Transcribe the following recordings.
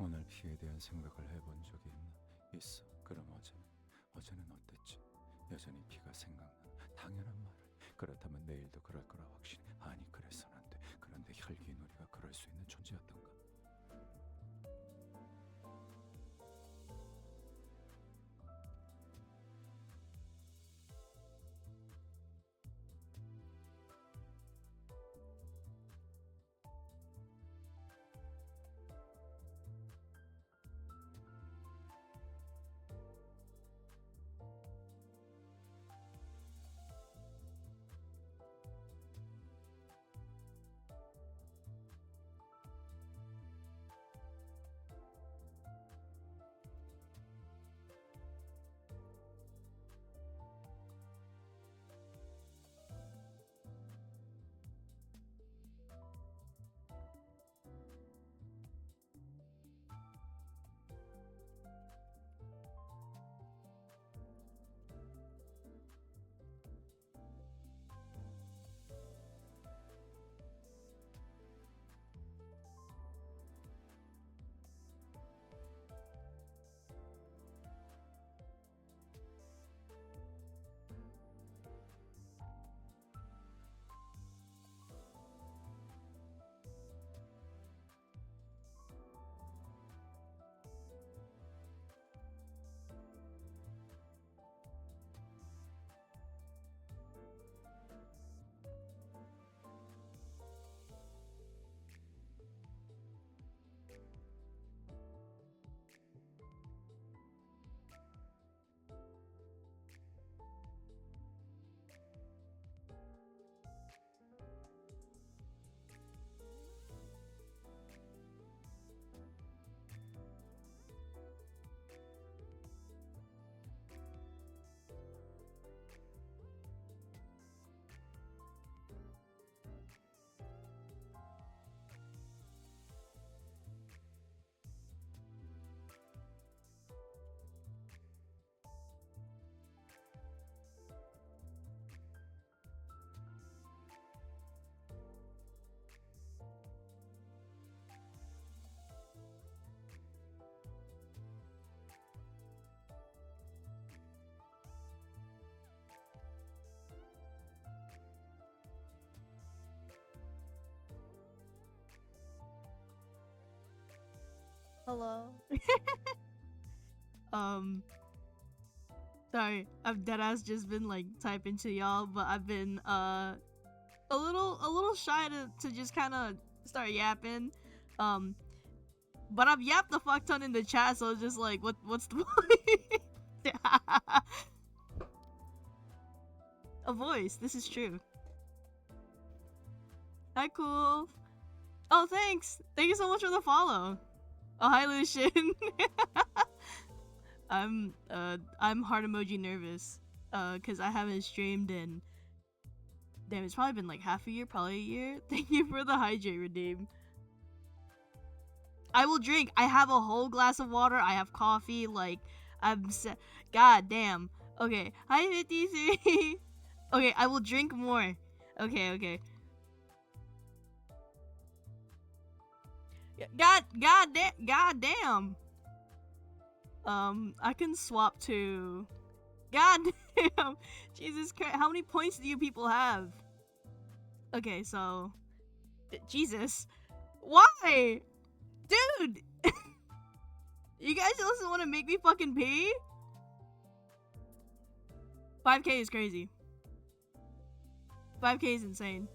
오늘 비에 대한 생각을 해본 적이 있나? 있어. 그럼 어제는 어땠지? 여전히 비가 생각나. 당연한 말을. 그렇다면 내일도 그럴 거라 확신해. 아니 그래서는 안 돼. 그런데 혈기인 우리가 그럴 수 있는 존재였던가? Hello. um, sorry, I've deadass just been like typing to y'all, but I've been a little shy to just kind of start yapping. Um, but I've yapped the fuck ton in the chat, so it's just like, what's the point? A voice. This is true. Hi, cool. Oh, thanks. Thank you so much for the follow. Oh, hi, Lucian. I'm heart emoji nervous. Cause I haven't streamed in. Damn, it's probably been like half a year, probably a year. Thank you for the hydrate redeem. I will drink. I have a whole glass of water. I have coffee. Like, God damn. Okay. Hi, 53. Okay, I will drink more. Okay. God damn. I can swap to. God damn. Jesus Christ. How many points do you people have? Okay, so. Jesus. Why? Dude! You guys also want to make me fucking pee? 5k is crazy. 5k is insane.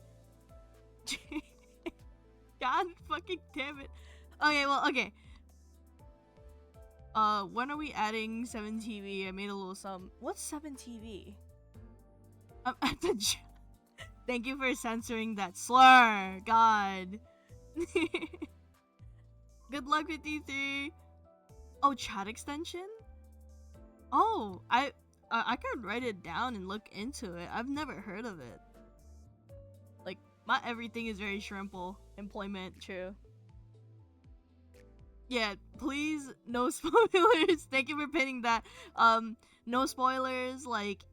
God fucking damn it. Okay, well, okay. When are we adding 7TV? I made a little sum. What's 7TV? I'm at the Thank you for censoring that slur. God. Good luck, 53. Oh, chat extension? Oh, I could write it down and look into it. I've never heard of it. Like, my everything is very shrimple. Employment, true. Yeah, please, no spoilers. Thank you for pinning that. No spoilers, like,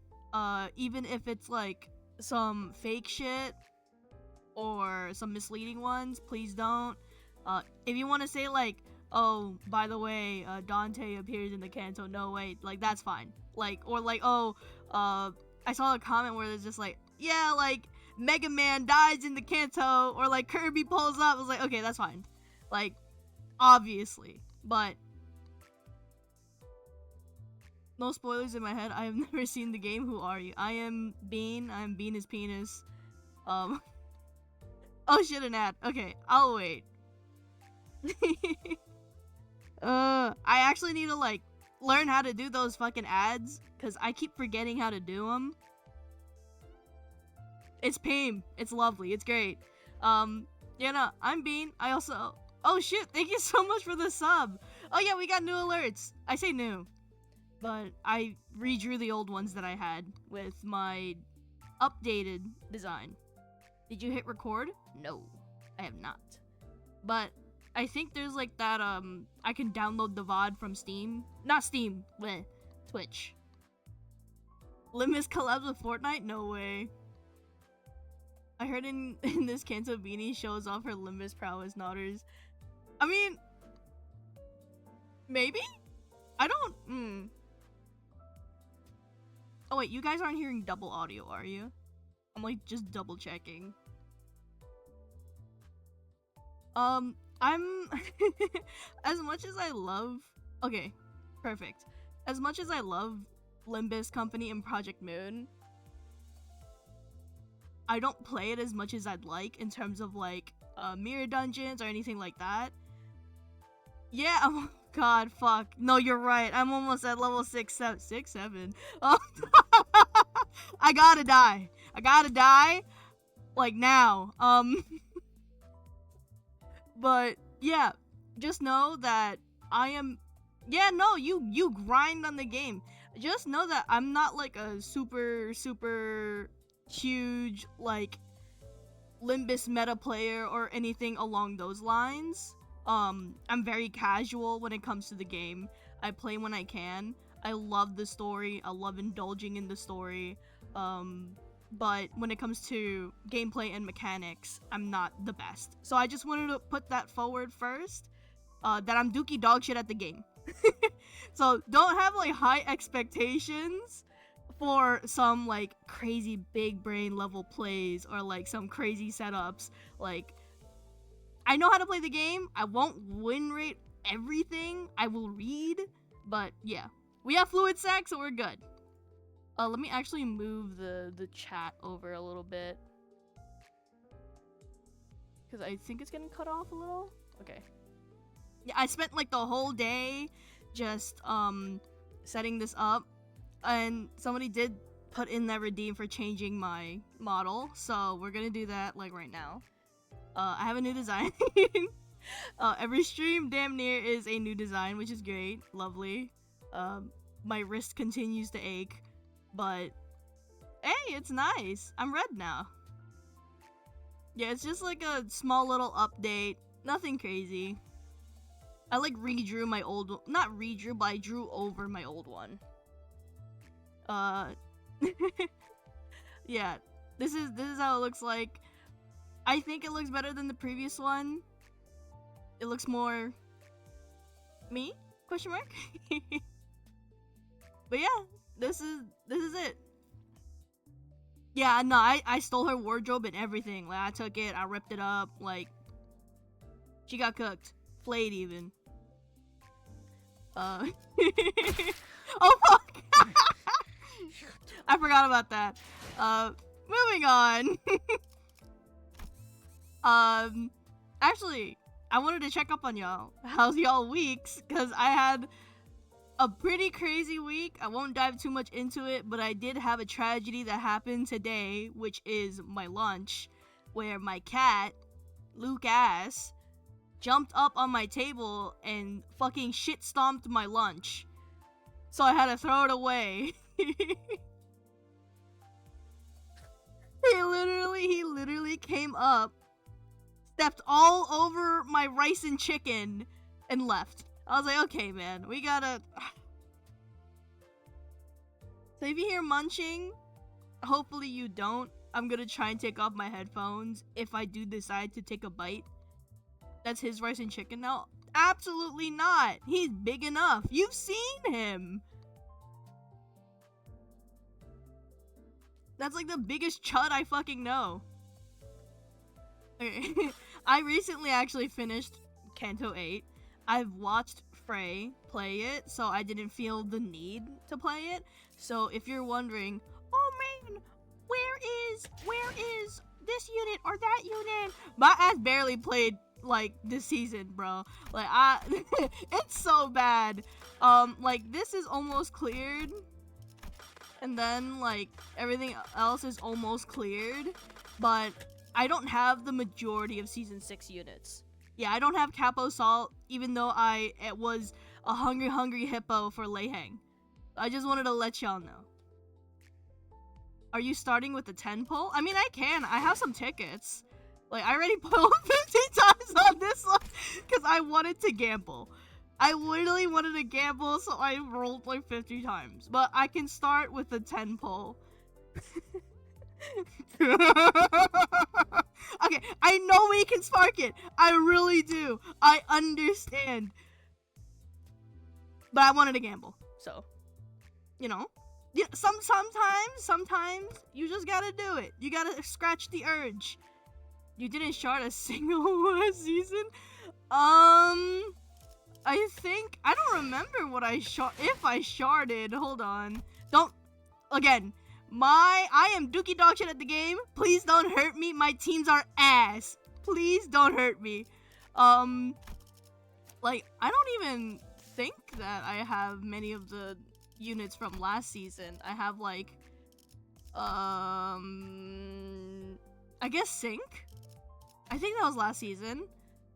even if it's like some fake shit or some misleading ones, please don't. If you want to say like oh, by the way, Dante appears in the Kanto. No, wait, like that's fine. Like, or like, oh, I saw a comment where it's just like, yeah, like Mega Man dies in the Kanto, or like Kirby pulls up. I was like, okay, that's fine. Like, obviously, but no spoilers in my head. I have never seen the game. Who are you? I am Bean. I'm Bean is penis. Oh shit, an ad. Okay, I'll wait. I actually need to like learn how to do those fucking ads because I keep forgetting how to do them. It's Pame. It's lovely. It's great. Yeah, no, I'm Bean. I also. Oh shit! Thank you so much for the sub. Oh yeah, we got new alerts. I say new, but I redrew the old ones that I had with my updated design. Did you hit record? No, I have not. But I think there's like that, I can download the VOD from Steam. Not Steam, bleh, Twitch. Limbus collabs with Fortnite? No way. I heard in this Kanto Beanie shows off her Limbus prowess, Nodders. I mean, maybe? I don't, Oh wait, you guys aren't hearing double audio, are you? I'm like just double checking. I'm as much as I love okay, perfect. As much as I love Limbus Company and Project Moon, I don't play it as much as I'd like in terms of like mirror dungeons or anything like that. Yeah, oh god, fuck. No, you're right. I'm almost at level 7. Oh, I gotta die. I gotta die. Like now. But yeah, just know that I am. Yeah, no, you grind on the game. Just know that I'm not like a super huge like Limbus meta player or anything along those lines. I'm very casual when it comes to the game. I play when I can. I love the story. I love indulging in the story. But when it comes to gameplay and mechanics, I'm not the best. So I just wanted to put that forward first, that I'm dookie dog shit at the game. So don't have like high expectations for some like crazy big brain level plays or like some crazy setups. Like, I know how to play the game. I won't win rate everything. I will read, but yeah. We have fluid sack, so we're good. Let me actually move the chat over a little bit, because I think it's getting cut off a little. Okay. Yeah, I spent like the whole day just setting this up, and somebody did put in that redeem for changing my model, so we're gonna do that like right now. I have a new design. Every stream damn near is a new design, which is great. Lovely. My wrist continues to ache, but hey, it's nice. I'm red now. Yeah, it's just like a small little update. Nothing crazy. I like redrew my old, not redrew, but I drew over my old one. Yeah, this is how it looks like. I think it looks better than the previous one. It looks more me? Question mark? But yeah, this is it. Yeah, no, I stole her wardrobe and everything. Like, I took it, I ripped it up, like, she got cooked. Flayed even. Oh fuck! I forgot about that. Moving on. Actually, I wanted to check up on y'all. How's y'all weeks? Because I had a pretty crazy week. I won't dive too much into it, but I did have a tragedy that happened today, which is my lunch, where my cat, Lucas, jumped up on my table and fucking shit stomped my lunch. So I had to throw it away. He literally came up, stepped all over my rice and chicken, and left. I was like, okay, man, we gotta... So if you hear munching, hopefully you don't. I'm gonna try and take off my headphones if I do decide to take a bite. That's his rice and chicken now. Absolutely not. He's big enough. You've seen him. That's like the biggest chud I fucking know. Okay. I recently actually finished Kanto 8. I've watched Frey play it, so I didn't feel the need to play it. So if you're wondering, oh man, where is this unit or that unit? My ass barely played like this season, bro. Like it's so bad. Like this is almost cleared. And then like everything else is almost cleared, but I don't have the majority of season 6 units. Yeah, I don't have Capo Salt, even though it was a hungry hippo for Lehang. I just wanted to let y'all know. Are you starting with the 10 pull? I mean, I can. I have some tickets. Like, I already pulled 50 times on this one because I wanted to gamble. I literally wanted to gamble, so I rolled like 50 times. But I can start with the 10 pull. Okay, I know we can spark it. I really do. I understand. But I wanted to gamble, so you know. Yeah, sometimes you just gotta do it. You gotta scratch the urge. You didn't shard a single season? I think I don't remember what I shard. If I sharded, hold on. Don't again. I am Dookie dog shit at the game. Please don't hurt me. My teams are ass. Please don't hurt me. Like I don't even think that I have many of the units from last season. I have like I guess Sync. I think that was last season.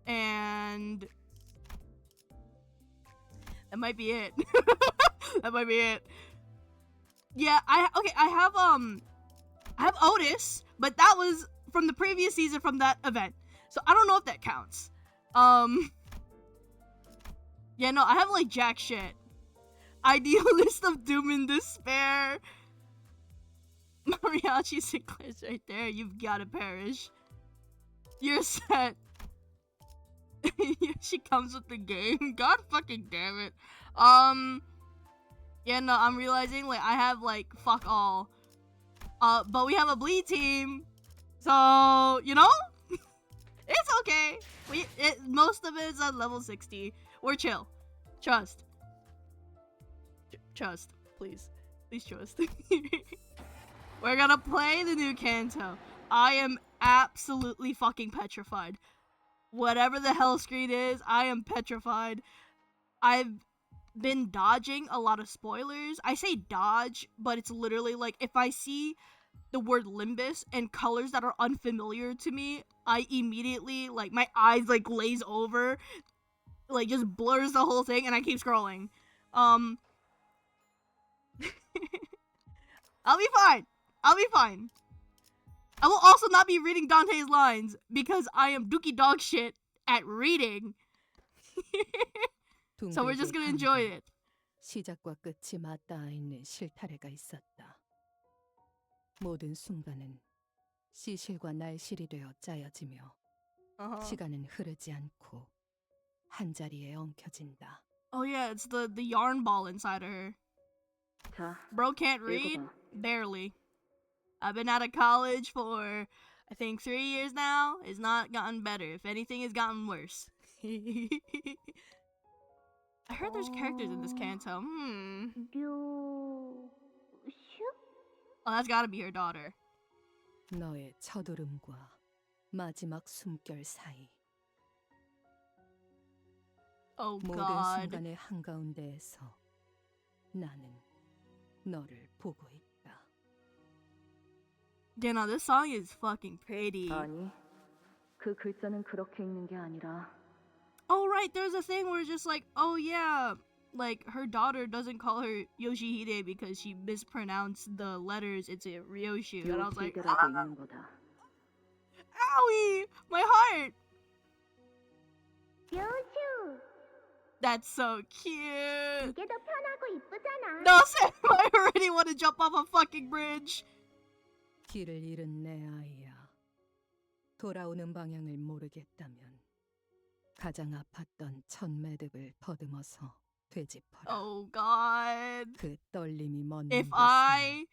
And that might be it. That might be it. Yeah, I have Otis, but that was from the previous season from that event. So I don't know if that counts. Yeah, no, I have like jack shit. Idealist of Doom and Despair. Mariachi Sinclair's right there. You've gotta perish. You're set. She comes with the game. God fucking damn it. Yeah, no, I'm realizing like I have like fuck all. But we have a bleed team. So, you know? It's okay. Most of it is at level 60. We're chill. Trust. Trust. Please. Please trust. We're gonna play the new Kanto. I am absolutely fucking petrified. Whatever the hell screen is, I am petrified. I've been dodging a lot of spoilers. I say dodge, but it's literally like if I see the word Limbus and colors that are unfamiliar to me, I immediately like my eyes like glaze over, like just blurs the whole thing, and I keep scrolling. I'll be fine. I'll be fine. I will also not be reading Dante's lines because I am dookie dog shit at reading. So we're just gonna enjoy it. 시작과 끝이 맞닿아 있는 실타래가 있었다. 모든 순간은 시실과 날실이 되어 짜여지며 시간은 흐르지 않고 한 자리에 엉켜진다. Oh yeah, it's the yarn ball inside of her. 자, Bro can't read? 읽어봐. Barely. I've been out of college for, I think, 3 years now. It's not gotten better. If anything, it's gotten worse. I heard there's characters in this Kanto. 묘슈? Oh, that's gotta be her daughter. 너의 첫울음과 마지막 숨결 사이 Oh 모든 god. 순간의 한가운데에서 나는 너를 보고 있다. Yeah, no, this song is fucking pretty. 아니, 그 글자는 그렇게 읽는 게 아니라 Oh, right, there's a thing where it's just like, oh yeah, like her daughter doesn't call her Yoshihide because she mispronounced the letters into Ryoshu. And I was like, 요시히데라고 읽는 거다. owie, my heart. 요슈! That's so cute. 이게 더 편하고 이쁘잖아. No, Sam, I already want to jump off a fucking bridge. 길을 잃은 내 아이야. 돌아오는 방향을 모르겠다면 가장 아팠던 첫 매듭을 더듬어서 되짚어라. Oh God. 그 떨림이 멎는 If 곳은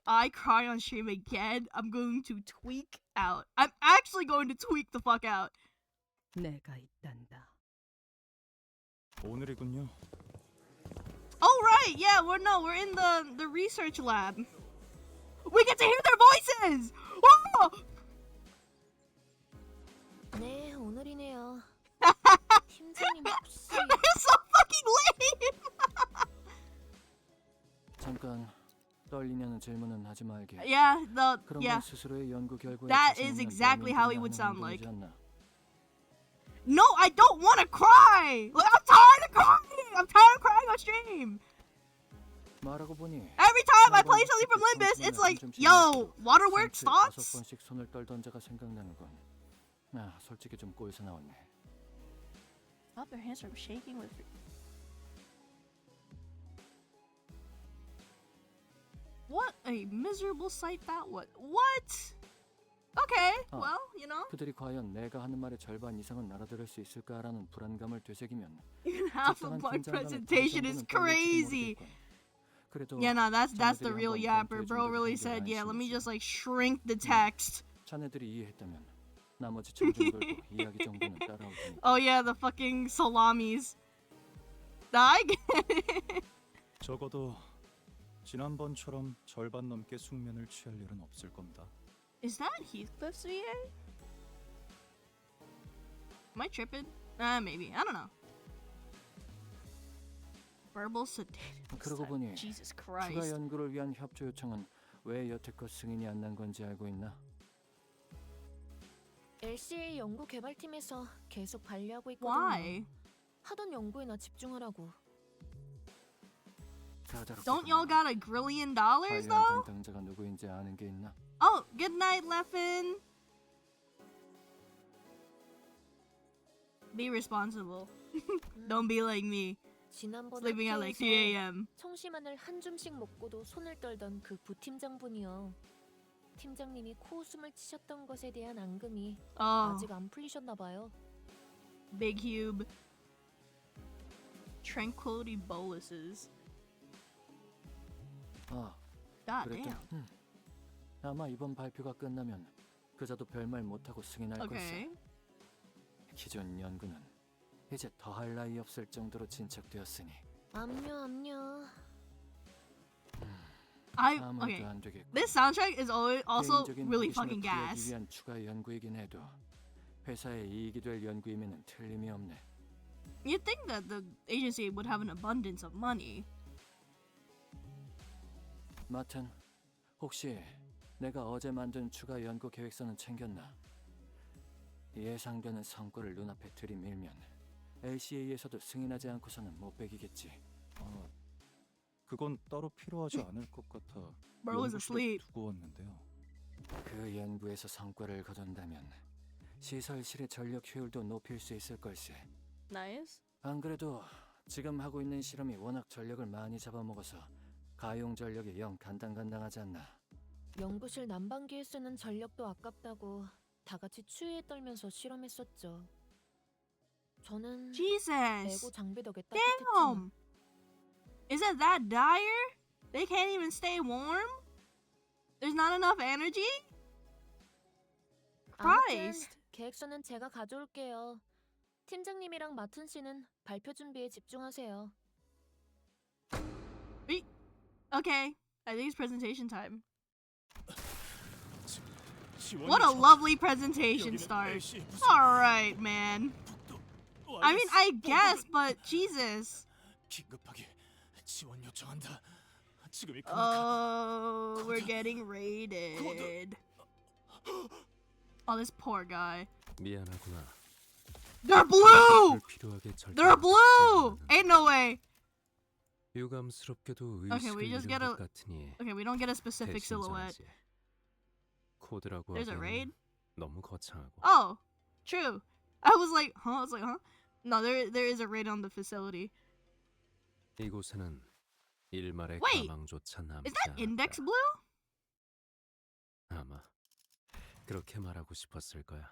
I cry on stream again, I'm going to tweak out. I'm actually going to tweak the fuck out. 내가 있단다. 오늘이군요. Oh right, yeah, we're in the research lab. We get to hear their voices. Whoa! 네, 오늘이네요. 팀장님 혹시 They're so fucking lame. 잠깐 떨리냐는 질문은 하지 말게. Yeah, 그런 yeah. 건 스스로의 연구 결과에 That 지쳐있는 is exactly how he 연구를 would 하는 sound 행동이지 like. 않나? No, I don't want to cry. Like, I'm tired of crying. I'm tired of crying on stream. 말하고 보니 Every time I play something from Limbus, it's like, yo, Waterworks 다섯 thoughts? 번씩 손을 떨던 자가 생각나는군. 아, 솔직히 좀 꼴사 나왔네. Stop their hands from shaking with. What a miserable sight that was. What? Okay, Oh. well, you know, 그들이 과연 내가 하는 말의 절반 이상은 알아들을 수 있을까라는 불안감을 되새기면 even half of 적당한 my 긴장감을 presentation is 다시 한번은 떨릴지도 crazy. 모르겠군. 그래도 Yeah, no, that's the 자네들이 real 한번 yapper. 검토해준 Bro 대로 really 한 게 said, yeah, let me 안심이지. just like shrink the text. 자네들이 이해했다면 나머지 정준 걸고 이야기 정도는 따라올 테니까. Oh yeah, the fucking salamis. Nah, I get it. 적어도 지난번처럼 절반 넘게 숙면을 취할 일은 없을 겁니다. Is that Heathcliff's VA? Am I tripping? Maybe. I don't know. Verbal sedated. 그러고 보니 Jesus 추가 Christ. 연구를 위한 협조 요청은 왜 여태껏 승인이 안 난 건지 알고 있나? LCA 연구 개발팀에서 계속 관리하고 있거든요. Why? 하던 연구에나 집중하라고. Don't y'all got $1 grillion 관련 though? 담당자가 누구인지 아는 게 있나? Oh, good night, Leffen. Be responsible. Don't be like me, 지난번 sleeping at like 학교에서 3 a.m. 청심환을 한 줌씩 먹고도 손을 떨던 그 부팀장분이요. 팀장님이 코웃음을 치셨던 것에 대한 앙금이 Oh, 아직 안 풀리셨나 봐요. Big Hube. Tranquility boluses. 아, God 그랬더니 damn. 아마 이번 발표가 끝나면 그자도 별말 못하고 승인할 Okay. 걸세. 기존 연구는 이제 더할 나위 없을 정도로 진척되었으니 압류. 아무도 Okay. 안 되겠고. This soundtrack is also 개인적인 really 호기심을 fucking 피하기 gas. 위한 추가 연구이긴 해도 회사에 이익이 될 연구임에는 틀림이 없네. You'd think that the agency would have an abundance of money. 마튼, 혹시 내가 어제 만든 추가 연구 계획서는 챙겼나? 예상되는 성과를 눈앞에 들이밀면 LCA에서도 승인하지 않고서는 못 배기겠지. 그건 따로 필요하지 않을 것 같아. Bro was 연구실에 asleep. 두고 왔는데요. 그 연구에서 성과를 거둔다면 시설실의 전력 효율도 높일 수 있을 걸세. Nice. 안 그래도 지금 하고 있는 실험이 워낙 전력을 많이 잡아먹어서 가용 전력이 영 간당간당하지 않나. 연구실 난방기에 쓰는 전력도 아깝다고 다 같이 추위에 떨면서 실험했었죠. 저는 레고 Jesus. 장비 덕에 따뜻했지만 Damn. Is it that dire? They can't even stay warm? There's not enough energy? 아무튼 Christ. 계획서는 제가 가져올게요. 팀장님이랑 마튼 씨는 발표 준비에 집중하세요. Okay. I think it's presentation time. 지원이 What a 저- lovely presentation 여기는 start. LCA 무슨 Alright, man. I mean, I guess, but Jesus. 긴급하게 지원 요청한다. 지금이 Oh, we're getting raided. Oh, this poor guy. 미안하구나. They're blue! 필요하게 They're blue! Ain't no way. 유감스럽게도 Okay, we 의식을 just 잃은 get a- 것 같으니 Okay, we don't get a specific 대신 silhouette. 전하지. 코드라고 There's a 하기에는 raid? 너무 거창하고 Oh, true. I was like, huh? No, there is a raid on the facility. 이곳에는 일말의 Wait, 가망조차 남지 Is that 않았다. Index Blue? 아마 그렇게 말하고 싶었을 거야.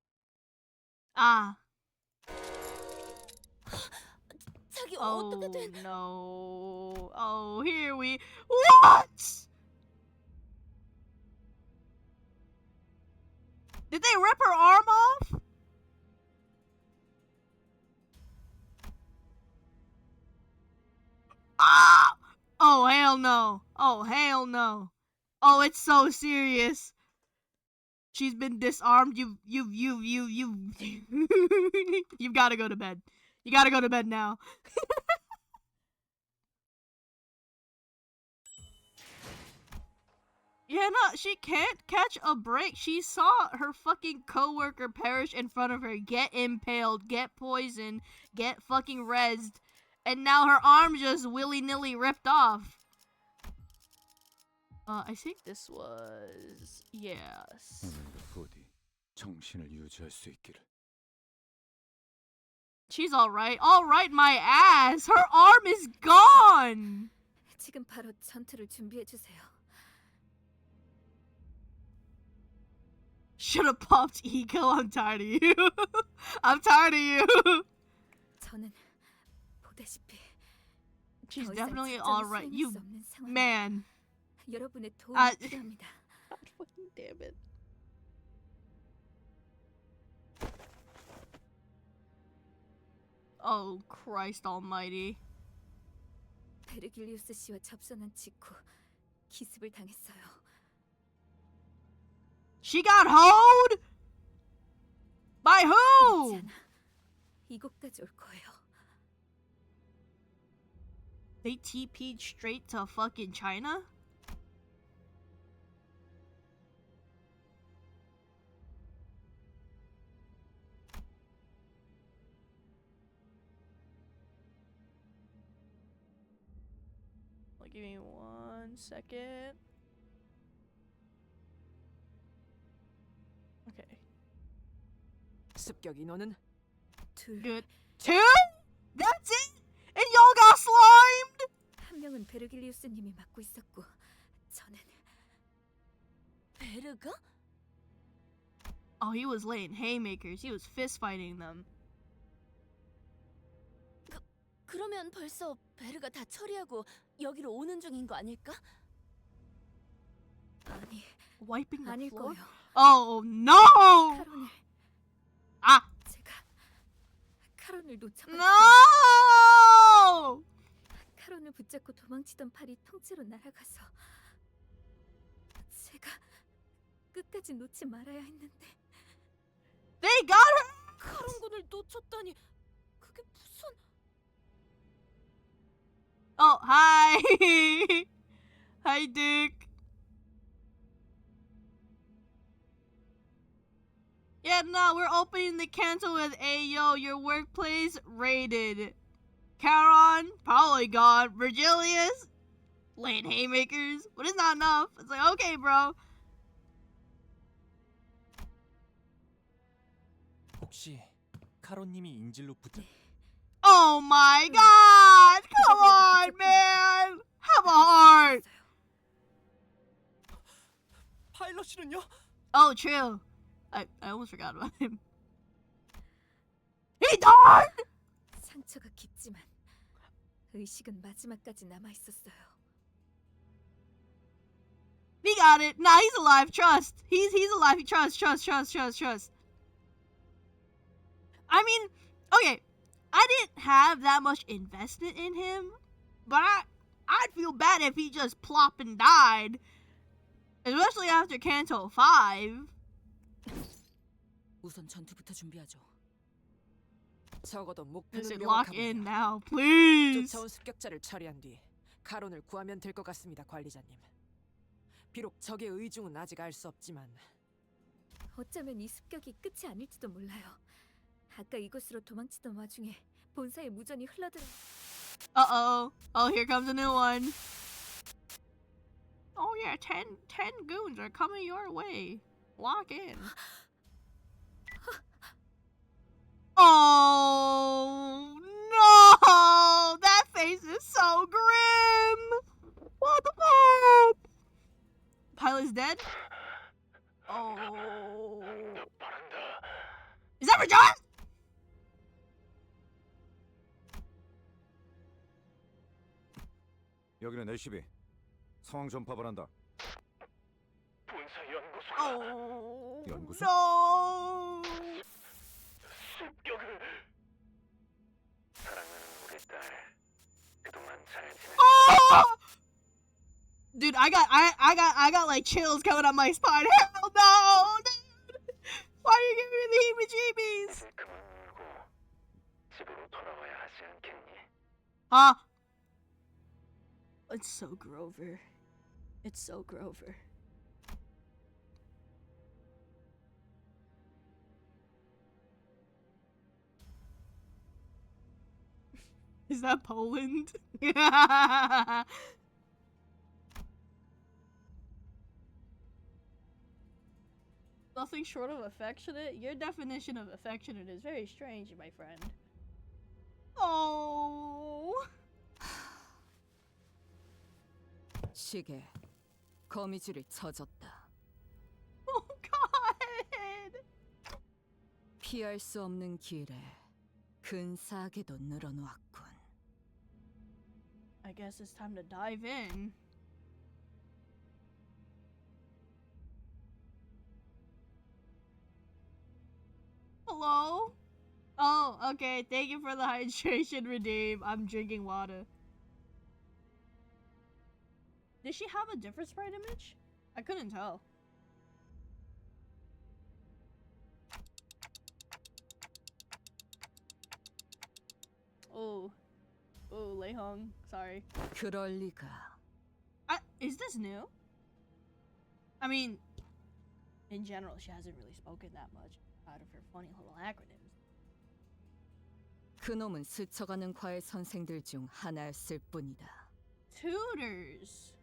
Ah. 자기 Oh 어떻게든 no. Oh, here we. What? Did they rip her arm off? Ah! Oh hell no. Oh hell no. Oh, it's so serious. She's been disarmed. You've gotta go to bed. You gotta go to bed now. Yeah, no, she can't catch a break. She saw her fucking coworker perish in front of her, get impaled, get poisoned, get fucking rezzed, and now her arm just willy-nilly ripped off. I think this was... yes. 오늘도 부디 정신을 유지할 수 있기를. She's alright. Alright, my ass! Her arm is gone! 지금 바로 전투를 준비해 주세요. Should've popped ego. I'm tired of you. I'm tired of you. 저는 보다시피 She's 더 이상 definitely 작전을 alright. 수행할 You 수 없는 상황. man. 여러분의 도움이 아, 필요합니다. Fucking damn it. Oh Christ Almighty. 베르길리우스 씨와 접선한 직후 기습을 당했어요. She got hoed? By who? 있잖아. 이곳까지 올 거예요. They TP'd straight to fucking China? Like, give me 1 second. Okay. 습격 인원은 둘. Good. 2? That's it? And y'all got slimed? 한 명은 베르길리우스 님이 맡고 있었고 저는 베르가? Oh, he was laying haymakers. He was fist fighting them. 그러면 벌써 베르가 다 처리하고 여기로 오는 중인 거 아닐까? 아니 Wiping the 아닐 floor? 거예요. Oh no! 카론을 Ah! 제가 카론을 놓쳐가지고 No! 카론을 붙잡고 도망치던 팔이 통째로 날아가서 제가 끝까지 놓지 말아야 했는데 They got her! 카론군을 놓쳤다니 그게 무슨... Oh, hi! Hi, Duke. Yeah, no, we're opening the cancel with Ayo, your workplace raided. Charon, probably gone. Virgilius, laying haymakers, but it's not enough. It's like, okay, bro. 혹시 카로님이 인질로 붙은 Oh my god! Come on, man! Have a heart! 파일럿이는요? Oh, true. I almost forgot about him. He died! 상처가 깊지만 의식은 마지막까지 남아 있었어요. He got it. Nah, he's alive. Trust. He's alive. Trust. I mean, okay, I didn't have that much investment in him, but I'd feel bad if he just plopped and died, especially after Kanto 5. 우선 전투부터 준비하죠. 적어도 Just 목표는 lock in 명확합니다. now, please. 쫓아온 습격자를 처리한 뒤 카론을 구하면 될 것 같습니다, 관리자님. 비록 적의 의중은 아직 알 수 없지만 어쩌면 이 습격이 끝이 아닐지도 몰라요. 아까 이곳으로 도망치던 와중에 본사에 무전이 흘러들어. Uh-oh. Oh, here comes a new one. Oh yeah, 10 goons are coming your way. Lock in. Oh no! That face is so grim! What the fuck? Pilot's dead? Oh. Is that we're done. 여기는 LCB. 상황 전파를 한다. Oh 연구소? no. Oh! Dude, I got like chills coming up my spine. Hell no! Dude. Why are you giving me the heebie-jeebies? Huh? It's so Grover. It's so Grover. Is that Poland? Nothing short of affectionate? Your definition of affectionate is very strange, my friend. Oh. 시계 거미줄이 쳐졌다. Oh god. 피할 수 없는 길에 근사하게도 늘어놓았군. I guess it's time to dive in. Hello? Oh, okay. Thank you for the hydration redeem. I'm drinking water. Did she have a different sprite image? I couldn't tell. Oh. Oh, Lei Hong. Sorry. 그럴 리가. Is this new? I mean, in general, she hasn't really spoken that much out of her funny little acronyms. 그놈은 스쳐가는 과외 선생들 중 하나였을 뿐이다. Tutors.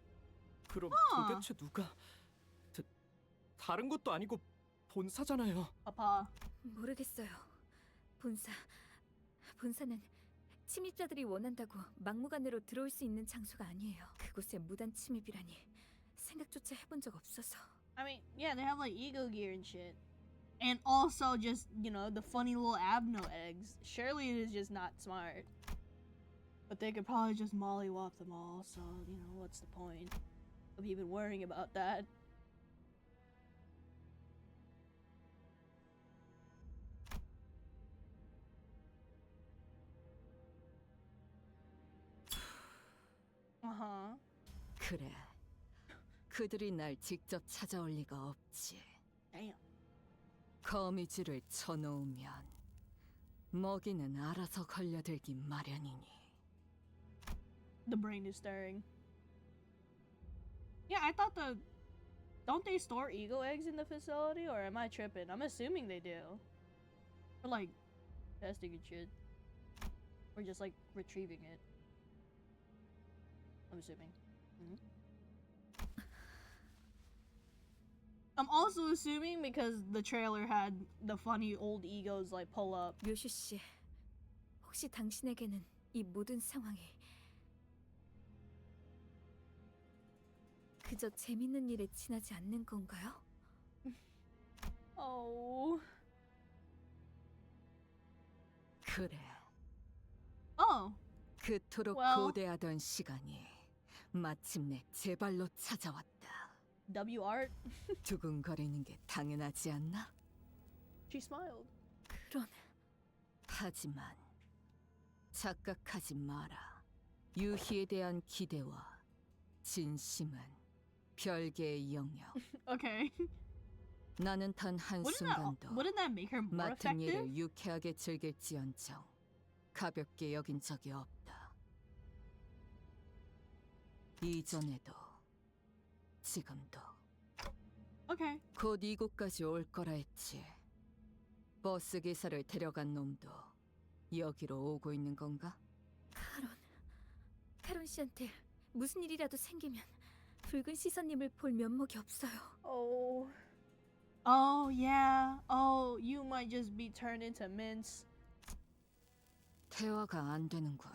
그럼 아. 도대체 누가 다른 것도 아니고 본사잖아요. Papa. 모르겠어요. 본사는 침입자들이 원한다고 막무가내로 들어올 수 있는 장소가 아니에요. 그곳에 무단 침입이라니 생각조차 해본 적 없어서. I mean, yeah, they have like ego gear and shit. And also just, you know, the funny little abno eggs. Surely it is just not smart. But they could probably just mollywop them all, so, you know, what's the point of even worrying about that? Uh-huh. 그래. 그들이 날 직접 찾아올 리가 없지. Damn. 거미줄을 쳐놓으면 먹이는 알아서 걸려들기 마련이니. The brain is stirring. Yeah, I thought don't they store ego eggs in the facility, or am I tripping? I'm assuming they do. For like testing and shit. Or just like retrieving it. I'm assuming. I'm also assuming because the trailer had the funny old egos like pull up. 묘슈 씨, 혹시 당신에게는 이 모든 상황이 그저 재밌는 일에 지나지 않는 건가요? Oh. 그래. Oh. 그토록 Well. 고대하던 시간이 마침내 제 발로 찾아왔다. W art. 두근거리는 게 당연하지 않나? She smiled. 하지만 착각하지 마라. 유희에 대한 기대와 진심은 별개의 영역. Okay. 나는 단 한순간도 Wouldn't that make her more 맡은 effective? 일을 유쾌하게 즐길지언정 가볍게 여긴 적이 없다. 이전에도 지금도. Okay. 곧 이곳까지 올 거라 했지. 버스 기사를 데려간 놈도 여기로 오고 있는 건가? 카론 씨한테 무슨 일이라도 생기면 붉은 시선님을 볼 면목이 없어요. Oh. Oh yeah. Oh, you might just be turned into mince. 대화가 안 되는군.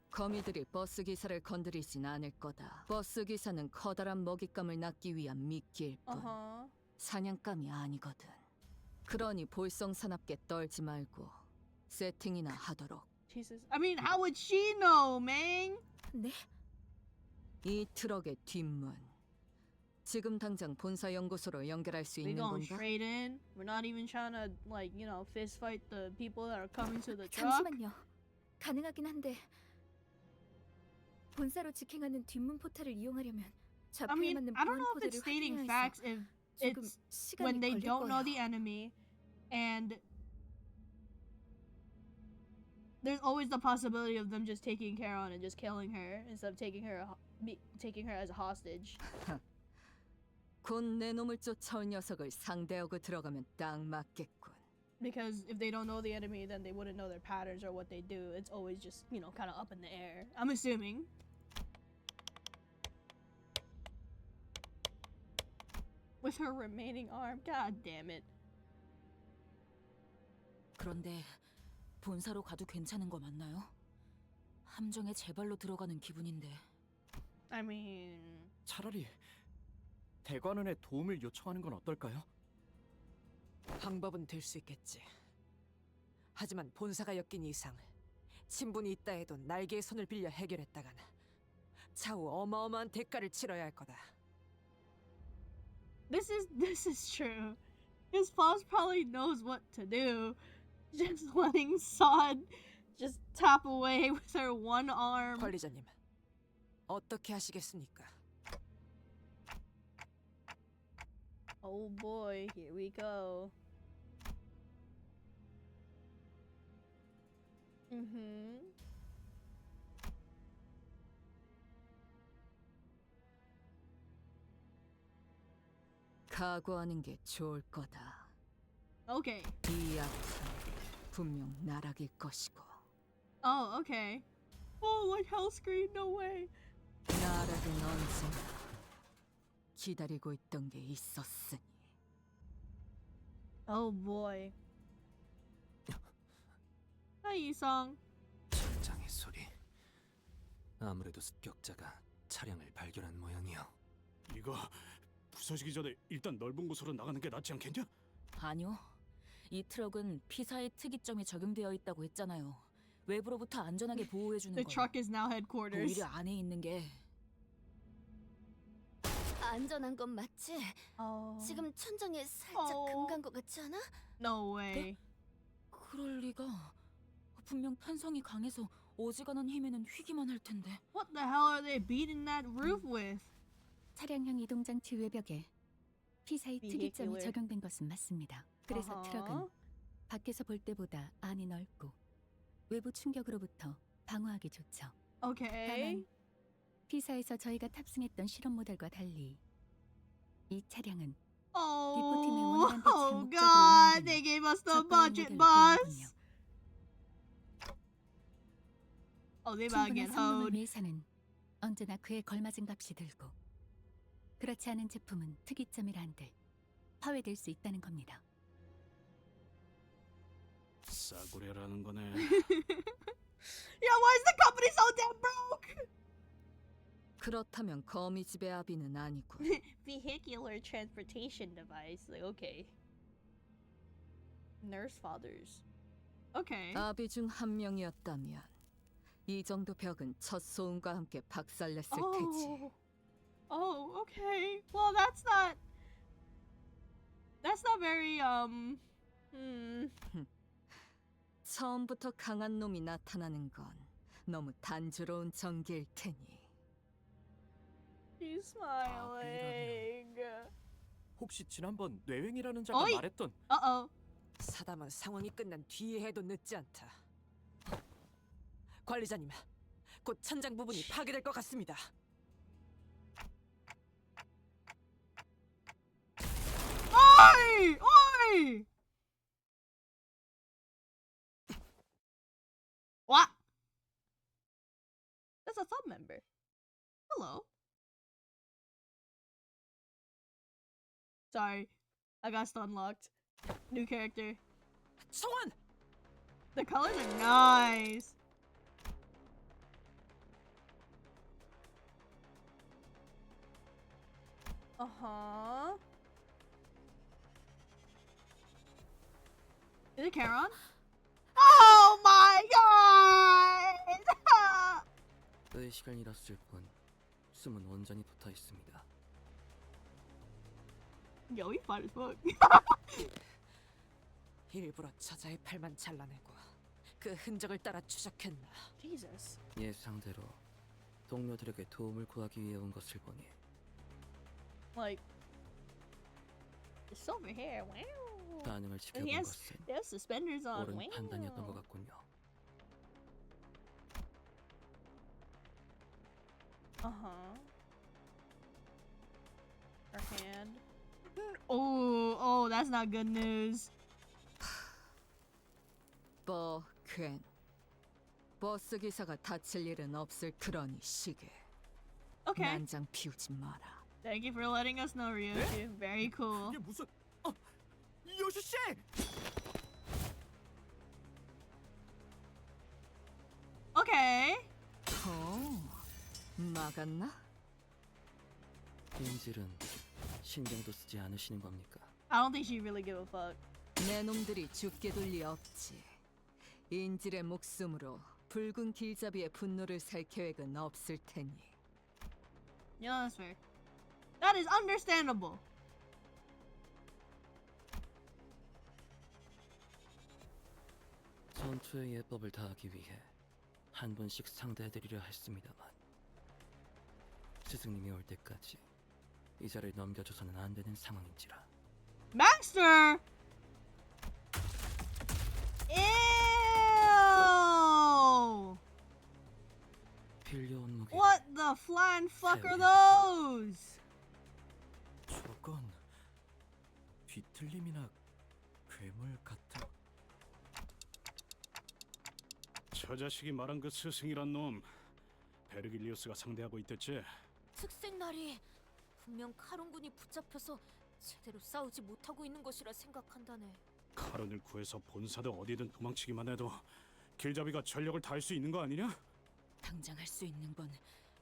거미들이 버스 기사를 건드리진 않을 거다. 버스 기사는 커다란 먹잇감을 낚기 위한 미끼일 뿐. Uh-huh. 사냥감이 아니거든. 그러니 볼썽사납게 떨지 말고 세팅이나 하도록. Jesus. I mean, how would she know, man? 네? 이 트럭의 뒷문. 지금 당장 본사 연구소로 연결할 수 We 있는 going 건가? straight in. We're not even trying to, like, you know, fist fight the people that are coming to the truck. 잠시만요. 가능하긴 한데 본사로 직행하는 뒷문 포탈을 이용하려면 I 좌표에 mean, 맞는 I don't 보안 know if 코드를 it's stating 확인해야 facts 해서 if 조금 it's 시간이 when they 걸릴 don't know 거예요. the enemy, and there's always the possibility of them just taking Karen and just killing her instead of taking her as a hostage. 곧 내 놈을 쫓아올 녀석을 상대하고 들어가면 딱 맞겠군. Because if they don't know the enemy, then they wouldn't know their patterns or what they do. It's always just, you know, kind of up in the air. I'm assuming. With her remaining arm, god damn it. 그런데 본사로 가도 괜찮은 거 맞나요? 함정에 제 발로 들어가는 기분인데. I mean, 차라리 대관원에 도움을 요청하는 건 어떨까요? 방법은 될 수 있겠지. 하지만 본사가 엮인 이상 친분이 있다 해도 날개의 손을 빌려 해결했다간 차후 어마어마한 대가를 치러야 할 거다. this is true. His boss probably knows what to do. Just letting Sod just tap away with her one arm. 관리자님, 어떻게 하시겠습니까? Oh boy, here we go. 각오하는 게 좋을 거다. Okay. 이 아픔 분명 나락일 것이고. Oh, okay. Oh, like Hellscream, no way. 나락은 언제나 기다리고 있던 게 있었으니. Oh boy. Hi, Isong. 천장의 소리. 아무래도 습격자가 차량을 발견한 모양이요. 이거 부서지기 전에 일단 넓은 곳으로 나가는 게 낫지 않겠냐? 아니요. 이 트럭은 피사의 특이점이 적용되어 있다고 했잖아요. 외부로부터 안전하게 보호해 주는 The 거예요. truck is now headquarters. 오히려 안에 있는 게 안전한 건 맞지? Oh. 지금 천장에 살짝 금 간 것 같지 않아? No way. 그럴 리가. 분명 탄성이 강해서 어지간한 힘에는 휘기만 할 텐데. What the hell are they beating that roof with? 차량형 이동장치 외벽에 피사의 특이점이 Vehicular. 적용된 것은 맞습니다. 그래서 어허. 트럭은 밖에서 볼 때보다 안이 넓고 외부 충격으로부터 방어하기 좋죠. Okay. 다만 피사에서 저희가 탑승했던 실험 모델과 달리 이 차량은 디포팀의 Oh, 원활한 대체 oh 목적으로 god, 운영되는 they gave us the 적당한 budget 모델을 bus. 보유하군요. Oh, they about to 충분한 get 성능을 hoed. 위해서는 언제나 그에 걸맞은 값이 들고 그렇지 않은 제품은 특이점이라 한들 파괴될 수 있다는 겁니다. 싸구려라는 거네. Yeah, why is the company so damn broke? 그렇다면 거미집의 아비는 아니군. Vehicular transportation device. Like, okay. Nurse fathers. Okay. 아비 중 한 명이었다면 이 정도 벽은 첫 소음과 함께 박살냈을 테지. Oh, okay. Well, that's not very 처음부터 강한 놈이 나타나는 건 너무 단조로운 전개일 테니. She's smiling. 혹시 지난번 뇌횡이라는 자가 어이! 말했던 Uh-oh. 사담은 상황이 끝난 뒤에 해도 늦지 않다. 관리자님, 곧 천장 부분이 파괴될 것 같습니다. Oi! Oi! What? That's a sub member. Hello. Sorry, I got unlocked. New character. 청원! The colors are nice. Uh-huh. Is it Charon? Oh my god! 의 시간이랐을 뿐 숨은 온전히 붙어 있습니다. Yo, he fine as fuck. 일부러 저자의 팔만 잘라내고 그 흔적을 따라 추적했나. Jesus. 예상대로 동료들에게 도움을 구하기 위해 온 것을 보니 Like, the silver hair, wow. 반응을 And 지켜본 he has, 것은 they have suspenders on, 옳은 wow. 판단이었던 것 같군요. Uh-huh. Her hand. Oh, that's not good news. 버퀸. 버스 기사가 다칠 일은 없을 그러니 시계. Okay. 난장 피우지 마라. Thank you for letting us know, Ryoshi. Very cool. 이게 무슨 요시 씨! Okay. 막았나? 인질은 신경도 쓰지 않으시는 겁니까? I don't think she really give a fuck. 내 놈들이 죽게 둘 리 없지. 인질의 목숨으로 붉은 길잡이의 분노를 살 계획은 없을 테니. Yeah, that's fair. That is understandable. 전투의 예법을 다하기 위해 한 번씩 상대해드리려 했습니다만 스승님이 올 때까지 이 자를 넘겨줘서는 안 되는 상황인지라. Master! Ew! 필요 온무게 What the flying fuck are those? 저건 뒤틀림이나 괴물 같은. 저 자식이 말한 그 스승이란 놈 베르길리우스가 상대하고 있댔지. 특색 날이 분명 카론군이 붙잡혀서 제대로 싸우지 못하고 있는 것이라 생각한다네. 카론을 구해서 본사든 어디든 도망치기만 해도 길잡이가 전력을 다할 수 있는 거 아니냐? 당장 할 수 있는 건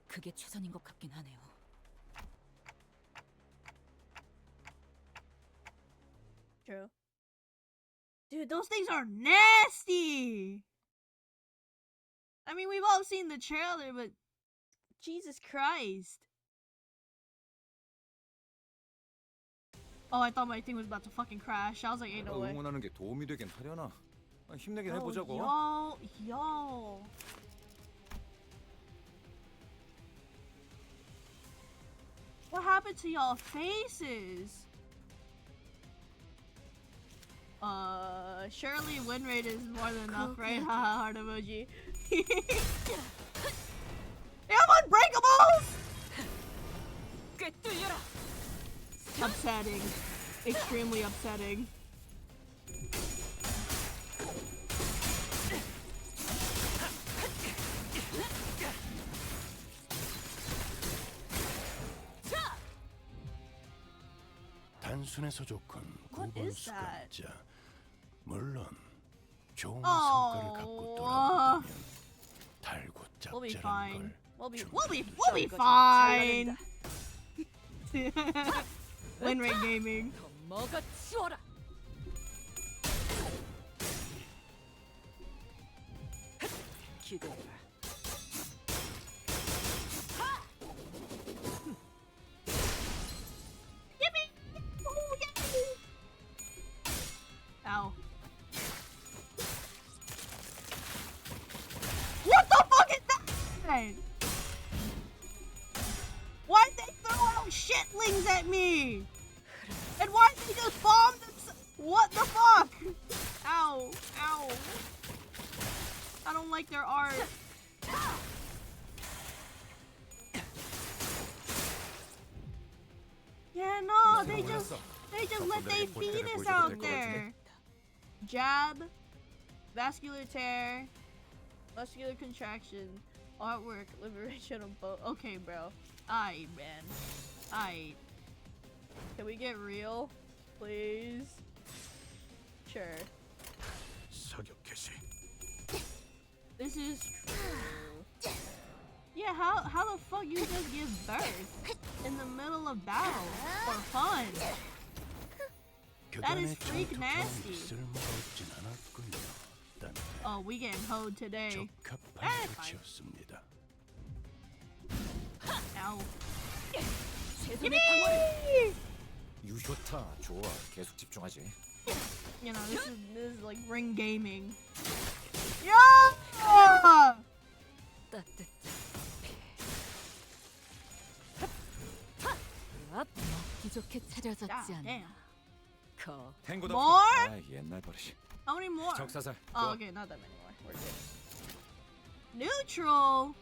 그게 최선인 것 같긴 하네요. True. Dude, those things are nasty! I mean, we've all seen the trailer, but Jesus Christ. Oh, I thought my thing was about to fucking crash. I was like, ain't no way. 응원하는 게 도움이 되긴 하려나? 힘내긴 Oh, 해보자고. yo. What happened to y'all faces? Surely win rate is more than enough, right? Haha, heart emoji. They have unbreakables! Upsetting. Extremely upsetting. 단순해서 좋군. What 9번 is that? 수감자. 물론 좋은 Oh, 성과를 갖고 돌아온다면 We'll be 달고 fine. 짭짤한 We'll be fine. Win rate gaming. 먹어 치워라. 기대해라. Ow. What the fuck is that? Why'd they throw out shitlings at me? And why'd they just bomb themselves? What the fuck? Ow. Ow. I don't like their art. Yeah, no, they just let their penis out there. Jab, vascular tear, muscular contraction, artwork, liberation of both. Okay, bro. Aight, man. Aight. Can we get real, please? Sure. 사격 개시. This is true. Yeah, how the fuck you just give birth in the middle of battle for fun? That is 그간의 freak 전투 nasty. 경험이 쓸모가 없진 않았군요. 딴데 Oh, we getting hoed today. 적합한 That's fine. 조치였습니다. Ow. 최선의 방어를. 유효타 좋아. 계속 집중하지. You know, this is like ring gaming. Yeah! 따뜻. 먹기 좋게 차려졌지 God 않나. damn. 거. 탱고다. More? 아, 옛날 버릇이. How many more? 적사살. Oh, okay, not that many more. We're good. Neutral.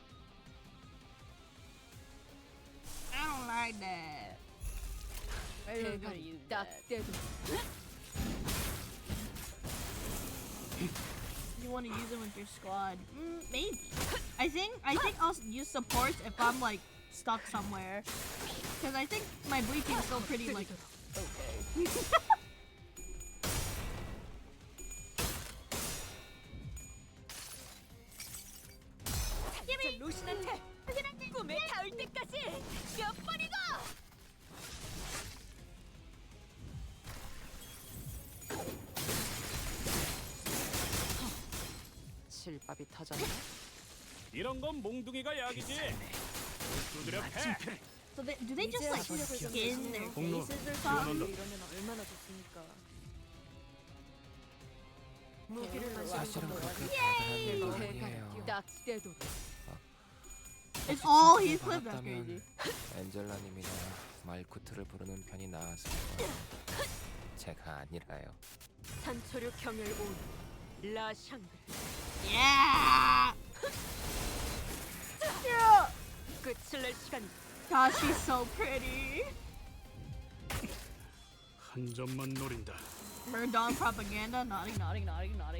I don't like that. Maybe we're gonna use 딱 that. 때도. You want to use it with your squad? Maybe. I think I'll use support if I'm like stuck somewhere. Because I think my bleeping's still pretty like okay. 이제 루신한테 꿈에 닿을 때까지 몇 번이고. 실밥이 터졌네. 이런 건 몽둥이가 약이지. 두드려 패. So do they just like skin their 공로 faces or something? 이러면 얼마나 좋습니까? 사실은 그렇게 Yay! 대단한 건 아니에요. 딱 때도. It's all he's clipped. That's 받았다면 crazy. 엔젤라님이나 말쿠트를 부르는 편이 나았을 거예요. 제가 아니라요. 산초류 경혈고 라샹글. Yeah. Yeah. 끝을 낼 시간. God, she's so pretty. 한 점만 노린다. Murdon propaganda. Naughty, naughty, naughty, naughty.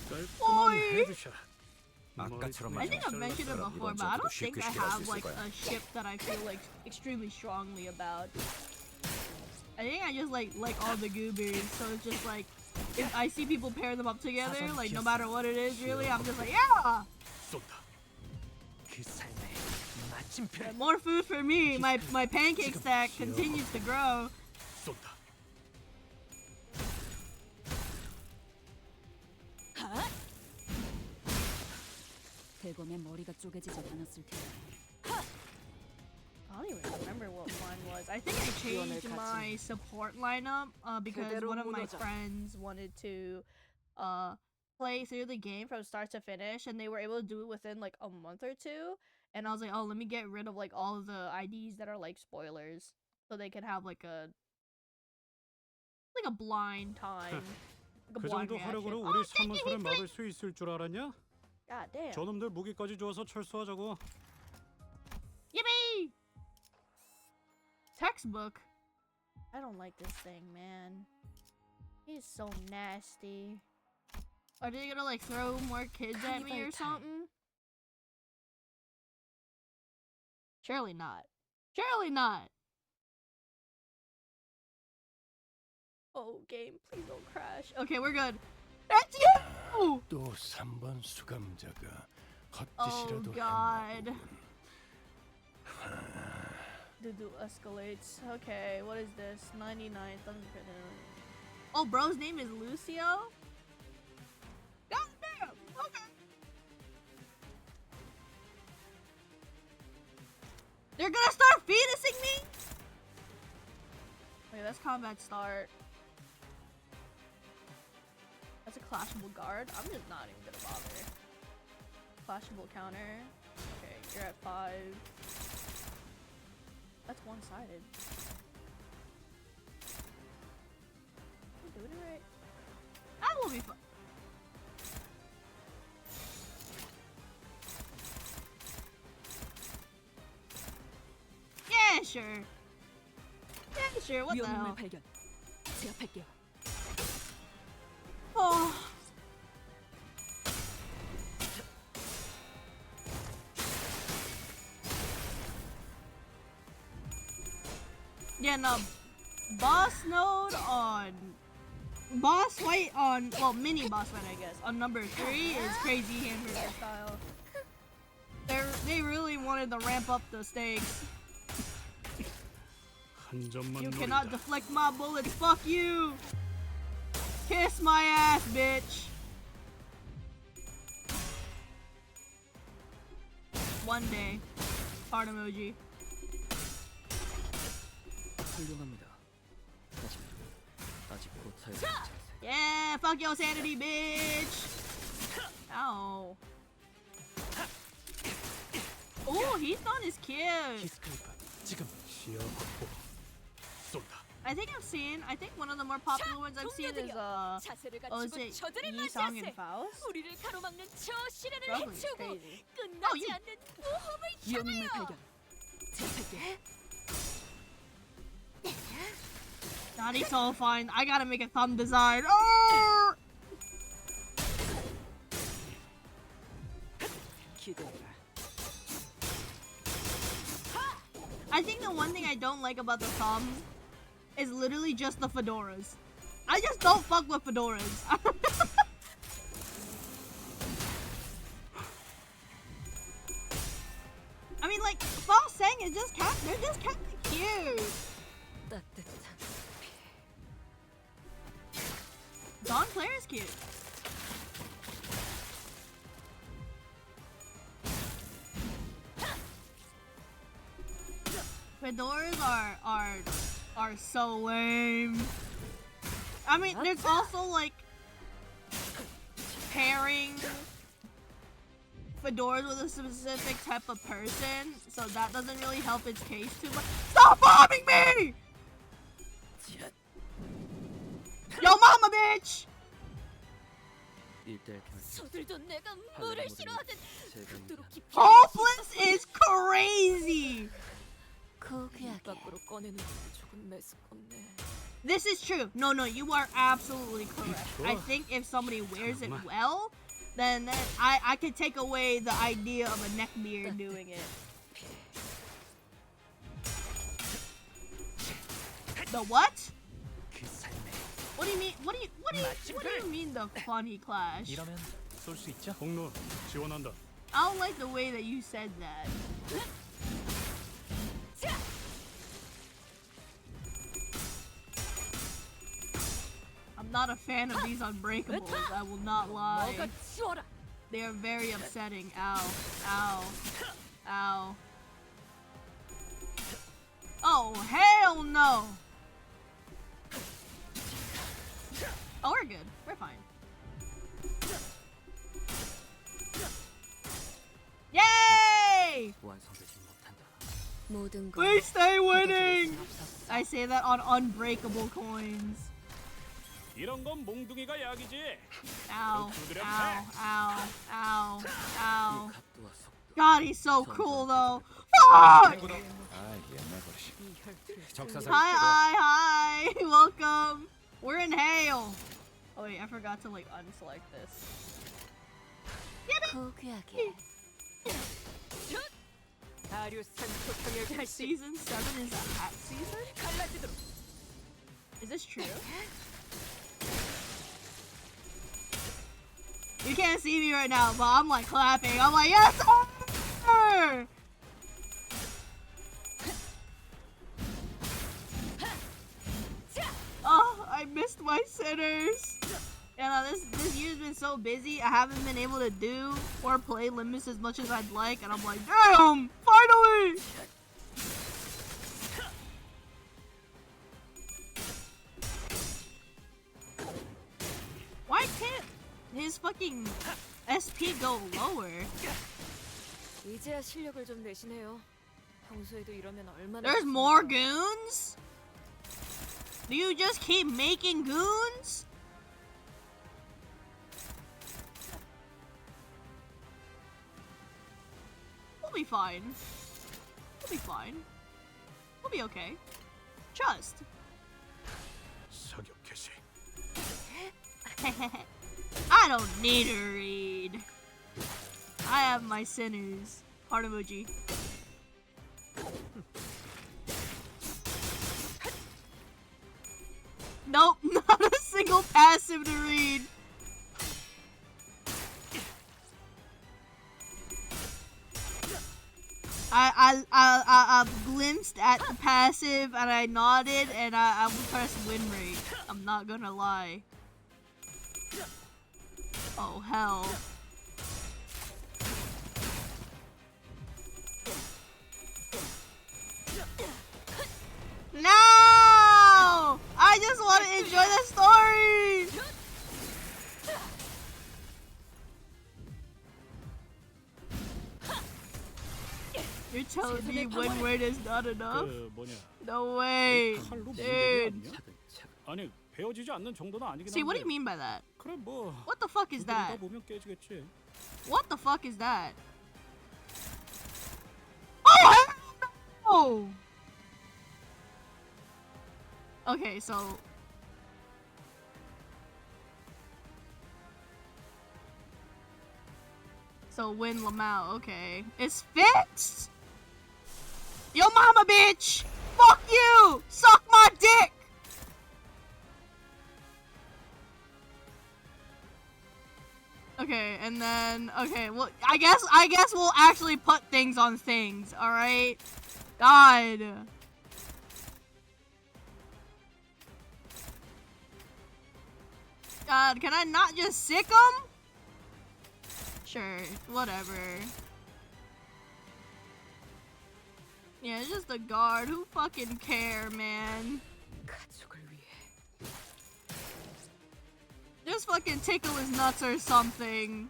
깔끔한 헤드샷. I think I've mentioned it before, but I don't think I have like a ship that I feel like extremely strongly about. I think I just like all the goobers, so it's just like if I see people pair them up together, like no matter what it is, really, I'm just like yeah. 쏜다. 그 삶의 마침표. More food for me. My pancake stack continues to grow. 쏜다. 대검의 머리가 쪼개지지 않았을 텐데. I don't even remember what mine was. I think I changed my support lineup because one of my friends wanted to play through the game from start to finish, and they were able to do it within like a month or two. And I was like, oh, let me get rid of like all of the IDs that are like spoilers, so they can have like a blind time. Like a 그 blind 정도 reaction. 화력으로 Oh, 우리 thank you, 사무소를 Heath. 막을 수 있을 줄 알았냐? God damn. 저놈들 무기까지 주어서 철수하자고. Yippee! Textbook. I don't like this thing, man. He's so nasty. Are they gonna like throw more kids at me or something? Surely not. Surely not. Oh, game, please don't crash. Okay, we're good. That's you! 또 3번 수감자가 Oh 헛짓이라도 god. 했나 Dudu escalates. Okay, what is this? 99. Oh, bro's name is Lucio? God damn! Okay. They're gonna start fetusing me? Okay, that's combat start. That's a clashable guard. I'm just not even gonna bother. Clashable counter. Okay, you're at 5. That's one-sided. We're doing it right. That will be fun. Yeah, sure. Yeah, sure. What the hell? 위험물 발견. 제압할게요. Oh. Yeah, no. Boss node on... Boss fight on... Well, mini boss fight, I guess. On number 3 is crazy hamburger style. They really wanted to ramp up the stakes. 한 점만 You 노린다. cannot deflect my bullets. Fuck you. Kiss my ass, bitch. One day. Heart emoji. 훌륭합니다. 아직 곧 사용. Yeah, fuck your sanity, bitch. Ow. Oh, Heathon is cute. 히스클리프 지금 시야 확보. 쏜다. I think one of the more popular ones I've seen is 자세를 oh, is 갖추고 it 저들을 Yisong and 맞이하세. Faust? 우리를 가로막는 저 시련을 Probably 해치우고 crazy. 끝나지 you- 않는 모험을 기억인물 향하여. 발견. 재살게. Daddy's so fine. I gotta make a thumb design. Oh! 기대해라. I think the one thing I don't like about the thumb is literally just the fedoras. I just don't fuck with fedoras. I mean, like, Faust saying it just they're just kind of cute. 따뜻한 Dawn Claire is cute. Fedoras are so lame. I mean, there's also like pairing fedoras with a specific type of person, so that doesn't really help its case too much. Stop bombing me! Yo, mama, bitch! 저들도 내가 물을 싫어하듯 그토록 깊이 Hopeless is crazy! 입 밖으로 꺼내는 것도 조금 매스껍네. This is true. No, you are absolutely correct. I think if somebody wears it well, then I could take away the idea of a neckbeard doing it. The what? What do you mean? What do you mean the funny clash? 이러면 쏠 수 있죠? 공로 지원한다. I don't like the way that you said that. I'm not a fan of these Unbreakables, I will not lie. They are very upsetting. Ow. Ow. Ow. Oh, hell no! Oh, we're good. We're fine. Yay! We stay winning! I say that on Unbreakable coins. 이런 건 몽둥이가 약이지. Ow. Ow. Ow. Ow. Ow. God, he's so cool though. Fuck! 아 옛날 버릇이. Hi. Welcome. We're in Hale. Oh wait, I forgot to like unselect this. Season 7 is a hat season? Is this true? You can't see me right now, but I'm like clapping. I'm like, yes, sir! Oh, I missed my sinners. And this year's been so busy, I haven't been able to do or play Limits as much as I'd like, and I'm like, damn, finally! Why can't his fucking SP go lower? 이제야 실력을 좀 내시네요. 평소에도 이러면 얼마나 There's more goons? Do you just keep making goons? We'll be fine. We'll be fine. We'll be okay. Trust. 사격 개시. I don't need to read. I have my sinners. Heart emoji. Nope, not a single passive to read. I glimpsed at the passive and I nodded and I would press win rate. I'm not gonna lie. Oh hell. No! I just want to enjoy the story! You're telling me one word is not enough? 그 뭐냐? No way, 칼로 dude. 문제가 아니야? 아니 베어지지 않는 정도는 아니긴 See, what do 한데. you mean by that? 그래 뭐. What the fuck is 두드리다 that? 보면 깨지겠지. What the fuck is that? Oh, hell no! Okay, so win Lamau, okay. It's fixed! Yo mama bitch! Fuck you! Suck my dick! Okay, and then well I guess we'll actually put things on things, alright? God. God, can I not just sick him? Sure, whatever. Yeah, it's just a guard. Who fucking care, man? Just fucking tickle his nuts or something.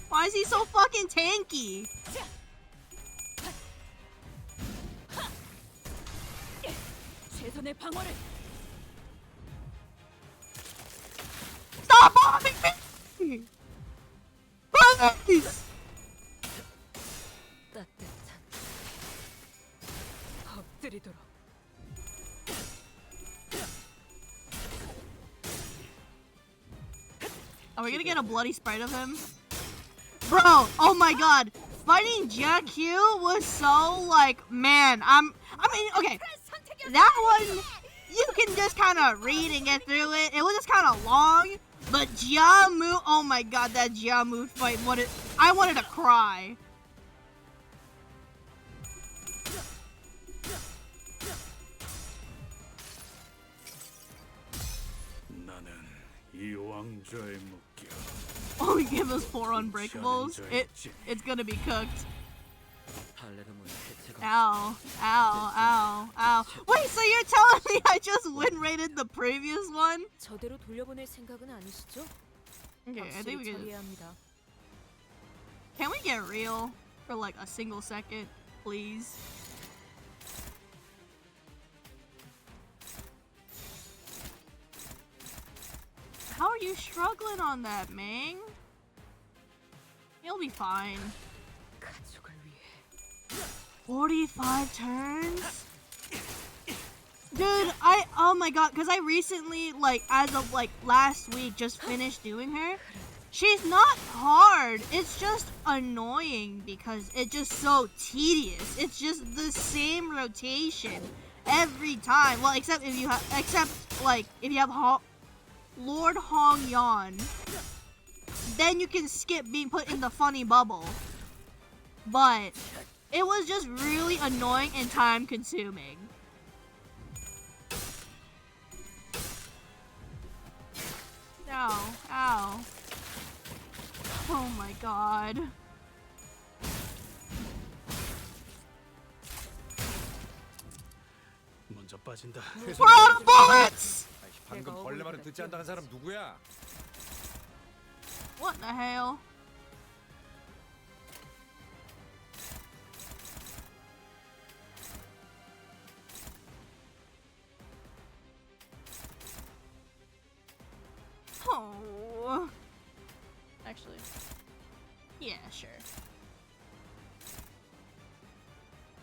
Why is he so fucking tanky? 최선의 방어를. Stop bombing me! Please! 따뜻한 엎드리도록. Are we gonna get a bloody sprite of him? Bro, oh my god. Fighting Jakyu was so like, man, I mean, okay. That one, you can just kind of read and get through it. It was just kind of long, but Jiamu, oh my god, that Jiamu fight, I wanted to cry. 나는 이 왕좌의 묶여. Oh, we give us 4 unbreakables? It's gonna be cooked. Ow, ow, ow, ow. Wait, so you're telling me I just win rated the previous one? 저대로 돌려보낼 생각은 아니시죠? Okay, I think we can. 처리해야 합니다. Can we get real for like a single second, please? How are you struggling on that, Ming? You'll be fine. 45 turns? Dude, oh my god, because I recently, like, as of like last week, just finished doing her. She's not hard, it's just annoying because it's just so tedious. It's just the same rotation every time. Well, except if you have, if you have Lord Hong Yan, then you can skip being put in the funny bubble. But it was just really annoying and time consuming. Ow, ow. Oh my god. 먼저 빠진다. We're out of bullets! 방금 벌레 말은 듣지 않다는 사람 누구야? What the hell? Oh. Actually. Yeah, sure.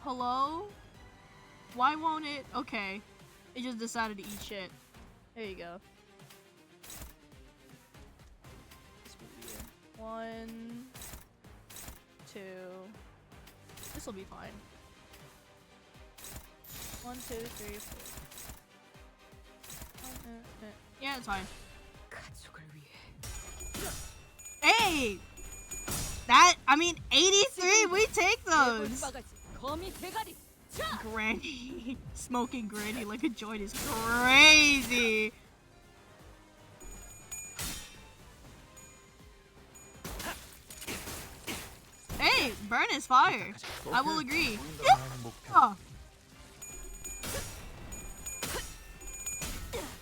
Hello? Why won't it? Okay. It just decided to eat shit. There you go. 1, 2. This will be fine. 1, 2, 3, 4. Yeah, it's fine. Hey! That, I mean, 83, we take those! 거미 대가리. Granny. Smoking Granny like a joint is crazy. Hey, burn is fire. I will agree. Yeah.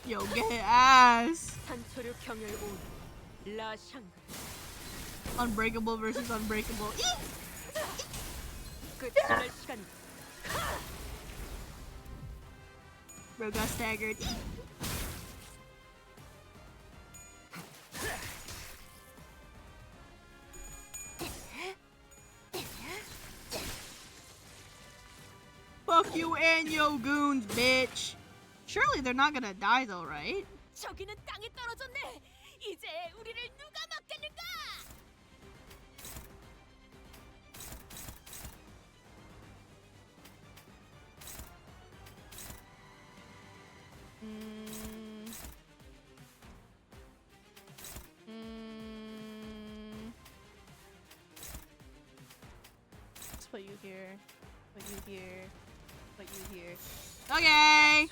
Yo, get ass. 산초류 경혈 온 라샹글. Unbreakable versus unbreakable. 끝날 시간. Bro got staggered. Fuck you and your goons, bitch. Surely they're not gonna die though, right? 저기는 땅에 떨어졌네. 이제 우리를 누가 막겠는가? Let's put you here. Put you here. Put you here. Okay.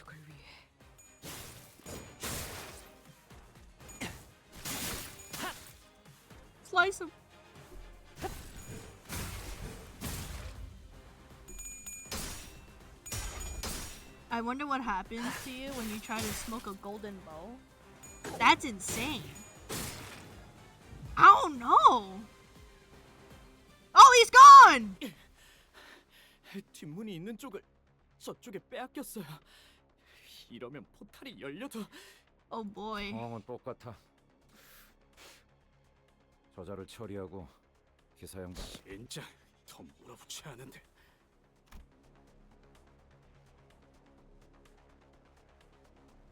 Slice him. I wonder what happens to you when you try to smoke a golden bow. That's insane. I don't know. Oh, he's gone! 뒷문이 있는 쪽을 저쪽에 빼앗겼어요. 이러면 포탈이 열려도. Oh boy. 상황은 똑같아. 저자를 처리하고 기사형. 진짜 더 몰아붙여야 하는데.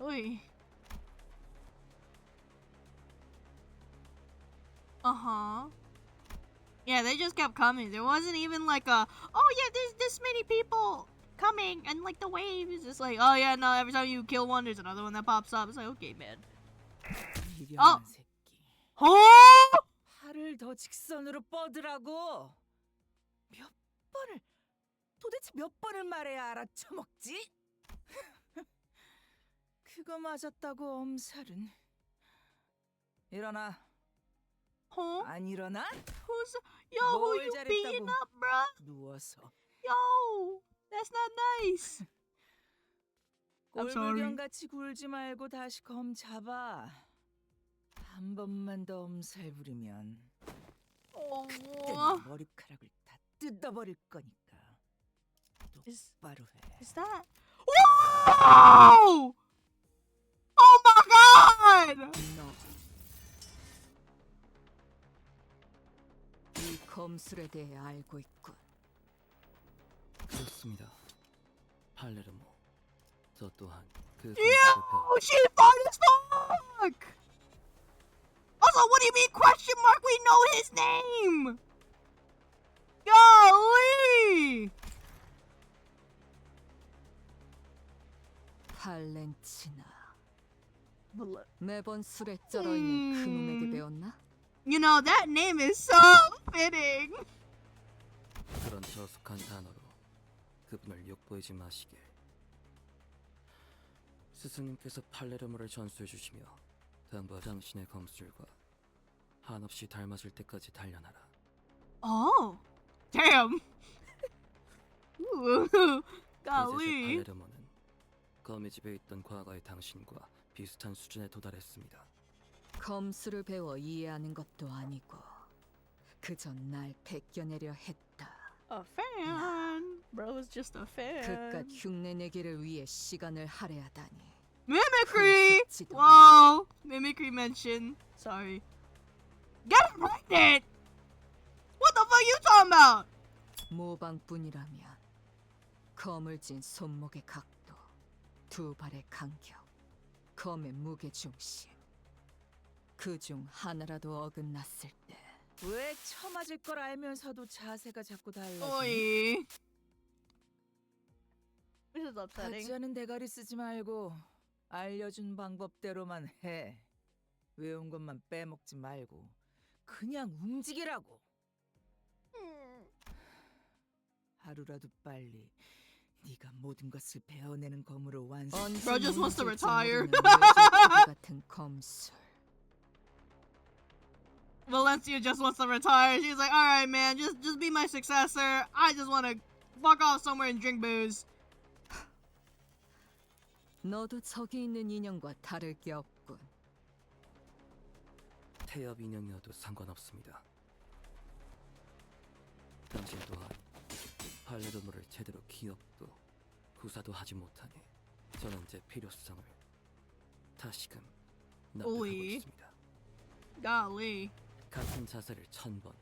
Oi. Uh-huh. Yeah, they just kept coming. There wasn't even like a, oh yeah, there's this many people coming, and like the wave is just like, oh yeah, no, every time you kill one, there's another one that pops up. It's like, okay, man. Oh! Oh! 팔을 더 직선으로 뻗으라고. 몇 번을, 도대체 몇 번을 말해야 알아쳐먹지? 그거 맞았다고 엄살은. 일어나. 안 일어나? Who's, yo, who you beating up, bruh? 누워서. Yo, that's not nice. I'm sorry. 꼴불견같이 굴지 말고 다시 검 잡아. 한 번만 더 엄살 부리면 그때는 머리카락을 다 뜯어버릴 거니까. 똑바로 해. Is that? Whoa! Oh my god! 이 검술에 대해 알고 있군. 그렇습니다. 팔레르모. 저 또한 그 Yo, she fun as fuck! Also, what do you mean question mark? We know his name! Golly! 팔렌치나. 매번 술에 쩔어있는 그놈에게 배웠나? You know, that name is so fitting. 그런 저속한 단어로 그분을 욕보이지 마시게. 스승님께서 팔레르모를 전수해 주시며 다음과 당신의 검술과 한없이 닮아질 때까지 단련하라. Oh, damn. Ooh, 이제서 golly. 팔레르모는 검의 집에 있던 과거의 당신과 비슷한 수준에 도달했습니다. 검술을 배워 이해하는 것도 아니고 그저 날 베껴내려 했다. A fan. Bro is just a fan. 그깟 흉내내기를 위해 시간을 할애하다니. Mimicry! Wow. Mimicry mention. Sorry. Get it right then! What the fuck you talking about? 모방뿐이라면 검을 쥔 손목의 각도, 두 발의 간격, 검의 무게 중심. 그중 하나라도 어긋났을 때 왜 처맞을 걸 알면서도 자세가 자꾸 달라지니? Oi. This is upsetting. 하지 않은 대가리 쓰지 말고 알려준 방법대로만 해. 외운 것만 빼먹지 말고 그냥 움직이라고. 하루라도 빨리 네가 모든 것을 베어내는 검으로 완성. Bro just wants to retire. 같은 검술. Valencia just wants to retire. She's like, all right, man, just be my successor. I just want to fuck off somewhere and drink booze. 너도 저기 있는 인형과 다를 게 없군. 태엽 인형이어도 상관없습니다. 당신 또한 팔레르모를 제대로 기억도 구사도 하지 못하니 저는 제 필요성을 다시금 납득하고 오이. 있습니다. Golly. 같은 자세를 1000번,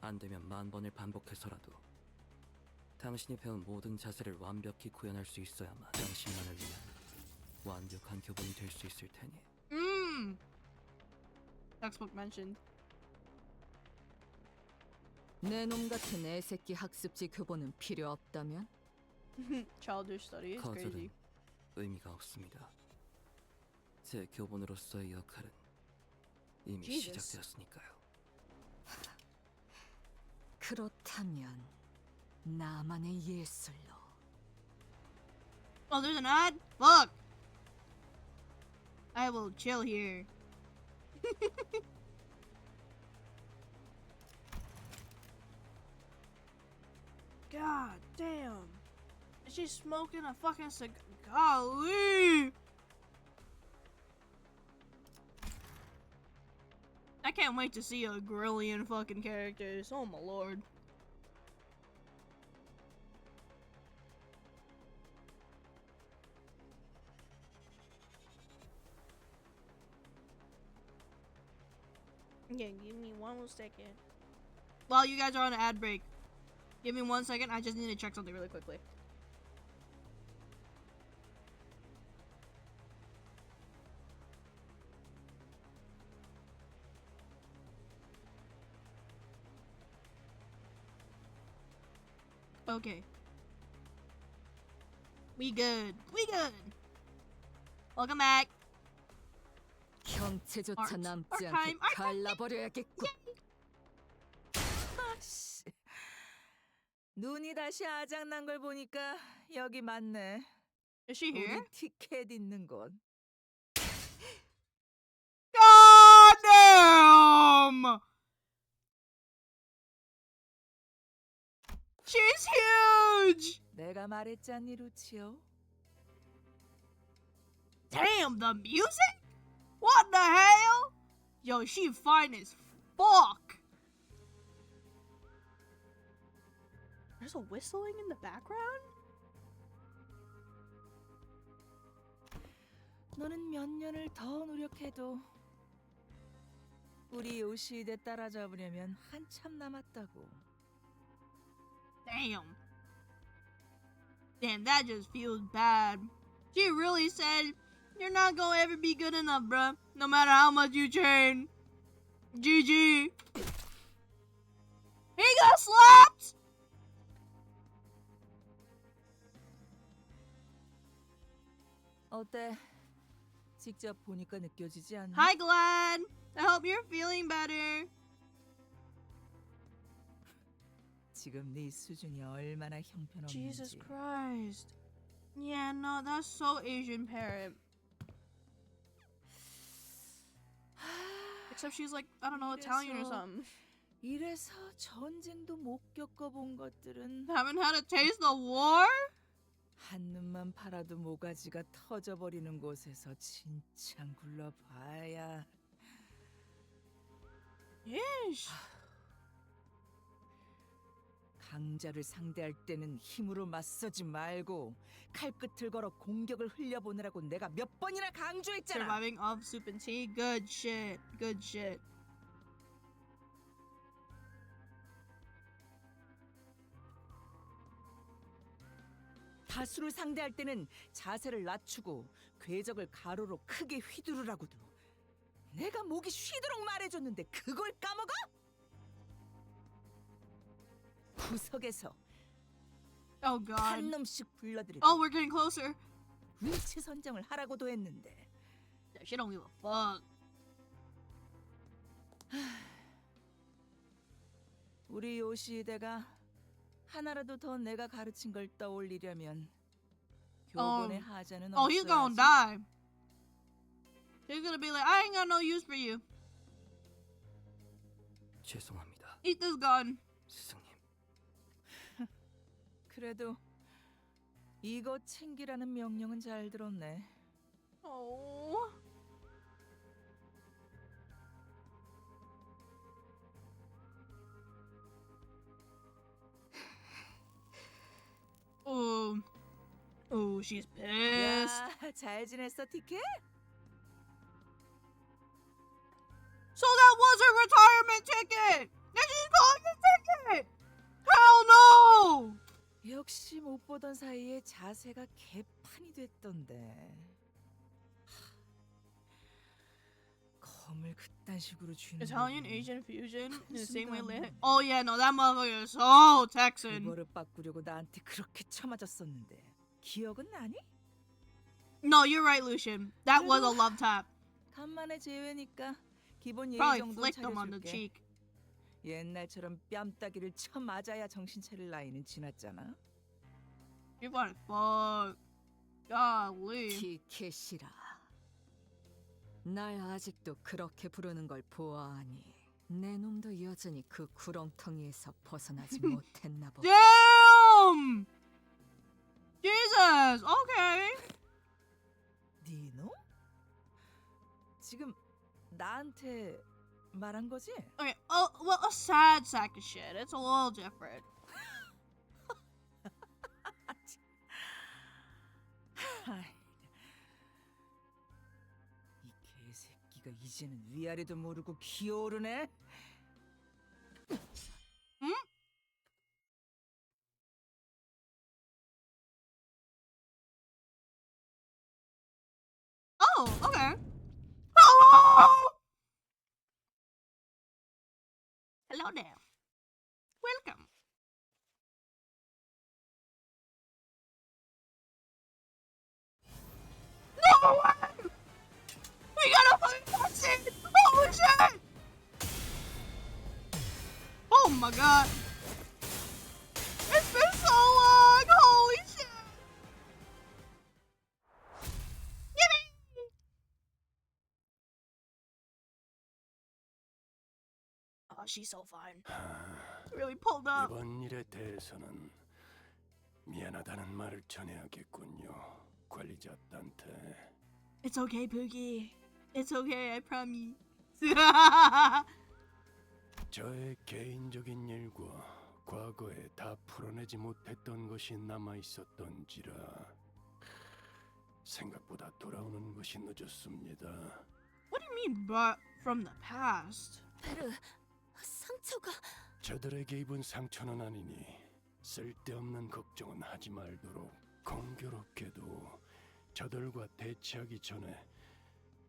안 되면 10,000번을 반복해서라도 당신이 배운 모든 자세를 완벽히 구현할 수 있어야만 당신만을 위한 완벽한 교본이 될 수 있을 테니. Textbook mentioned. 내 놈 같은 애새끼 학습지 교본은 필요 없다면? Childish study is 거절은 crazy. 의미가 없습니다. 제 교본으로서의 역할은 이미 Jesus. 시작되었으니까요. 그렇다면 나만의 예술로. Oh, there's an ad? Fuck! I will chill here. God damn. Is she smoking a fucking cigar? Golly! I can't wait to see a grillion fucking characters. Oh my lord. Yeah, give me 1 second. While you guys are on an ad break, give me 1 second. I just need to check something really quickly. Okay. We good. We good. Welcome back. 형체조차 Art. 남지 Art time. 않게 갈라버려야겠군. 아씨, 눈이 다시 아작난 걸 보니까 여기 맞네. Is she here? 우리 티켓 있는 곳. God damn! She's huge! 내가 말했잖니, 루치오. Damn, the music? What the hell? Yo, she fine as fuck. There's a whistling in the background? 너는 몇 년을 더 노력해도 우리 요시대 따라잡으려면 한참 남았다고. Damn. Damn, that just feels bad. She really said, you're not gonna ever be good enough, bruh. No matter how much you train. GG. He got slapped! 어때? 직접 보니까 느껴지지 않나? Hi, Glad. I hope you're feeling better. 지금 네 수준이 얼마나 형편없는지. Jesus Christ. Yeah, no, that's so Asian parent. Except she's like, I don't know, Italian or something. 이래서 전쟁도 못 겪어본 것들은 Haven't had a taste of war? 한눈만 팔아도 모가지가 터져버리는 곳에서 진짜 굴러봐야. Yeesh. 강자를 상대할 때는 힘으로 맞서지 말고 칼끝을 걸어 공격을 흘려보내라고 내가 몇 번이나 강조했잖아. Surviving off soup and tea? Good shit. Good shit. 다수를 상대할 때는 자세를 낮추고 궤적을 가로로 크게 휘두르라고도. 내가 목이 쉬도록 말해줬는데 그걸 까먹어? 구석에서 Oh god. 한 놈씩 불러들이고 Oh, we're getting closer. 위치 선정을 하라고도 했는데. She don't give a fuck. 우리 요시대가 하나라도 더 내가 가르친 걸 떠올리려면 교본의 하자는 Oh, he's gonna 없어야지. die. He's gonna be like, I ain't got no use for you. 죄송합니다, Eat this gun. 스승님. 그래도 이거 챙기라는 명령은 잘 들었네. Oh. Oh. Oh, she's pissed. 야, 잘 지냈어, 티켓? So that was her retirement ticket! And she's calling it ticket! Hell no! 역시 못 보던 사이에 자세가 개판이 됐던데. 검을 그딴 식으로 쥐는 Italian 거구나. Asian fusion in the same way 한순간에 lit. Oh yeah, no, that motherfucker is so Texan. 그거를 바꾸려고 나한테 그렇게 쳐맞았었는데 기억은 나니? No, you're right, Lucian. That was a love tap. 간만에 제외니까 기본 예의 Probably 정도는 flicked him on the 차려줄게. cheek. 옛날처럼 뺨따기를 쳐맞아야 정신 차릴 나이는 지났잖아. You funny fuck. Golly. 티켓이라. 날 아직도 그렇게 부르는 걸 보아하니 내 놈도 여전히 그 구렁텅이에서 벗어나지 못했나 보다. Damn! Jesus! Okay. 네 놈? 지금 나한테 말한 거지? Okay, oh, well, a sad sack of shit. It's a little different. 이 개새끼가 이제는 위아래도 모르고 기어오르네. Oh, okay. Hello! Hello there. Welcome. No way! We got a fucking cutscene! Holy shit! Oh my god. It's been so long! Holy shit! Yippee! Oh, she's so fine. Really pulled up. 이번 일에 대해서는 미안하다는 말을 전해야겠군요. 관리자 딴테. It's okay, Pookie. It's okay, I promise. 저의 개인적인 일과 과거에 다 풀어내지 못했던 것이 남아 있었던지라 생각보다 돌아오는 것이 늦었습니다. What do you mean, but from the past? 베르, 상처가... 저들에게 입은 상처는 아니니 쓸데없는 걱정은 하지 말도록. 공교롭게도 저들과 대치하기 전에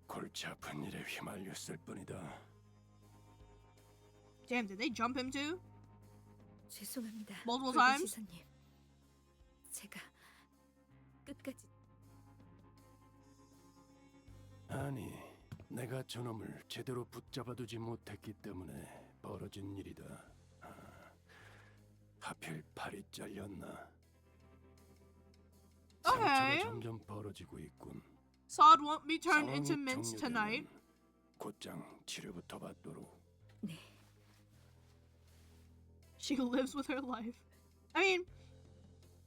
골치 아픈 일에 휘말렸을 뿐이다. Damn, did they jump him too? 죄송합니다. Multiple 붉은 times? 시선님. 제가 끝까지 아니, 내가 저놈을 제대로 붙잡아두지 못했기 때문에 벌어진 일이다. 하필 팔이 잘렸나? 상처가 Okay. 점점 벌어지고 있군. Sod won't be turned 상황이 into mince tonight. 종료되면 곧장 치료부터 받도록. She lives with her life. I mean,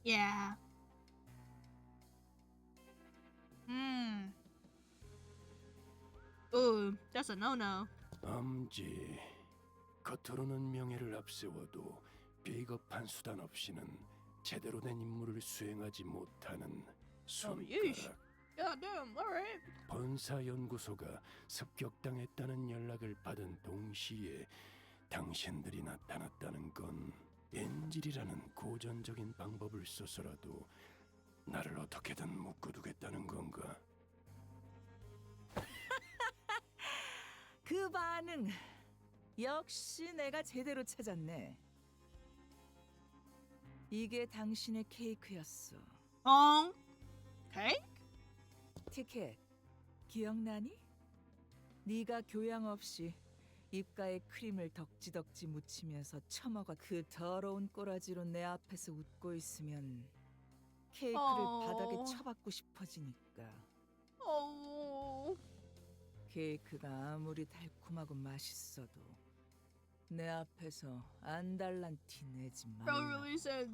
yeah. Ooh, that's a no-no. 엄지, 겉으로는 명예를 앞세워도 비겁한 수단 없이는 제대로 된 임무를 수행하지 못하는 yeesh. 손가락. Goddamn, alright. 본사연구소가 습격당했다는 연락을 받은 동시에 당신들이 나타났다는 건 엔질이라는 고전적인 방법을 써서라도 나를 어떻게든 묶어두겠다는 건가? 그 반응 역시 내가 제대로 찾았네. 이게 당신의 케이크였어. 케이크? 티켓 기억나니? 네가 교양 없이 입가에 크림을 덕지덕지 묻히면서 처먹어 그 더러운 꼬라지로 내 앞에서 웃고 있으면 케이크를 바닥에 쳐박고 싶어지니까. 케이크가 아무리 달콤하고 맛있어도 내 앞에서 안달난 티 내지 Bro 말라. really said,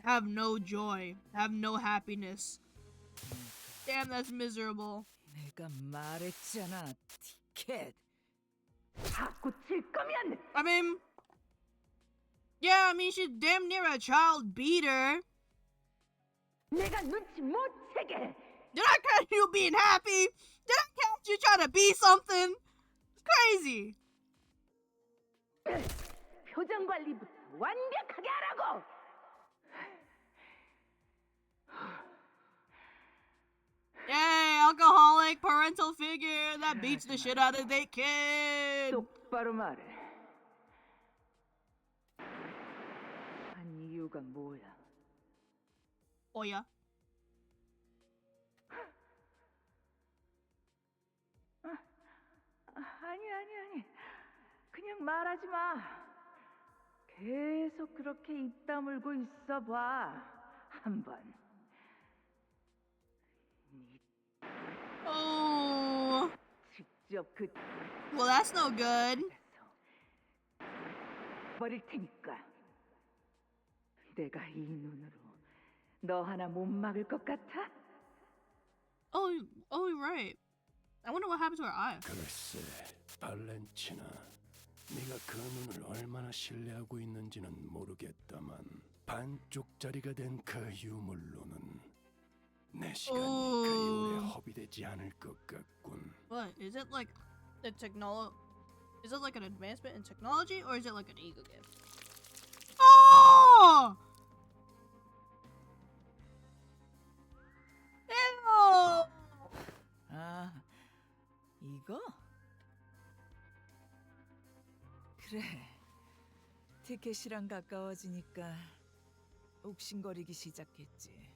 have no joy, have no happiness. Damn, that's miserable. 내가 말했잖아, 티켓. 자꾸 칠 거면 I mean, yeah, I mean, she's damn near a child beater. 내가 눈치 못 채게. Did I catch you being happy? Did I catch you trying to be something? It's crazy. 표정 관리부터 완벽하게 하라고. Yay, alcoholic parental figure that beats the shit out of their kid. 똑바로 말해. 한 이유가 뭐야? Oh yeah. 아니. 그냥 말하지 마. 계속 그렇게 입 다물고 있어봐. 한번. Oh. 직접 그 Well, that's no good. 버릴 테니까. 내가 이 눈으로 너 하나 못 막을 것 같아? Oh, you're right. I wonder what happened to her eye. 글쎄, 발렌치나, 네가 그 눈을 얼마나 신뢰하고 있는지는 모르겠다만 반쪽짜리가 된 그 유물로는 내 시간이 그리 오래 허비되지 않을 것 같군. What is it like? The technology? Is it like an advancement in technology, or is it like an ego gift? Oh! Ew! 아, 이거? 그래. 티켓이랑 가까워지니까 욱신거리기 시작했지.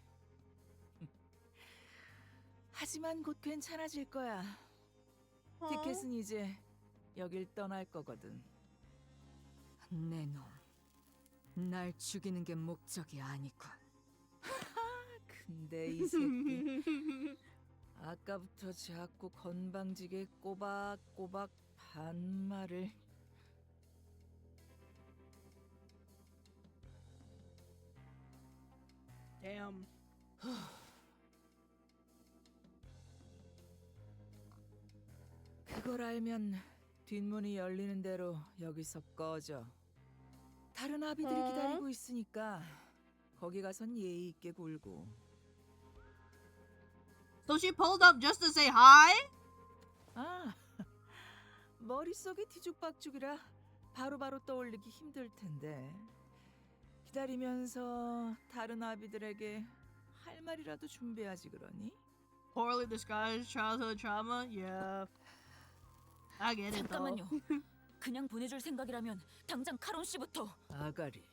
하지만 곧 괜찮아질 거야. 티켓은 이제 여길 떠날 거거든. 내 놈, 날 죽이는 게 목적이 아니군. 근데 이 새끼 아까부터 자꾸 건방지게 꼬박꼬박 반말을. Damn. 그걸 알면 뒷문이 열리는 대로 여기서 꺼져. 다른 아비들이 기다리고 있으니까 거기 가선 예의 있게 굴고. So she pulled up just to say hi? 아, 머릿속이 뒤죽박죽이라 바로바로 떠올리기 힘들 텐데. 기다리면서 다른 아비들에게 할 말이라도 준비하지 그러니? Poorly disguised childhood trauma? Yeah. I get it though. 잠깐만요. 그냥 보내줄 생각이라면 당장 카론 씨부터. 아가리.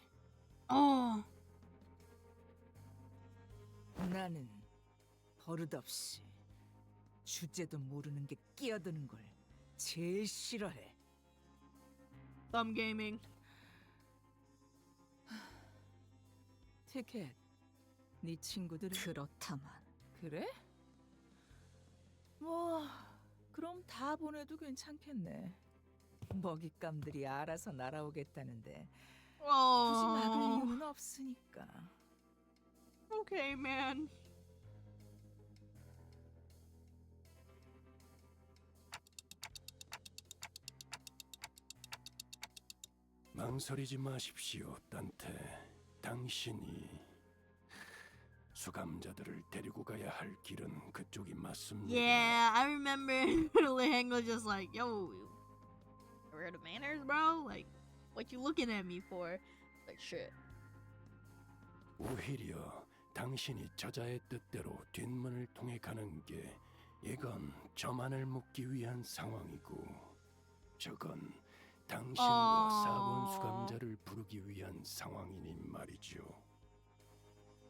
나는 버릇없이 주제도 모르는 게 끼어드는 걸 제일 싫어해. Thumb gaming. 티켓, 네 친구들은? 그렇다만. 그래? 뭐 그럼 다 보내도 괜찮겠네. 먹잇감들이 알아서 날아오겠다는데 굳이 막을 이유는 없으니까. Okay, man. 망설이지 마십시오, 딴테. 당신이 수감자들을 데리고 가야 할 길은 그쪽이 맞습니다. Yeah, I remember Leheng was just like, yo, where are the manners, bro? Like, what you looking at me for? Like, shit. 오히려 당신이 저자의 뜻대로 뒷문을 통해 가는 게 이건 저만을 묶기 위한 상황이고 저건 당신과 사본 수감자를 부르기 위한 상황이니 말이죠.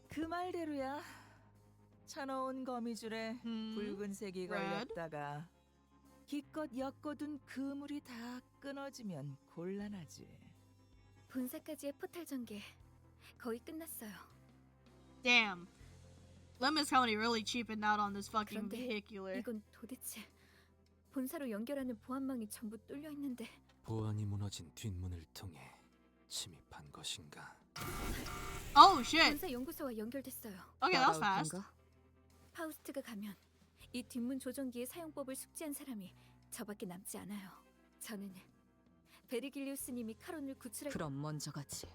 그 말대로야. 쳐놓은 거미줄에 붉은색이 Red? 걸렸다가 기껏 엮어둔 그물이 다 끊어지면 곤란하지. 본사까지의 포탈 전개 거의 끝났어요. Damn. Lemons County really cheapened out on this fucking 그런데 vehicular. 이건 도대체 본사로 연결하는 보안망이 전부 뚫려 있는데 보안이 무너진 뒷문을 통해 침입한 것인가? Oh shit. 본사 연구소와 연결됐어요. Okay, that was fast. 파우스트가 가면 이 뒷문 조정기의 사용법을 숙지한 사람이 저밖에 남지 않아요. 저는 베르길리우스님이 카론을 구출할 그럼 먼저 가지.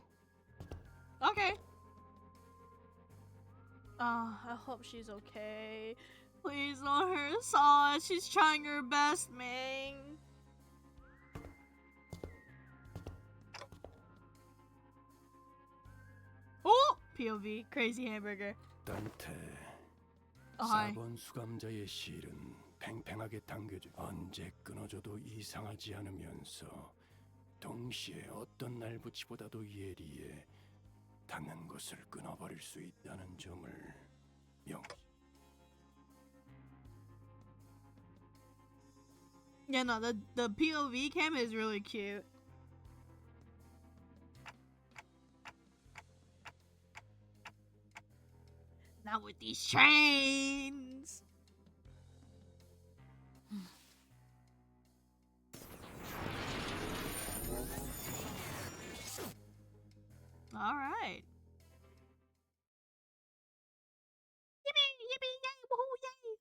Okay. I hope she's okay. Please don't hurt Saw. She's trying her best, man. Oh! POV. Crazy hamburger. 딴테 hi. 4번 수감자의 실은 팽팽하게 당겨져 언제 끊어져도 이상하지 않으면서 동시에 어떤 날붙이보다도 예리해 닿는 것을 끊어버릴 수 있다는 점을 명. Yeah, no, the POV cam is really cute. Not with these trains. All right. Yippee, yippee, yay, woohoo, yay.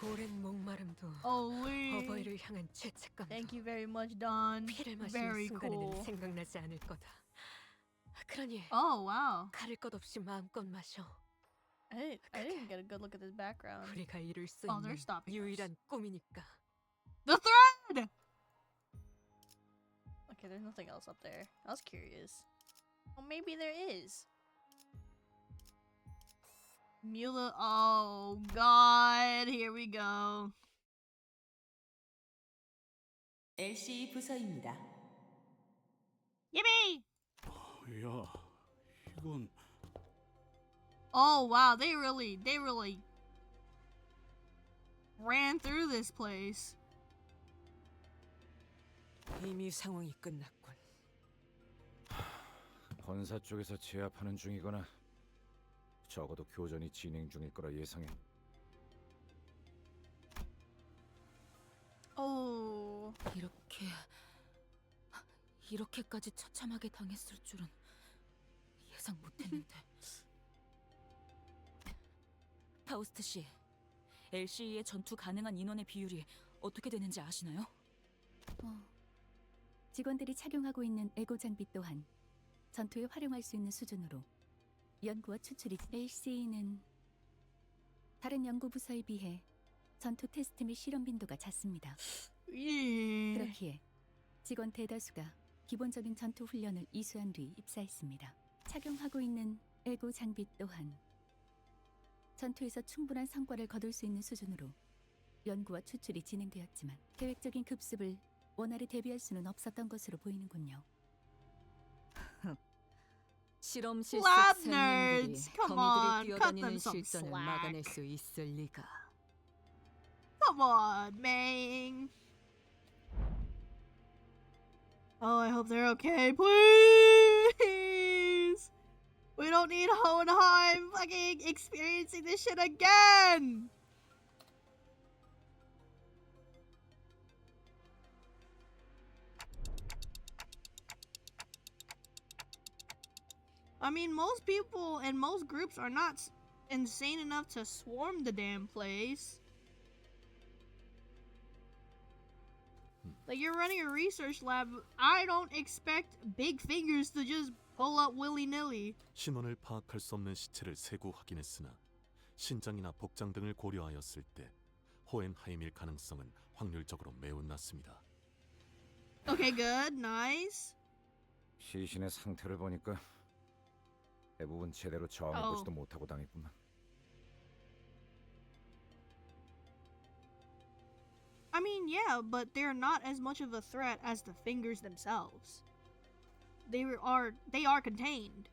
오랜 목마름도 Holy. 어버이를 향한 죄책감도 Thank you very much, Don. 피를 마시는 Very 순간에는 cool. 생각나지 않을 거다. 그러니 Oh, wow. 가릴 것 없이 마음껏 마셔. I didn't get a good look at this background. 우리가 이룰 수 Oh, they're 있는 stopping us. 유일한 꿈이니까. The thread! Okay, there's nothing else up there. I was curious. Well, maybe there is. Mula. Oh, God. Here we go. LC 부서입니다. Yippee! 야, 이건 Oh, wow. They really ran through this place. 이미 상황이 끝났군. 본사 쪽에서 제압하는 중이거나 적어도 교전이 진행 중일 거라 예상해. Oh. 이렇게까지 처참하게 당했을 줄은 예상 못했는데. 파우스트 씨, LCE의 전투 가능한 인원의 비율이 어떻게 되는지 아시나요? 직원들이 착용하고 있는 에고 장비 또한 전투에 활용할 수 있는 수준으로 연구와 추출이 LCE는 다른 연구 부서에 비해 전투 테스트 및 실험 빈도가 잦습니다. 그렇기에 직원 대다수가 기본적인 전투 훈련을 이수한 뒤 입사했습니다. 착용하고 있는 에고 장비 또한 전투에서 충분한 성과를 거둘 수 있는 수준으로 연구와 추출이 진행되었지만 계획적인 급습을 원활히 대비할 수는 없었던 것으로 보이는군요. 실험 실습 Lab 샘님들이 nerds, come on, 거미들이 cut 뛰어다니는 them some 실전을 slack. 막아낼 수 있을 리가. Come on, man. Oh, I hope they're okay. Please. We don't need Hohenheim fucking experiencing this shit again. I mean, most people and most groups are not insane enough to swarm the damn place. Like, you're running a research lab. I don't expect big fingers to just pull up willy-nilly. 신원을 파악할 수 없는 시체를 세고 확인했으나 신장이나 복장 등을 고려하였을 때 호헨하임일 가능성은 확률적으로 매우 낮습니다. Okay, good. Nice. 시신의 상태를 보니까 대부분 제대로 저항해보지도 못하고 당했구만. I mean, yeah, but they're not as much of a threat as the fingers themselves. They are contained.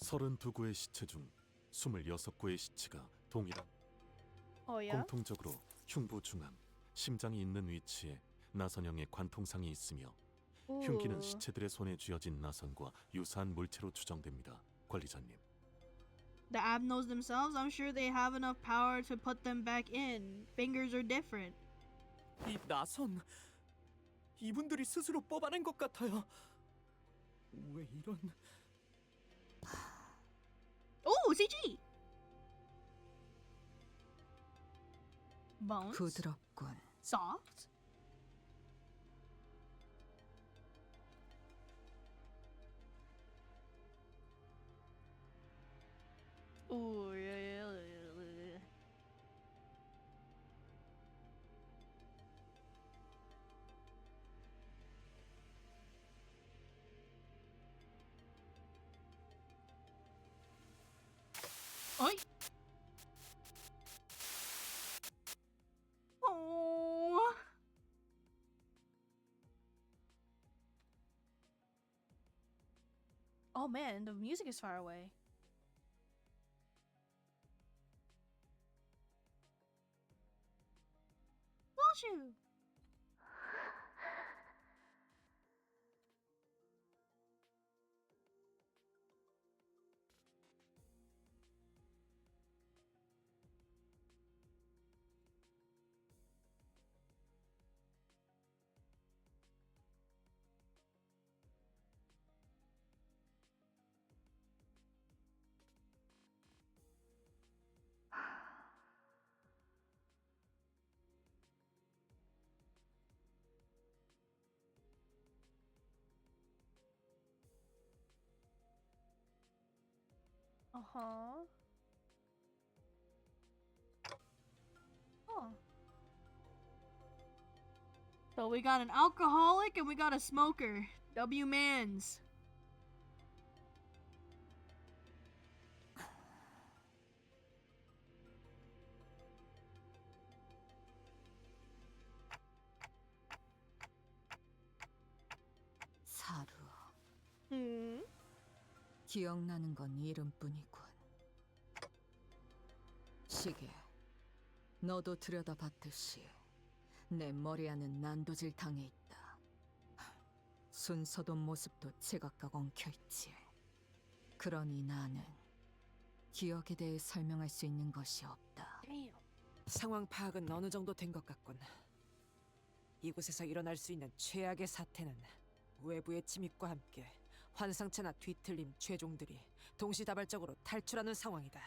32구의 시체 중 26구의 시체가 동일한 Oh yeah. 공통적으로 흉부 중앙, 심장이 있는 위치에 나선형의 관통상이 있으며 흉기는 Ooh. 시체들의 손에 쥐어진 나선과 유사한 물체로 추정됩니다. 관리자님. The abnos themselves, I'm sure they have enough power to put them back in. Fingers are different. 이 나선 이분들이 스스로 뽑아낸 것 같아요. 왜 이런? Oh, CG. Bones. 부드럽군. Soft. Ooh, yeah. Oi. Oh. Oh man, the music is far away. Bonjour. Uh-huh. Oh. So we got an alcoholic and we got a smoker. W Mans. 사루. Hmm. 기억나는 건 이름뿐이군. 시계. 너도 들여다봤듯이 내 머리 안은 난도질 당해 있다. 순서도 모습도 제각각 엉켜있지. 그러니 나는 기억에 대해 설명할 수 있는 것이 없다. 상황 파악은 어느 정도 된 것 같군. 이곳에서 일어날 수 있는 최악의 사태는 외부의 침입과 함께 환상체나 뒤틀림 죄종들이 동시다발적으로 탈출하는 상황이다.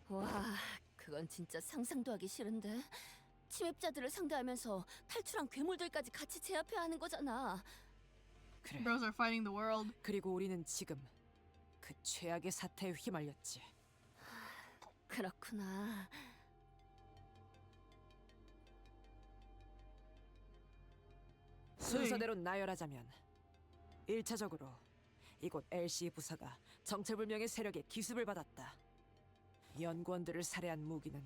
와, 그건 진짜 상상도 하기 싫은데. 침입자들을 상대하면서 탈출한 괴물들까지 같이 제압해야 하는 거잖아. 그래. Bros are fighting the world. 그리고 우리는 지금 그 최악의 사태에 휘말렸지. 그렇구나. 순서대로 나열하자면 1차적으로 이곳 LC 부사가 정체불명의 세력의 기습을 받았다. 연구원들을 살해한 무기는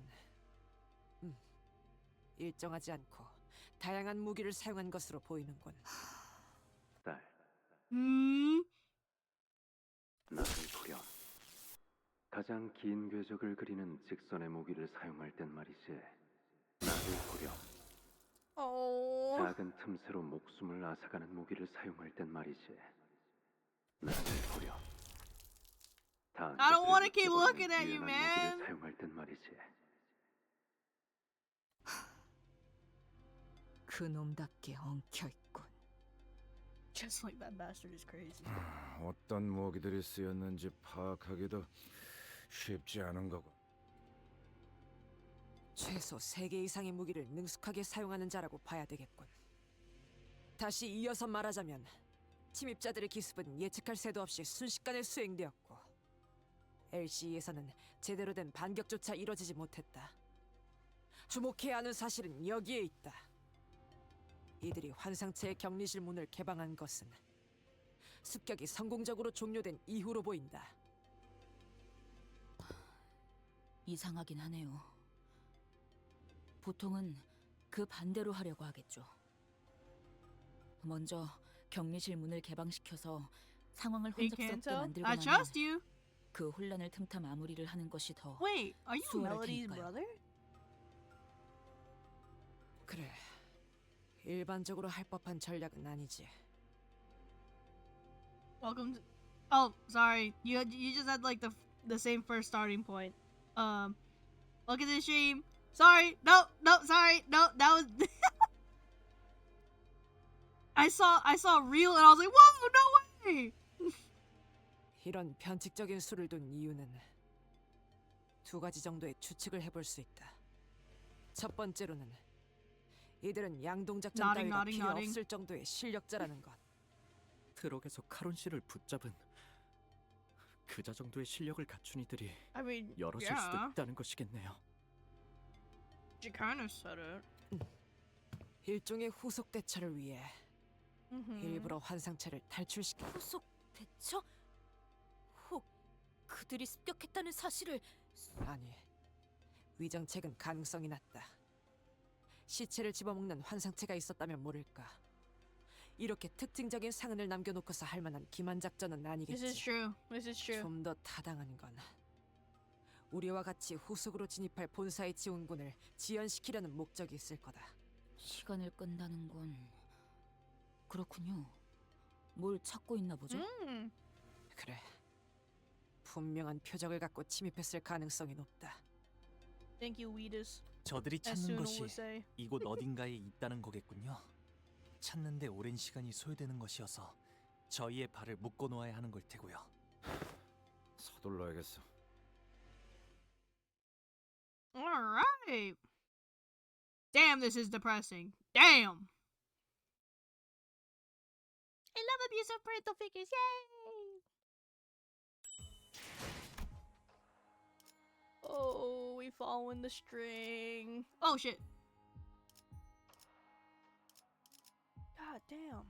일정하지 않고 다양한 무기를 사용한 것으로 보이는군. 딸, Hmm. 나를 보렴. 가장 긴 궤적을 그리는 직선의 무기를 사용할 땐 말이지. 나를 보렴. Oh. 작은 틈새로 목숨을 앗아가는 무기를 사용할 땐 말이지. 나를 보렴. I don't want to keep looking at you, man. 무기를 사용할 땐 말이지. 그놈답게 엉켜있군. Just like that bastard is crazy. 어떤 무기들이 쓰였는지 파악하기도 쉽지 않은 거고. 최소 3개 이상의 무기를 능숙하게 사용하는 자라고 봐야 되겠군. 다시 이어서 말하자면 침입자들의 기습은 예측할 새도 없이 순식간에 수행되었고 LC에서는 제대로 된 반격조차 이뤄지지 못했다. 주목해야 하는 사실은 여기에 있다. 이들이 환상체의 격리실 문을 개방한 것은 습격이 성공적으로 종료된 이후로 보인다. 이상하긴 하네요. 보통은 그 반대로 하려고 하겠죠. 먼저 격리실 문을 개방시켜서 상황을 Big 혼잡스럽게 Kanto, 만들고 I 나면 trust you. 그 혼란을 틈타 마무리를 하는 것이 더 Wait, are you 수월할 Melody's 테니까요. brother? 그래. 일반적으로 할 법한 전략은 아니지. Welcome to... Oh, sorry. You just had like the same first starting point. Look at the stream. Sorry. No, sorry. No, that was I saw real and I was like, "Whoa, no way." 이런 변칙적인 수를 둔 이유는 두 가지 정도의 추측을 해볼 수 있다. 첫 번째로는 이들은 양동작전 Nodding, 따위가 nodding, 필요 nodding. 없을 정도의 실력자라는 것. 트럭에서 카론 씨를 붙잡은 그자 정도의 실력을 갖춘 이들이 I mean, 여럿일 수도 yeah. 있다는 것이겠네요. You kind of said it. 일종의 후속 대처를 위해 Mhm. 일부러 환상체를 탈출시켜. 후속 대처? 혹 그들이 습격했다는 사실을 아니, 위정책은 가능성이 낮다. 시체를 집어먹는 환상체가 있었다면 모를까. 이렇게 특징적인 상흔을 남겨놓고서 할 만한 기만 작전은 아니겠지. This is true. This is true. 좀 더 타당한 건 우리와 같이 후속으로 진입할 본사의 지원군을 지연시키려는 목적이 있을 거다. 시간을 끈다는 건 그렇군요. 뭘 찾고 있나 보죠? 그래. 분명한 표적을 갖고 침입했을 가능성이 높다. Thank you, Weedus. 저들이 As 찾는 Suno 것이 would say. 이곳 어딘가에 있다는 거겠군요. 찾는데 오랜 시간이 소요되는 것이어서 저희의 발을 묶어 놓아야 하는 걸 테고요. 서둘러야겠어. All right. Damn, this is depressing. Damn. I love abusive parental figures. Yay! Oh, we following the string. Oh shit. God damn.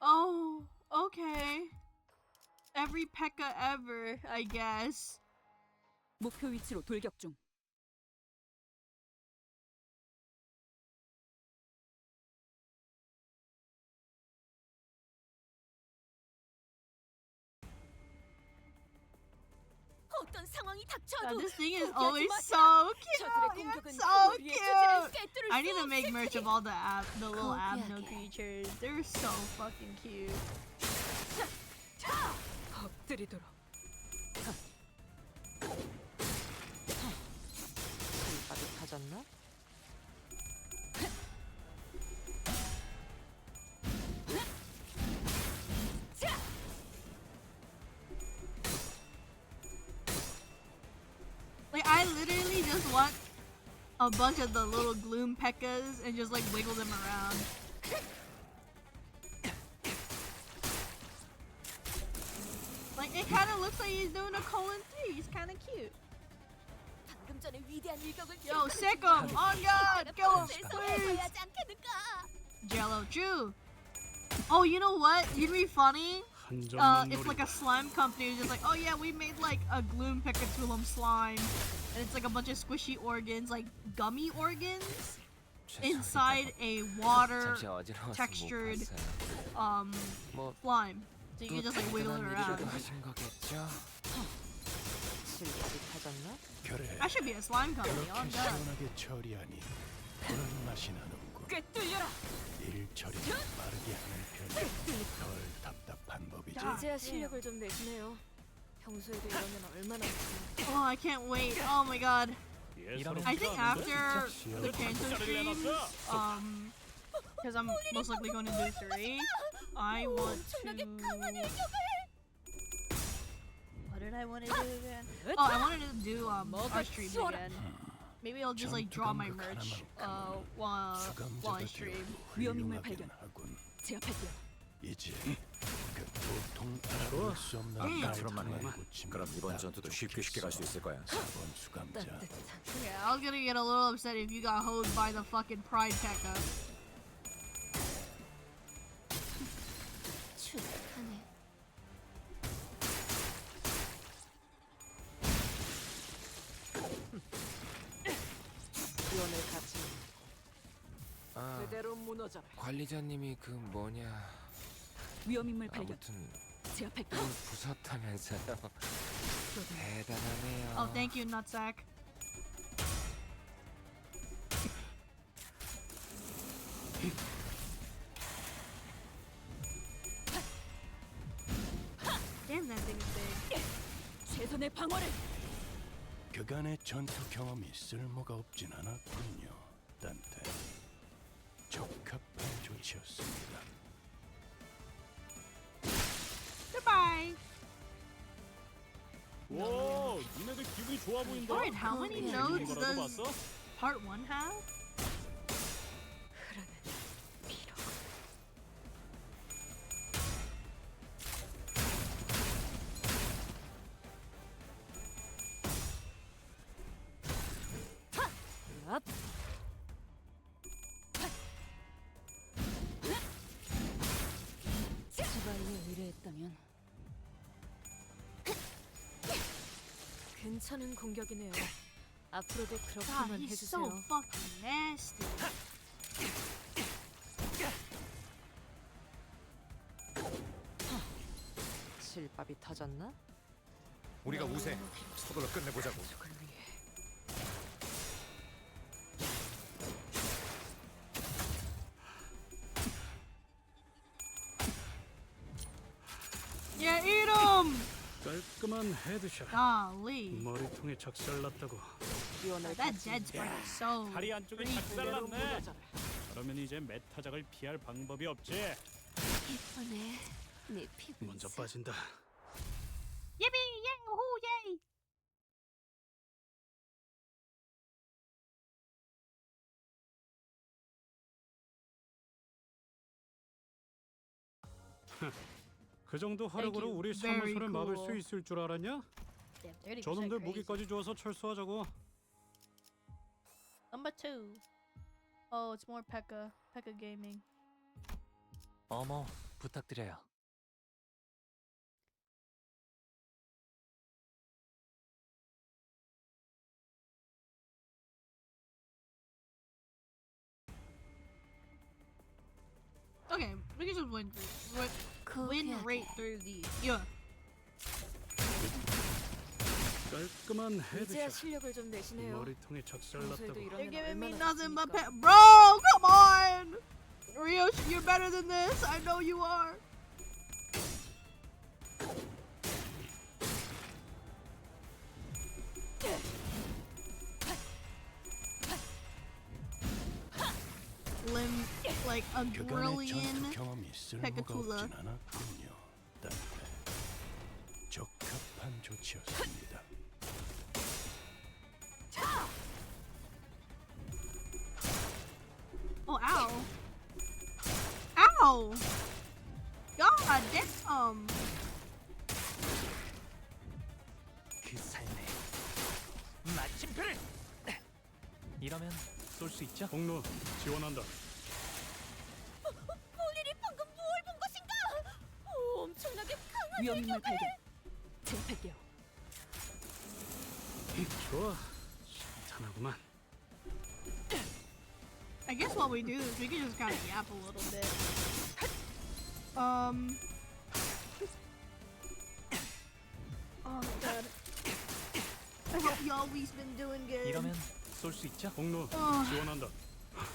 Oh, okay. Every P.E.K.K.A ever, I guess. 목표 위치로 돌격 중. 어떤 상황이 닥쳐도 God, this thing is 포기하지 always 마세요. so 저들의 cute. 공격은 It's so 우리의 주제를 cute. 꿰뚫을 I need 수 to make 없을 merch of 테니. all the little abno 포기하게. creatures. They're so fucking cute. 엎드리도록. 빠듯하졌나? Like, I literally just want a bunch of the little gloom P.E.K.K.As and just like wiggle them around. Like, it kind of looks like he's doing a colon 3. He's kind of cute. 방금 전에 위대한 일격을 Yo, 기억하는 sick 중이야. him! On God! Kill him, 버스에서 please! 해봐야지 않겠는가? Jello Jew. Oh, you know what? You'd be funny. If like a slime company was just like, oh yeah, we made like a gloom Picatulum slime, and it's like a bunch of squishy organs, like gummy organs, inside a water 잠시 어지러워서 못 textured 봤어요. 뭐 slime. So you 또 can just like wiggle it 대단한 around. 일이라도 하신 거겠죠? 실력이 타졌나? 그래. That should be a slime company. On 이렇게 God. 시원하게 처리하니 그런 맛이 나는군. 꿰뚫려라. 일 처리를 빠르게 하는 편이 덜 답답한 법이지. 이제야 실력을 좀 내시네요. 평소에도 이러면 얼마나 좋습니까? Oh, I can't wait. Oh my God. 이런 I think after the Kanto 시작을 streams, 해놨어. because I'm most likely going to do 3, I want to. What did I want to do again? Oh, I wanted to do our streams again. Maybe I'll just like draw my merch while I stream. 위험인물 발견. 제압할게요. 이제 그 보통 알아볼 수 없는 아까처럼만 해. 말투만 고치면 그럼 이번 전투도 쉽게 갈 수 있을 거야. 4번 수감자. Yeah, I was gonna get a little upset if you got hosed by the fucking Pride P.E.K.K.A. 추악하네. 지원을 같이 아, 그대로 무너져라. 관리자님이 그 뭐냐 위험인물 발견. 아무튼 제압할게요. 부쉈다면서요. 대단하네요. Oh, thank you, nutsack. Damn, that thing is big. 최선의 방어를. 그간의 전투 경험이 쓸모가 없진 않았군요, 단테. 적합한 조치였습니다. Goodbye. 와, 니네들 기분이 좋아 보인다. Alright, how many 재밌는 nodes 거라도 does 봤어? part 1 have? 제발로 의뢰했다면 괜찮은 공격이네요. 앞으로도 God, 그렇게만 he's 해주세요. so fucking nasty. 실밥이 터졌나? 우리가 우세. 서둘러 끝내보자고. Yeah, eat him! 깔끔한 헤드샷. Golly. 머리통에 작살났다고. That dead spot is so 다리 안쪽에 creepy. 작살났네. 그러면 이제 메타작을 피할 방법이 없지. 이번에 네 피부. 먼저 빠진다. Yippee! Yay! Woohoo! Yay! 그 정도 화력으로 you. 우리 Very 사무소를 막을 수 cool. 있을 줄 알았냐? Damn, 30% 저놈들 crazy. 무기까지 주어서 철수하자고. Number 2. Oh, it's more Pekka. Pekka Gaming. 어머, 부탁드려요. Okay, we can just win through. Win right through these. Yeah. 깔끔한 이제야 헤드샷. 실력을 좀 내시네요. 머리통에 평소에도 작살났다고. You're 이러면 giving me 얼마나 nothing but 좋습니까? pet. Bro, come on! Ryoshi, you're better than this. I know you are. Lim, like a 그간의 brilliant 전투 경험이 쓸모가 Pekatula. 없진 않았군요, 단테. 적합한 조치였습니다. Oh, ow. Ow! God damn! 그 삶에 마침표를. 이러면 쏠 수 있죠? 공로 지원한다. 볼일이 방금 뭘 본 것인가? 오, 엄청나게 강한 위험인물 발견. 제압할게요. 좋아. 신탄하구만. I guess what we do is we can just kind of yap a little bit. Oh my god. I hope y'all's been doing good. 이러면 쏠 수 있죠? 공로 어. 지원한다.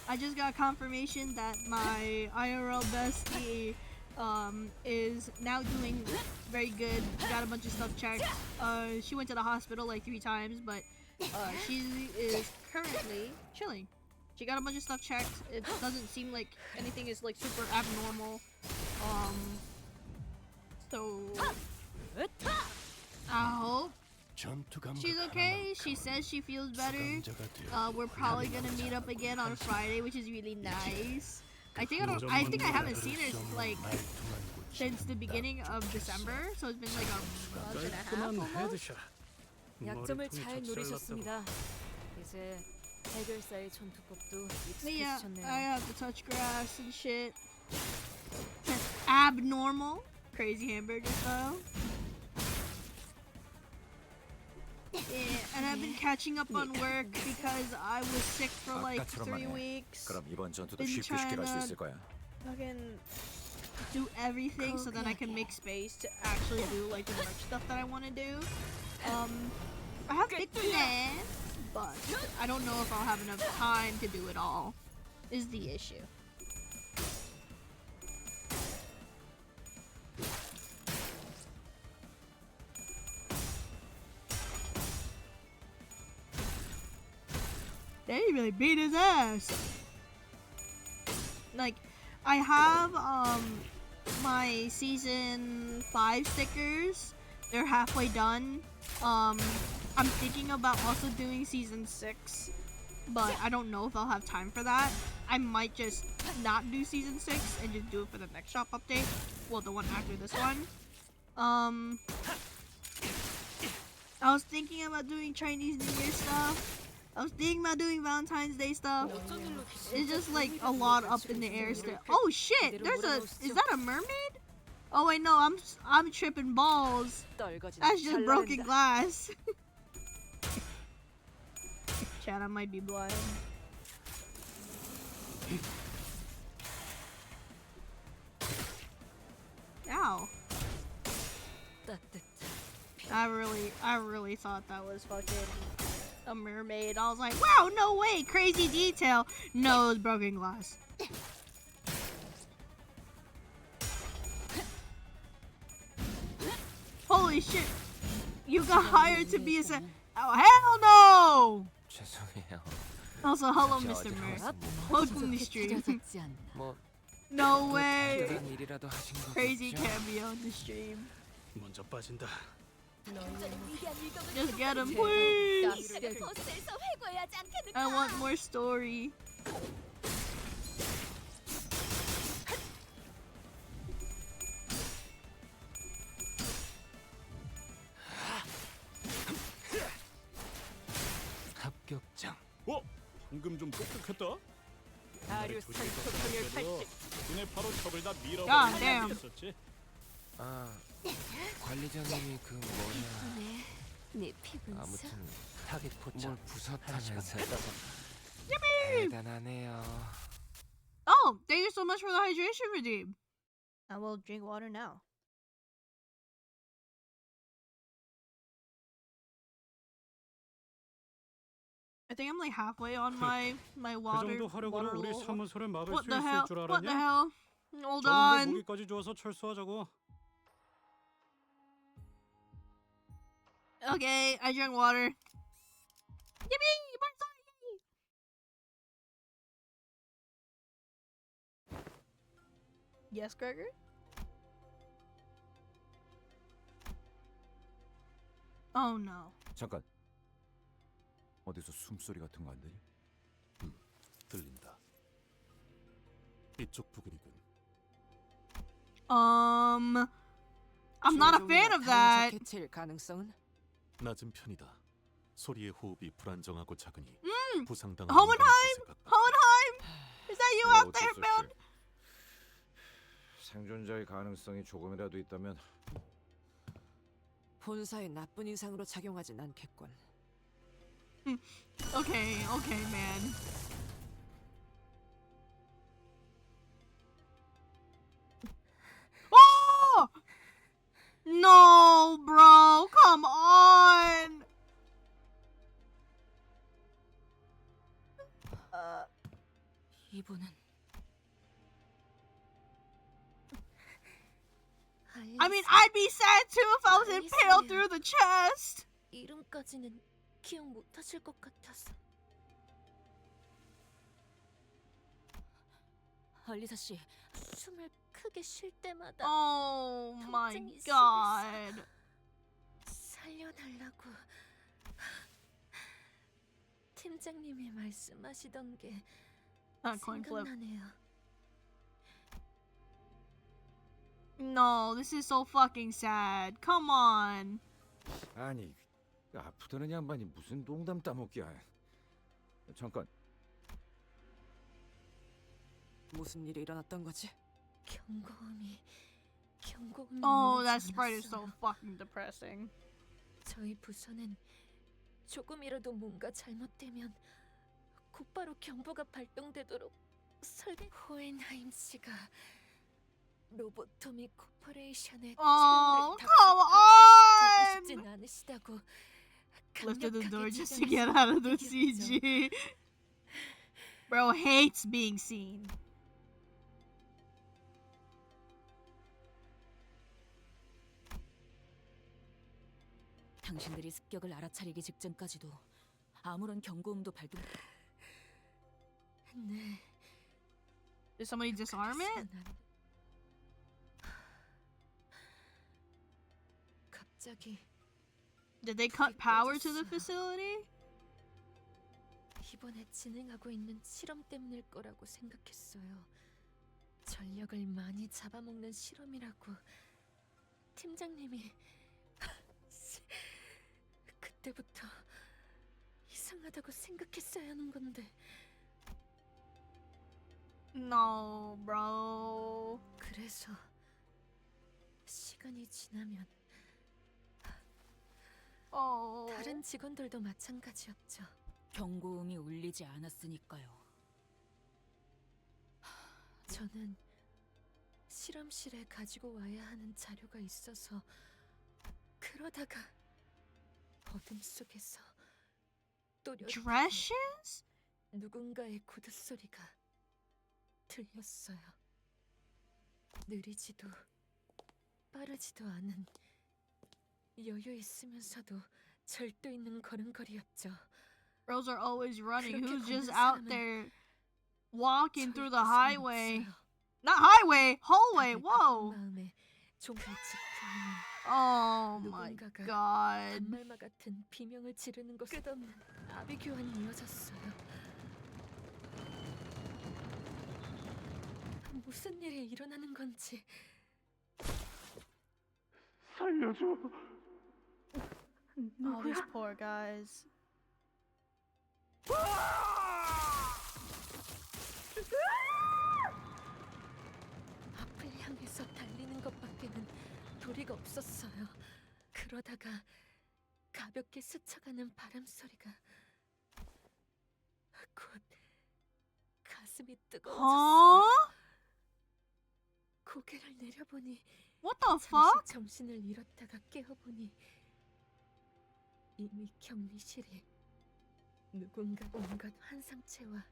I just got confirmation that my IRL bestie is now doing very good. Got a bunch of stuff checked. She went to the hospital like 3 times, but she is currently chilling. She got a bunch of stuff checked. It doesn't seem like anything is like super abnormal. So I hope she's okay. She says she feels better. We're probably gonna meet up again on Friday, which is really nice. I think I haven't seen her like since the beginning of December, so it's been like a month and a half 깔끔한 almost. 헤드샷. 약점을 머리통에 잘 작살났다고. 노리셨습니다. 이제 해결사의 전투법도 But yeah, 익숙해지셨네요. I have to touch grass and shit. Abnormal, crazy hamburger style. Yeah, and I've been catching up on work because I was sick for like 3 아까처럼만 해. weeks. 그럼 이번 전투도 Been 쉽게 갈 수 trying 있을 거야. Fucking do everything so that I can make space to actually do like the merch stuff that I want to do. I have big plans, but I don't know if I'll have enough time to do it all. Is the issue. They really beat his ass. Like, I have my season 5 stickers. They're halfway done. I'm thinking about also doing season 6, but I don't know if I'll have time for that. I might just not do season 6 and just do it for the next shop update. Well, the one after this one. I was thinking about doing Chinese New Year stuff. I was thinking about doing Valentine's Day stuff. It's just like a lot up in the air still. Oh shit! Is that a mermaid? Oh wait, no, I'm tripping balls. That's just broken glass. Chad, I might be blind. Ow. I really thought that was fucking a mermaid. I was like, wow, no way, crazy detail. No, it's broken glass. Holy shit. You got hired to be a oh, hell no! 죄송해요. Also, hello, Mr. Mer. Welcome to the stream. 뭐 No way. 특별한 일이라도 하신 Crazy 거겠죠? cameo on the stream. 먼저 빠진다. Just get him, please. I want more story. 합격장. 방금 좀 똑똑했다. 다리우스 산소통을 탈취. 눈에 바로 척을 다 God 밀어버리는 damn. 게 있었지. 아, 관리자님이 그 뭐냐. 네 피부는 아무튼 타겟 포착. 뭘 부쉈다면서. Yippee! 대단하네요. Oh, thank you so much for the hydration redeem. I will drink water now. I think I'm like halfway on my 그 water. 정도 화력으로 우리 water- 사무소를 막을 What 수 the 있을 hell? 줄 What the 알았냐? hell? Hold 적응대 on. 무기까지 주어서 철수하자고. Okay, I drank water. Yippee! Barnsey! Yes, Gregor? Oh no. 잠깐. 어디서 숨소리 같은 거 안 들려? 들린다. 이쪽 부근이군. I'm not a fan of that. 개체일 가능성은? 낮은 편이다. 소리의 호흡이 불안정하고 작으니 부상당한 Hohenheim? Hohenheim? Is that you out there, 어쩔 수 man? 없이. 생존자의 가능성이 조금이라도 있다면 본사에 나쁜 인상으로 작용하진 않겠군. Okay, man. Oh! No, bro. Come on. 이분은 I mean, I'd be sad too if I was impaled through the chest. 이름까지는 기억 못하실 것 같아서. 알리사 씨, 숨을 크게 쉴 때마다 Oh my 통증이 god. 살려달라고. 팀장님이 말씀하시던 게 Coin flip. 생각나네요. No, this is so fucking sad. Come on. 아니 아프다는 양반이 무슨 농담 따먹기야. 잠깐. 무슨 일이 일어났던 거지? 경고음이 Oh, 울리지 that sprite is so 않았어요. fucking depressing. 저희 부서는 조금이라도 뭔가 잘못되면 곧바로 경보가 발동되도록 설계. 호헨하임 씨가 로보토미 코퍼레이션의 Oh, 채용을 come 답답하고 on! 싶진 않으시다고 Lifted the door 강력하게 just to get out of the 얘기했죠. CG. Bro hates being seen. 당신들이 습격을 알아차리기 직전까지도 아무런 경고음도 발동. 네. Did somebody disarm it? 갑자기 Did they cut power to the facility? 이번에 진행하고 있는 실험 때문일 거라고 생각했어요. 전력을 많이 잡아먹는 실험이라고 팀장님이 그때부터 이상하다고 생각했어야 하는 건데. No, bro. 그래서 시간이 지나면 다른 직원들도 마찬가지였죠. 경고음이 울리지 않았으니까요. 저는 실험실에 가지고 와야 하는 자료가 있어서 그러다가 어둠 속에서 또렷하게 Dresses? 누군가의 구두 소리가 들렸어요. 느리지도 빠르지도 않은 여유 있으면서도 절도 있는 걸음걸이였죠. Girls are always running. 그렇게 Who's just 걷는 out 사람은 there walking through the 저 highway? 없어요. Not highway, hallway. 다들 Whoa. 바쁜 마음에 종을 지키는 Oh my 누군가가 god. 단말마 같은 비명을 지르는 것 끝없는 아비 교환이 이어졌어요. 무슨 일이 일어나는 건지. 살려줘. Oh, these poor guys. 앞을 향해서 달리는 것밖에는 도리가 없었어요. 그러다가 가볍게 스쳐가는 바람 소리가 곧 가슴이 뜨거워졌어요. Huh? 고개를 내려보니 What the 잠시 fuck? 정신을 잃었다가 깨어보니 이미 격리실이 누군가 온갖 환상체와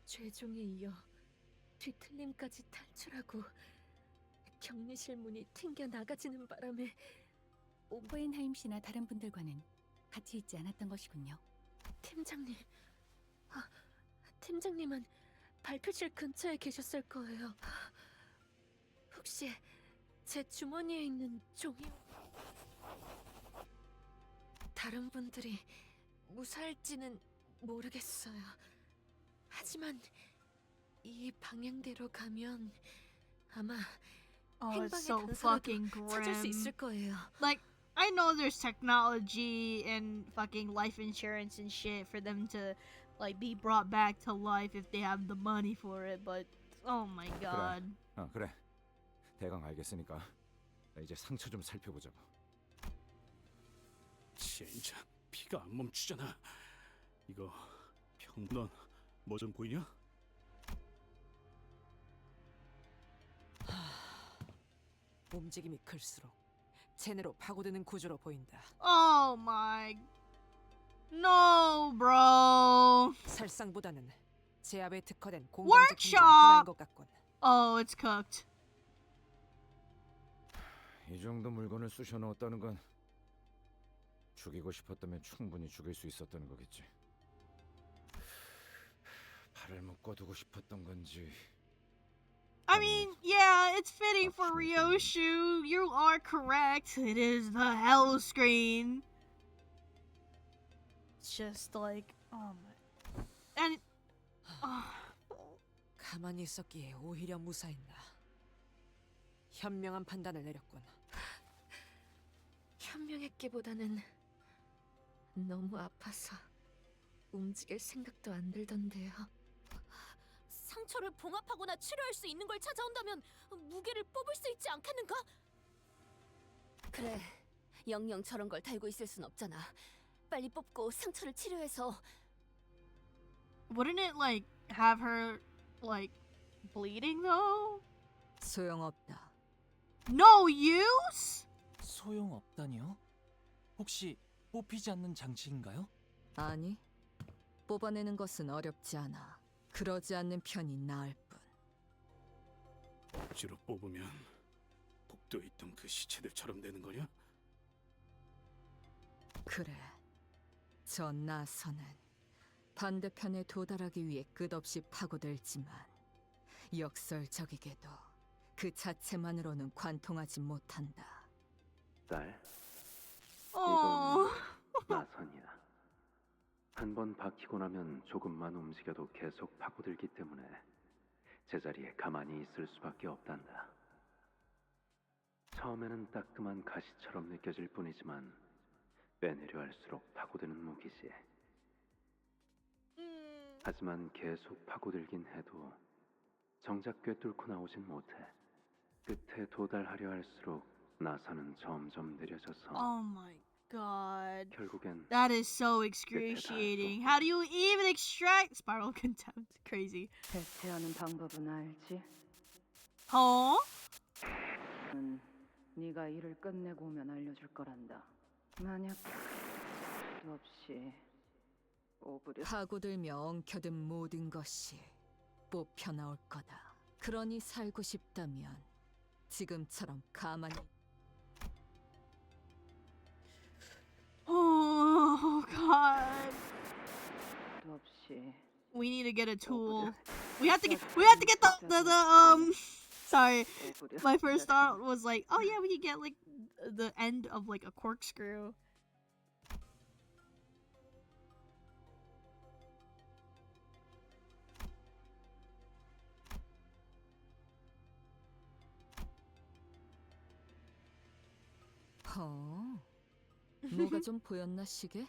죄종에 이어 뒤틀림까지 탈출하고 격리실 문이 튕겨 나가지는 바람에 호헨하임 씨나 다른 분들과는 같이 있지 않았던 것이군요. 팀장님, 팀장님은 발표실 근처에 계셨을 거예요. 혹시 제 주머니에 있는 종이 다른 분들이 무사할지는 모르겠어요. 하지만 이 방향대로 가면 아마 Oh, it's 행방에 so 단서라도 fucking 찾을 수 grim. 있을 거예요. Like, I know there's technology and fucking life insurance and shit for them to, like, be brought back to life if they have the money for it, but oh my god. 그래. 대강 알겠으니까 나 이제 상처 좀 살펴보자고. 진짜 피가 안 멈추잖아. 이거 평론 뭐 좀 보이냐? 움직임이 클수록 제대로 파고드는 구조로 보인다. Oh my. No, bro. 살상보다는 제압에 특화된 공방 제품 중 하나인 Workshop! 것 같군. Oh, it's cooked. 이 정도 물건을 쑤셔 넣었다는 건 죽이고 싶었다면 충분히 죽일 수 있었다는 거겠지. 발을 묶어두고 싶었던 건지. I mean, yeah, it's fitting for Ryoshu. You are correct. It is the hell screen. It's just like, oh my. And. 가만히 있었기에 오히려 무사했나. 현명한 판단을 내렸군. 현명했기보다는 너무 아파서 움직일 생각도 안 들던데요. 상처를 봉합하거나 치료할 수 있는 걸 찾아온다면 무게를 뽑을 수 있지 않겠는가? 그래, 영영 저런 걸 달고 있을 순 없잖아. 빨리 뽑고 상처를 치료해서. Wouldn't it, like, have her, like, bleeding though? 소용없다. No use? 소용없다니요? 혹시 뽑히지 않는 장치인가요? 아니, 뽑아내는 것은 어렵지 않아. 그러지 않는 편이 나을 뿐. 억지로 뽑으면 복도에 있던 그 시체들처럼 되는 거냐? 그래, 저 나선은 반대편에 도달하기 위해 끝없이 파고들지만 역설적이게도 그 자체만으로는 관통하지 못한다. 딸, 어. 이건 나선이야. 한 번 박히고 나면 조금만 움직여도 계속 파고들기 때문에 제자리에 가만히 있을 수밖에 없단다. 처음에는 따끔한 가시처럼 느껴질 뿐이지만 빼내려 할수록 파고드는 무기지. 하지만 계속 파고들긴 해도 정작 꿰뚫고 나오진 못해. 끝에 도달하려 할수록 나선은 점점 느려져서 Oh my god. 결국엔 That is so excruciating. How do you even extract spiral contempt? Crazy. 대체하는 방법은 알지? 어? 네가 일을 끝내고 오면 알려줄 거란다. 만약 없이 오브려 파고들며 엉켜든 모든 것이 뽑혀 나올 거다. 그러니 살고 싶다면 지금처럼 가만히. Oh god. 없이 We need to get a tool. We have to get the sorry. My first thought was like, oh yeah, we could get like the end of like a corkscrew. 뭐가 좀 보였나 시계?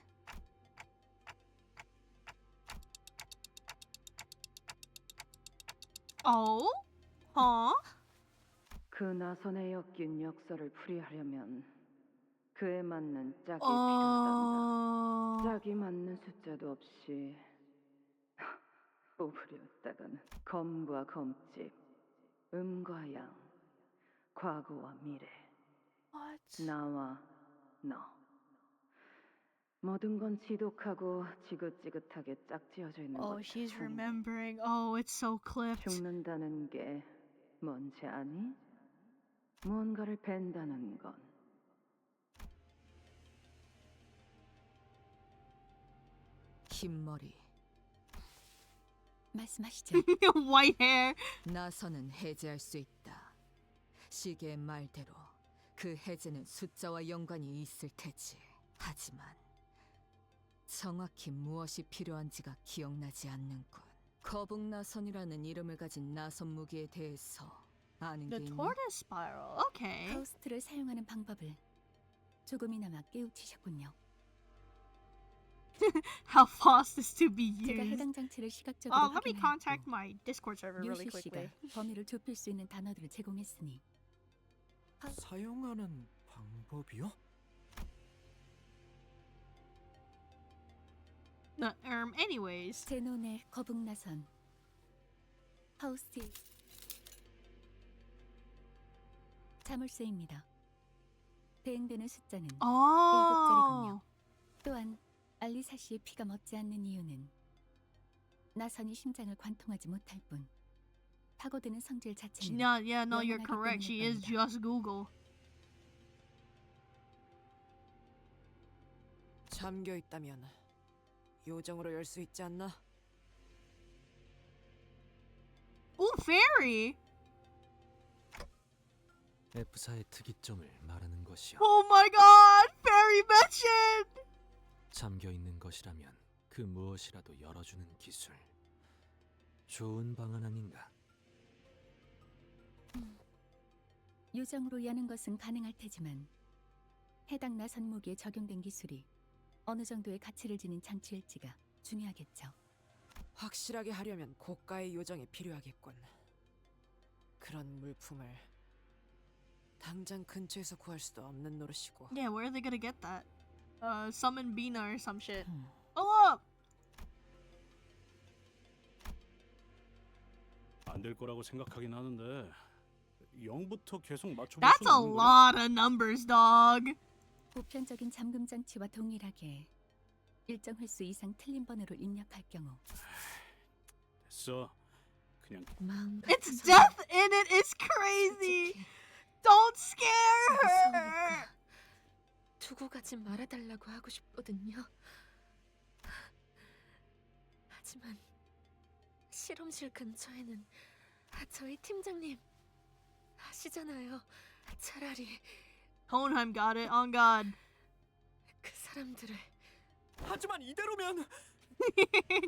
Oh? Huh? 그 나선에 엮인 역사를 풀이하려면 그에 맞는 짝이 어. 필요하단다. 짝이 맞는 숫자도 없이 오브렸다가는 검과 검집, 음과 양, 과거와 미래, 나와 너. 모든 건 지독하고 지긋지긋하게 짝지어져 있는 Oh, 것 she's 같아. remembering. Oh, it's so clipped. 죽는다는 게 뭔지 아니? 뭔가를 벤다는 건. 흰머리. 말씀하시죠. White hair. 나선은 해제할 수 있다. 시계의 말대로 그 해제는 숫자와 연관이 있을 테지. 하지만 정확히 무엇이 필요한지가 기억나지 않는군. 거북나선이라는 이름을 가진 나선 무기에 대해서 아는 게 The 있니? tortoise spiral. Okay. 파우스트를 사용하는 방법을 조금이나마 깨우치셨군요. How fast is to be 제가 used? 해당 장치를 시각적으로 Let me 확인하였고 contact my Discord server really 유시 씨가 quickly. 범위를 좁힐 수 있는 단어들을 제공했으니 사용하는 방법이요? Anyways. 제논의 거북나선 파우스트 자물쇠입니다. 대응되는 숫자는 7자리군요. 또한 알리사 씨의 피가 멎지 않는 이유는 나선이 심장을 관통하지 못할 뿐 파고드는 성질 자체는 Yeah, no, you're 영원하기 correct. She is 때문일 겁니다. just Google. 잠겨 있다면 요정으로 열 수 있지 않나? Oh, fairy! F사의 특이점을 말하는 것이요. Oh my god! Fairy mentioned! 잠겨 있는 것이라면 그 무엇이라도 열어주는 기술. 좋은 방안 아닌가? 요정으로 여는 것은 가능할 테지만 해당 나선 무기에 적용된 기술이 어느 정도의 가치를 지닌 장치일지가 중요하겠죠. 확실하게 하려면 고가의 요정이 필요하겠군. 그런 물품을 당장 근처에서 구할 수도 없는 노릇이고. Yeah, where are they gonna get that? Summon Bina or some shit. Oh, look! 안 될 거라고 생각하긴 하는데 0부터 계속 맞춰볼 That's 수 a 없는 거야? lot of numbers, dog. 보편적인 잠금 장치와 동일하게 일정 횟수 이상 틀린 번호를 입력할 경우 됐어. 그냥 It's death in it. It's crazy. Don't scare her. 무서우니까 두고 가지 말아달라고 하고 싶거든요. 하지만 실험실 근처에는 저희 팀장님 아시잖아요. 차라리 Hohenheim got it. On God. 그 사람들을 하지만 이대로면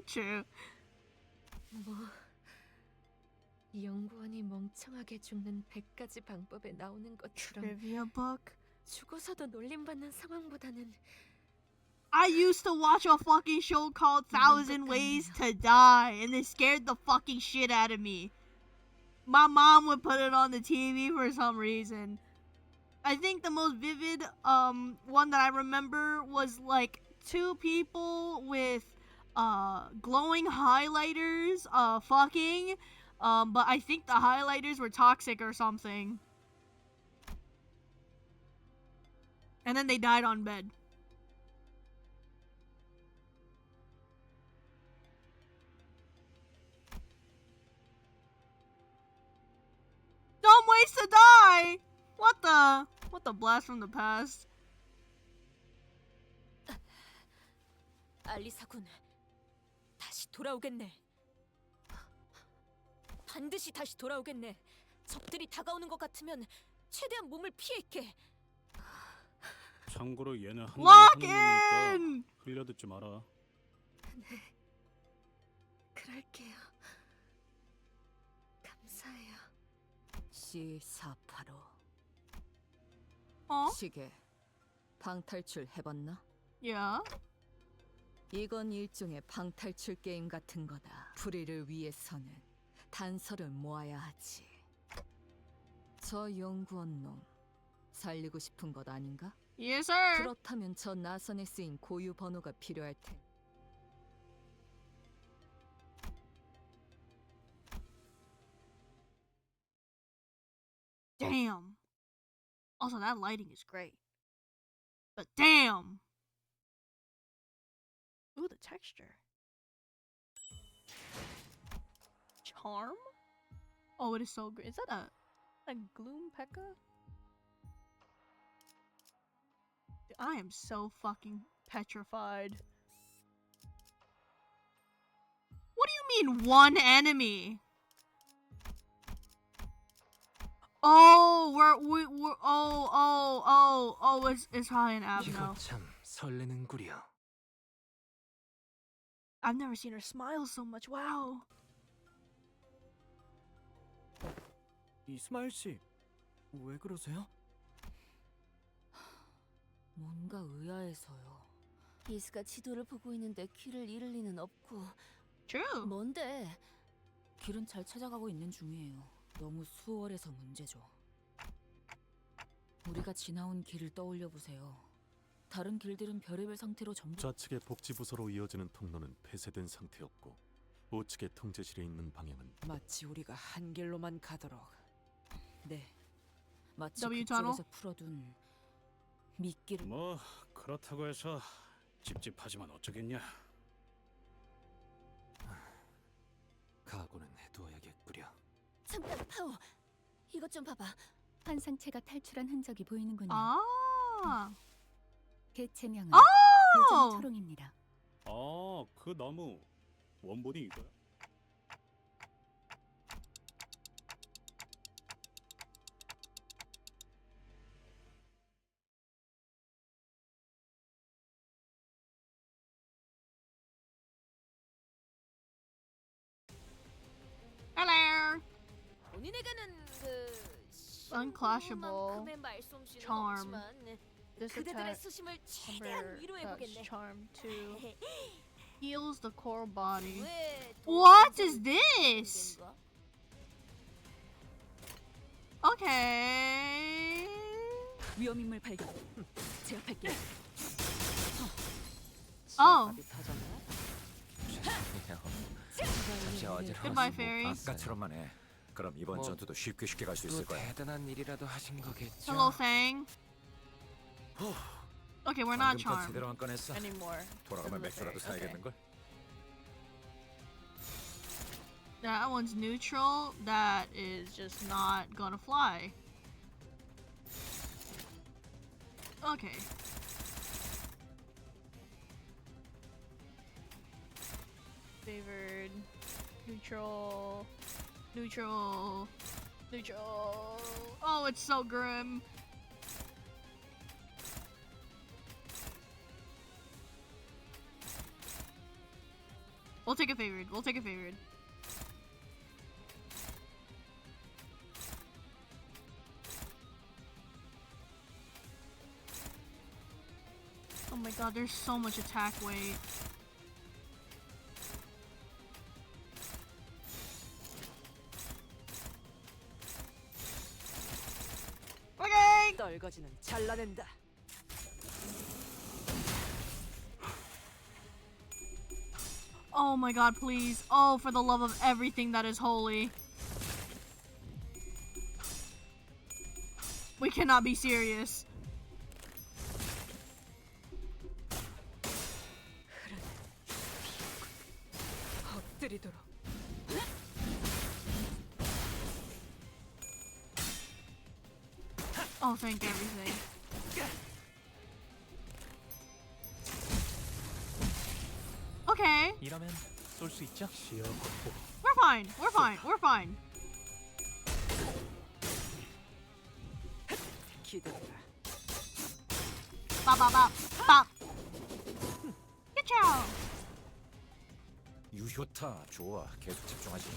True. 뭐 연구원이 멍청하게 죽는 100가지 방법에 나오는 것처럼 Trivia book. 죽어서도 놀림받는 상황보다는 I used to watch a fucking show called Thousand Ways to Die, and it scared the fucking shit out of me. My mom would put it on the TV for some reason. I think the most vivid one that I remember was like two people with glowing highlighters fucking, but I think the highlighters were toxic or something. And then they died on bed. Dumb ways to die! What the blast from the past? 알리사군 다시 돌아오겠네. 반드시 다시 돌아오겠네. 적들이 다가오는 것 같으면 최대한 몸을 피해 있게. 참고로 얘는 한 Lock 번에 하는 in! 놈이니까 흘려듣지 마라. 네, 그럴게요. 감사해요. C485 어? 시계 방탈출 해봤나? Yeah. 이건 일종의 방탈출 게임 같은 거다. 불의를 위해서는 단서를 모아야 하지. 저 연구원 놈 살리고 싶은 것 아닌가? Yes, sir. 그렇다면 저 나선에 쓰인 고유 번호가 필요할 텐. Damn. Also, that lighting is great. But damn. Ooh, the texture. Charm? Oh, it is so great. Is that a Gloom P.E.K.K.A? I am so fucking petrified. What do you mean one enemy? Oh, it's High and Ab now. 참 설레는구려. I've never seen her smile so much. Wow. 이스마일 씨, 왜 그러세요? 뭔가 의아해서요. 이스가 지도를 보고 있는데 길을 잃을 리는 없고. True. 뭔데? 길은 잘 찾아가고 있는 중이에요. 너무 수월해서 문제죠. 우리가 지나온 길을 떠올려 보세요. 다른 길들은 별의별 상태로 전부 좌측의 복지부서로 이어지는 통로는 폐쇄된 상태였고 우측의 통제실에 있는 방향은 마치 우리가 한 길로만 가도록. 네. 마치 W tunnel? 그쪽에서 풀어둔 미끼를 뭐 그렇다고 해서 찝찝하지만 어쩌겠냐. 각오는 해두어야겠구려. 잠깐, 파오. 이것 좀 봐봐. 환상체가 탈출한 흔적이 보이는군요. 아. 개체명은 아! 요정 초롱입니다. 아, 그 나무 원본이 이거야? Hello. 본인에게는 그 Unclashable 만큼의 말솜씨는 charm. 없지만 This 그대들의 attack 수심을 최대한 Thunder 위로해 touch 보겠네. charm 2 heals the core body. 왜 What is this? Okay. 위험인물 발견. 제압할게. Oh. 잠시 어지러워서 Goodbye, 뭐 fairies. 아까처럼만 해. 그럼 이번 전투도 쉽게 갈 수 있을 거야. 대단한 일이라도 하신 거겠죠. Hello, Thing. Okay, we're not 방금 건 charmed 제대로 안 꺼냈어. anymore. 돌아가면 Because of the 맥주라도 Thing. 사야겠는 걸. That one's neutral. That is just not gonna fly. Okay. Favored. Neutral. Neutral. Neutral. Oh, it's so grim. We'll take a favored. We'll take a favored. Oh my god, there's so much attack weight. Okay! 떨거지는 잘라낸다. Oh my god, please. Oh, for the love of everything that is holy. We cannot be serious. 엎드리도록. Oh, thank everything. Okay. 이러면 쏠 수 있죠? We're fine. We're fine. We're fine. 기다려라. Bop, bop, bop, bop. Good job. 유효타 좋아. 계속 집중하지.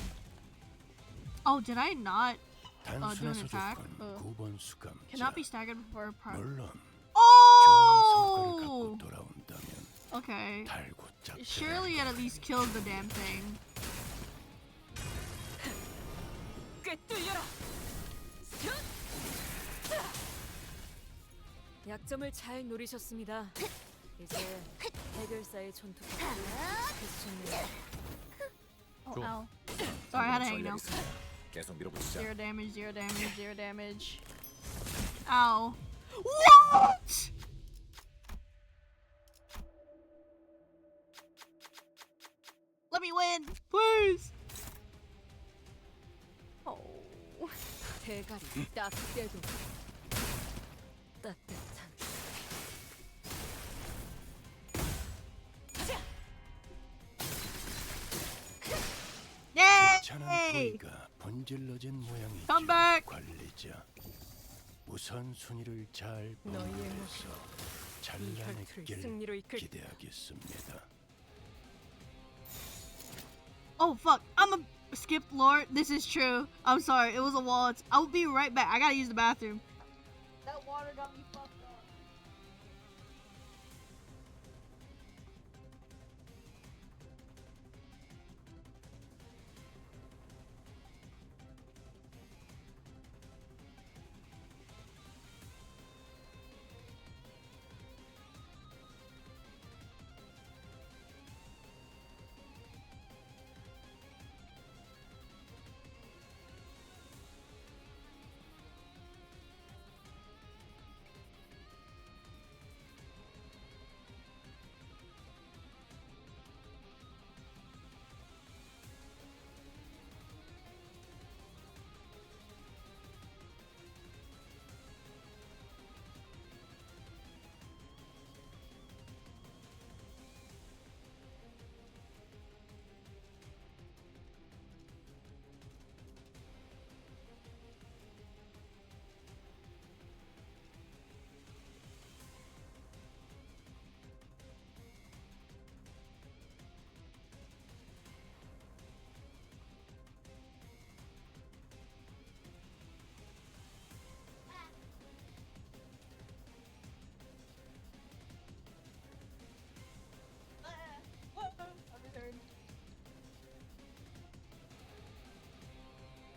Oh, did I not do an 단순해서 attack? 조건 9번 수감자. Cannot be staggered before part. 물론 Oh! 좋은 성과를 갖고 돌아온다면 Okay. 달고짜. Surely it at least kills the damn thing. 꿰뚫려라. 약점을 잘 노리셨습니다. 이제 해결사의 전투가 끝이네요. Oh, ow. Sorry, I had to hang now. 계속 밀어붙이자. Zero damage, zero damage, zero damage. Ow. What? Let me win, please. Oh. 대가리 딱 떼도 따뜻한. 귀찮은 부위가 번질러진 모양이죠. Come back. 관리자. 우선 순위를 잘 너희의 분배해서 혈투를 잘라냈길 승리로 이끌. 기대하겠습니다. Oh fuck! I'm a skipped lord. This is true. I'm sorry. It was a wall. I'll be right back. I gotta use the bathroom. That water got me fucked up.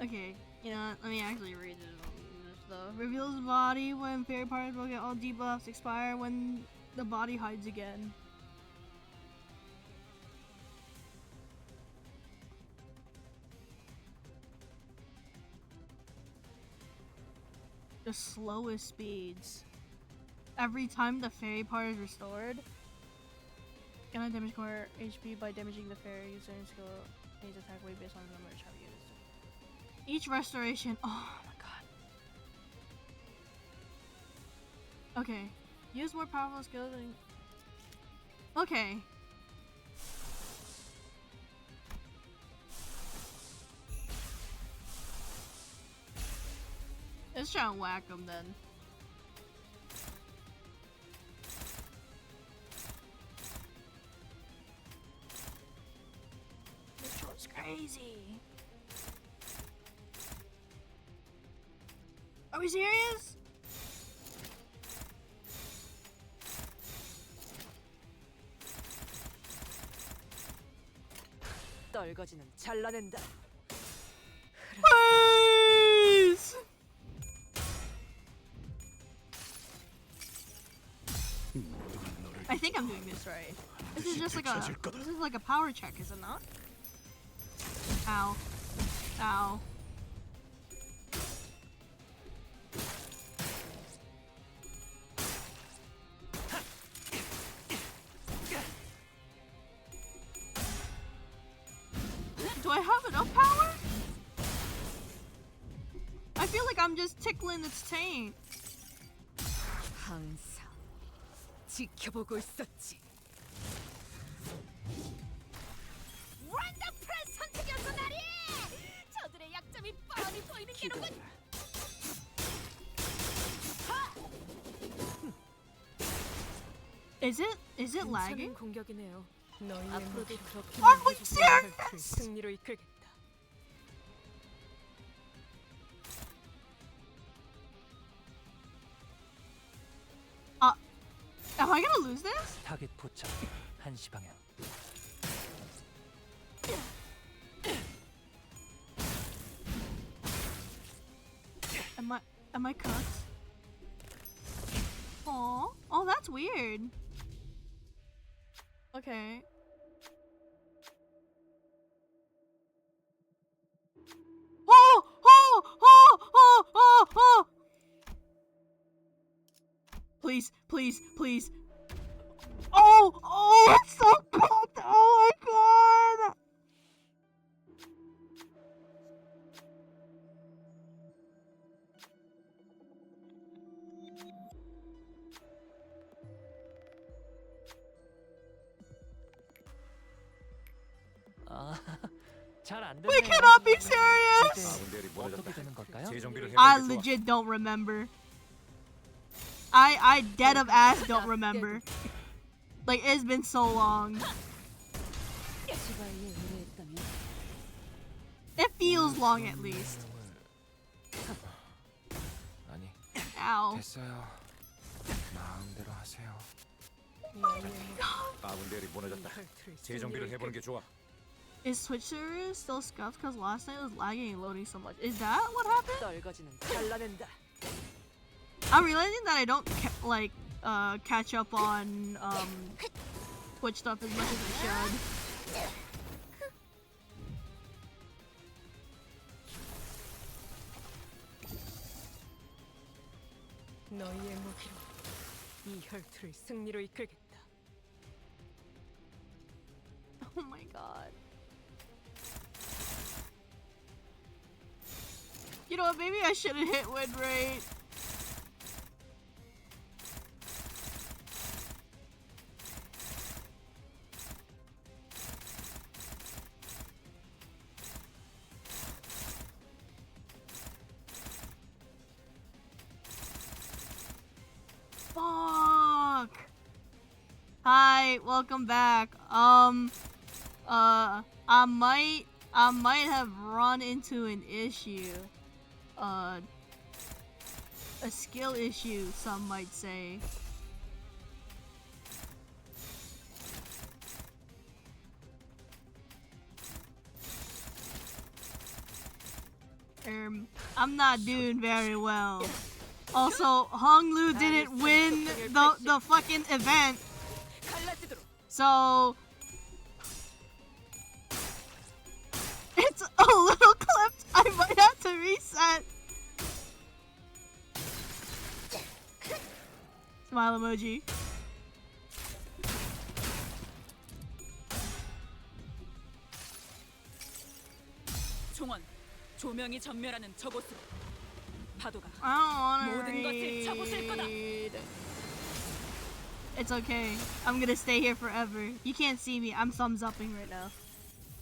Okay, you know what? Let me actually read this stuff. Reveals body when fairy parts will get all debuffs expire when the body hides again. the slowest speeds. Every time the fairy part is restored, gonna damage core HP by damaging the fairy user and skill phase attack weight based on the number of travel units. Each restoration. Oh my god. Okay. Use more powerful skills and. Okay. Let's try and whack him then. This one's crazy. Are we serious? 떨거지는 잘라낸다. Please! I think I'm doing this right. This is just like a power check, is it not? Ow. Ow. Do I have enough power? I feel like I'm just tickling its taint. 항상 지켜보고 있었지. 원더풀한 선택이었어 나리! 저들의 약점이 뻔히 보이는 게로군. Is it lagging? 공격이네요. 앞으로도 그렇게 Are we serious? 승리로 이끌겠다. Am I gonna lose this? 타겟 포착 1시 방향. Am I cooked? Oh, that's weird. Okay. Oh! Please. Oh, it's so cold. Oh my god. 잘안 되네. We cannot be serious. 어떻게 되는 걸까요? I legit don't remember. I dead of ass don't remember. Like it's been so long. It feels long at least. 아니. Ow. 됐어요. 마음대로 하세요. 아군들이 무너졌다. 재정비를 해보는 게 좋아. Is Twitch server still scuffed because last night it was lagging and loading so much? Is that what happened? 떨거지는 잘라낸다. I'm realizing that I don't catch up on Twitch stuff as much as I should. 너희의 무기로 이 혈투를 승리로 이끌겠다. Oh my god. You know what, maybe I shouldn't hit win rate. Fuck. Hi, welcome back. I might have run into an issue. A skill issue, some might say. I'm not doing very well. Also, Hong Lu didn't win the fucking event. So it's a little clipped. I might have to reset. Smile emoji. 종원, 조명이 전멸하는 저곳으로. 파도가 I don't wanna 모든 것을 잡아쓸 거다. read. It's okay. I'm gonna stay here forever. You can't see me. I'm thumbs upping right now.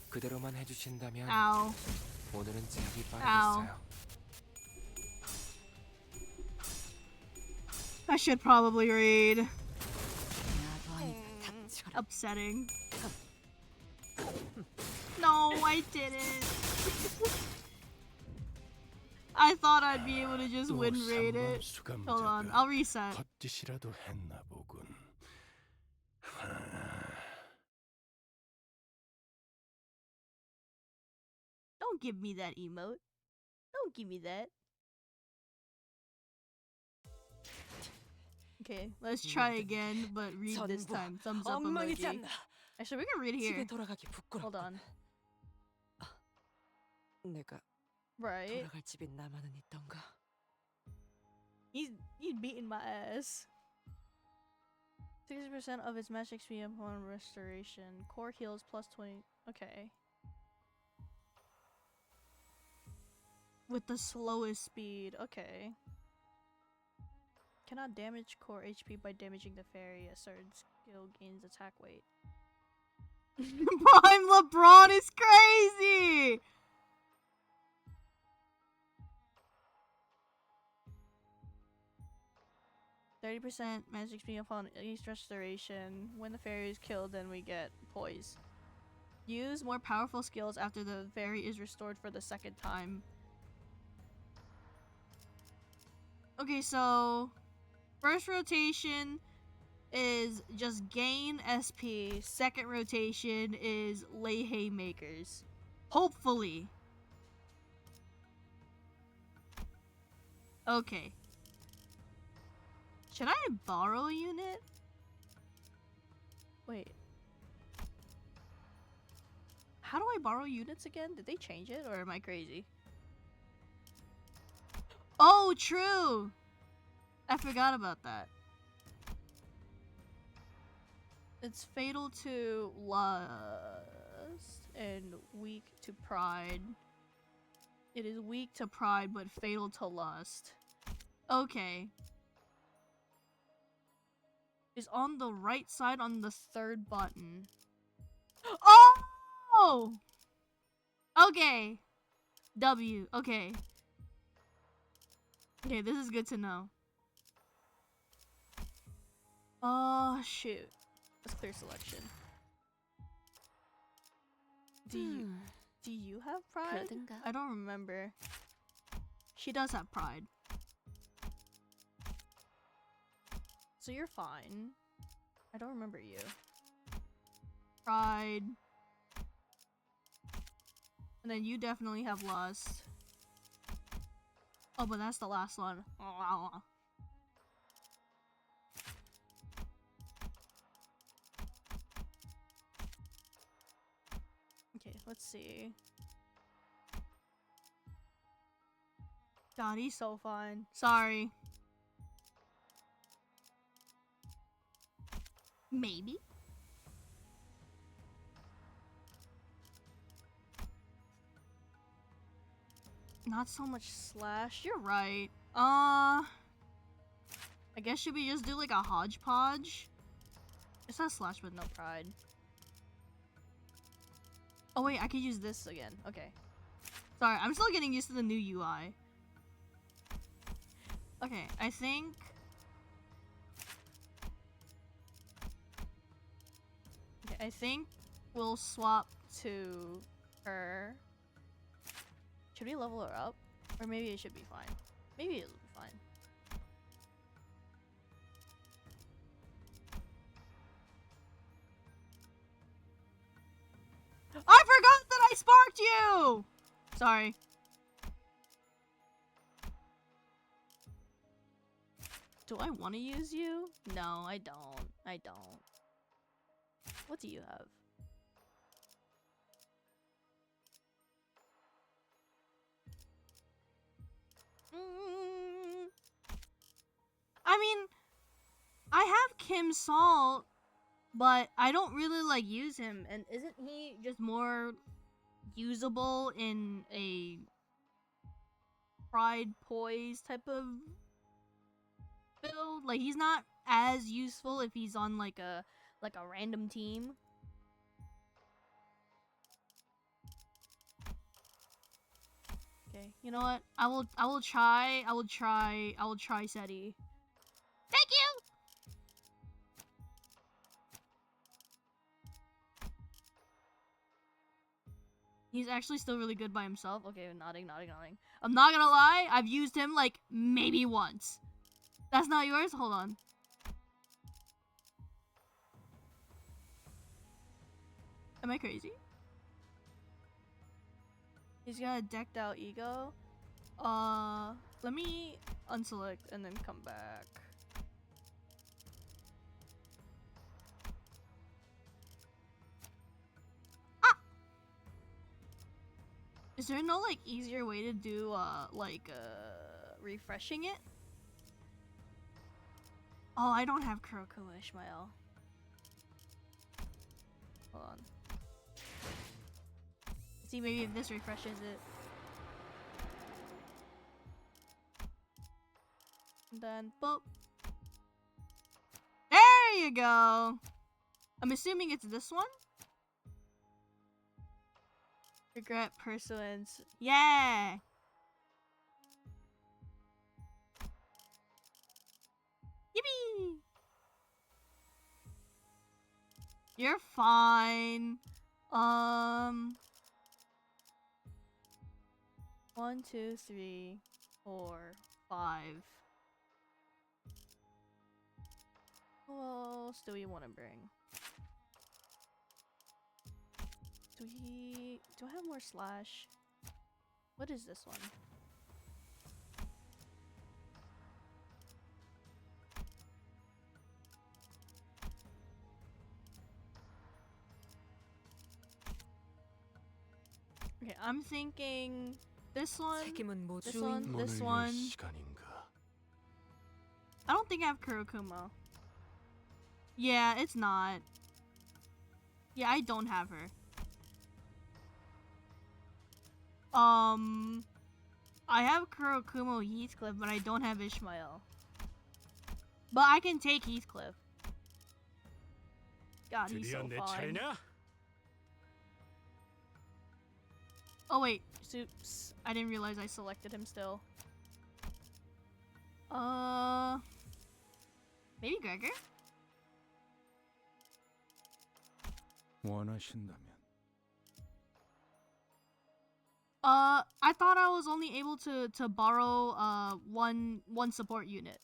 그대로만 해주신다면 Ow. 오늘은 제약이 Ow. 빠르겠어요. I should probably read. Upsetting. No, I didn't. I thought I'd be able to just win raid it. Hold on, I'll reset. 헛짓이라도 했나 보군. Don't give me that emote. Don't give me that. Okay, let's try again, but read this 전부 time. Thumbs up 엉망이지 emoji. 않나. Actually, we can read here. 집에 돌아가기 부끄럽군. Hold on. 내가 Right. 돌아갈 집이 나만은 있던가. He's beating my ass. 60% of its match XP upon restoration. Core heals plus 20. Okay. With the slowest speed. Okay. Cannot damage core HP by damaging the fairy. A certain skill gains attack weight. Prime LeBron is crazy! %30 magic XP upon each restoration. When the fairy is killed, then we get poise. Use more powerful skills after the fairy is restored for the second time. Okay, so first rotation is just gain SP. Second rotation is lay haymakers. Hopefully. Okay. Should I borrow a unit? Wait. How do I borrow units again? Did they change it or am I crazy? Oh, true! I forgot about that. It's fatal to lust and weak to pride. It is weak to pride but fatal to lust. Okay. Is on the right side on the third button. Oh! Okay. W. Okay. Okay, this is good to know. Oh, shoot. Let's clear selection. Do you have pride? 그러든가. I don't remember. She does have pride. So you're fine. I don't remember you. Pride. And then you definitely have lust. Oh, but that's the last one. Okay, let's see. God, he's so fine. Sorry. Maybe. Not so much slash. You're right. I guess should we just do like a hodgepodge? It's not slash with no pride. Oh wait, I could use this again. Okay. Sorry, I'm still getting used to the new UI. Okay, I think... Okay, I think we'll swap to her. Should we level her up? Or maybe it should be fine. Maybe it'll be fine. I forgot that I sparked you! Sorry. Do I want to use you? No, I don't. I don't. What do you have? I mean, him salt, but I don't really like use him. And isn't he just more usable in a pride poise type of build? Like he's not as useful if he's on like a random team. Okay, you know what? I will try SETI. Thank you! He's actually still really good by himself. Okay, nodding. I'm not gonna lie, I've used him like maybe once. That's not yours? Hold on. Am I crazy? He's got a decked out ego. Let me unselect and then come back. Is there no like easier way to do refreshing it? Oh, I don't have Kurokuma Ishmael. Hold on. See, maybe if this refreshes it. And then boop. There you go. I'm assuming it's this one. Regret pursuance. Yeah. Yippee! You're fine. 1, 2, 3, 4, 5. Who else do we want to bring? Do I have more slash? What is this one? Okay, I'm thinking this one, this one. I don't think I have Kurokuma. Yeah, it's not. Yeah, I don't have her. I have Kurokuma Heathcliff, but I don't have Ishmael. But I can take Heathcliff. God, he's so fun. Oh wait, oops. I didn't realize I selected him still. Maybe Gregor? 원하신다면. I thought I was only able to borrow one support unit.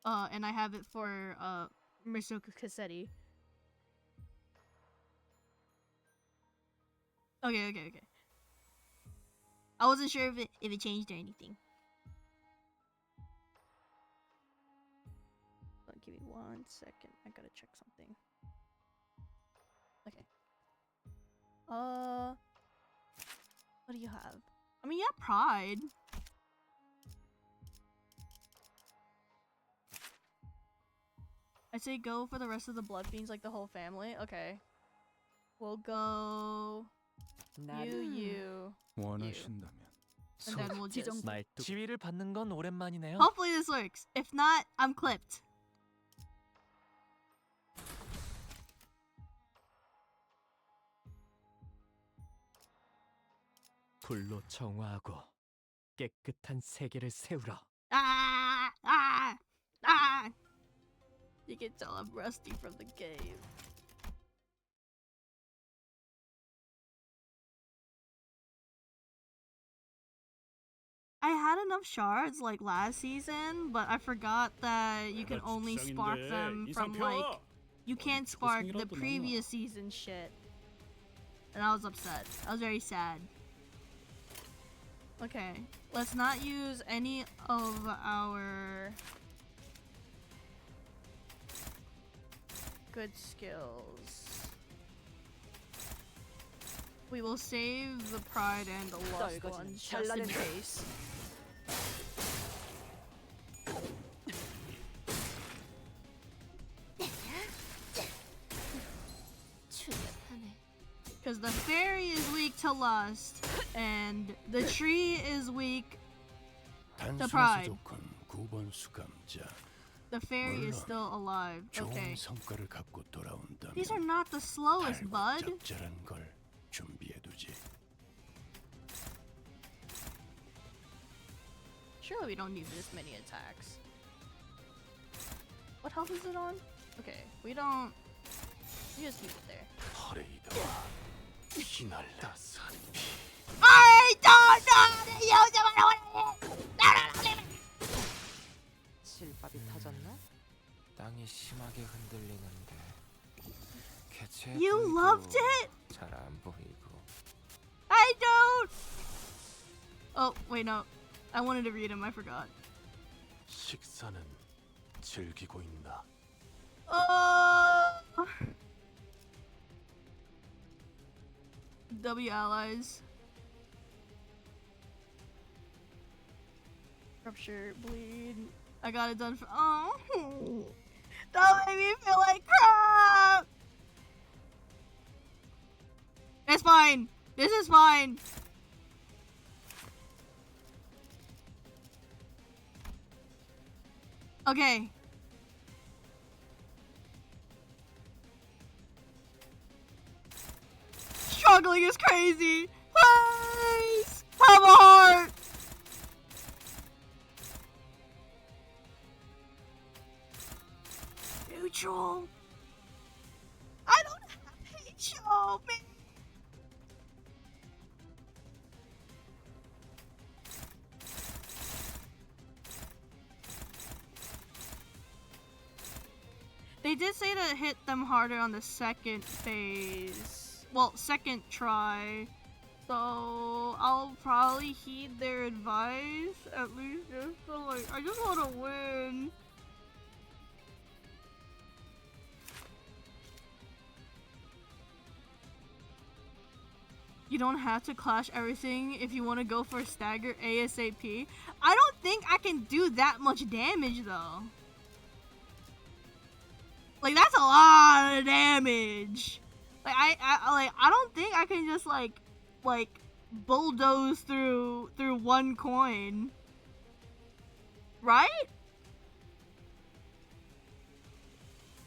And I have it for Misoku Kassetti. Okay. I wasn't sure if it changed or anything. Give me 1 second. I gotta check something. Okay. What do you have? I mean, yeah, Pride. I'd say go for the rest of the Blood Fiends, like the whole family. Okay. We'll go... You. 원하신다면. And then we'll just... 지위를 받는 건 오랜만이네요. Hopefully this works. If not, I'm clipped. 불로 정화하고 깨끗한 세계를 세우라. You can tell I'm rusty from the game. I had enough shards like last season, but I forgot that you can only spark them from like you can't spark the previous season shit. And I was upset. I was very sad. Okay, let's not use any of our good skills. We will save the Pride and the Lost ones just in case. the fairy is weak to lust, and the tree is weak to 단순해서 pride. 좋군 9번 수감자. The fairy is 물론 still alive. Okay. 좋은 성과를 갖고 돌아온다면 These are not the slowest, bud. 적절한 걸 준비해두지. Surely we don't need this many attacks. What health is it on? Okay, we don't. We just keep it there. 퍼레이드와 휘날라 산비. I don't know. 실밥이 터졌나? 땅이 심하게 흔들리는데 개체 You loved it? 잘안 보이고. I don't. Oh wait, no. I wanted to read him. I forgot. 식사는 즐기고 있나? W allies. Rupture, bleed. I got it done for. Oh, that made me feel like crap. It's fine. This is fine. Okay. Struggling is crazy. Please have a heart. Neutral. I don't have HO, man. They did say to hit them harder on the second phase. Well, second try. So I'll probably heed their advice. At least just so, like, I just want to win. You don't have to clash everything if you want to go for stagger ASAP. I don't think I can do that much damage though. Like, that's a lot of damage. Like, I don't think I can just like bulldoze through one coin. Right?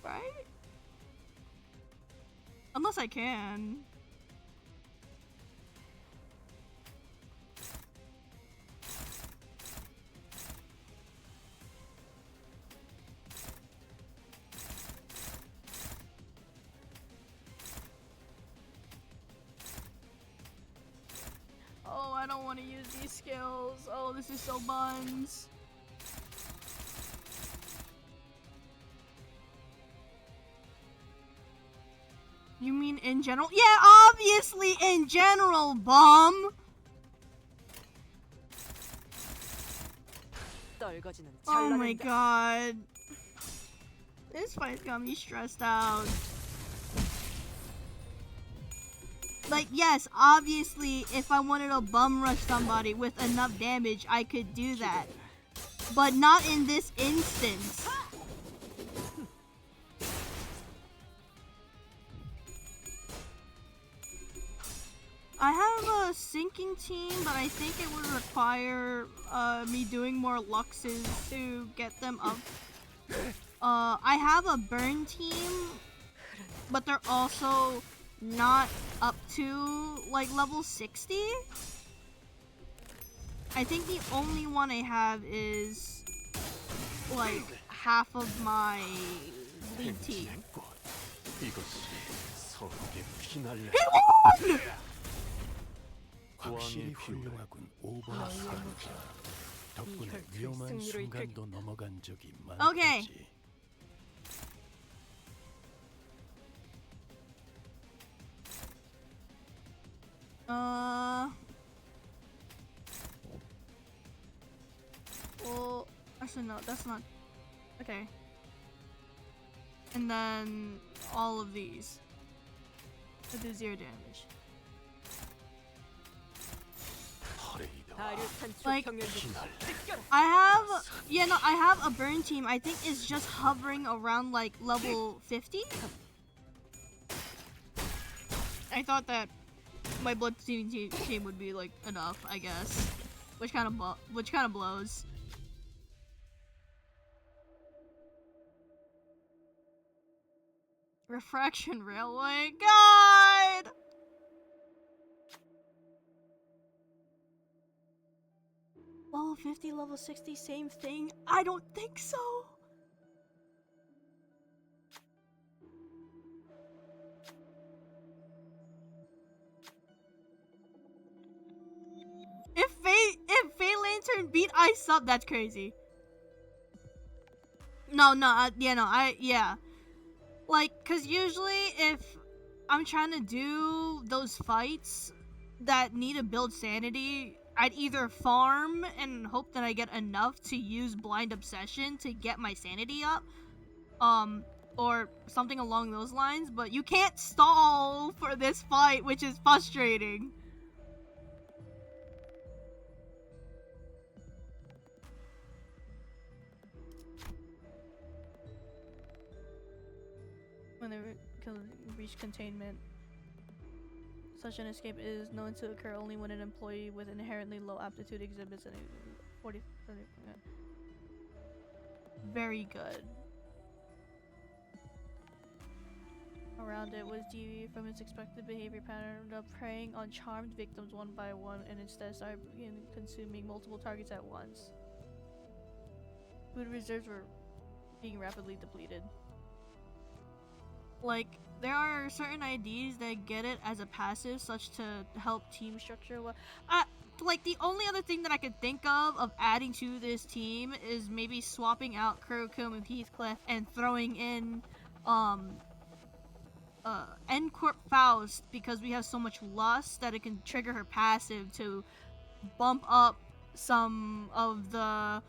Right? Unless I can. Oh, I don't want to use these skills. Oh, this is so buns. You mean in general? Yeah, obviously in general, bum. Oh my god. This fight's got me stressed out. Like, yes, obviously, if I wanted to bum rush somebody with enough damage, I could do that. But not in this instance. I have a sinking team, but I think it would require me doing more luxes to get them up. I have a burn team, but they're also not up to like level 60. I think the only one I have is like half of my lead team. He won! 확실히 훌륭하군 5번 수감자. 덕분에 위험한 순간도 넘어간 적이 많았지. Okay. Well, actually no, that's not. Okay. And then all of these. I do 0 damage. Like, I have, yeah, no, I have a burn team. I think it's just hovering around like level 50. I thought that my blood team would be like enough, I guess. Which kind of blows. Refraction Railway, God! Level 50, level 60, same thing? I don't think so. If Fey Lantern beat Ice Up, that's crazy. Yeah. Like, cause usually if I'm trying to do those fights that need to build sanity, I'd either farm and hope that I get enough to use Blind Obsession to get my sanity up, or something along those lines, but you can't stall for this fight, which is frustrating. When they reach containment, such an escape is known to occur only when an employee with inherently low aptitude exhibits an 40. Very good. Around it was deviated from its expected behavior pattern of preying on charmed victims one by one, and instead started consuming multiple targets at once. Food reserves were being rapidly depleted. Like, there are certain IDs that get it as a passive, such to help team structure. Like, the only other thing that I could think of adding to this team is maybe swapping out Kurokum and Heathcliff and throwing in, N-Corp Faust, because we have so much lust that it can trigger her passive to bump up some of the,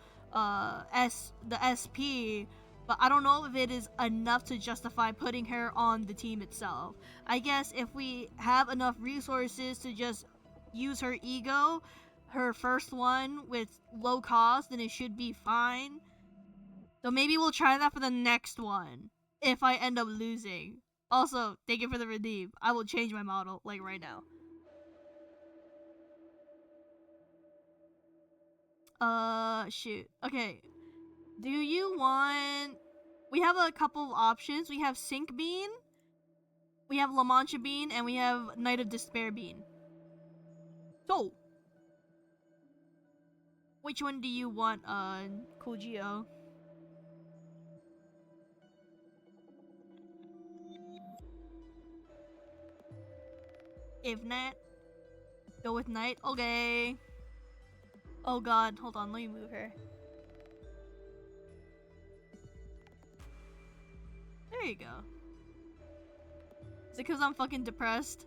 SP. But I don't know if it is enough to justify putting her on the team itself. I guess if we have enough resources to just use her ego, her first one, with low cost, then it should be fine. So maybe we'll try that for the next one, if I end up losing. Also, thank you for the redeem. I will change my model, like, right now. Shoot. Okay. Do you want... We have a couple of options. We have Sync Bean, we have La Mancha Bean, and we have Night of Despair Bean. So, which one do you want, Kojio? If not, go with Night. Okay. Oh god, hold on, let me move her. There you go. Is it because I'm fucking depressed?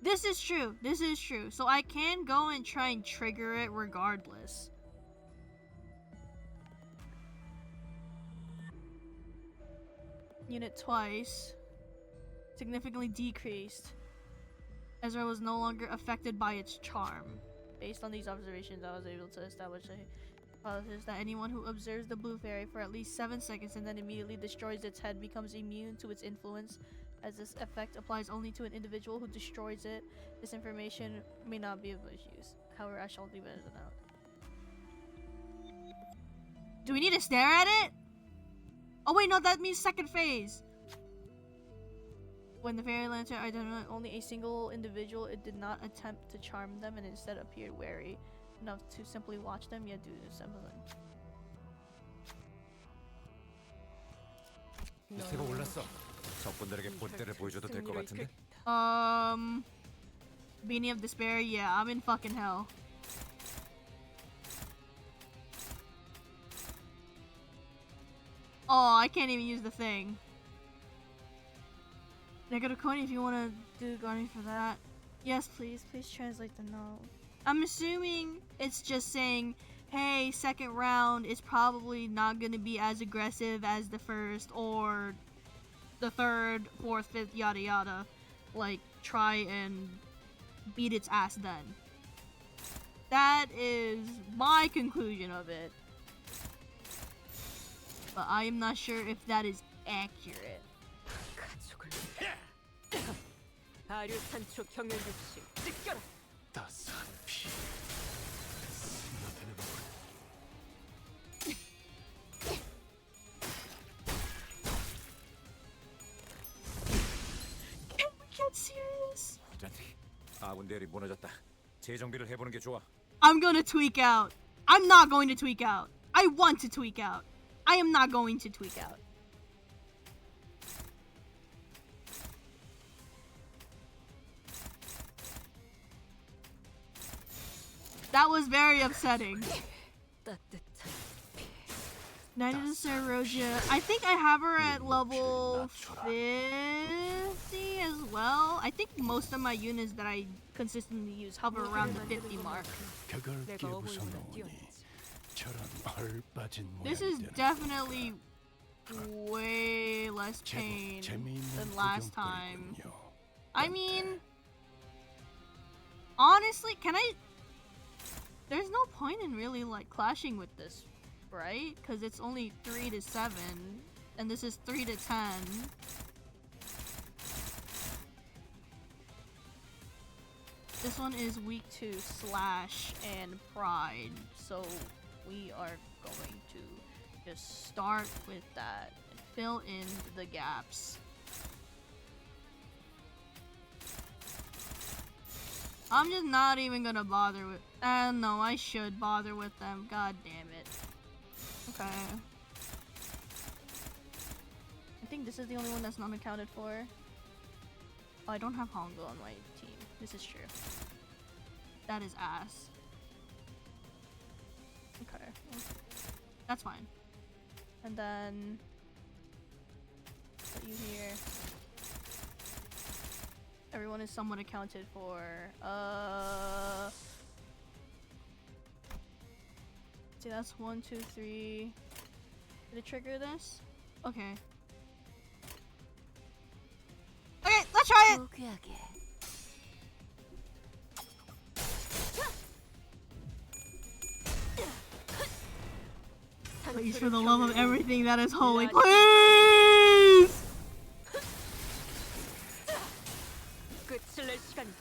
This is true. This is true. So I can go and try and trigger it regardless. Unit twice. Significantly decreased. Ezra was no longer affected by its charm. Based on these observations, I was able to establish a hypothesis that anyone who observes the blue fairy for at least 7 seconds and then immediately destroys its head becomes immune to its influence, as this effect applies only to an individual who destroys it. This information may not be of much use. However, I shall leave it as a note. Do we need to stare at it? Oh wait, no, that means second phase. When the fairy lantern identified only a single individual, it did not attempt to charm them and instead appeared wary enough to simply watch them, yet do something. 밑에가 올랐어. 적군들에게 본때를 보여줘도 될 것 같은데. Beanie of Despair, yeah, I'm in fucking hell. Oh, I can't even use the thing. Negative coin if you want to do Guardian for that. Yes, please. Please translate the note. I'm assuming it's just saying, hey, second round is probably not going to be as aggressive as the first, or the third, fourth, fifth, yada yada. Like, try and beat its ass then. That is my conclusion of it. But I am not sure if that is accurate. 하류 산초 경혈 육시 찢겨라. 따스한 피 스며드는 물. Get serious. 잔디, 아군 대열이 무너졌다. 재정비를 해보는 게 좋아. I'm gonna tweak out. I'm not going to tweak out. I want to tweak out. I am not going to tweak out. That was very upsetting. Knight of the Serosia. I think I have her at level 50 as well. I think most of my units that I consistently use hover around the 50 mark. 그걸 깨부숴놓으니 저런 얼빠진 This is 모양들. definitely way less pain 재미있는 than last time. 구경거리군요. I mean, honestly, can I? There's no point in really like clashing with this, right? Because it's only 3 to 7, and this is 3 to 10. This one is weak to slash and pride, so we are going to just start with that and fill in the gaps. I'm just not even gonna bother with. No, I should bother with them. God damn it. Okay. I think this is the only one that's not accounted for. Oh, I don't have Hongo on my team. This is true. That is ass. Okay. That's fine. And then put you here. Everyone is somewhat accounted for. See, that's 1, 2, 3. Did it trigger this? Okay. Okay, let's try it! Please, for the love of everything that is holy, please! 끝을 낼 시간.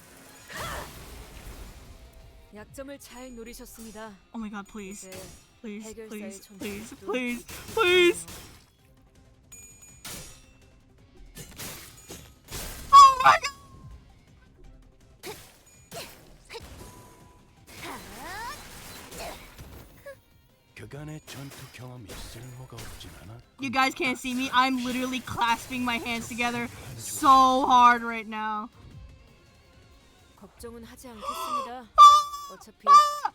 약점을 잘 노리셨습니다. Oh my god, please. 이제 Please, 해결사의 please, please, 존재도 please, please! Oh my god! 그간의 전투 경험이 쓸모가 없진 않아. You guys can't see me. I'm literally clasping my hands together so hard right now. 걱정은 하지 않겠습니다. 어차피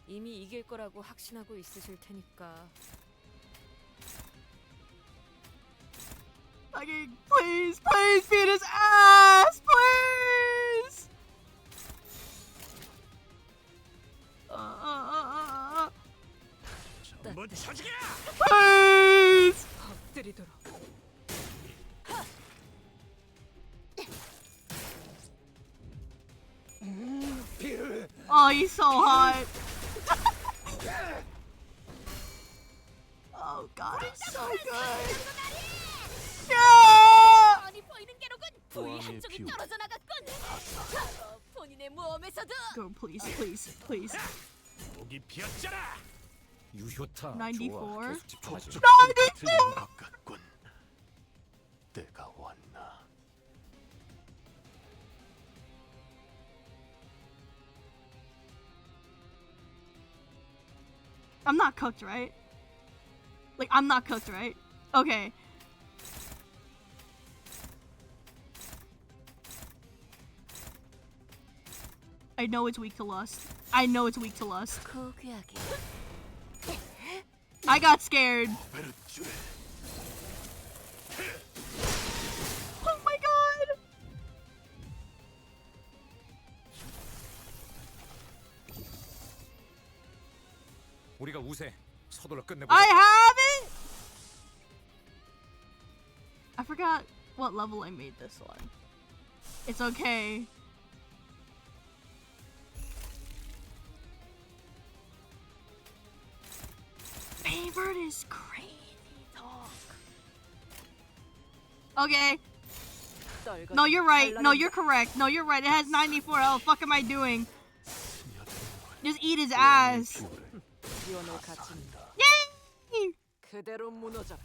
이미 이길 거라고 확신하고 있으실 테니까. Okay, please, please beat his ass, please! 전부 쳐지게! Please! 엎드리도록. Oh, he's so hot. Oh god, it's so good. Yeah! 아니 보이는 게로군 부위 한쪽이 떨어져 나갔군. 본인의 모험에서도. Go, please, please, please. 목이 비었잖아. 유효타. 94? 좋아. 계속 집중하지. 94! 것 같군. 때가 왔나. I'm not cooked, right? Like, I'm not cooked, right? Okay. I know it's weak to lust. I know it's weak to lust. I got scared. Oh my god! 우리가 우세. 서둘러 끝내보자. I have it! I forgot what level I made this one. It's okay. Favorite is crazy talk. Okay. No, you're right. No, you're correct. No, you're right. It has 94 health. Fuck am I doing? Just eat his ass. Yay! 그대로 무너져라.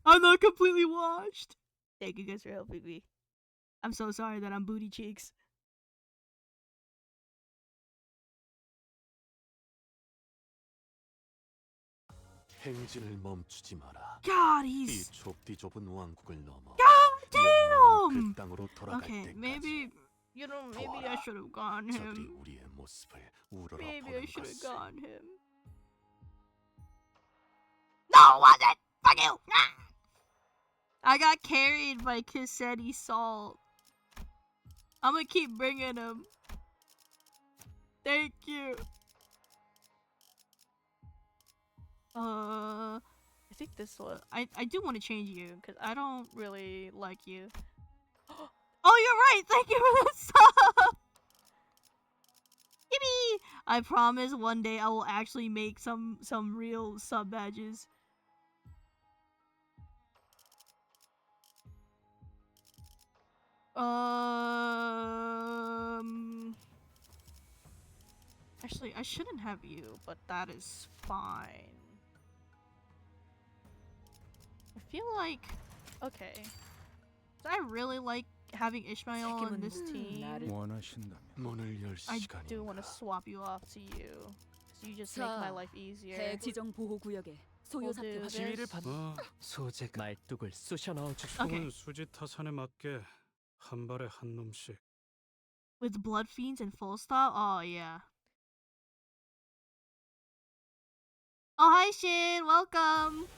I'm not completely washed. Thank you guys for helping me. I'm so sorry that I'm booty cheeks. 행진을 멈추지 마라. God, 이 he's 좁디 좁은 왕국을 넘어 God 영원한 damn. 그 땅으로 돌아갈 Okay, 때까지. maybe you know, maybe I should have gone 적들이 him. 우리의 모습을 우러러 Maybe I 보는 should have 것을. gone him. No, it wasn't. Fuck you. Ah! I got carried by Kissetti Salt. I'm gonna keep bringing him. Thank you. I think this one. I do want to change you because I don't really like you. Oh, you're right. Thank you for the sub. Yippee! I promise one day I will actually make some real sub badges. Actually, I shouldn't have you, but that is fine. I feel like, okay. So I really like having Ishmael on this team. 원하신다면 문을 열 I 시간이. do want to swap you off to you. So you just make my life easier. 대지정 보호 구역에 소요 We'll do 삽교 this. 소재가 말뚝을 쑤셔 넣어 주. 총은 수지 타산에 맞게 한 발에 한 놈씩. With blood fiends and full stop? Oh, yeah. Oh, hi, Shin. Welcome.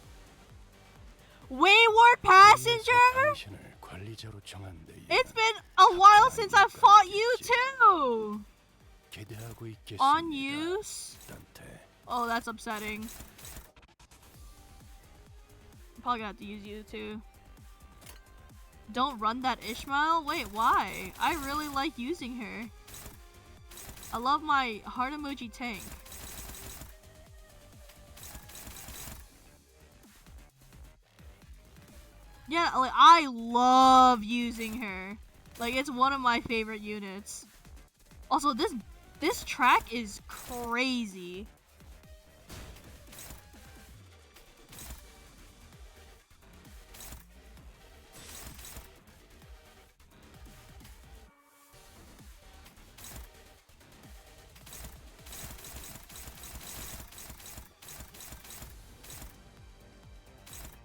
Wayward Passenger? 당신을 관리자로 정한 데에 It's been a while since I fought you, too. 기대하고 있겠습니다. On use? 단테. Oh, that's upsetting. I'm probably gonna have to use you, too. Don't run that Ishmael? Wait, why? I really like using her. I love my heart emoji tank. Yeah, like, I love using her. Like, it's one of my favorite units. Also, this track is crazy.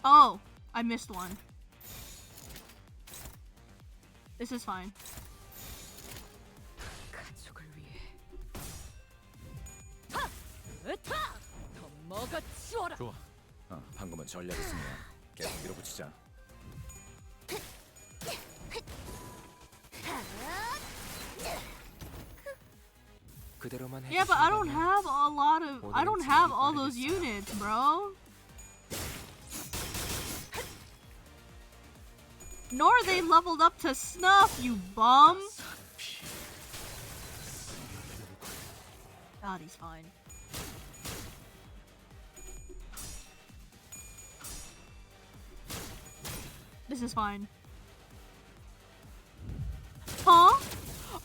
Oh, I missed one. This is fine. 가족을 위해. 하! 으타! 더 먹어치워라. 좋아. 방금은 전략이 승리야. 계속 밀어붙이자. 그대로만 Yeah, but I don't have a lot of. I don't have all those units, bro. Nor are they leveled up to snuff, you bum. God, he's fine. This is fine. Huh?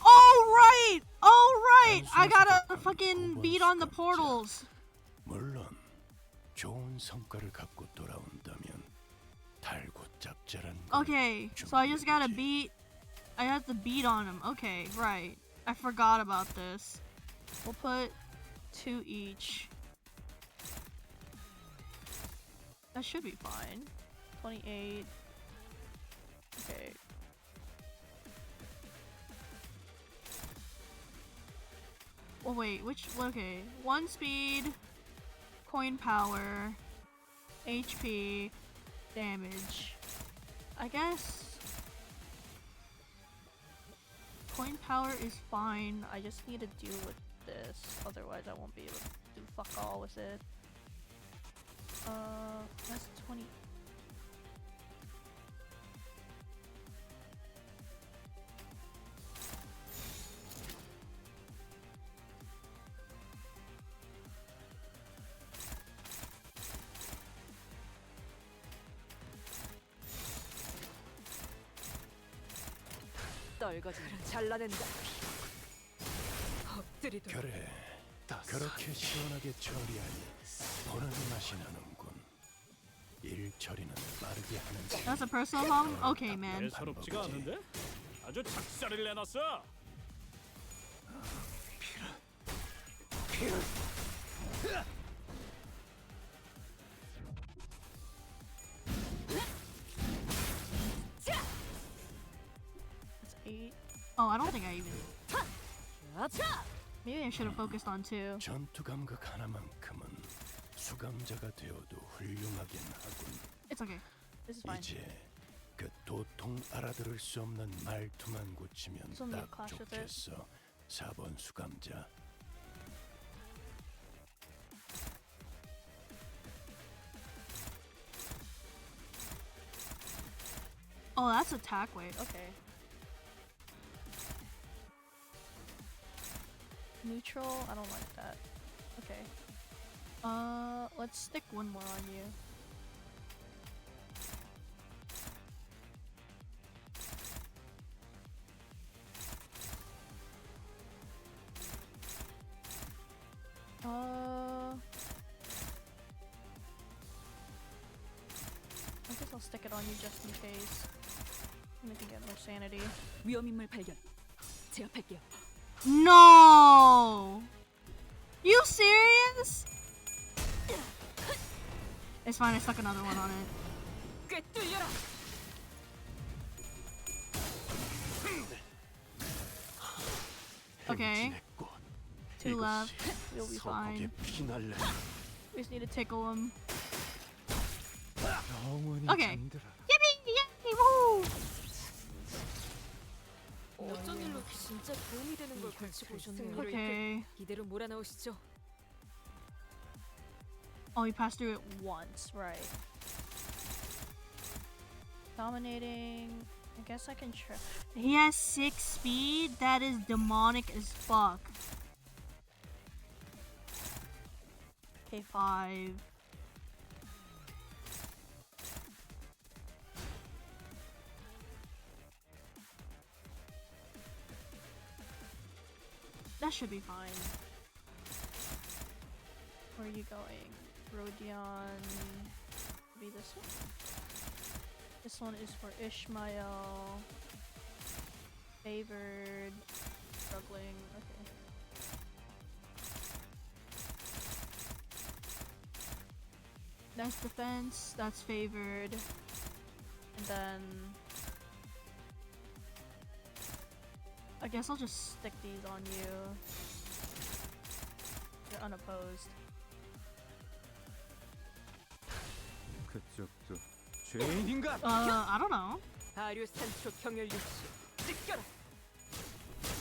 Oh, right! Oh, right! I gotta fucking beat on the portals. 물론 좋은 성과를 갖고 돌아온다면 달고 짭짤한 Okay, so I just gotta beat. I have to beat on him. Okay, right. I forgot about this. We'll put 2 each. That should be fine. 28. Okay. Oh wait, which? Okay, 1 speed, coin power, HP, damage. I guess coin power is fine. I just need to deal with this, otherwise I won't be able to do fuck all with it. That's 20. 떨거지를 잘라낸다. 엎드리도록. 그래, 그렇게 시원하게 처리하니 보는 맛이 나는군. 일 처리는 빠르게 하는 That's a personal problem? Okay, man. 예사롭지가 않은데? 아주 작살을 내놨어. That's 8. Oh, I don't think I even. Maybe I should have focused on 2. 전투 감각 하나만큼은 수감자가 되어도 훌륭하긴 하군. It's okay. This is fine. 이제 그 도통 알아들을 수 없는 말투만 고치면 Some 딱 clash with it. 좋겠어. 4번 수감자. Oh, that's attack weight. Okay. Neutral? I don't like that. Okay. Let's stick one more on you. I guess I'll stick it on you just in case. We can get more sanity. 위험인물 발견. 제압할게요. No! You serious? It's fine, I stuck another one on it. 꿰뚫려라. Okay. 2 left. We'll be fine. We just need to tickle him. Okay. Yippee! Yay! Woo! 어쩐 일로 진짜 도움이 되는 걸 같이 보셨네요. Okay. 이대로 몰아넣으시죠. Oh, he passed through it once, right. Dominating. I guess I can try. He has 6 speed? That is demonic as fuck. Okay, 5. That should be fine. Where are you going? Rodion. Be this one. This one is for Ishmael. Favored. Struggling. Okay. That's defense. That's favored. And then I guess I'll just stick these on you. You're unopposed. 그쪽도 죄인인가? I don't know. 아류산초 경혈 육수 찢겨라.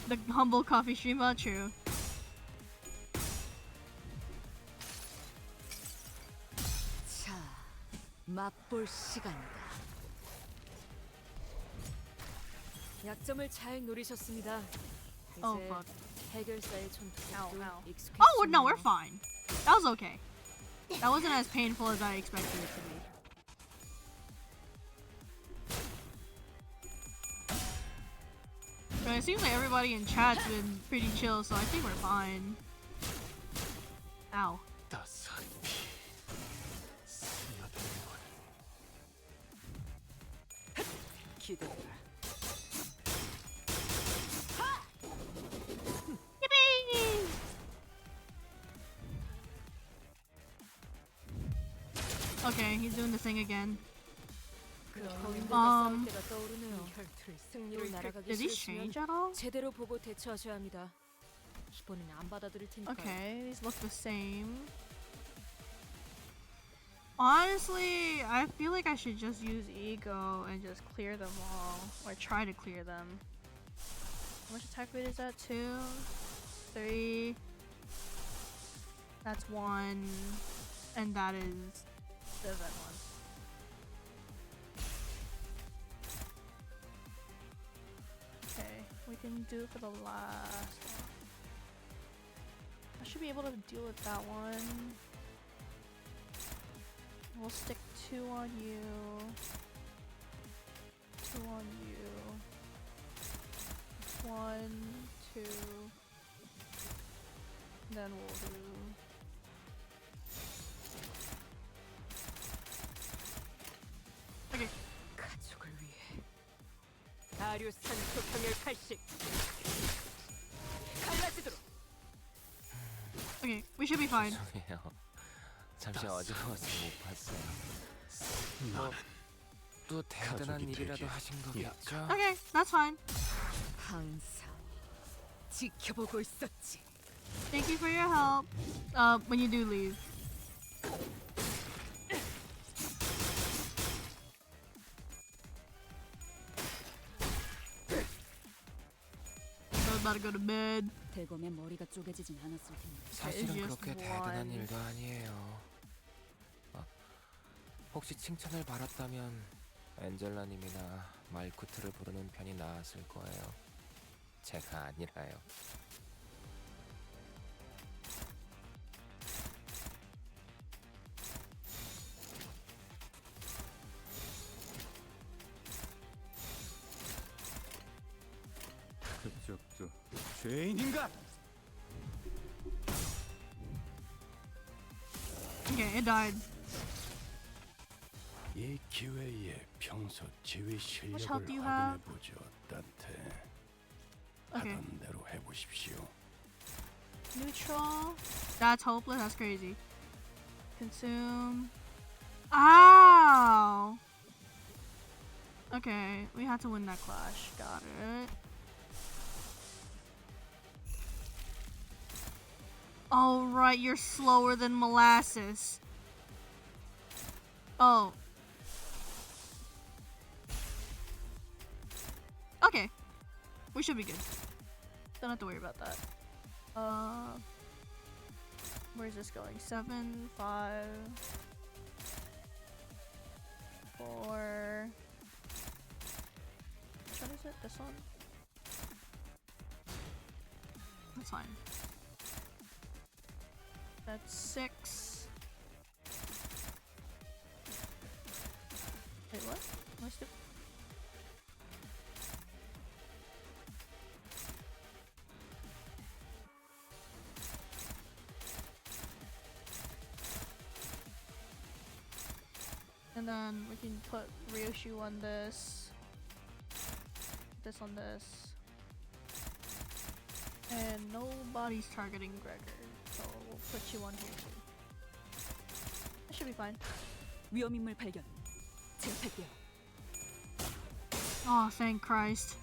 The humble coffee streamer, true. 자, 맛볼 시간이다. 약점을 잘 노리셨습니다. Oh, 이제 fuck. 해결사의 전투도 익숙해지시네요. Oh, no, we're fine. That was okay. That wasn't as painful as I expected it to be. But it seems like everybody in chat's been pretty chill, so I think we're fine. Ow. 기대라. Yippee! Okay, he's doing the thing again. 싸울 때가 떠오르네요. 승리로 날아가기 Did these change 싫으시면 at all? 제대로 보고 대처하셔야 합니다. 이번엔 안 받아들일 테니까요. Okay, these look the same. Honestly, I feel like I should just use ego and just clear them all. Or try to clear them. How much attack rate is that? 2? 3? That's 1. And that is 7 1. Okay, we can do it for the last one. I should be able to deal with that one. We'll stick 2 on you. 2 on you. 1, 2. Then we'll do. Okay. 가족을 위해 아류산 소평열 칼식 갈라지도록. Okay, we should be fine. 죄송해요. 잠시 어지러워서 못 봤어요. 또 대단한 가족이 일이라도 되게 하신 거겠죠? Okay, that's fine. 항상 지켜보고 있었지. Thank you for your help. When you do leave. I'm about to go to bed. 대검에 머리가 쪼개지진 않았을 텐데. 사실은 It's 그렇게 just 대단한 one. 일도 아니에요. 혹시 칭찬을 받았다면 엔젤라님이나 말쿠트를 부르는 편이 나았을 거예요. 제가 아니라요. 그쪽도 죄인인가? Okay, it died. 이 기회에 평소 지휘 help 실력을 do you have? 확인해보죠, 단테. Okay. 하던 대로 해보십시오. Neutral. That's hopeless. That's crazy. Consume. Ow! Okay, we had to win that clash. Got it. Oh, right, you're slower than molasses. Oh. Okay. We should be good. Don't have to worry about that. Where's this going? 7, 5, 4. Which one is it? This one? That's fine. That's 6. Wait, what? Am I stupid? And then we can put Ryoshu on this on this. And nobody's targeting Gregor, so we'll put you on here too. That should be fine. 위험인물 발견. 제압할게요. Oh, thank Christ.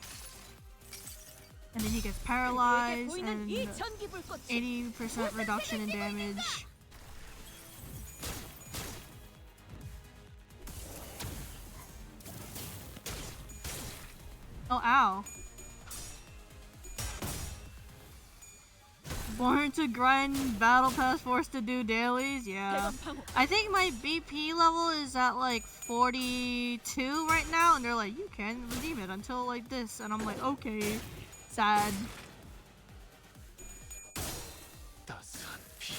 And then he gets paralyzed and 80% reduction in damage. Oh, ow. Born to grind, battle pass, forced to do dailies? Yeah. I think my BP level is at like 42 right now, and they're like, you can't redeem it until like this. And I'm like, okay. Sad. 따스한 피.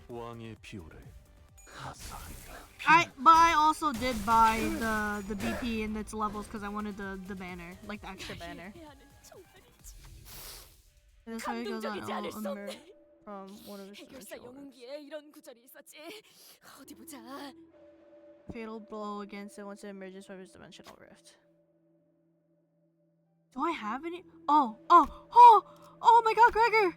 왕의 비호를 하사한다. But I also did buy the BP in its levels because I wanted the banner, like the extra banner. This way goes on from one of his 해결사 영웅기에 이런 구절이 있었지. 어디 보자. Fatal blow against it once it emerges from its dimensional rift. Do I have any? Oh my god, Gregor!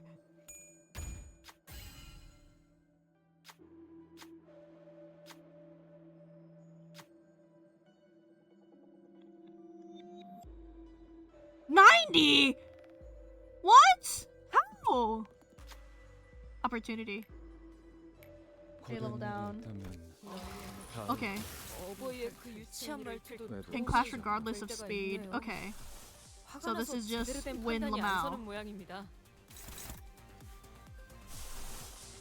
$90? What? How? Opportunity. Okay, level down. Okay. 어버이의 그 유치한 말투도 Can clash regardless of speed. Okay. So this is just win Lamau. 모양입니다.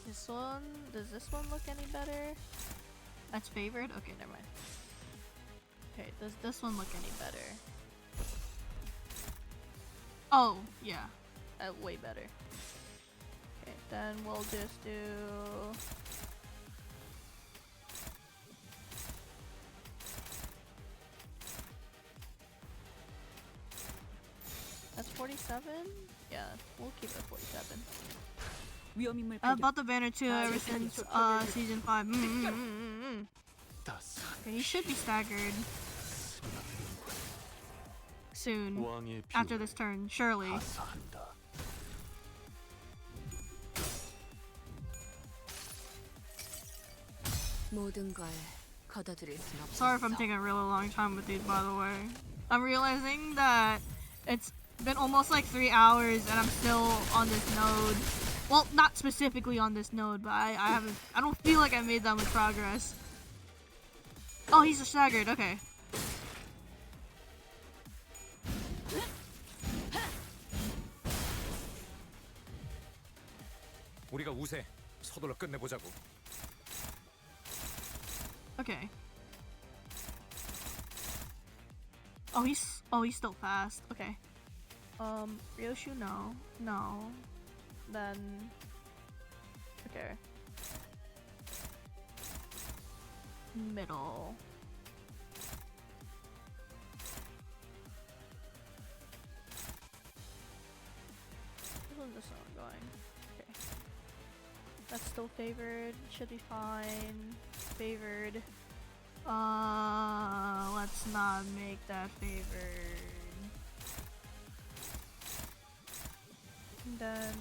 This one, does this one look any better? That's favored? Okay, never mind. Okay, does this one look any better? Oh, yeah. Way better. Okay, then we'll just do... 47? Yeah, we'll keep it 47. 위험인물 I bought the banner too ever since season 5. Okay, he should be staggered soon. 왕의 After this turn, surely. 모든 걸 걷어들일 순 없어. Sorry if I'm taking a really long time with these, by the way. I'm realizing that it's been almost like 3 hours and I'm still on this node. Well, not specifically on this node, but I don't feel like I made that much progress. Oh, he's staggered. Okay. 우리가 우세. 서둘러 끝내보자고. Okay. Oh, he's still fast. Okay. Ryoshu, no. Then, okay. Middle. This one's just not going. Okay. That's still favored. Should be fine. Favored. Let's not make that favored. And then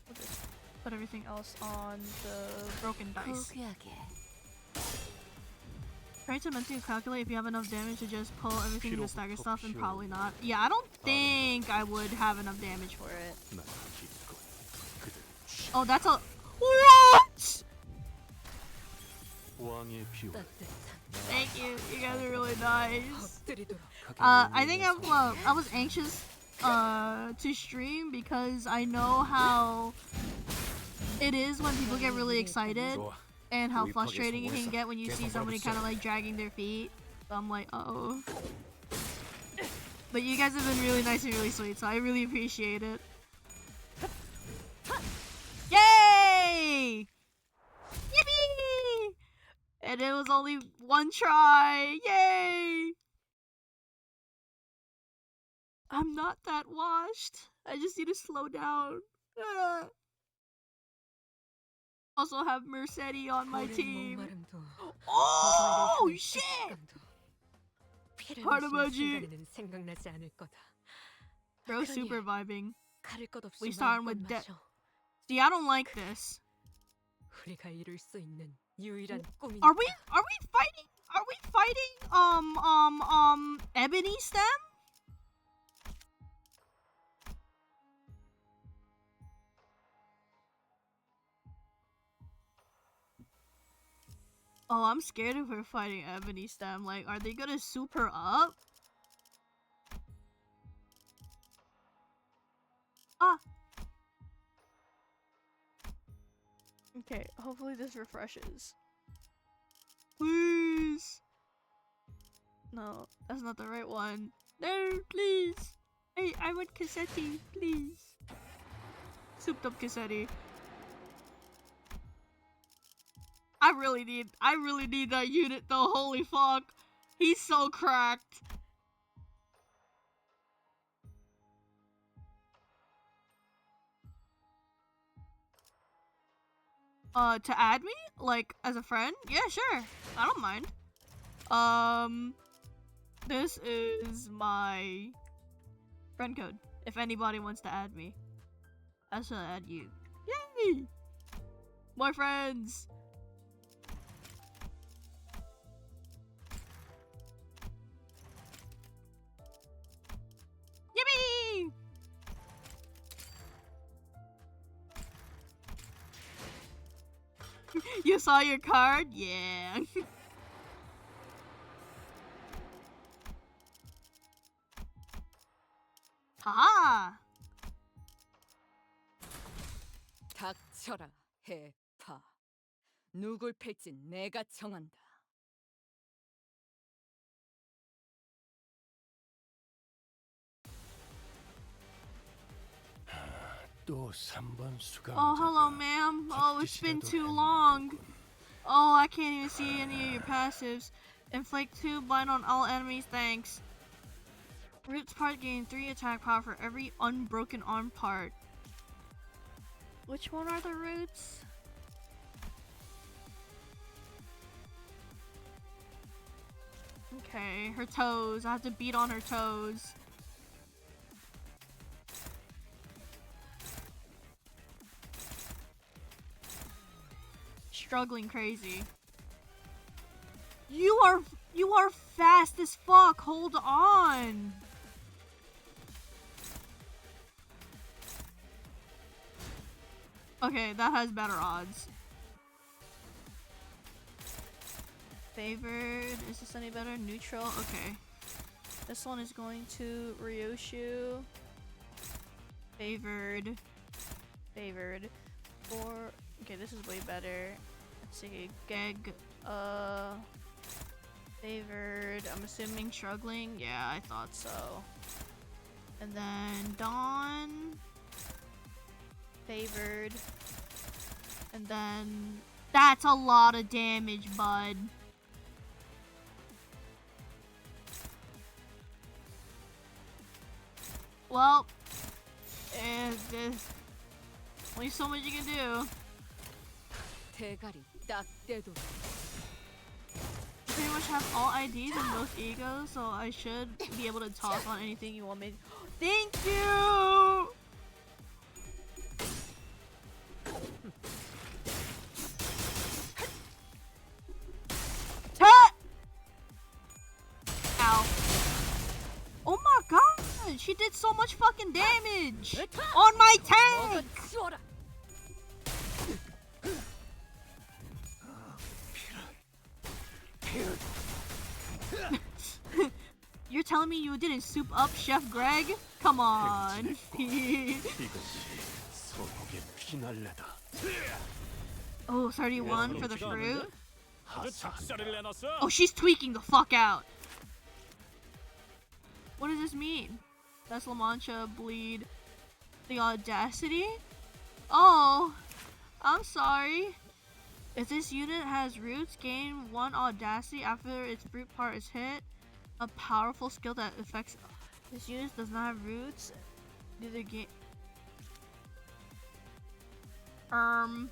we'll just put everything else on the broken dice. Try to mentally calculate if you have enough damage to just pull everything in the stagger stuff, and probably not. Yeah, I don't think I would have enough damage for it. Oh, that's a what? Thank you. You guys are really nice. I think I was anxious to stream because I know how it is when people get really excited and how frustrating it can get when you see somebody kind of like dragging their feet. So I'm like, uh-oh. But you guys have been really nice and really sweet, so I really appreciate it. Yay! Yippee! And it was only one try. Yay! I'm not that washed. I just need to slow down. Also have Mercedes on my team. Oh shit! Heart emoji. Bro, super vibing. We starting with death. See, I don't like this. Are we fighting? Are we fighting Ebony Stem? Oh, I'm scared of her fighting Ebony Stem. Like, are they gonna soup her up? Ah! Okay, hopefully this refreshes. Please! No, that's not the right one. No, please! Hey, I want Cassetti, please. Souped up Cassetti. I really need that unit though, holy fuck. He's so cracked. To add me? Like, as a friend? Yeah, sure. I don't mind. This is my friend code. If anybody wants to add me, I shall add you. Yay! More friends! Yippee! You saw your card? Yeah. Haha! 닥쳐라, 해파. 누굴 팰지 내가 정한다. 또 3번 수감. Oh, hello, ma'am. Oh, it's been too long. Oh, I can't even see any of your passives. Inflict 2 blind on all enemies, thanks. Roots part gain 3 attack power for every unbroken arm part. Which one are the roots? Okay, her toes. I have to beat on her toes. Struggling crazy. You are fast as fuck. Hold on. Okay, that has better odds. Favored. Is this any better? Neutral. Okay. This one is going to Ryoshu. Favored. Favored. Okay, this is way better. Let's see. Geg. Favored. I'm assuming struggling. Yeah, I thought so. And then Dawn. Favored. And then that's a lot of damage, bud. Well, there's only so much you can do. 대가리 딱 떼도. You pretty much have all IDs and both egos, so I should be able to toss on anything you want me. Thank you! Ow. Oh my god! She did so much fucking damage! On my tank! You're telling me you didn't soup up Chef Greg? Come on. Oh, 31 for the fruit? Oh, she's tweaking the fuck out. What does this mean? That's La Mancha bleed the audacity? Oh, I'm sorry. If this unit has roots, gain 1 audacity after its fruit part is hit. A powerful skill that affects this unit does not have roots. Neither gain. Oh.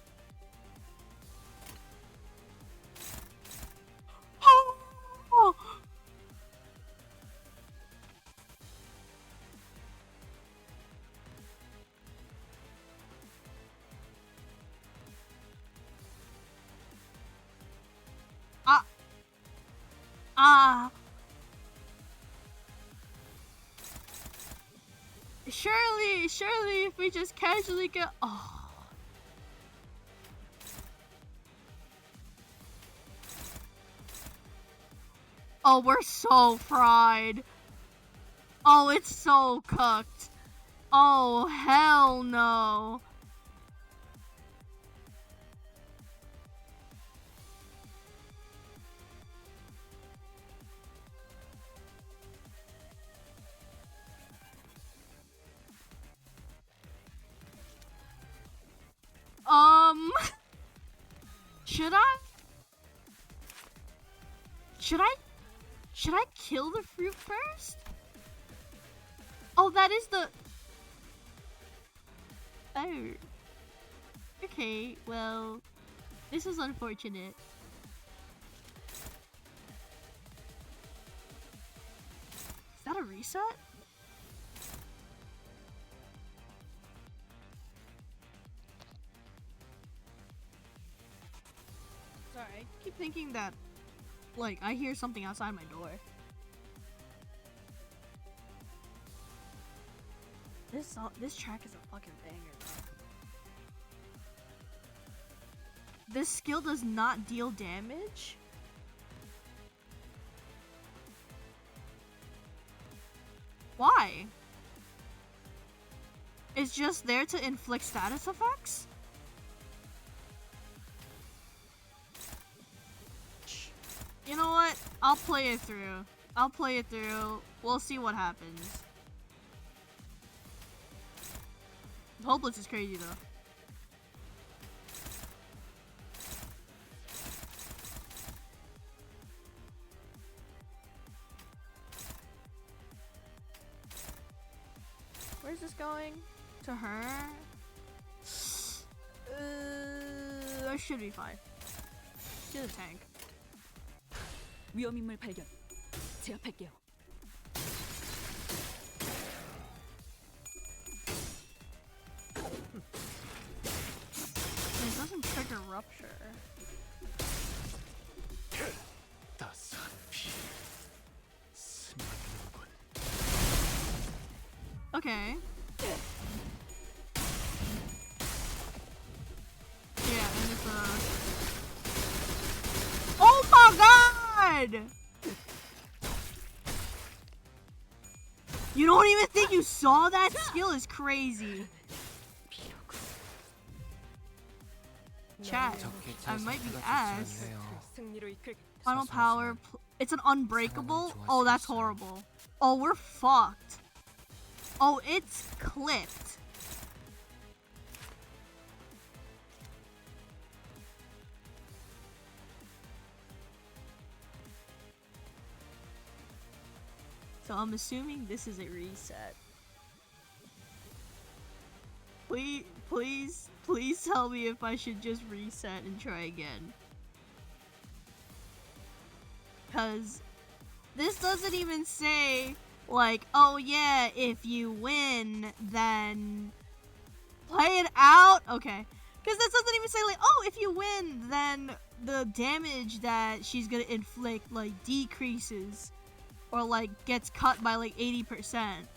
Surely, if we just casually go. Oh. Oh, we're so fried. Oh, it's so cooked. Oh, hell no. Should I kill the fruit first? Oh, that is the... Oh. Okay, well, this is unfortunate. Is that a reset? Sorry, I keep thinking that, like, I hear something outside my door. This track is a fucking banger, though. This skill does not deal damage? Why? It's just there to inflict status effects? You know what? I'll play it through. We'll see what happens. Hopeless is crazy though. is this going? To her? I should be fine. To the tank. 위험인물 발견. 제압할게요. It doesn't trigger rupture. 따스한 피 스며드는군. Okay. Yeah, and it's oh my god! You don't even think you saw that? Skill is crazy. Chat, I might be ass. Final power. It's an unbreakable. Oh, that's horrible. Oh, we're fucked. Oh, it's clipped. So I'm assuming this is a reset. Please tell me if I should just reset and try again. Cause this doesn't even say like, oh yeah, if you win, then play it out. Okay. Cause this doesn't even say like, oh, if you win, then the damage that she's gonna inflict like decreases. Or like gets cut by like 80%.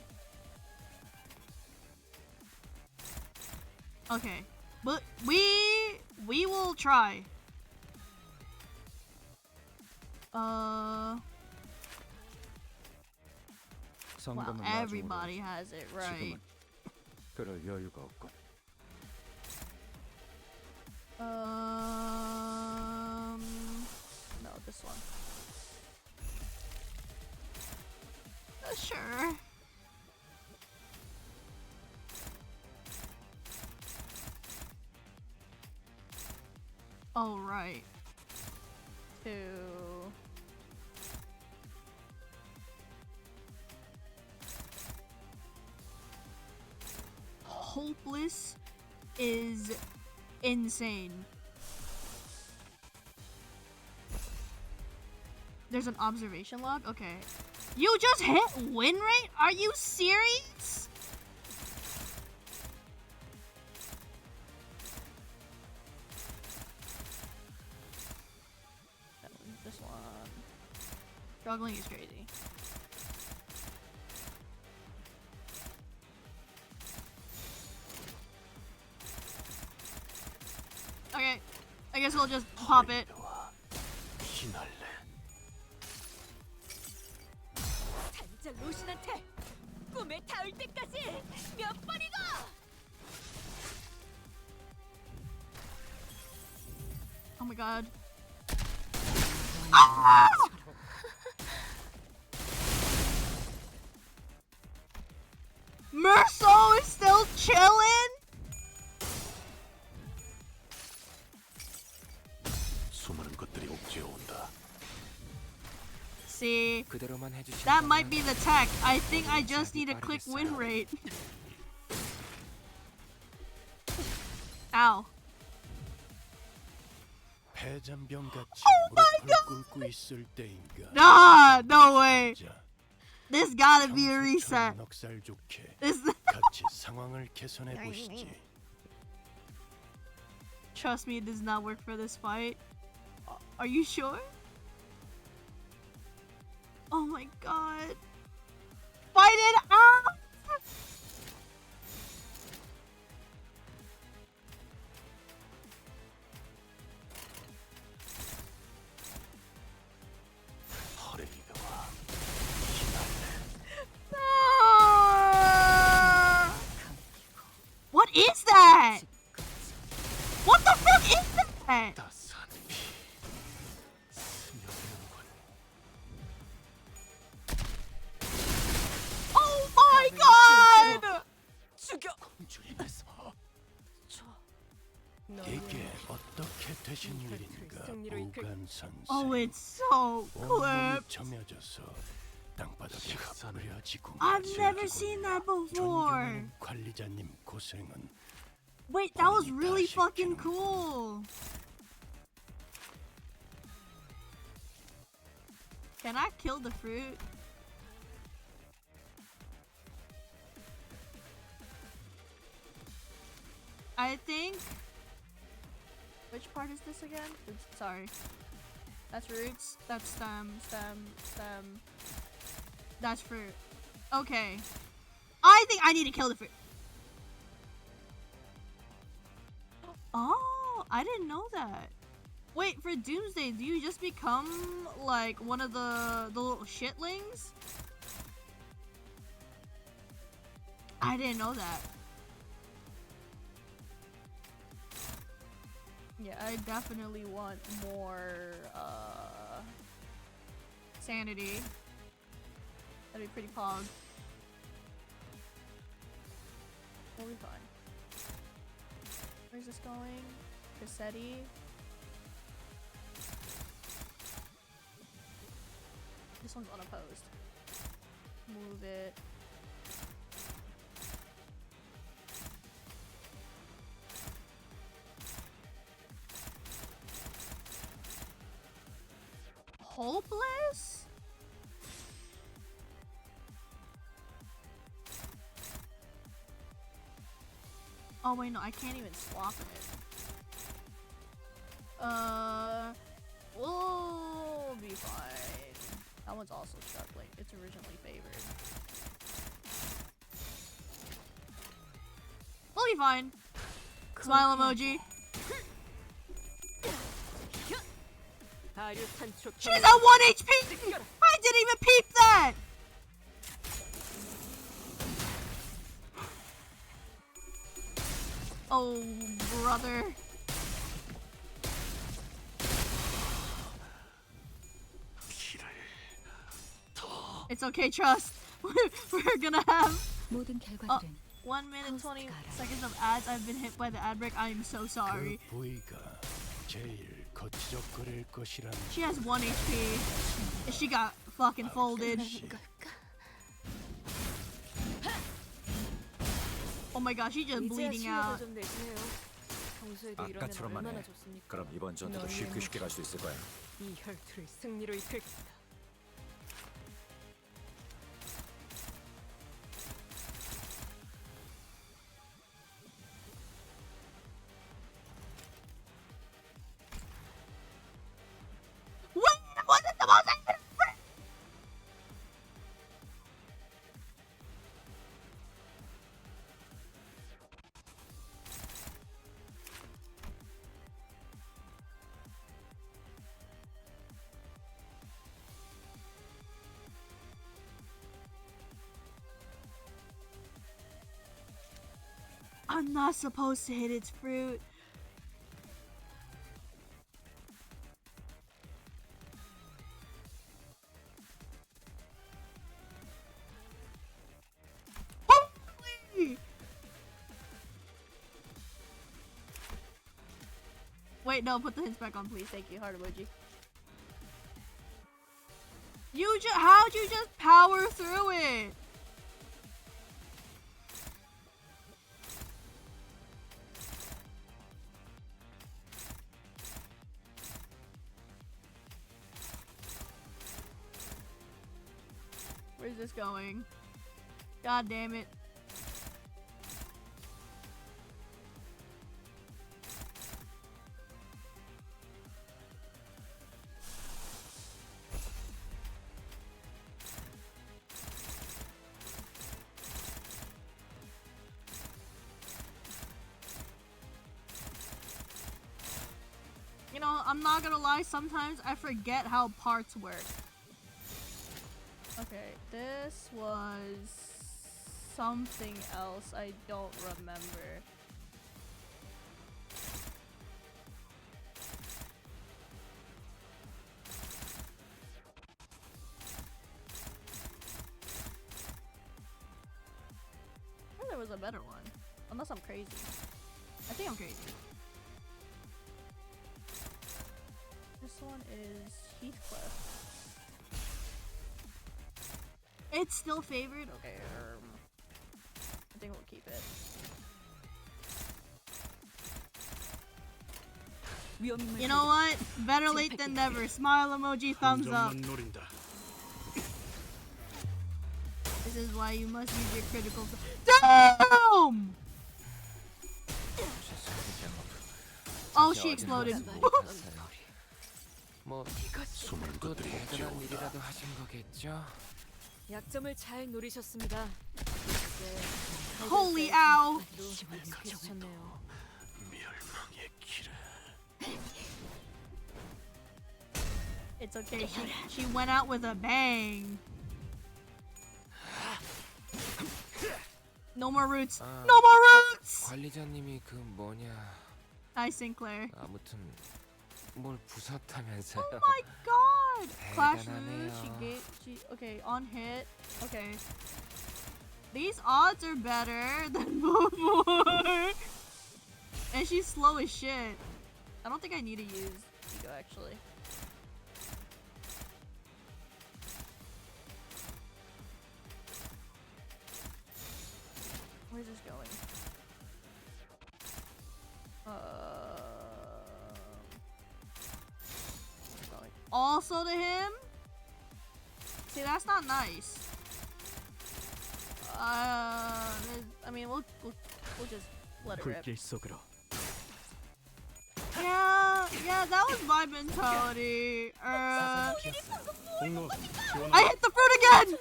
Okay, but we will try. Well, everybody has it right. 그럴 여유가 없군. No, this one. Sure. All right. Two. Hopeless is insane. There's an observation log? Okay. You just hit win rate? Are you serious? This one. Struggling is crazy. Okay. I guess we'll just pop it. 저 로신한테 꿈에 닿을 때까지 몇 번이고! Oh my god. Ah! Merso is still chilling? 수많은 것들이 옥죄어 온다. See, 그대로만 해주시면 that might be the tech. I think I just need to click win rate. Ow. 패잔병같이 Oh my 무릎을 꿇고 있을 때인가. Nah, no way. This gotta be a reset. 넉살 좋게 This 같이 상황을 개선해 보시지. Trust me, it does not work for this fight. Are you sure? Oh my god. Fight it out! What is that? What the fuck is that? Oh my god! 이게 어떻게 되신 일인가? 오간산세. Oh, it's so 온몸이 clipped. 점여져서 땅바닥에 흐려지고 I've never seen that before. 관리자님 고생은 Wait, that was really fucking cool. Can I kill the fruit? I think. Which part is this again? Oops, sorry. That's roots. That's stem. That's fruit. Okay. I think I need to kill the fruit. Oh, I didn't know that. Wait, for Doomsday, do you just become like one of the little shitlings? I didn't know that. Yeah, I definitely want more sanity. That'd be pretty pog. We'll be fine. Where's this going? Cassetti. This one's unopposed. Move it. Hopeless? Oh wait, no, I can't even swap it. We'll be fine. That one's also struggling. It's originally favored. We'll be fine. Smile emoji. She's at 1 HP! I didn't even peep that! Oh, brother. It's okay, trust. We're gonna have 1 minute 20 seconds of ads. I've been hit by the ad break. I am so sorry. 그 부위가 제일 거치적거릴 것이란 She has 1 HP. She got fucking folded. Oh my gosh, she's just bleeding out. 아까처럼만 해. 그럼 이번 전투도 쉽게 갈 수 있을 거야. 이 혈투를 승리로 이끌겠다. I'm not supposed to hit its fruit. Holy! Wait, no, put the hints back on, please. Thank you, heart emoji. How'd you just power through it? Where's this going? God damn it. You know, I'm not gonna lie, sometimes I forget how parts work. Okay, this was something else I don't remember. I thought there was a better one. Unless I'm crazy. I think I'm crazy. This one is Heathcliff. It's still favored? Okay, I think we'll keep it. You know what? Better late than never. Smile emoji, thumbs up. This is why you must use your critical. Damn! Oh, she exploded. 뭐 또 대단한 일이라도 하신 거겠죠? 약점을 잘 노리셨습니다. Holy ow! 괜찮네요. 멸망의 길을. It's okay. She went out with a bang. No more roots. No more roots. 관리자님이 그 뭐냐. Hi, Sinclair. 아무튼 뭘 부쉈다면서요. Oh my god! Clash 대단하네요. Root. Okay, on hit. Okay. These odds are better than before. And she's slow as shit. I don't think I need to use Ego actually. Where's this going? Going also to him? See, that's not nice. I mean, we'll just let it rip. 불길 속으로. Yeah, that was my mentality. I hit the fruit again!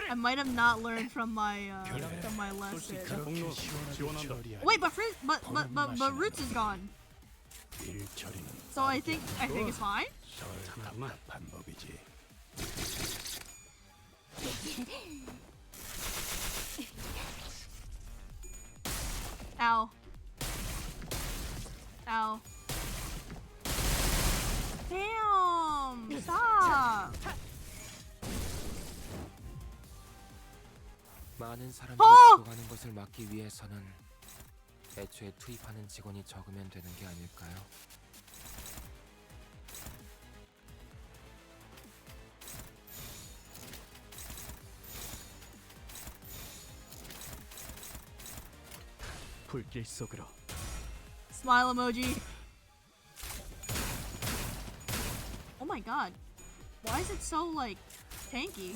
I might have not learned from my lesson. Wait, but Roots is gone. So I think it's fine. Ow. Ow. Damn! Stop! 많은 사람들이 죽어가는 것을 막기 위해서는 애초에 투입하는 직원이 적으면 되는 게 아닐까요? 불길 속으로. Smile emoji. Oh my god. Why is it so, like, tanky?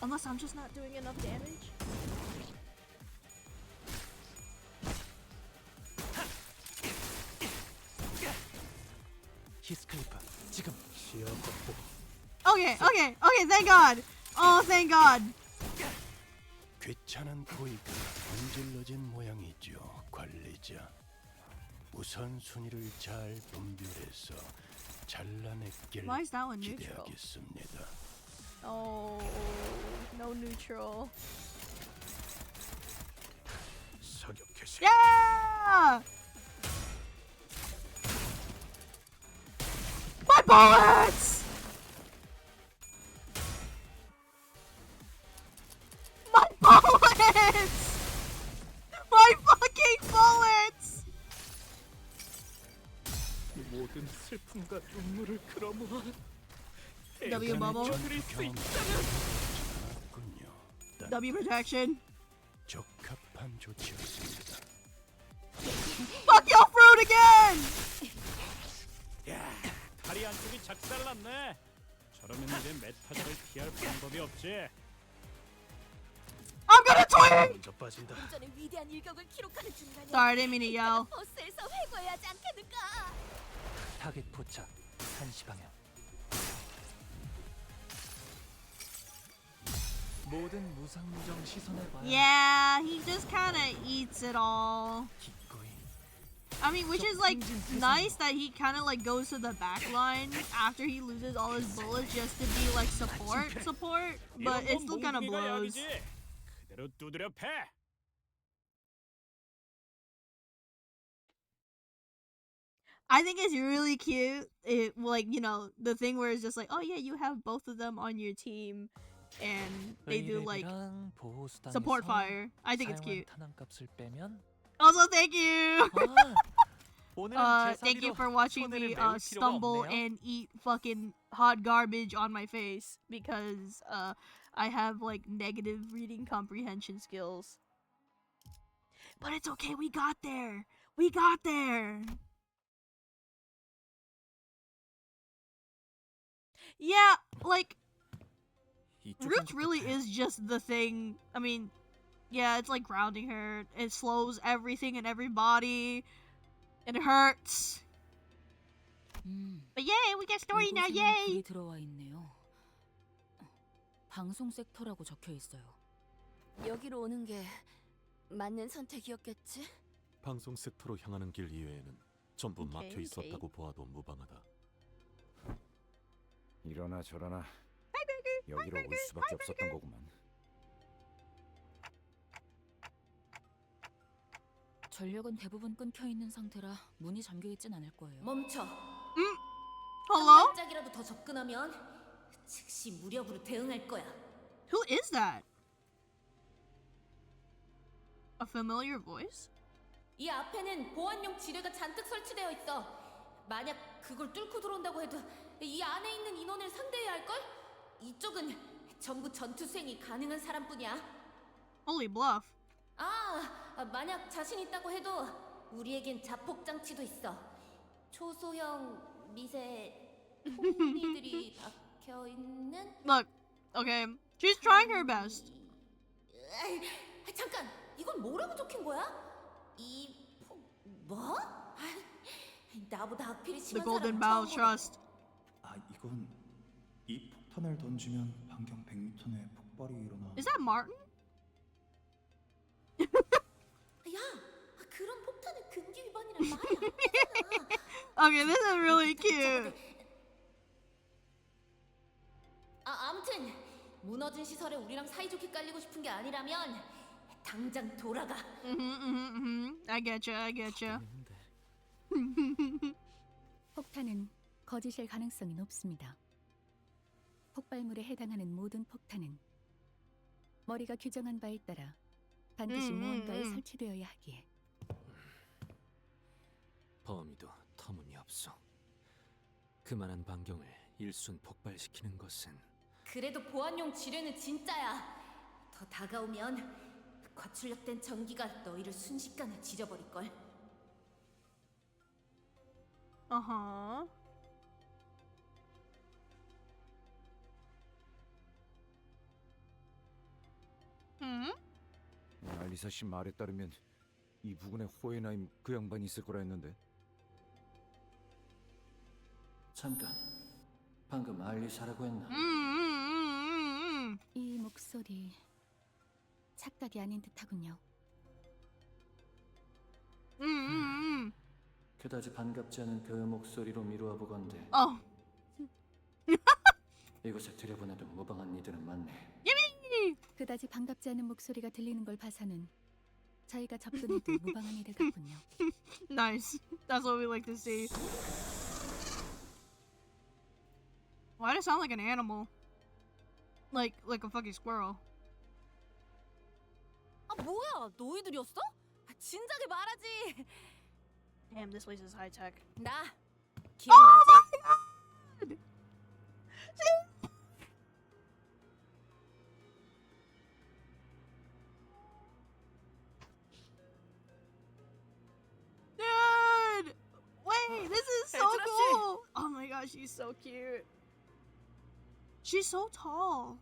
Unless I'm just not doing enough damage? 히스클리프, 지금. Okay, thank god! Oh, thank god! 귀찮은 고의가 문질러진 모양이죠, 관리자. 우선순위를 잘 분별해서 잘라냈길 Why is that one neutral? 기대하겠습니다. Oh, no neutral. Yeah! My bullets! My bullets! My fucking bullets! 모든 슬픔과 눈물을 끌어모아 W bubble. W protection. 적합한 조치였습니다. Fuck your fruit again! 야, 다리 안쪽이 작살났네. 저러면 이제 메타저를 피할 방법이 없지. I'm gonna twin! 먼저 빠진다. 전의 위대한 일격을 기록하는 중간에 Sorry, didn't mean to yell. 버스에서 회고해야 하지 않겠는가? 타겟 포착. 1시 방향. 모든 무상무정 시선을 봐야. Yeah, he just kind of eats it all. I mean, which is like nice that he kind of like goes to the back line after he loses all his bullets just to be like support, but it still kind of blows. 그대로 두드려 패. I think it's really cute. It like, you know, the thing where it's just like, oh yeah, you have both of them on your team, and they do like support fire. I think it's cute. Also, thank you. 오늘은 제 thank you 사비로 for watching 손해를 me 메울 필요가 stumble 없네요. and eat fucking hot garbage on my face because I have like negative reading comprehension skills. But it's okay, we got there. We got there. Yeah, like Roots really is just the thing. I mean, yeah, it's like grounding her. It slows everything and everybody. It hurts. But yay, we get story now, 이곳에는 yay! 글이 들어와 있네요. 방송 섹터라고 적혀 있어요. 여기로 오는 게 맞는 선택이었겠지? 방송 섹터로 향하는 길 이외에는 전부 오케이, 막혀 있었다고 보아도 무방하다. 이러나 저러나 여기로 올 수밖에 없었던 거구만. 전력은 대부분 끊겨 있는 상태라 문이 잠겨 있진 않을 거예요. 멈춰. Hello? 한 발짝이라도 더 접근하면 즉시 무력으로 대응할 거야. Who is that? A familiar voice? 이 앞에는 보안용 지뢰가 잔뜩 설치되어 있어. 만약 그걸 뚫고 들어온다고 해도 이 안에 있는 인원을 상대해야 할걸? 이쪽은 전부 전투 수행이 가능한 사람뿐이야. Holy bluff. 만약 자신 있다고 해도 우리에겐 자폭 장치도 있어. 초소형 미세 톱니들이 박혀 있는. Look, okay, she's trying her best. 잠깐, 이건 뭐라고 적힌 거야? 뭐? 나보다 악필이 The 심한 Golden 사람 Bow 처음 Trust. 이건 이 폭탄을 던지면 반경 100m 내에 폭발이 일어나. Is that Martin? 야, 그런 폭탄은 금기 위반이란 말이야. Okay, this is really cute. 아무튼 무너진 시설에 우리랑 사이좋게 깔리고 싶은 게 아니라면 당장 돌아가. I get you, I get you. 폭탄은 거짓일 가능성이 높습니다. 폭발물에 해당하는 모든 폭탄은 머리가 규정한 바에 따라 반드시 무언가에 설치되어야 하기에. 범위도 터무니없어. 그만한 반경을 일순 폭발시키는 것은 그래도 보안용 지뢰는 진짜야. 더 다가오면 과출력된 전기가 너희를 순식간에 지져버릴걸. Uh-huh. 알리사 씨 말에 따르면 이 부근에 호에나임 그 양반이 있을 거라 했는데. 잠깐, 방금 알리사라고 했나? 이 목소리 착각이 아닌 듯하군요. 그다지 반갑지 않은 그 목소리로 미루어 보건대. 이곳에 들여보내도 무방한 이들은 많네. 그다지 반갑지 않은 목소리가 들리는 걸 봐서는 저희가 접근해도 무방한 이들 같군요. Nice. That's what we like to see. Why does it sound like an animal? Like a fucking squirrel. 뭐야? 너희들이었어? 진작에 말하지. Damn, this place is high tech. 나 Oh my god! Dude! Wait, this is so cool! Oh my gosh, she's so cute. She's so tall.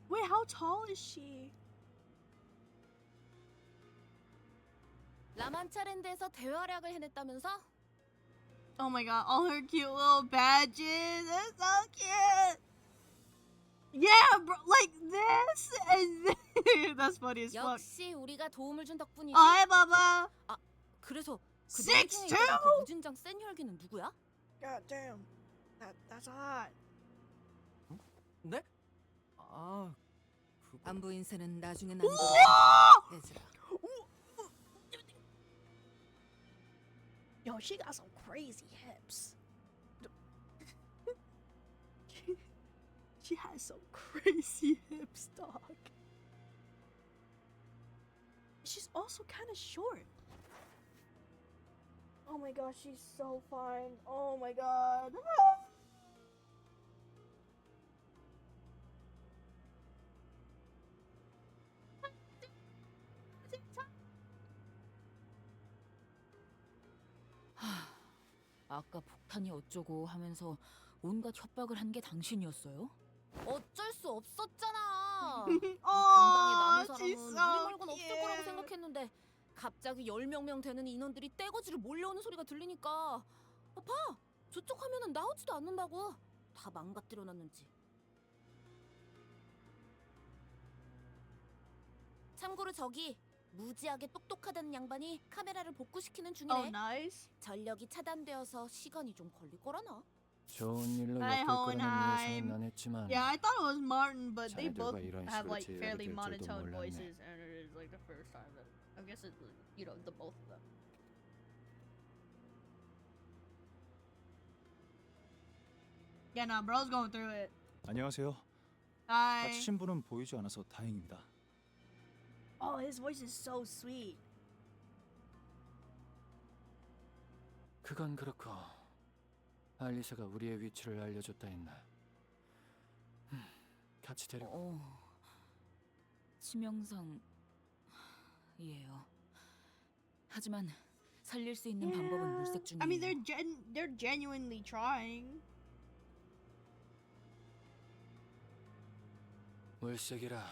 Wait, how tall is she? 라만차랜드에서 대활약을 해냈다면서? Oh my god, all her cute little badges. They're so cute. Yeah, bro, like this and this. That's funny as fuck. 역시 우리가 도움을 준 덕분이지. Hi, Baba. 그래서 그 6'2"? 그 무진장 센 혈기는 누구야? God damn, that's hot. 네? 안부 인사는 나중에 우와! 나누도록. 얘들아. Yo, she got some crazy hips. She has some crazy hips, dog. She's also kind of short. Oh my gosh, she's so fine. Oh my god. 아까 폭탄이 어쩌고 하면서 온갖 협박을 한 게 당신이었어요? 어쩔 수 없었잖아. Oh, 근방에 남은 사람은 she's 우리 so 말곤 없을 거라고 생각했는데 갑자기 10명 되는 인원들이 떼거지로 몰려오는 소리가 들리니까 봐! 저쪽 화면은 나오지도 않는다고. 다 망가뜨려놨는지. 참고로 저기 무지하게 똑똑하다는 양반이 카메라를 복구시키는 중이래. Oh, nice. 전력이 차단되어서 시간이 좀 걸릴 거라나. 좋은 일로 Hi, 엮일 거라는 Hohenheim. 예상은 안 했지만 Yeah, I thought it was Martin, but they both 자네들과 이런 have 식으로 like 제약이 fairly 될 줄도 monotone 몰랐네. voices, and it is like the first time that I guess it's the both of them. Yeah, nah, bro's going through it. 안녕하세요. Hi. 다치신 분은 보이지 않아서 다행입니다. Oh, his voice is so sweet. 그건 그렇고 알리사가 우리의 위치를 알려줬다 했나? 같이 데리고. 치명상이에요. 하지만 살릴 수 있는 방법은 물색 중이에요. I mean, they're genuinely trying. 물색이라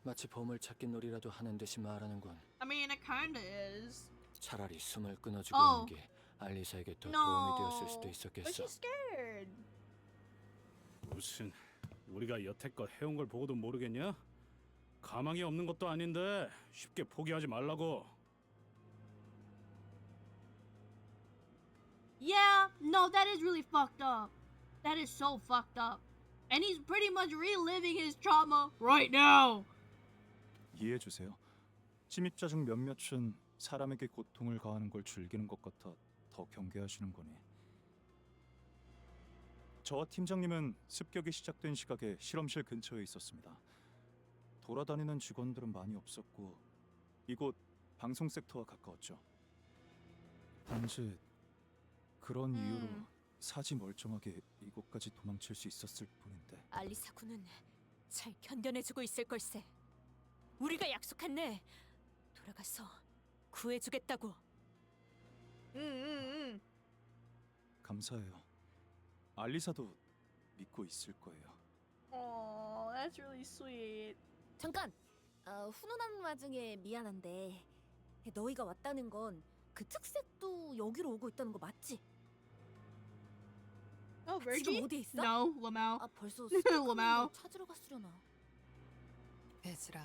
마치 보물찾기 놀이라도 하는 듯이 말하는군. I mean, it kinda is. 차라리 숨을 끊어주고 Oh. 오는 게 알리사에게 더 No. 도움이 되었을 수도 But 있었겠어. she's scared. 무슨 우리가 여태껏 해온 걸 보고도 모르겠냐? 가망이 없는 것도 아닌데 쉽게 포기하지 말라고. Yeah, no, that is really fucked up. That is so fucked up. And he's pretty much reliving his trauma right now. 이해해 주세요. 침입자 중 몇몇은 사람에게 고통을 가하는 걸 즐기는 것 같아 더 경계하시는 거니. 저와 팀장님은 습격이 시작된 시각에 실험실 근처에 있었습니다. 돌아다니는 직원들은 많이 없었고 이곳 방송 섹터와 가까웠죠. 단지 그런 이유로 사지 멀쩡하게 이곳까지 도망칠 수 있었을 뿐인데. 알리사 군은 잘 견뎌내주고 있을 걸세. 우리가 약속했네. 돌아가서 구해주겠다고. 감사해요. 알리사도 믿고 있을 거예요. Oh, that's really sweet. 잠깐! 훈훈한 와중에 미안한데 너희가 왔다는 건 그 특색도 여기로 오고 있다는 거 맞지? Oh, 지금 Virgie? 어디에 있어? No, Lamau. 아, 벌써 Lamau. 찾으러 갔으려나? 베즈라.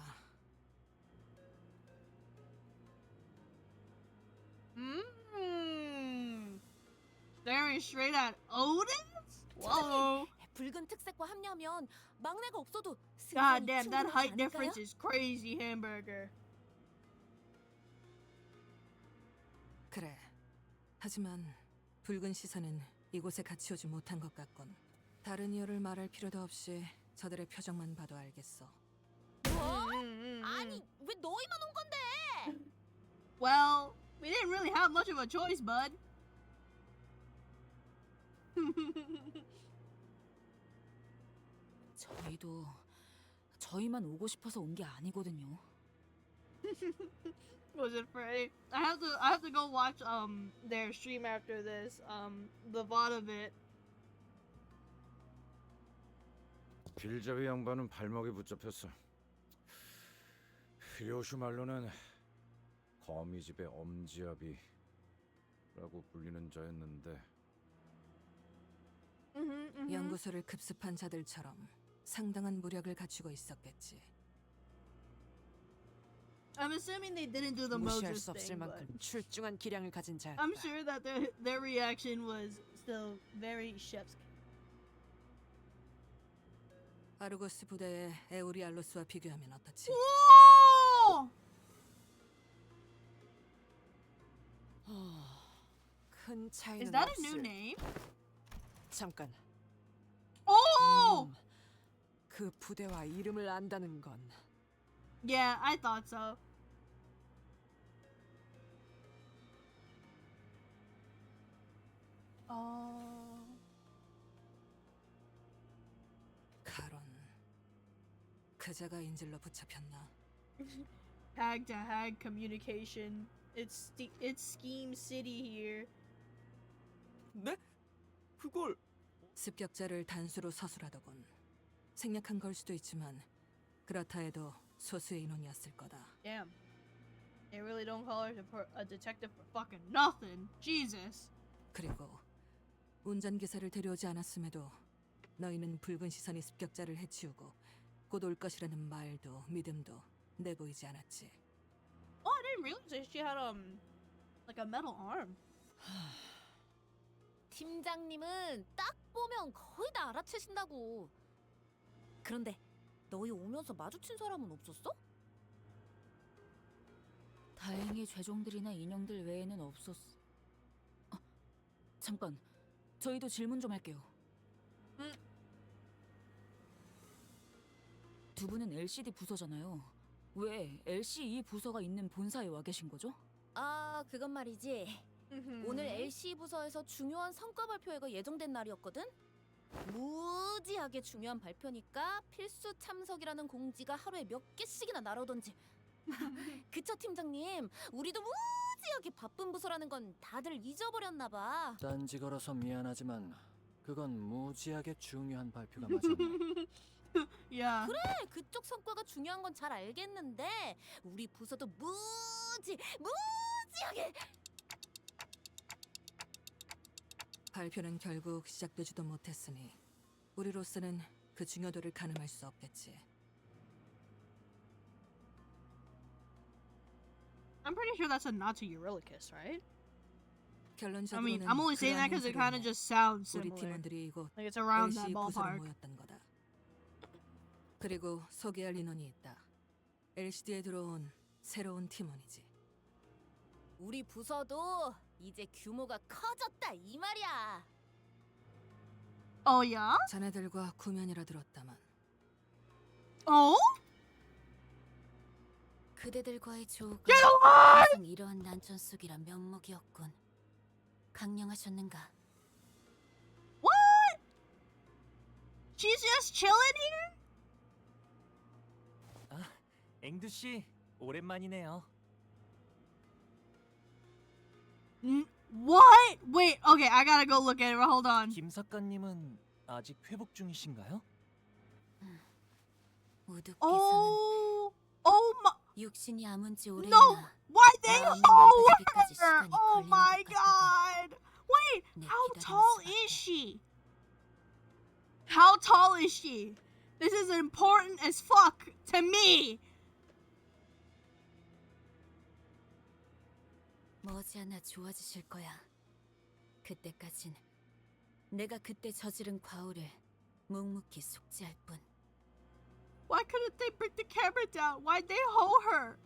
Staring straight at Otis? Whoa. 붉은 특색과 합류하면 막내가 없어도 God damn, that 충분하지 height 않을까요? difference is crazy, Hamburger. 그래. 하지만 붉은 시선은 이곳에 같이 오지 못한 것 같군. 다른 이유를 말할 필요도 없이 저들의 표정만 봐도 알겠어. 뭐? 아니, 왜 너희만 온 건데? Well, we didn't really have much of a choice, bud. 저희만 오고 싶어서 온 게 아니거든요. Was it Freddy? I have to go watch their stream after this, the VOD of it. 빌자비 양반은 발목이 붙잡혔어. 히로슈 말로는 거미집의 엄지아비라고 불리는 자였는데 연구소를 급습한 자들처럼 상당한 무력을 갖추고 있었겠지. I'm assuming they didn't do the 무시할 Moses 수 없을 thing, 만큼 but 출중한 기량을 가진 자였다. I'm sure that their reaction was still very chef's. 아르고스 부대의 에우리알로스와 비교하면 어떻지? Whoa! 큰 차이는 Is that a 없을. new name? 잠깐. Oh! 그 부대와 이름을 안다는 건 Yeah, I thought so. 그자가 인질로 붙잡혔나? Hag to hag communication. It's Scheme City here. 네? 그걸 습격자를 단수로 서술하더군. 생략한 걸 수도 있지만 그렇다 해도 소수의 인원이었을 거다. Damn. They really don't call her a detective for fucking nothing. Jesus. 그리고 운전기사를 데려오지 않았음에도 너희는 붉은 시선이 습격자를 해치우고 곧 올 것이라는 말도 믿음도 내보이지 않았지. Oh, I didn't realize that she had like a metal arm. 팀장님은 딱 보면 거의 다 알아채신다고. 그런데 너희 오면서 마주친 사람은 없었어? 다행히 죄종들이나 인형들 외에는 없었어. 잠깐, 저희도 질문 좀 할게요. 두 분은 LCD 부서잖아요. 왜 LCE 부서가 있는 본사에 와 계신 거죠? 아, 그건 말이지. 오늘 LC 부서에서 중요한 성과 발표회가 예정된 날이었거든? 무지하게 중요한 발표니까 필수 참석이라는 공지가 하루에 몇 개씩이나 날아오던지. 그쵸, 팀장님? 우리도 무지하게 바쁜 부서라는 건 다들 잊어버렸나 봐. 딴지 걸어서 미안하지만 그건 무지하게 중요한 발표가 맞았네. Yeah. 그래, 그쪽 성과가 중요한 건 잘 알겠는데 우리 부서도 무지하게 발표는 결국 시작되지도 못했으니 우리로서는 그 중요도를 가늠할 수 없겠지. I'm pretty sure that's a nod to Eurylochus, right? I 결론적으로는 mean, I'm only saying that because it kind of just sounds 우리 similar. 팀원들이 이곳 Like it's around LC that 부서로 ballpark. 모였던 거다. 그리고 소개할 인원이 있다. LCD에 들어온 새로운 팀원이지. 우리 부서도 이제 규모가 커졌다 이 말이야. Oh yeah? 자네들과 구면이라 들었다만. Oh? 그대들과의 조우가 Get away! 항상 이러한 난전 속이라 면목이었군. 강령하셨는가? What? She's just chilling here? 앵두 씨, 오랜만이네요. What? Wait, okay, I gotta go look at it. Hold on. 김 작가님은 아직 회복 중이신가요? Oh, oh my. 육신이 아문지 오래나. No, why they 마음이 hold 맑아지기까지 her? 시간이 Oh 걸리는 my 것 같다. god. Wait, 내 how 기다림을 tall is she? How tall is she? This is important as fuck to me. 머지않아 좋아지실 거야. 그때까진 내가 그때 저지른 과오를 묵묵히 속죄할 뿐. Why couldn't they bring the camera down? Why'd they hold her?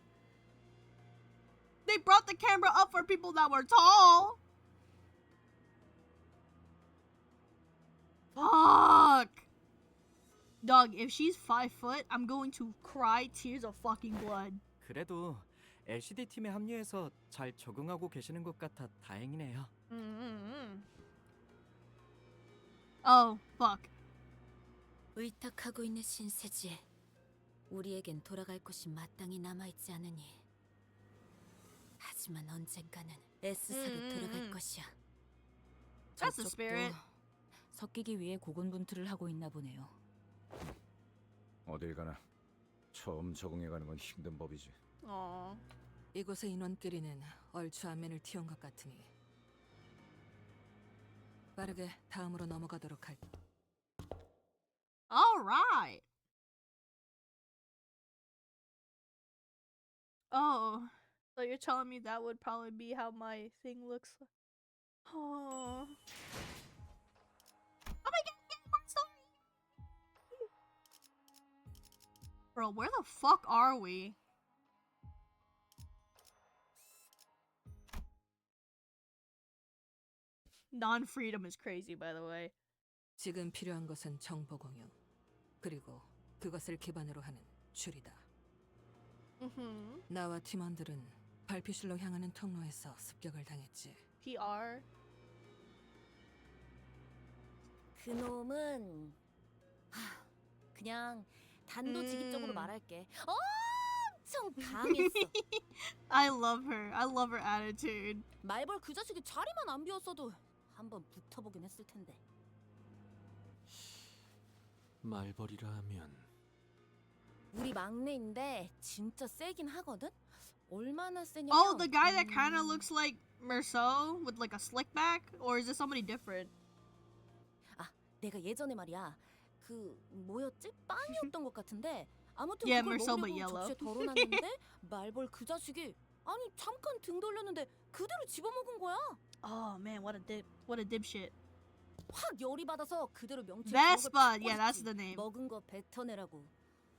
They brought the camera up for people that were tall. Fuck. Dog, if she's 5 foot, I'm going to cry tears of fucking blood. 그래도 LCD 팀에 합류해서 잘 적응하고 계시는 것 같아 다행이네요. Oh, fuck. 의탁하고 있는 신세지. 우리에겐 돌아갈 곳이 마땅히 남아있지 않으니. 하지만 언젠가는 S사로 돌아갈 것이야. That's the spirit. 섞이기 위해 고군분투를 하고 있나 보네요. 어딜 가나 처음 적응해가는 건 힘든 법이지. 이곳의 인원끼리는 얼추 안면을 틔운 것 같으니 빠르게 다음으로 넘어가도록 할. All right. Oh, so you're telling me that would probably be how my thing looks like? Oh. Oh my god, get more story! Bro, where the fuck are we? Non-freedom is crazy, by the way. 지금 필요한 것은 정보 공유, 그리고 그것을 기반으로 하는 줄이다. 나와 팀원들은 발표실로 향하는 통로에서 습격을 당했지. PR? 그놈은 그냥 단도직입적으로 말할게. 엄청 강했어. I love her. I love her attitude. 말벌 그 자식이 자리만 안 비웠어도 한번 붙어보긴 했을 텐데. 말벌이라 하면 우리 막내인데 진짜 세긴 하거든. 얼마나 세냐면. Oh, the guy that kind of looks like Merceau with like a slick back, or is it somebody different? 아, 내가 예전에 말이야. 그 뭐였지? 빵이었던 것 같은데. 아무튼 Yeah, 그걸 Merceau but 먹으려고 yellow. 접시에 덜어놨는데 말벌 그 자식이 아니 잠깐 등 돌렸는데 그대로 집어먹은 거야. Oh man, what a dipshit. 확 열이 받아서 그대로 명칭 Vespa, yeah, that's the name. 먹은 거 뱉어내라고.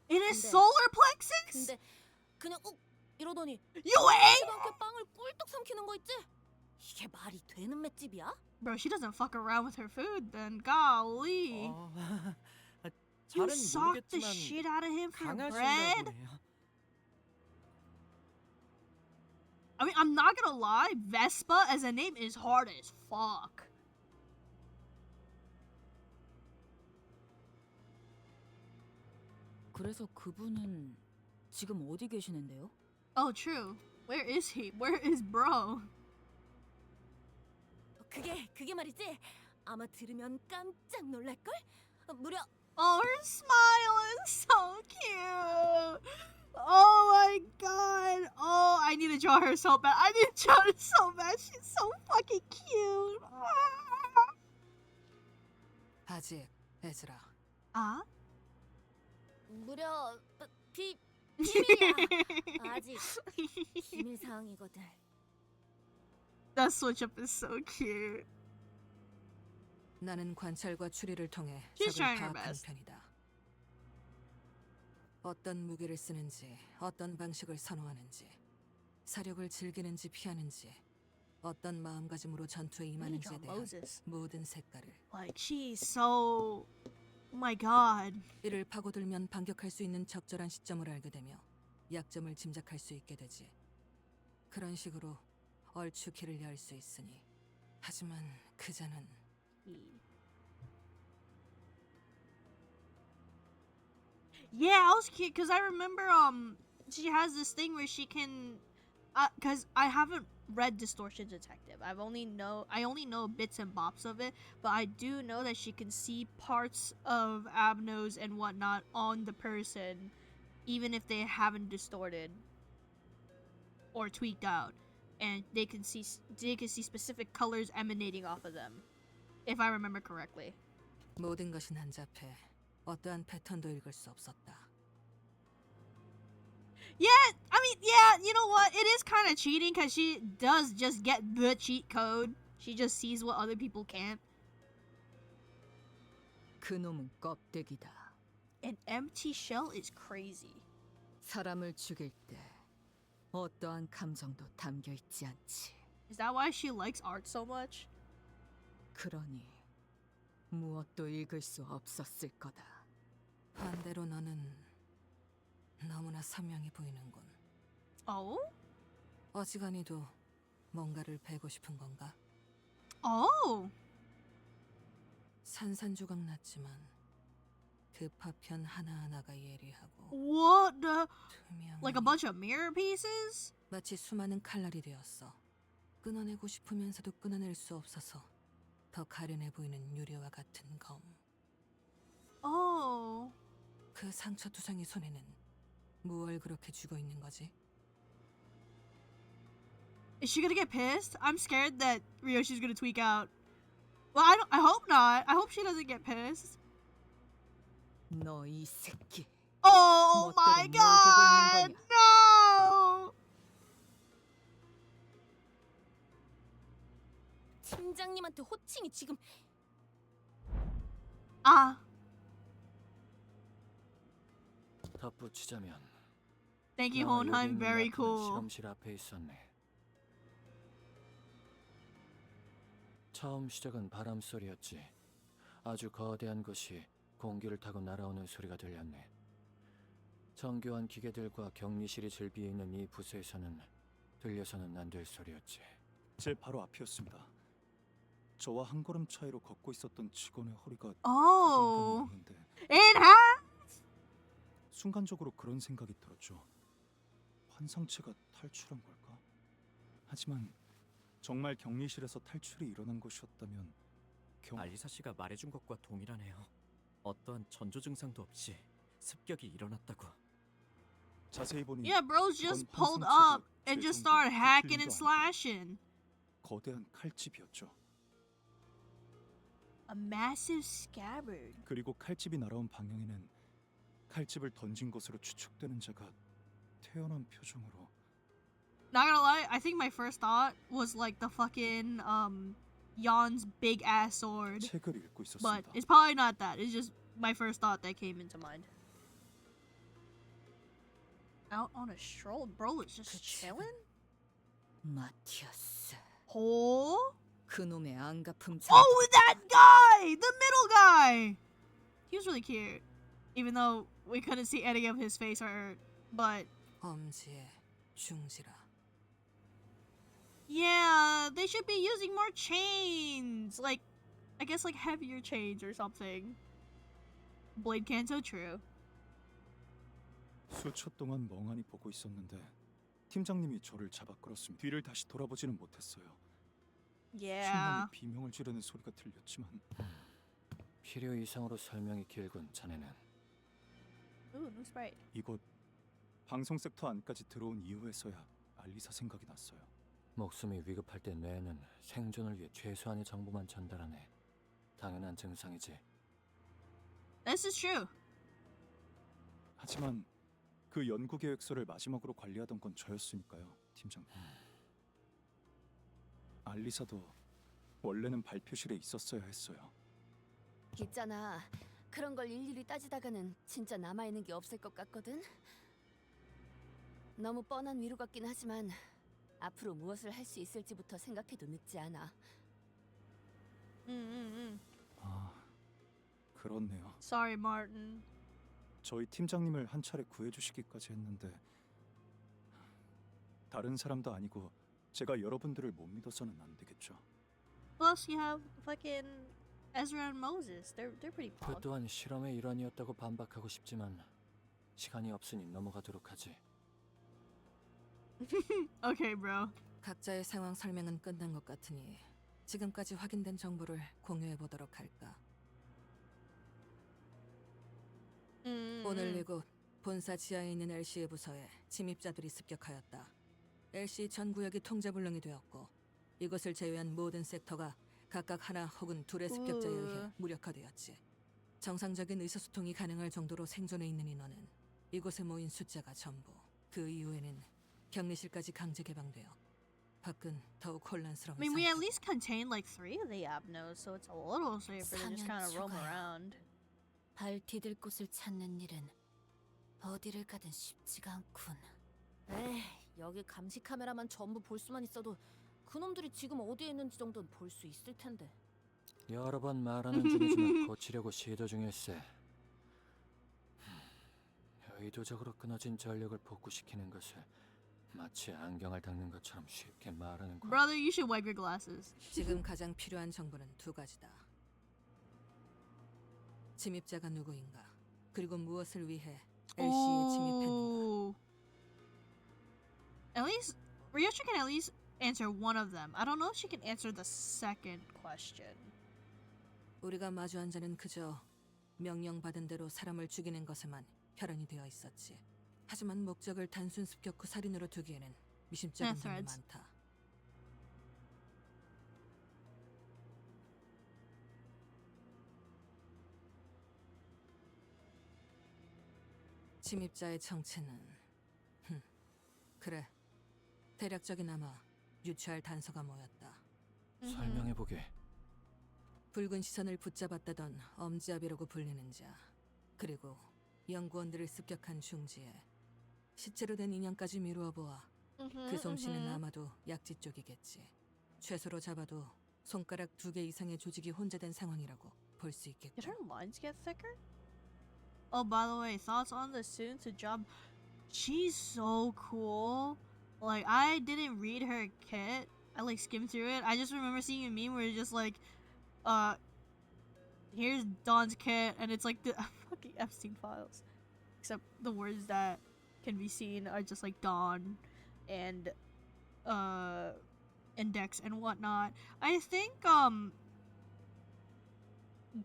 In his 근데- solar plexus? 근데 그냥 욱 이러더니 You ate? 않게 빵을 꿀떡 삼키는 거 있지? 이게 말이 되는 맷집이야? Bro, she doesn't fuck around with her food then. Golly. You 잘은 socked the 모르겠지만 shit out of him for 강하신가 bread? 보네요. I mean, I'm not gonna lie, Vespa as a name is hard as fuck. 그래서 그분은 지금 어디 계시는데요? Oh, true. Where is he? Where is bro? 그게 말이지. 아마 들으면 깜짝 놀랄걸? 무려 Oh, her smile is so cute. Oh my god. Oh, I need to draw her so bad. I need to draw her so bad. She's so fucking cute. 아직 에즈라. 아? 무려 비밀이야. 아직 비밀 사항이거든. That switch up is so cute. 나는 관찰과 추리를 통해 She's 적을 trying her 파악하는 best. 편이다. 어떤 무기를 쓰는지, 어떤 방식을 선호하는지, 사력을 즐기는지 피하는지, 어떤 마음가짐으로 전투에 임하는지에 대한 Moses. 모든 색깔을 Like, she's so... Oh my god. 이를 파고들면 반격할 수 있는 적절한 시점을 알게 되며 약점을 짐작할 수 있게 되지. 그런 식으로 얼추 길을 열 수 있으니. 하지만 그자는 Yeah, I was cute because I remember she has this thing where she can because I haven't read Distortion Detective. I only know bits and bops of it, but I do know that she can see parts of Abnos and whatnot on the person, even if they haven't distorted or tweaked out, and they can see specific colors emanating off of them, if I remember correctly. 모든 것이 난잡해 어떠한 패턴도 읽을 수 없었다. Yeah, I mean, yeah, you know what? It is kind of cheating because she does just get the cheat code. She just sees what other people can't. 그놈은 껍데기다. An empty shell is crazy. 사람을 죽일 때 어떠한 감정도 담겨 있지 않지. Is that why she likes art so much? 그러니 무엇도 읽을 수 없었을 거다. 반대로 너는 너무나 선명해 보이는군. Oh? 어지간히도 뭔가를 베고 싶은 건가? Oh. 산산조각 났지만 그 파편 하나하나가 예리하고 What the? 투명한 Like a bunch of mirror pieces? 마치 수많은 칼날이 되었어. 끊어내고 싶으면서도 끊어낼 수 없어서 더 가련해 보이는 유리와 같은 검. Oh. 그 상처투성이 손에는 무얼 그렇게 쥐고 있는 거지? Is she gonna get pissed? I'm scared that Ryoshi's gonna tweak out. Well, I hope not. I hope she doesn't get pissed. 너 이 새끼. Oh my 멋대로 뭘 보고 있는 god! 거냐? No! 팀장님한테 호칭이 지금 아. 덧붙이자면 Thank you, 나 여기 Honheim. 있는 Very 마트는 cool. 실험실 앞에 있었네. 처음 시작은 바람 소리였지. 아주 거대한 것이 공기를 타고 날아오는 소리가 들렸네. 정교한 기계들과 격리실이 즐비해 있는 이 부서에서는 들려서는 안 될 소리였지. 제 바로 앞이었습니다. 저와 한 걸음 차이로 걷고 있었던 직원의 허리가 Oh. 있는데 It has. 순간적으로 그런 생각이 들었죠. 환상체가 탈출한 걸까? 하지만 정말 격리실에서 탈출이 일어난 것이었다면 알리사 씨가 말해준 것과 동일하네요. 어떠한 전조 증상도 없이 습격이 일어났다고. 자세히 보니 Yeah, bros just 그건 pulled 환상체가 up and just 제 started 정도 hacking and 킬링도 아니고 slashing. 거대한 칼집이었죠. A massive scabbard. 그리고 칼집이 날아온 방향에는 칼집을 던진 것으로 추측되는 자가 태연한 표정으로 Not gonna lie, I think my first thought was like the fucking Yon's big ass sword. 책을 읽고 But 있었습니다. it's probably not that. It's just my first thought that came into mind. Out on a stroll, bro is just chilling. 마티아스. Oh, 그놈의 안가품 oh, that guy, the middle guy. He was really cute, even though we couldn't see any of his face or. But 엄지의 중지라. yeah, they should be using more chains. Like, I guess like heavier chains or something. Blade Canto, true. 수초 동안 멍하니 보고 있었는데 팀장님이 저를 잡아 끌었습니다. 뒤를 다시 돌아보지는 못했어요. Yeah. 신랑이 비명을 지르는 소리가 들렸지만 필요 이상으로 설명이 길군 자네는. Ooh, new sprite. 이곳 방송 섹터 안까지 들어온 이후에서야 알리사 생각이 났어요. 목숨이 위급할 때 뇌는 생존을 위해 최소한의 정보만 전달하네. 당연한 증상이지. This is true. 하지만 그 연구 계획서를 마지막으로 관리하던 건 저였으니까요, 팀장님. 알리사도 원래는 발표실에 있었어야 했어요. 있잖아. 그런 걸 일일이 따지다가는 진짜 남아있는 게 없을 것 같거든. 너무 뻔한 위로 같긴 하지만 앞으로 무엇을 할 수 있을지부터 생각해도 늦지 않아. 아, 그렇네요. Sorry, Martin. 저희 팀장님을 한 차례 구해주시기까지 했는데 다른 사람도 아니고 제가 여러분들을 못 믿어서는 안 되겠죠. Plus, you have fucking Ezra and Moses. They're pretty 그 pog. 또한 실험의 일환이었다고 반박하고 싶지만 시간이 없으니 넘어가도록 하지. Okay, bro. 각자의 상황 설명은 끝난 것 같으니 지금까지 확인된 정보를 공유해 보도록 할까. 오늘 이곳 본사 지하에 있는 LC의 부서에 침입자들이 습격하였다. LC 전 구역이 통제불능이 되었고 이것을 제외한 모든 섹터가 각각 하나 혹은 둘의 습격자에 의해 무력화되었지. 정상적인 의사소통이 가능할 정도로 생존해 있는 인원은 이곳에 모인 숫자가 전부. 그 이후에는 격리실까지 강제 개방되어 밖은 더욱 혼란스러운 I mean, we 상태. at least contained like 3 of the Abnos, so it's a little safer to just kind of roam around. 발 디딜 곳을 찾는 일은 어디를 가든 쉽지가 않군. 에이, 여기 감시 카메라만 전부 볼 수만 있어도 그놈들이 지금 어디에 있는지 정도는 볼 수 있을 텐데. 여러 번 말하는 중이지만 고치려고 시도 중일세. 의도적으로 끊어진 전력을 복구시키는 것을 마치 안경을 닦는 것처럼 쉽게 말하는 거. Brother, you should wipe your glasses. 지금 가장 필요한 정보는 두 가지다. 침입자가 누구인가, 그리고 무엇을 위해 LC에 침입했는가. Ooh. At least Ryoshi can at least answer one of them. I don't know if she can answer the second question. 우리가 마주한 자는 그저 명령받은 대로 사람을 죽이는 것에만 혈안이 되어 있었지. 하지만 목적을 단순 습격 후 살인으로 두기에는 미심쩍은 점이 많다. 침입자의 정체는 그래, 대략적이나마 유추할 단서가 모였다. 설명해보게. 붉은 시선을 붙잡았다던 엄지압이라고 불리는 자, 그리고 연구원들을 습격한 중지에 시체로 된 인형까지 미루어 보아 그 솜씨는 아마도 약지 쪽이겠지. 최소로 잡아도 손가락 2개 이상의 조직이 혼재된 상황이라고 볼 수 있겠고. Did her lines get thicker? Oh, by the way, thoughts on the student to job. She's so cool. Like, I didn't read her kit. I like skimmed through it. I just remember seeing a meme where it's just like, here's Dawn's kit, and it's like the fucking Epstein files. except the words that can be seen are just like dawn and index and whatnot. I think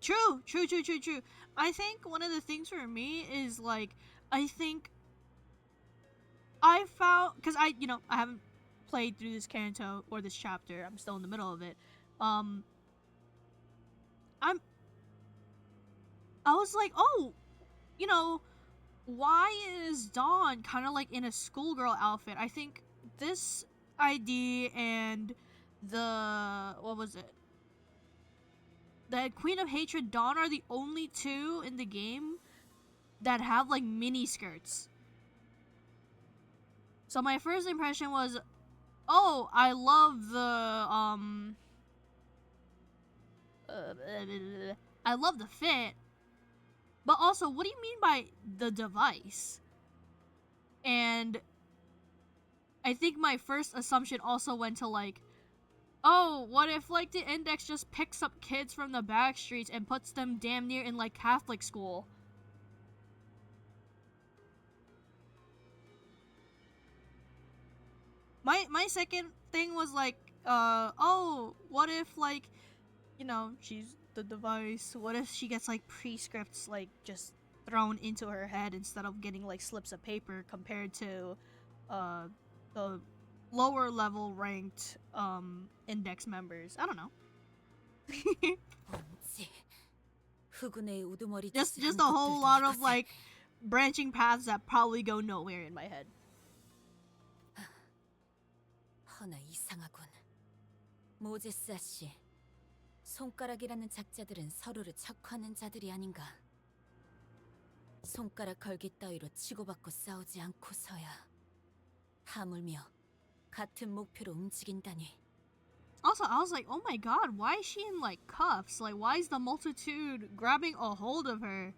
true. I think one of the things for me is like I think I found, because I haven't played through this canto or this chapter. I'm still in the middle of it. I was like, oh, why is Dawn kind of like in a schoolgirl outfit? I think this ID and the, what was it? The Queen of Hatred Dawn are the only two in the game that have like mini skirts. So my first impression was, oh, I love I love the fit. But also, what do you mean by the device? And I think my first assumption also went to like, oh, what if like the Index just picks up kids from the back streets and puts them damn near in like Catholic school? My second thing was like, oh, what if like, she's the device, what if she gets like prescripts like just thrown into her head instead of getting like slips of paper compared to the lower level ranked Index members. I don't know. just a whole lot of like branching paths that probably go nowhere in my head. 허나 이상하군. 모제스 아씨, 손가락이라는 작자들은 서로를 척하는 자들이 아닌가. 손가락 걸기 따위로 치고받고 싸우지 않고서야 하물며 같은 목표로 움직인다니. Also, I was like, oh my god, why is she in like cuffs? Like, why is the multitude grabbing a hold of her?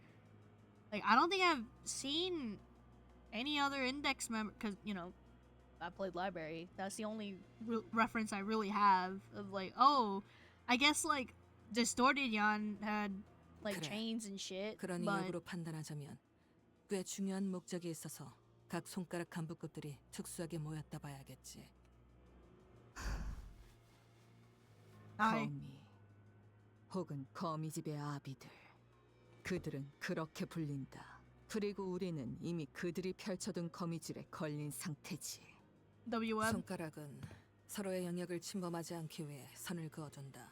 Like, I don't think I've seen any other Index member, because, I played Library. That's the only reference I really have of like, oh, I guess like Distorted Yan had like 그래. chains and shit. 그러니 but 역으로 판단하자면 꽤 중요한 목적이 있어서 각 손가락 간부급들이 특수하게 모였다 봐야겠지. 거미 혹은 거미집의 아비들, 그들은 그렇게 불린다. 그리고 우리는 이미 그들이 펼쳐둔 거미줄에 걸린 상태지. WM. 손가락은 서로의 영역을 침범하지 않기 위해 선을 그어둔다.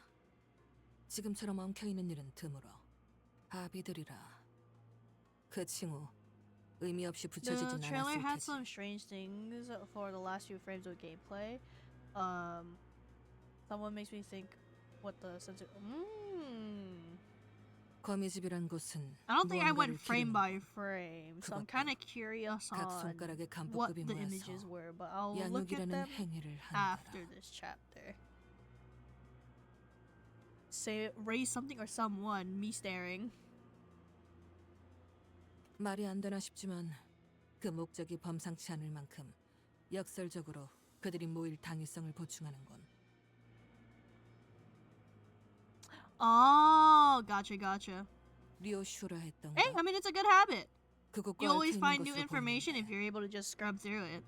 지금처럼 엉켜있는 일은 드물어. 아비들이라. 그 칭호 의미 없이 The 붙여지진 trailer 않았을 had 테지. some strange things for the last few frames of gameplay. Someone makes me think what the sense. 거미집이란 곳은 I don't think I 무언가를 went frame 기르는 by frame, so I'm kind of curious 각 on 손가락의 what 간부급이 the 모여서 images were, but I'll look at 양육이라는 them 행위를 하는 after this chapter. Say raise something or someone. Me staring. 말이 안 되나 싶지만 그 목적이 범상치 않을 만큼 역설적으로 그들이 모일 당위성을 보충하는 건 Oh, gotcha. 리오슈라 했던 Hey, I mean it's a good habit. 그곳과 You always 얽혀 있는 find new 것으로 information 보이는데 if you're able to just scrub through it.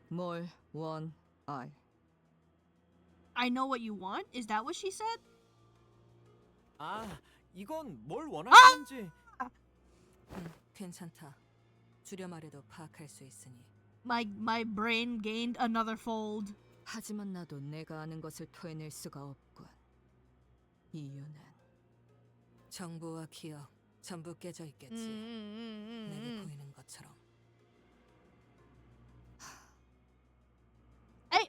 뭘 원, I. I know what you want. Is that what she said? 아, 이건 뭘 원하는지. 괜찮다. 줄여 말해도 파악할 수 있으니. My brain gained another fold. 하지만 나도 내가 아는 것을 토해낼 수가 없군. 이유는 정보와 기억 전부 깨져 있겠지. 내게 보이는 것처럼. Hey,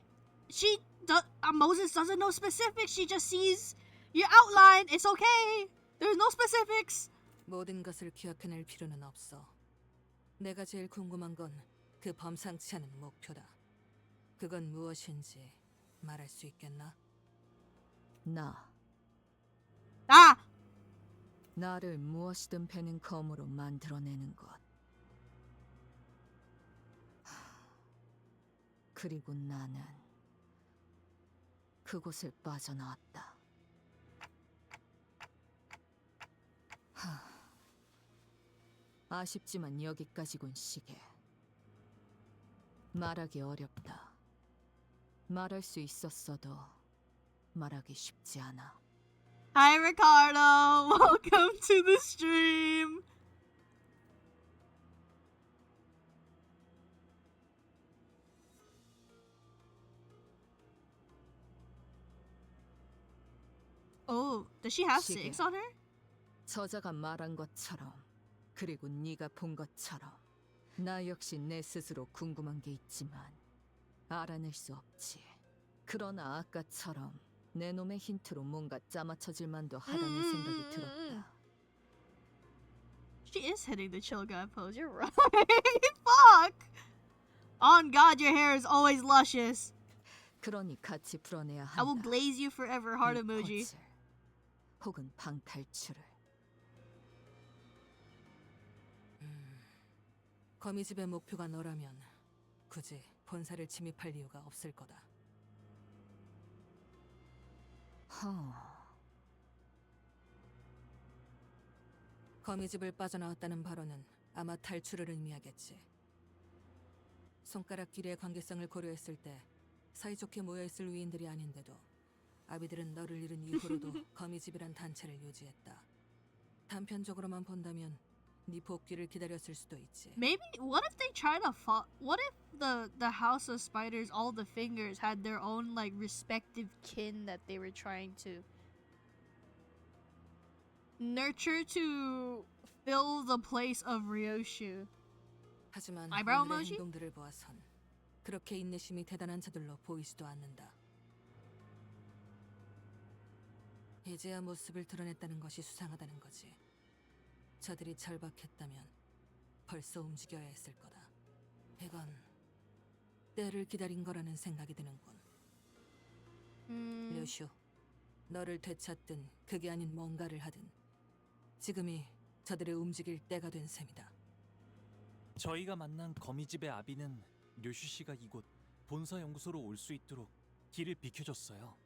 Moses doesn't know specifics. She just sees your outline. It's okay. There's no specifics. 모든 것을 기억해낼 필요는 없어. 내가 제일 궁금한 건 그 범상치 않은 목표다. 그건 무엇인지 말할 수 있겠나? 나를 무엇이든 베는 검으로 만들어내는 것. 그리고 나는 그곳을 빠져나왔다. 아쉽지만 여기까지군 시계. 말하기 어렵다. 말할 수 있었어도 말하기 쉽지 않아. Hi Ricardo, welcome to the stream. Oh, does she have 시계. 6 on her? 저자가 말한 것처럼 그리고 네가 본 것처럼 나 역시 내 스스로 궁금한 게 있지만 알아낼 수 없지. 그러나 아까처럼 내 놈의 힌트로 뭔가 짜맞춰질 만도 하다는 생각이 들었다. She is hitting the chill guy pose. You're right. Fuck. On God, your hair is always luscious. 그러니 같이 풀어내야 I will 한다. glaze you forever. Heart 이 emoji. 퍼즐, 혹은 방탈출을. 거미집의 목표가 너라면 굳이 본사를 침입할 이유가 없을 거다. 거미집을 빠져나왔다는 발언은 아마 탈출을 의미하겠지. 손가락 길이의 관계성을 고려했을 때 사이좋게 모여있을 위인들이 아닌데도 아비들은 너를 잃은 이후로도 거미집이란 단체를 유지했다. 단편적으로만 본다면 네 복귀를 기다렸을 수도 있지. Maybe what if they try to what if the House of Spiders, all the fingers had their own like respective kin that they were trying to nurture to fill the place of Ryoshu. 하지만 Eyebrow 오늘의 emoji? 행동들을 보아선 그렇게 인내심이 대단한 자들로 보이지도 않는다. 이제야 모습을 드러냈다는 것이 수상하다는 거지. 저들이 절박했다면 벌써 움직여야 했을 거다. 이건 때를 기다린 거라는 생각이 드는군. 류슈, 너를 되찾든 그게 아닌 뭔가를 하든 지금이 저들의 움직일 때가 된 셈이다. 저희가 만난 거미집의 아비는 류슈 씨가 이곳 본사 연구소로 올 수 있도록 길을 비켜줬어요.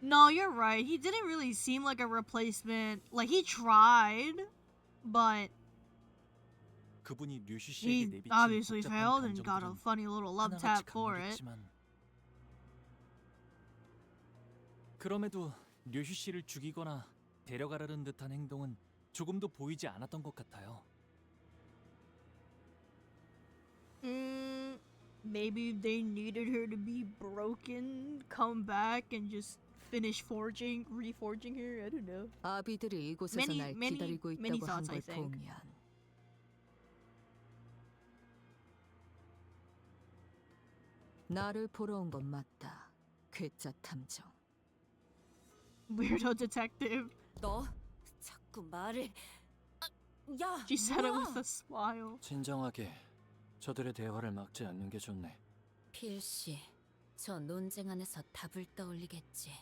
No, you're right. He didn't really seem like a replacement. Like he tried, but 그분이 류슈 씨에게 he 내비친 obviously 복잡한 failed and got a 감정들은 funny little love 하나같이 tap for it. 강렬했지만 그럼에도 류슈 씨를 죽이거나 데려가려는 듯한 행동은 조금도 보이지 않았던 것 같아요. Maybe they needed her to be broken, come back, and just finish reforging her. I don't know. 아비들이 이곳에서 날 기다리고 있다고 한 걸 보면 나를 보러 온 건 맞다. 괴짜 탐정. Weirdo detective. 너 자꾸 말을. 야, She said it 뭐야? with a smile. 진정하게 저들의 대화를 막지 않는 게 좋네. 필시, 저 논쟁 안에서 답을 떠올리겠지.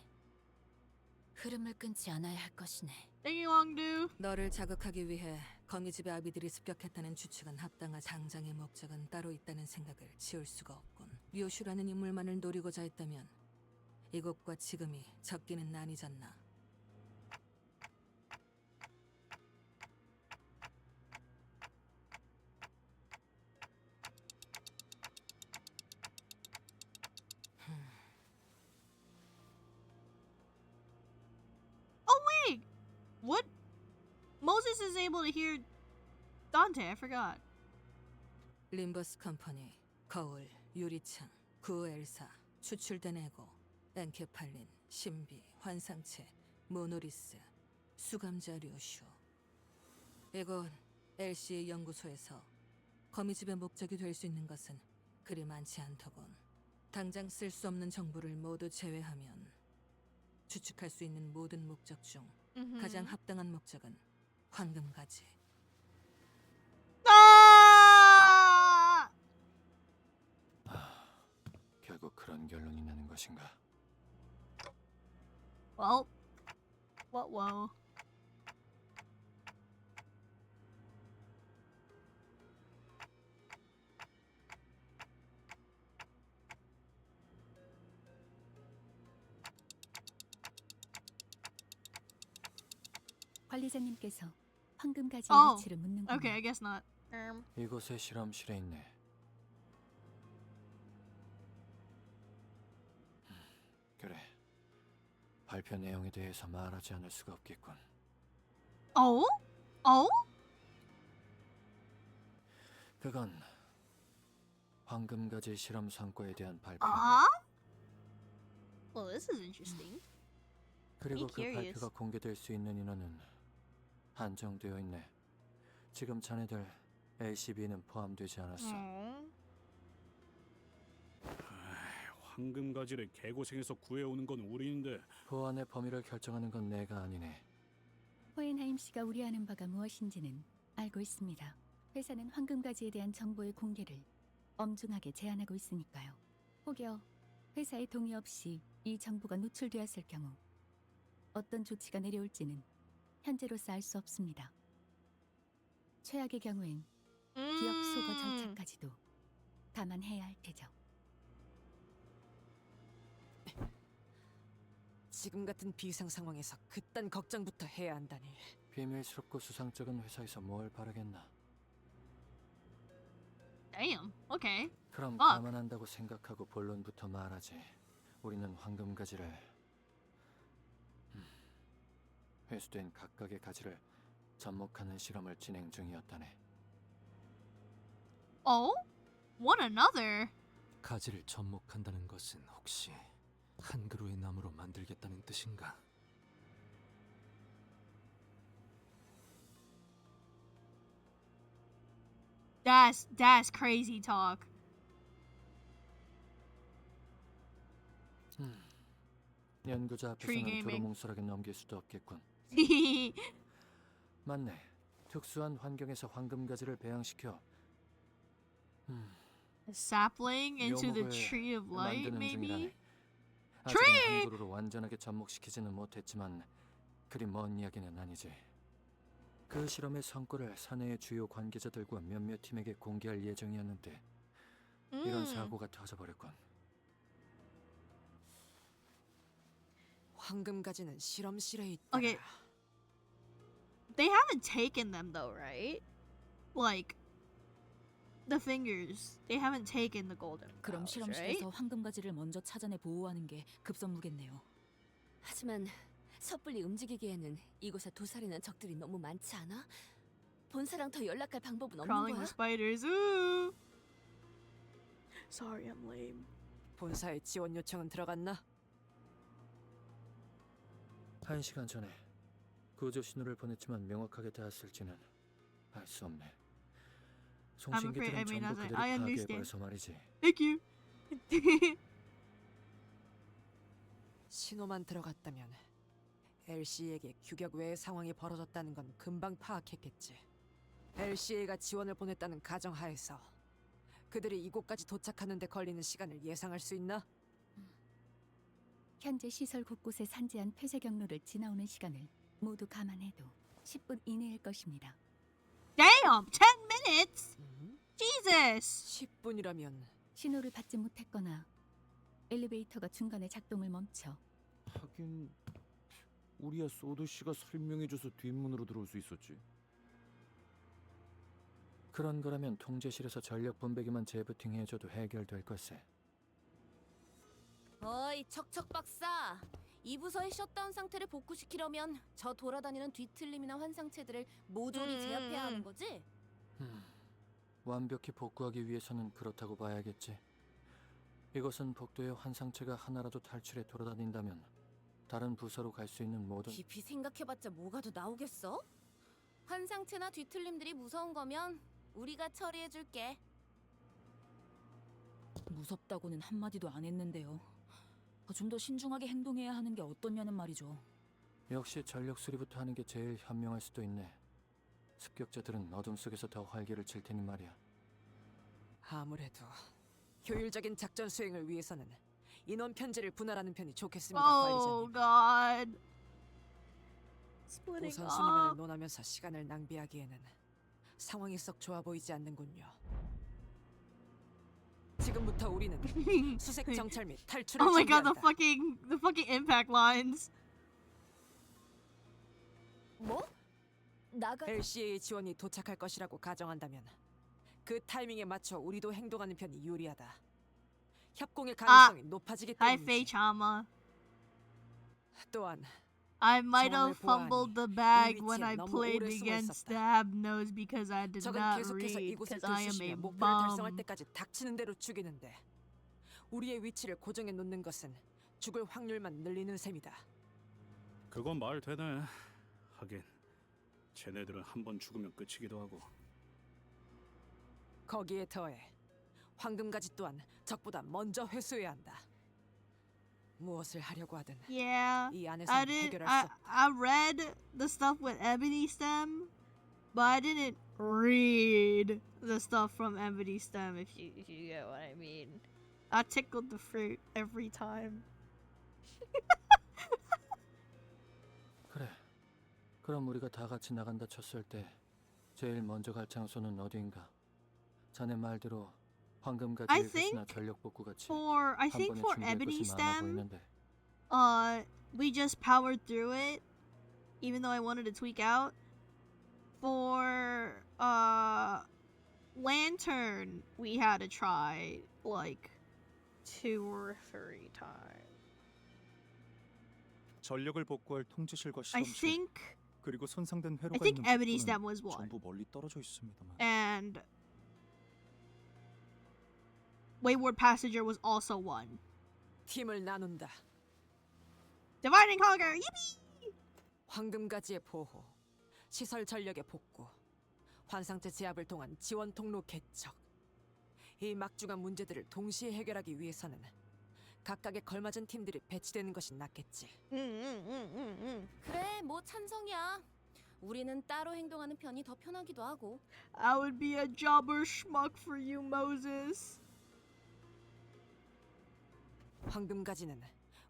흐름을 끊지 않아야 할 것이네. Thank you, Wangdu. 너를 자극하기 위해 거미집의 아비들이 습격했다는 추측은 합당한. 당장의 목적은 따로 있다는 생각을 지울 수가 없군. 류슈라는 인물만을 노리고자 했다면 이곳과 지금이 적기는 아니잖나. Oh wait, what? Moses is able to hear Dante. I forgot. 림버스 컴퍼니, 거울, 유리창, 구엘사, 추출된 에고, 엔케팔린, 신비, 환상체, 모노리스, 수감자 류슈. 이곳 LC의 연구소에서 거미집의 목적이 될 수 있는 것은 그리 많지 않더군. 당장 쓸 수 없는 정보를 모두 제외하면 추측할 수 있는 모든 목적 중 가장 합당한 목적은 황금가지. 결국 그런 결론이 나는 것인가? Well, whoa. 관리자님께서 황금가지의 Oh, 위치를 묻는구나. okay, I guess not. 이곳에 실험실에 있네. 그래. 발표 내용에 대해서 말하지 않을 수가 없겠군. Oh? Oh? 그건 황금가지 실험 성과에 대한 발표. Well, this is interesting. 그리고 그 curious. 발표가 공개될 수 있는 인원은 한정되어 있네. 지금 자네들 LCB는 포함되지 않았어. 황금가지를 개고생해서 구해오는 건 우리인데 보안의 범위를 결정하는 건 내가 아니네. 호엔하임 씨가 우려하는 바가 무엇인지는 알고 있습니다. 회사는 황금가지에 대한 정보의 공개를 엄중하게 제한하고 있으니까요. 혹여 회사의 동의 없이 이 정보가 노출되었을 경우 어떤 조치가 내려올지는 현재로서 알 수 없습니다. 최악의 경우엔 기억 소거 절차까지도 감안해야 할 테죠. 지금 같은 비상 상황에서 그딴 걱정부터 해야 한다니. 비밀스럽고 수상쩍은 회사에서 뭘 바라겠나. Damn. Okay. 그럼 Fuck. 감안한다고 생각하고 본론부터 말하지. 우리는 황금가지를 회수된 각각의 가지를 접목하는 실험을 진행 중이었다네. Oh? One another? 가지를 접목한다는 것은 혹시 한 그루의 나무로 만들겠다는 뜻인가? That's crazy talk. 연구자 앞에서는 Pre-gaming. 두루뭉술하게 넘길 수도 없겠군. 맞네. 특수한 환경에서 황금가지를 배양시켜 A sapling into the 묘목을 tree of light, 만드는 maybe? 중이라네. Tree! 아직은 한 그루로 완전하게 접목시키지는 못했지만 그리 먼 이야기는 아니지. 그 실험의 성과를 사내의 주요 관계자들과 몇몇 팀에게 공개할 예정이었는데 이런 사고가 터져버렸군. 황금가지는 실험실에 있다. Okay. They haven't taken them though, right? Like the fingers. They haven't taken the golden 그럼 powers, 실험실에서 right? 황금가지를 먼저 찾아내 보호하는 게 급선무겠네요. 하지만 섣불리 움직이기에는 이곳에 도사리는 적들이 너무 많지 않아? 본사랑 더 연락할 방법은 없는 Crawling 거야? with spiders. Ooh. Sorry, I'm lame. 본사에 지원 요청은 들어갔나? 1시간 전에 구조 신호를 보냈지만 명확하게 닿았을지는 알 수 없네. I'm afraid, I 송신기들은 mean, 전부 그들이 I understand. 파괴해버려서 말이지. Thank you. 신호만 들어갔다면 LC에게 규격 외의 상황이 벌어졌다는 건 금방 파악했겠지. LCA가 지원을 보냈다는 가정하에서 그들이 이곳까지 도착하는 데 걸리는 시간을 예상할 수 있나? 현재 시설 곳곳에 산재한 폐쇄 경로를 지나오는 시간을 모두 감안해도 10분 이내일 것입니다. Damn, 10 minutes. Jesus. 10분이라면 신호를 받지 못했거나 엘리베이터가 중간에 작동을 멈춰 하긴 우리야 소드 씨가 설명해줘서 뒷문으로 들어올 수 있었지. 그런 거라면 통제실에서 전력 분배기만 재부팅해줘도 해결될 걸세. 어이 척척 박사, 이 부서의 셧다운 상태를 복구시키려면 저 돌아다니는 뒤틀림이나 환상체들을 모조리 제압해야 하는 거지? 완벽히 복구하기 위해서는 그렇다고 봐야겠지. 이것은 복도의 환상체가 하나라도 탈출해 돌아다닌다면 다른 부서로 갈 수 있는 모든 깊이 생각해봤자 뭐가 더 나오겠어? 환상체나 뒤틀림들이 무서운 거면 우리가 처리해줄게. 무섭다고는 한마디도 안 했는데요. 좀 더 신중하게 행동해야 하는 게 어떻냐는 말이죠. 역시 전력 수리부터 하는 게 제일 현명할 수도 있네. 습격자들은 어둠 속에서 더 활기를 칠 테니 말이야. 아무래도 효율적인 작전 수행을 위해서는 인원 편제를 분할하는 편이 좋겠습니다, Oh 관리자님. God. Splitting 우선순위만을 up. 논하면서 시간을 낭비하기에는 상황이 썩 좋아 보이지 않는군요. 지금부터 우리는 수색 정찰 및 탈출을 Oh my God, 준비한다. the fucking impact lines. 뭐? 나가. LCA 지원이 도착할 것이라고 가정한다면 그 타이밍에 맞춰 우리도 행동하는 편이 유리하다. 협공의 가능성이 높아지기 Hi, Faye 때문이지. Chama. 또한 I might 상황을 have fumbled the 보아하니 bag 이 when 위치에 I 너무 played 오래 숨어 against 있었다. the Habnos because I did 적은 not 계속해서 read 이곳을 because I am a 들쑤시며 목표를 달성할 bum. 때까지 닥치는 대로 죽이는데 우리의 위치를 고정해 놓는 것은 죽을 확률만 늘리는 셈이다. 그건 말 되네. 하긴 쟤네들은 한 번 죽으면 끝이기도 하고. 거기에 더해 황금가지 또한 적보다 먼저 회수해야 한다. 무엇을 하려고 하든 Yeah, 이 I 안에서는 did. 해결할 수 없다. I read the stuff with Ebony Stem, but I didn't read the stuff from Ebony Stem. If you get what I mean, I tickled the fruit every time. 그래. 그럼 우리가 다 같이 나간다 쳤을 때 제일 먼저 갈 장소는 어디인가? 자네 말대로 황금가지 I 회수나 think 전력 복구 같이 I 한 think 번에 for 준비할 Ebony 것이 많아 Stem, 보이는데. we just powered through it, even though I wanted to tweak out. For Lantern, we had to try like 2 or 3 times. 전력을 복구할 통제실과 I 실험실 think 그리고 손상된 I 회로가 think 있는 Ebony 복도는 Stem was one. 전부 멀리 떨어져 있습니다만. And Wayward Passenger was also one. 팀을 나눈다. Divide and conquer! Yippee! 황금가지의 보호, 시설 전력의 복구, 환상체 제압을 통한 지원 통로 개척. 이 막중한 문제들을 동시에 해결하기 위해서는 각각에 걸맞은 팀들이 배치되는 것이 낫겠지. 그래, 뭐 찬성이야. 우리는 따로 행동하는 편이 더 편하기도 하고. I would be a jobber schmuck for you, Moses. 황금가지는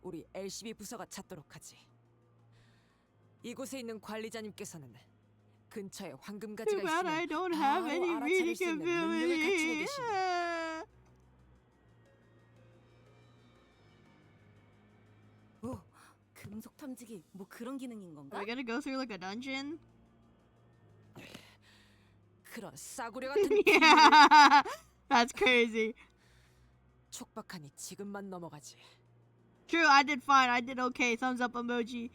우리 LCB 부서가 찾도록 하지. 이곳에 있는 관리자님께서는 근처에 Too 황금가지가 bad I 있으면 don't have 바로 any 알아차릴 reading 수 있는 능력을 갖추고 ability. 계시니. 오, 금속 탐지기 뭐 그런 기능인 건가? Are we gonna go through like a dungeon? 그런 싸구려 같은 Yeah, that's crazy. 촉박하니 지금만 넘어가지. True, I did fine. I did okay. Thumbs up emoji.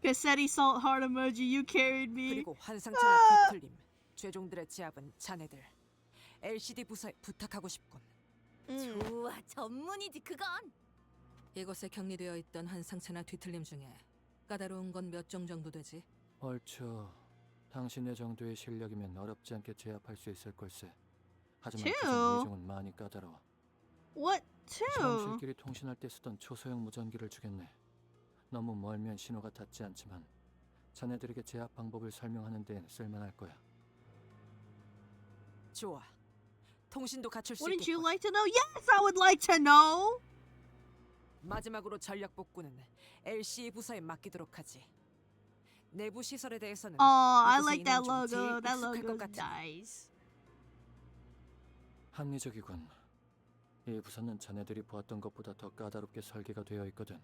Cassetti salt heart emoji. You carried me. 그리고 환상체나 뒤틀림, 죄종들의 제압은 자네들 LCD 부서에 부탁하고 싶군. 좋아, 전문이지 그건. 이곳에 격리되어 있던 환상체나 뒤틀림 중에 까다로운 건 몇 종 정도 되지? 얼추 당신의 정도의 실력이면 어렵지 않게 제압할 수 있을 걸세. 하지만 Two? 그중 이종은 많이 까다로워. What two? 실험실끼리 통신할 때 쓰던 초소형 무전기를 주겠네. 너무 멀면 신호가 닿지 않지만 자네들에게 제압 방법을 설명하는 데엔 쓸만할 거야. 좋아. 통신도 갖출 수 Wouldn't you 있겠군. like to know? Yes, I would like to know. 마지막으로 전력 복구는 LCE 부서에 맡기도록 하지. 내부 시설에 대해서는 I 이곳에 like that 있는 중 제일 logo. That 익숙할 것 logo's 같으니. nice. 합리적이군. 이 부서는 자네들이 보았던 것보다 더 까다롭게 설계가 되어 있거든.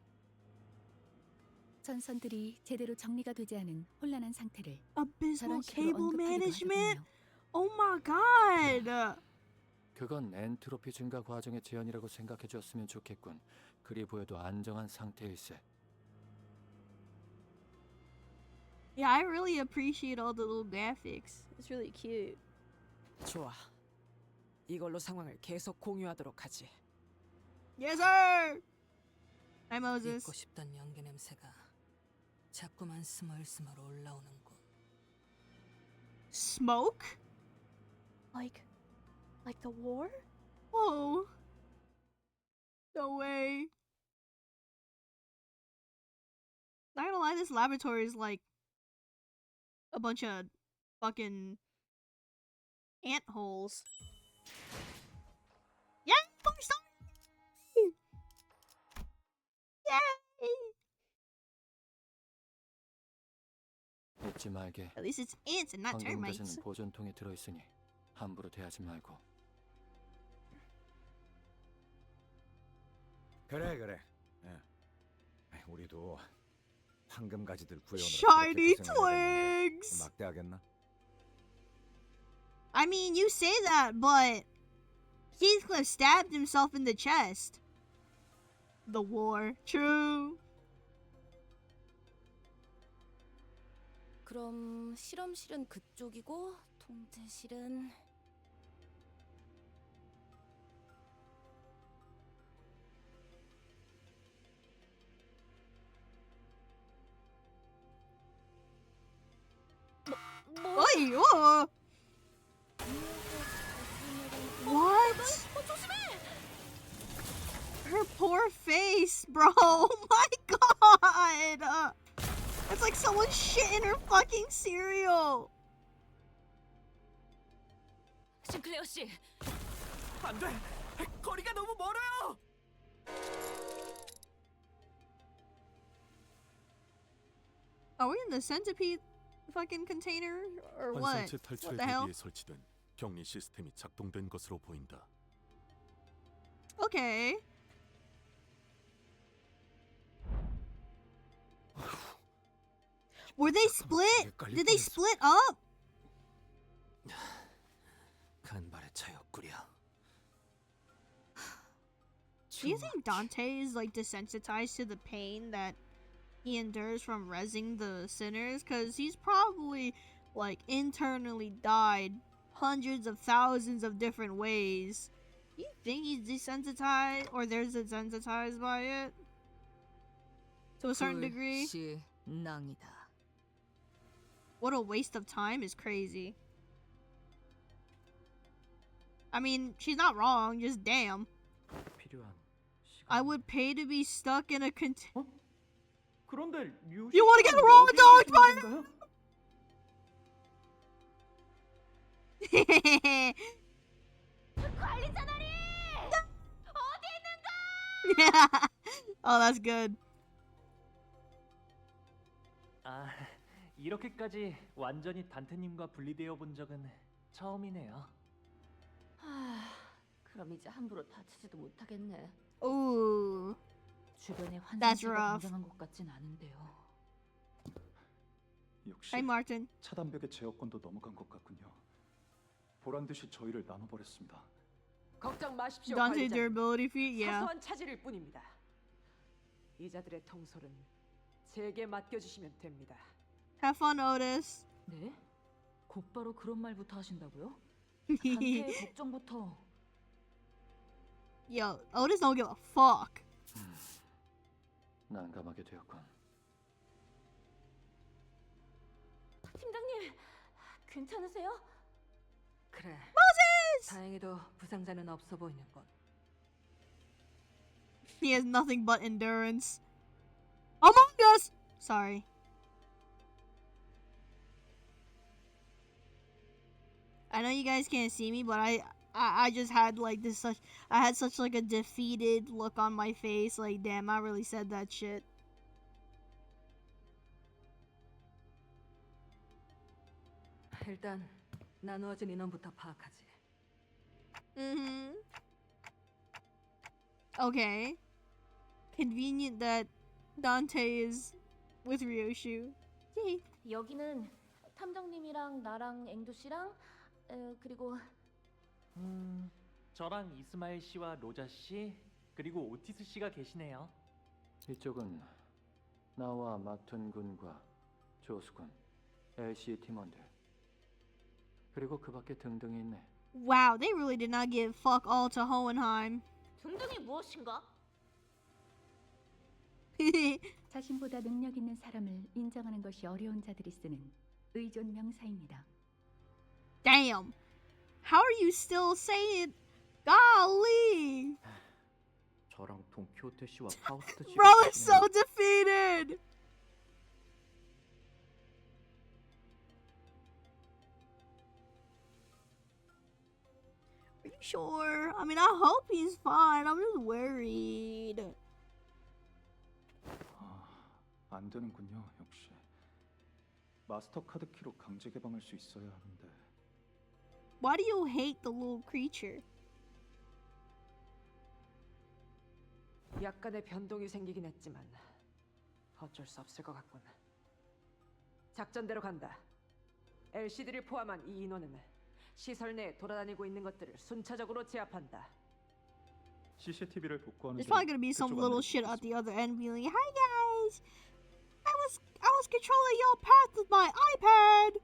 전선들이 제대로 정리가 되지 않은 혼란한 상태를 Abysmal 저런 식으로 cable 언급하기도 management. 하더군요. Oh my god. 그건 엔트로피 증가 과정의 제한이라고 생각해 줬으면 좋겠군. 그리 보여도 안정한 상태일세. Yeah, I really appreciate all the little graphics. It's really cute. 좋아. 이걸로 상황을 계속 공유하도록 하지. Yes, sir. Hi, Moses. 잊고 싶던 연기 냄새가 자꾸만 스멀스멀 올라오는군. Smoke? Like the war? Oh. No way. Not gonna lie, this laboratory is like a bunch of fucking ant holes. Yeah, fucking story! Yay! 잊지 말게. At least it's ants and not termites. 황금가지는 보존통에 들어있으니 함부로 대하지 말고. 그래. 우리도 황금 가지들 구해오느라 Shiny 그렇게 고생을 해야 되는데 twigs. 막대하겠나? I mean, you say that, but Heathcliff stabbed himself in the chest. The war. True. 그럼 실험실은 그쪽이고 통제실은 Oi, What? Her poor face, bro. Oh my god. It's like someone shit in her fucking cereal. 싱클레어 씨, 안 돼. 거리가 너무 멀어요. Are we in the centipede fucking container or what? 환상체 What 탈출에 the hell? 대비해 설치된 격리 시스템이 작동된 것으로 보인다. Okay. Were they split? Did they split up? 간발의 차였구려. Do you think Dante is like desensitized to the pain that he endures from rezzing the sinners? Because he's probably like internally died hundreds of thousands of different ways. You think he's desensitized or they're desensitized by it? To a certain degree? 불신앙이다. What a waste of time is crazy. I mean, she's not wrong, just damn. 필요한. I would pay to be stuck in a 그런데 류 You wanna get rolled dogged by 건가요? 관리자나리! 어디 있는가? Oh, that's good. 아, 이렇게까지 완전히 단테님과 분리되어 본 적은 처음이네요. 그럼 이제 함부로 다치지도 못하겠네. Ooh. 주변에 That's 환상체가 rough. 등장한 것 같진 않은데요. 역시 Hey, Martin. 차단벽의 제어권도 넘어간 것 같군요. 보란 듯이 저희를 나눠버렸습니다. 걱정 마십시오. Dante 관리자님. durability feat, yeah. 사소한 차질일 뿐입니다. 이자들의 통솔은 제게 맡겨주시면 됩니다. Have fun, Otis. 네? 곧바로 그런 말부터 하신다고요? 단테의 걱정부터. Yo, Otis don't give a fuck. 난감하게 되었군. 팀장님, 괜찮으세요? 그래. Moses! 다행히도 부상자는 없어 보이는 것. He has nothing but endurance. Among Us! Sorry. I know you guys can't see me, but I just had like this I had such like a defeated look on my face. Like, damn, I really said that shit. 일단 나누어진 인원부터 파악하지. Mm-hmm. Okay. Convenient that Dante is with Ryoshu. Yay. 여기는 탐정님이랑 나랑 앵두 씨랑 그리고 저랑 이스마일 씨와 로자 씨 그리고 오티스 씨가 계시네요. 이쪽은 나와 마툰 군과 조수 군, LC 팀원들. 그리고 그 밖에 등등이 있네. Wow, they really did not give fuck all to Hohenheim. 등등이 무엇인가? 자신보다 능력 있는 사람을 인정하는 것이 어려운 자들이 쓰는 의존 명사입니다. Damn. How are you still saying golly? 저랑 돈키호테 씨와 파우스트 씨가 Bro is so 계시네요. defeated. Are you sure? I mean, I hope he's fine. I'm just worried. 안 되는군요, 역시. 마스터 카드 키로 강제 개방할 수 있어야 하는데. Why do you hate the little creature? 약간의 변동이 생기긴 했지만 어쩔 수 없을 것 같군. 작전대로 간다. LCD를 포함한 이 인원은 시설 내에 돌아다니고 있는 것들을 순차적으로 제압한다. CCTV를 복구하는 There's probably gonna be some 그쪽 little 안내를 shit at 받겠습니다. the other end being like, "Hi guys, I was controlling your path with my iPad.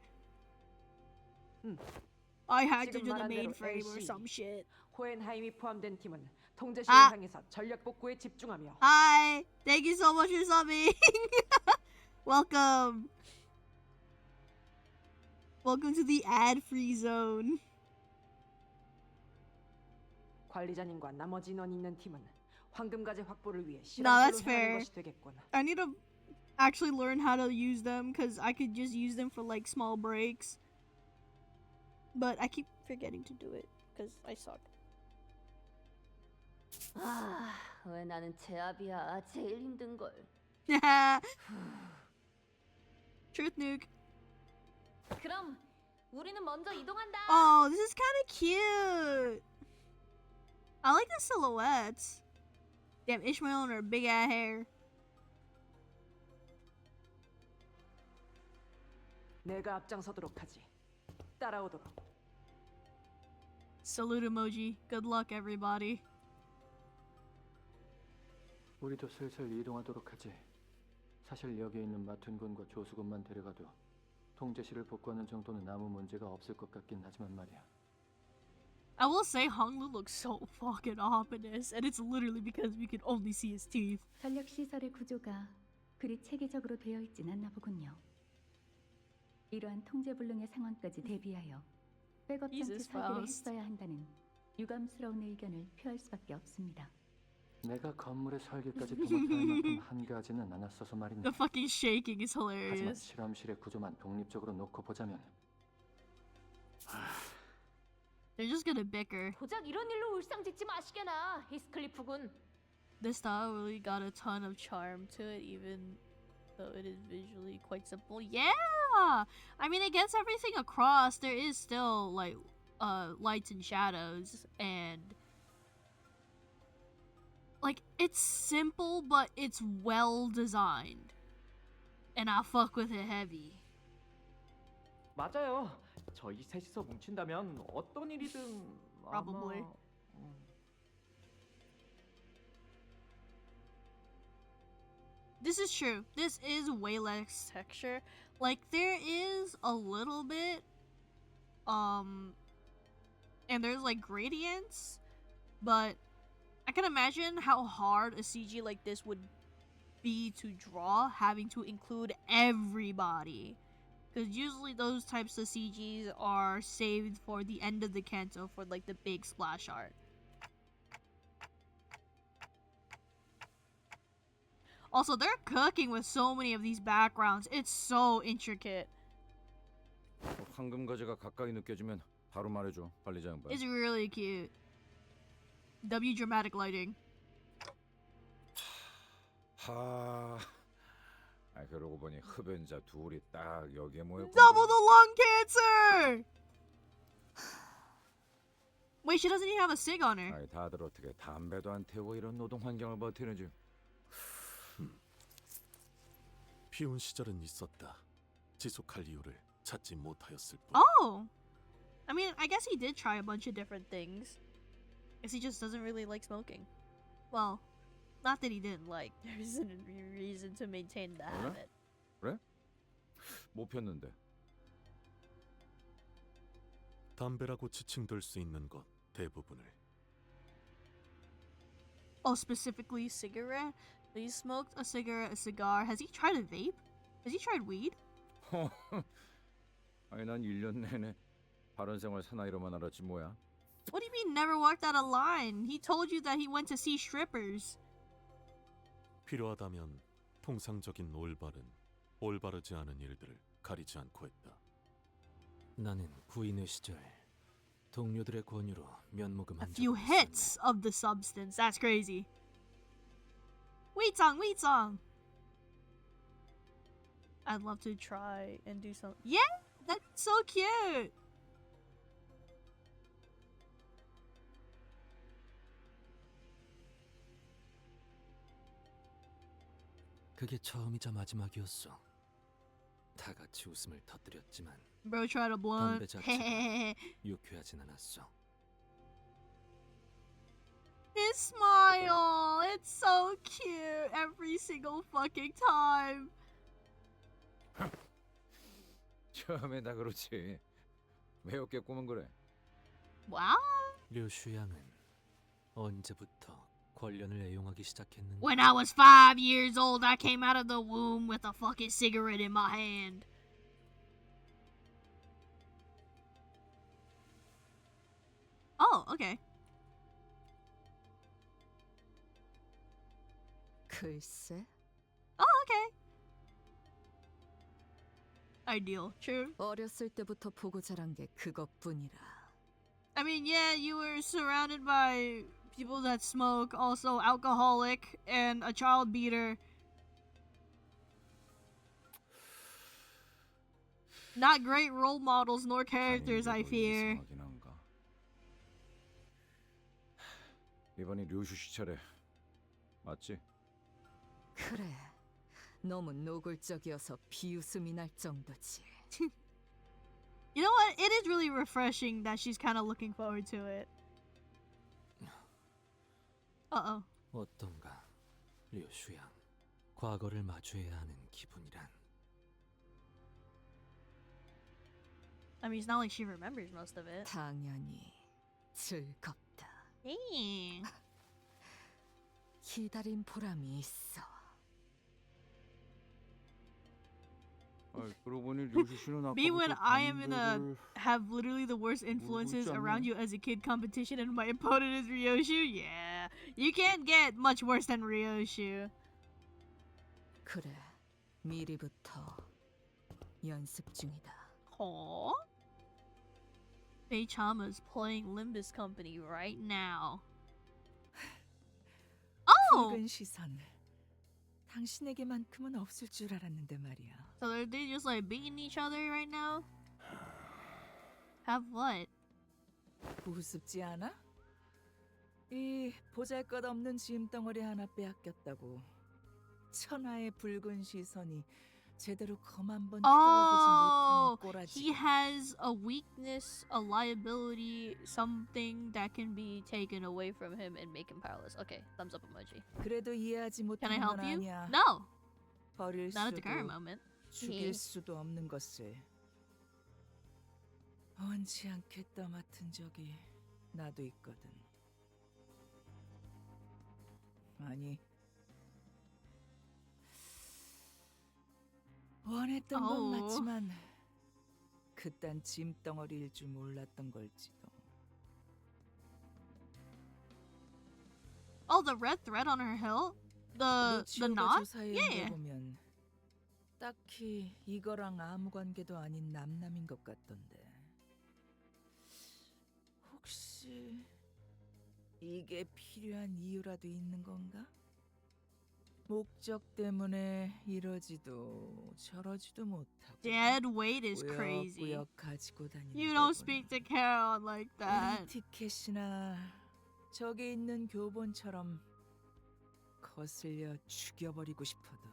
I hacked 지금 into the 말한 대로 mainframe or LC, some shit." 호엔하임이 포함된 팀은 통제실을 아. 향해서 전력 복구에 집중하며 Hi, thank you so much for subbing. Welcome. Welcome to the ad-free zone. 관리자님과 나머지 인원이 있는 팀은 황금가재 확보를 위해 No, that's 실험실로 향하는 fair. 것이 되겠군. I need to actually learn how to use them because I could just use them for like small breaks. But I keep forgetting to do it because I suck. 아, 왜 나는 제압이야. 제일 힘든 걸. Truth nuke. 그럼 우리는 먼저 이동한다. Oh, this is kind of cute. I like the silhouettes. Damn, Ishmael and her big ass hair. 내가 앞장서도록 하지. 따라오도록. Salute emoji. Good luck, everybody. 우리도 슬슬 이동하도록 하지. 사실 여기에 있는 마툰군과 조수군만 데려가도 통제실을 복구하는 정도는 아무 문제가 없을 것 같긴 하지만 말이야. I will say Honglu looks so fucking ominous, and it's literally because we can only see his teeth. 전력 시설의 구조가 그리 체계적으로 되어 있진 않나 보군요. 이러한 통제불능의 상황까지 대비하여 백업 장치 Jesus 설계를 Faust. 했어야 한다는 유감스러운 의견을 표할 수밖에 없습니다. 내가 건물의 설계까지 도맡아할 만큼 한가하지는 않았어서 말이네. The fucking shaking is 하지만 hilarious. 실험실의 구조만 독립적으로 놓고 보자면 They're just gonna bicker. 고작 이런 일로 울상짓지 마시게나, 히스클리프군. This style really got a ton of charm to it, even though it is visually quite simple. Yeah! I mean, it gets everything across. There is still, like, lights and shadows, and... Like, it's simple, but it's well designed. And I fuck with it heavy. 맞아요. 저희 셋이서 뭉친다면 어떤 일이든 Probably. 아마... This is true. This is way less texture. Like, there is a little bit, and there's, like, gradients, but I can imagine how hard a CG like this would be to draw, having to include everybody. Because usually those types of CGs are saved for the end of the canto for, like, the big splash art. Also, they're cooking with so many of these backgrounds. It's so intricate. 황금가지가 가까이 느껴지면 바로 말해줘. 관리자 양반. It's really cute. W dramatic lighting. 하. 아 그러고 보니 흡연자 둘이 딱 여기에 모였고. Double the lung cancer! Wait, she doesn't even have a cig on her. 아이 다들 어떻게 담배도 안 태우고 이런 노동 환경을 버티는지. 피운 시절은 있었다. 지속할 이유를 찾지 못하였을 뿐. Oh! I mean, I guess he did try a bunch of different things. Guess he just doesn't really like smoking. Well, not that he didn't like. There isn't any reason to maintain the habit. 그래? 못 폈는데. 담배라고 지칭될 수 있는 것 대부분을 Oh, specifically cigarette? He smoked a cigarette, a cigar. Has he tried a vape? Has he tried weed? 아니 난 1년 내내 바른 생활 사나이로만 알았지 뭐야. What do you mean never walked out a line? He told you that he went to see strippers. 필요하다면 통상적인 올바르지 않은 일들을 가리지 않고 했다. 나는 구인의 시절 동료들의 권유로 면목음 A 한 few 적이 hits of the substance. That's crazy. Wheat song. I'd love to try and do something. Yeah, that's so cute. 그게 처음이자 마지막이었어. 다 같이 웃음을 터뜨렸지만 Bro tried a blunt. 담배 자체가 유쾌하진 않았어. His smile, it's so cute every single fucking time. 처음에 다 그렇지. 왜 어깨 꼬면 그래? Wow. 류슈양은 언제부터 권련을 애용하기 시작했는지. When I was 5 years old, I came out of the womb with a fucking cigarette in my hand. Oh, okay. 글쎄. Oh, okay. Ideal, true. 어렸을 때부터 보고 자란 게 그것뿐이라. I mean, yeah, you were surrounded by people that smoke, also alcoholic, and a child beater. Not great role models nor characters, I fear. 이상하긴 한가. 이번이 류슈 씨 차례. 맞지? 그래. 너무 노골적이어서 비웃음이 날 정도지. You know what? It is really refreshing that she's kind of looking forward to it. Uh-oh. 어떤가, 류슈양. 과거를 마주해야 하는 기분이란. I mean, it's not like she remembers most of it. 당연히 즐겁다. Dang. 기다린 보람이 있어. 그러고 보니 류슈 씨는 Me when 아까부터 I am in a 담배를 have literally the worst influences around you as a kid competition and my opponent is Ryoshu. Yeah, you can't get much worse than Ryoshu. 그래. 미리부터 연습 중이다. Aww. Faye Chama's playing Limbus Company right now. Oh! 붉은 시선. 당신에게만큼은 없을 줄 알았는데 말이야. So they're just like beating each other right now? Have what? 우습지 않아? 이 보잘것없는 짐덩어리 하나 빼앗겼다고 천하의 붉은 시선이 제대로 검 한번 휘둘러보지 Oh, 못한 꼬라지. he has a weakness, a liability, something that can be taken away from him and make him powerless. Okay, thumbs up emoji. 그래도 이해하지 Can I 못하는 help 건 you? 아니야. No, 버릴 not at the 수도 current moment. 죽일 수도 없는 것을 원치 않게 떠맡은 적이 나도 있거든. 아니, 원했던 건 Oh. 맞지만 그딴 짐덩어리일 줄 몰랐던 걸지도. Oh, the red thread on her hilt? The 루치오가 knot? 조사해 Yeah. 보면 딱히 이거랑 아무 관계도 아닌 남남인 것 같던데. 혹시 이게 필요한 이유라도 있는 건가? 목적 때문에 이러지도 저러지도 못하고 Dead weight is crazy. 꾸역꾸역 가지고 다니는 You don't speak to Carol like that. 티켓이나 저기 있는 교본처럼 거슬려 죽여버리고 싶어도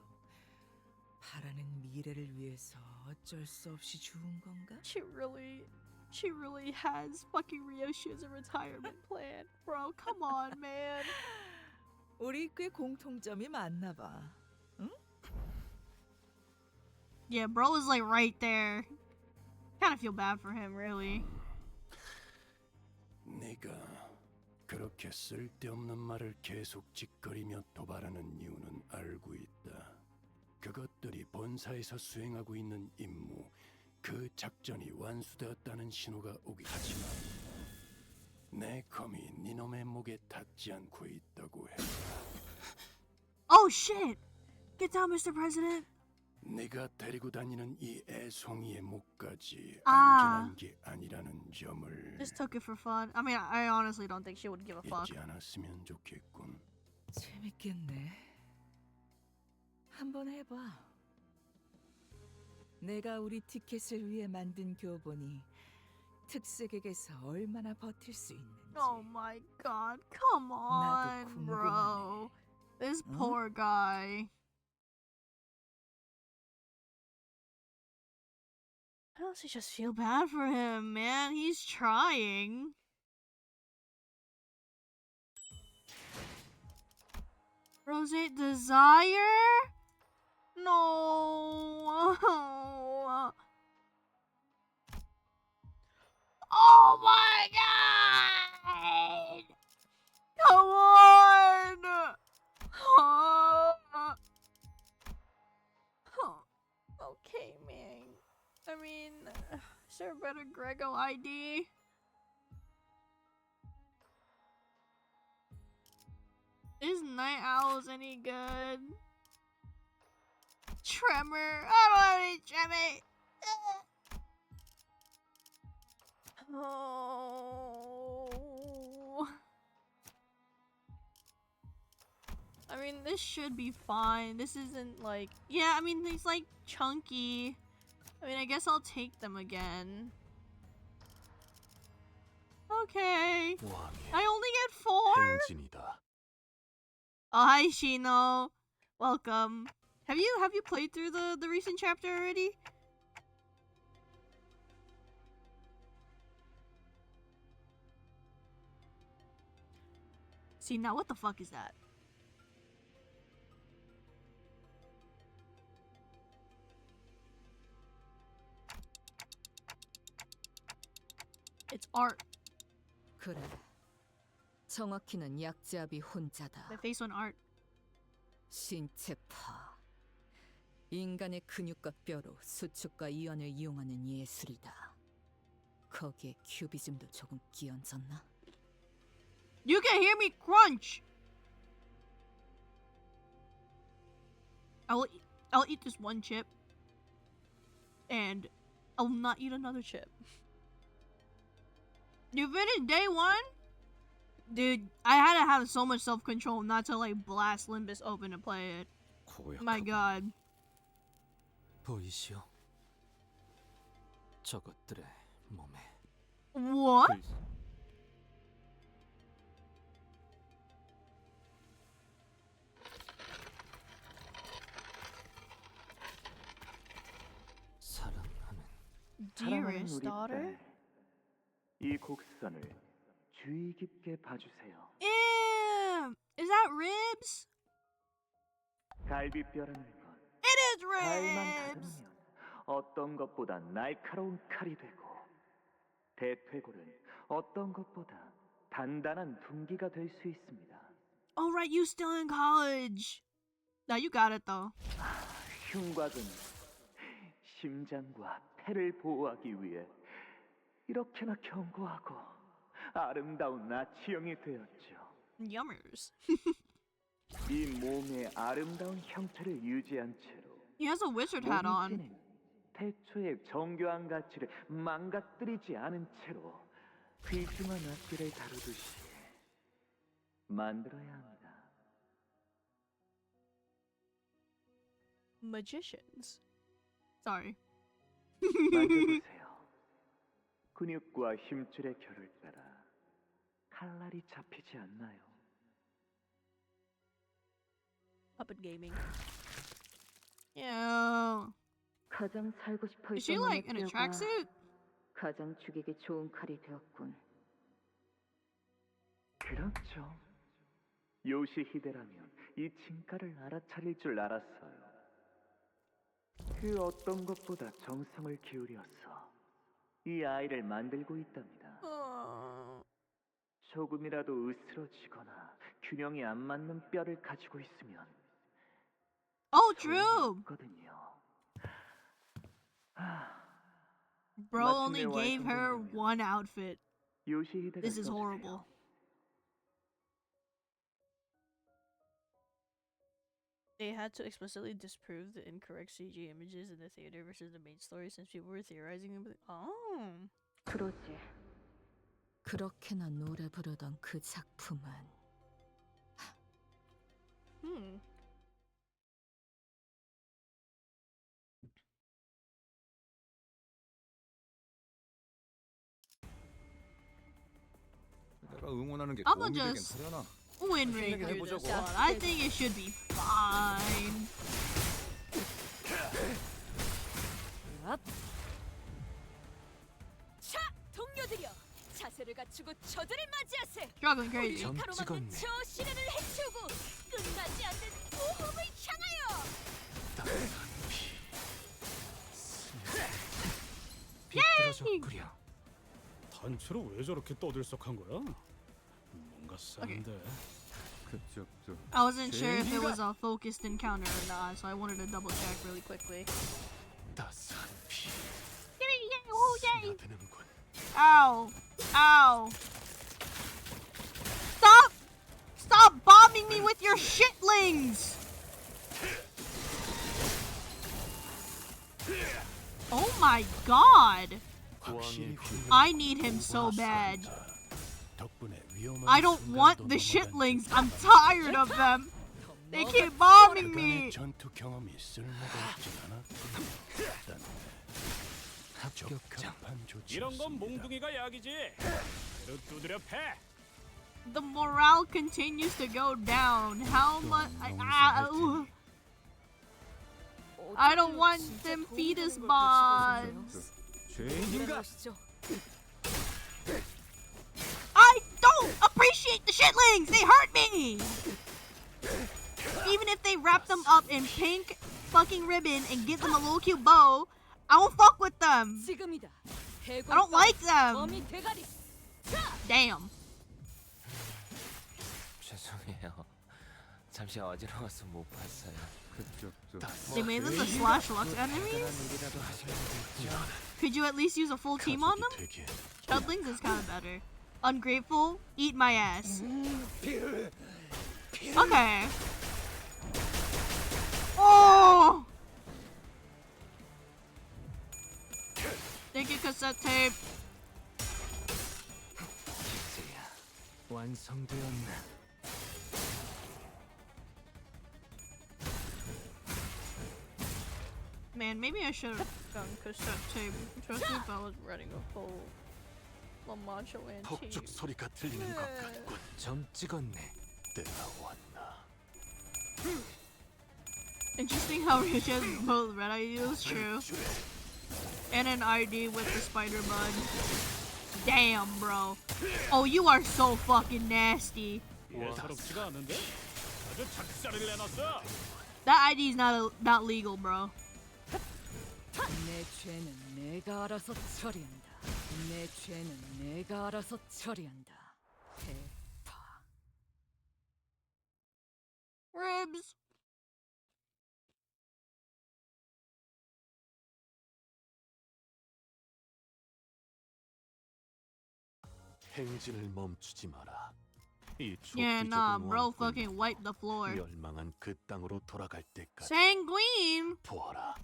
바라는 미래를 위해서 어쩔 수 없이 죽은 건가? She really has fucking Ryoshu as a retirement plan. Bro, come on, man. 우리 꽤 공통점이 많나 봐. 응? Yeah, bro is like right there. Kind of feel bad for him, really. 네가 그렇게 쓸데없는 말을 계속 짓거리며 도발하는 이유는 알고 있다. 그것들이 본사에서 수행하고 있는 임무, 그 작전이 완수되었다는 신호가 오기 하지만 내 검이 니놈의 목에 닿지 않고 있다고 해. Oh shit! Get down, Mr. President. 네가 데리고 다니는 이 애송이의 목까지 아. 안전한 게 아니라는 점을 Just took it for fun. I mean, I honestly don't think she would give a fuck. 잊지 않았으면 좋겠군. 재밌겠네. 한번 해봐. 내가 우리 티켓을 위해 만든 교본이 특색에게서 얼마나 버틸 수 있는지. Oh my god, come on, bro. This poor guy. honestly just feel bad for him, man. He's trying. Roseate Desire? No. Oh my god! Come on! Okay, man. I mean, is there a better Grego ID? Is Night Owls any good? Tremor? I don't have any tremor. Oh. I mean, this should be fine. This isn't like... Yeah, I mean, he's like chunky. I mean, I guess I'll take them again. Okay. I only get 4? 행진이다. Oh, hi, Shino. Welcome. Have you played through the recent chapter already? See, now what the fuck is that? It's art. 그래. 정확히는 약지압이 혼자다. My face on art. 신체파. 인간의 근육과 뼈로 수축과 이완을 이용하는 예술이다. 거기에 큐비즘도 조금 끼얹었나? You can hear me crunch. I'll eat this one chip, and I will not eat another chip. You finished day 1? Dude, I had to have so much self-control not to like blast Limbus open to play it. My god. 보이시오? 저것들의 몸에 What? 사랑하는 Dearest daughter? 이 곡선을 주의 깊게 봐주세요. Ew! Is that ribs? 갈비뼈라는 건 It is 잘만 ribs! 다듬으면 어떤 것보다 날카로운 칼이 되고 대퇴골은 어떤 것보다 단단한 둔기가 될 수 있습니다. Oh right, you still in college. Now you got it though. 흉곽은 심장과 폐를 보호하기 위해 이렇게나 견고하고 아름다운 나치형이 되었죠. Yummers. 이 몸의 아름다운 형태를 유지한 채로 He has a wizard hat on. 몸이 태초의 정교한 가치를 망가뜨리지 않은 채로 귀중한 악기를 다루듯이 만들어야 합니다. Magicians. Sorry. 만져보세요. 근육과 힘줄의 결을 따라 칼날이 잡히지 않나요? Puppet gaming. Yeah. 가장 살고 싶어 Is she 했던 like in a tracksuit? 가장 죽이기 좋은 칼이 되었군. 그렇죠. 요시히데라면 이 진가를 알아차릴 줄 알았어요. 그 어떤 것보다 정성을 기울여서 이 아이를 만들고 있답니다. 조금이라도 으스러지거나 균형이 안 맞는 뼈를 가지고 있으면 Oh, true. 없거든요. Bro only gave her one outfit. This is horrible. They had to explicitly disprove the incorrect CG images in the theater versus the main story since people were theorizing about Oh. 그러지. 그렇게나 노래 부르던 그 작품은 내가 응원하는 게 I'ma 도움이 되긴 just 하려나? win rig through this one. I think it should be fine. 맞추고 저들을 맞이하세. Struggling crazy. 우리 가로막는 저 시련을 해치우고 끝나지 않는 모험을 향하여. 비뚤어졌구려. 단체로 왜 저렇게 떠들썩한 거야? 뭔가 싸는데. 그쪽도 I wasn't sure if it was a focused encounter or not, so I wanted to double check really quickly. 따스한 피 Oh yay! 스며드는군. Ow! Ow! Stop! Stop bombing me with your shitlings! Oh my god! I need him so bad. I don't want the shitlings. I'm tired of them. They keep bombing me. 전투 경험이 쓸모가 없진 않았군. 적합한 조치. 이런 건 몽둥이가 약이지. 그래도 두드려 패. The morale continues to go down. How much? I don't want them fetus bombs. I don't appreciate the shitlings. They hurt me. Even if they wrap them up in pink fucking ribbon and give them a little cute bow, I won't fuck with them. I don't like them. Damn. 죄송해요. 잠시 어지러워서 못 봤어요. 그쪽도. They made this a slash lux enemy? Could you at least use a full team on them? Chudlings is kind of better. Ungrateful, eat my ass. Okay. Oh! Thank you, cassette tape. 완성되었나? Man, maybe I should have done cassette tape. Trust me if I was writing a whole La Mancha 폭죽 Antique. 소리가 들리는 것 같군. 점 찍었네. 때가 왔나? Interesting how Rich has both red IDs, true. And an ID with the spider bud. Damn, bro. Oh, you are so fucking nasty. 예사롭지가 않은데? 아주 작살을 내놨어. That ID is not legal, bro. 내 죄는 내가 알아서 처리한다. 내 죄는 내가 알아서 처리한다. 대파. Ribs. 행진을 멈추지 마라. 이 Yeah, 좁기 nah, 좁은 bro, 왕궁, fucking wipe the floor. 멸망한 그 땅으로 돌아갈 때까지 Sanguine. 보아라.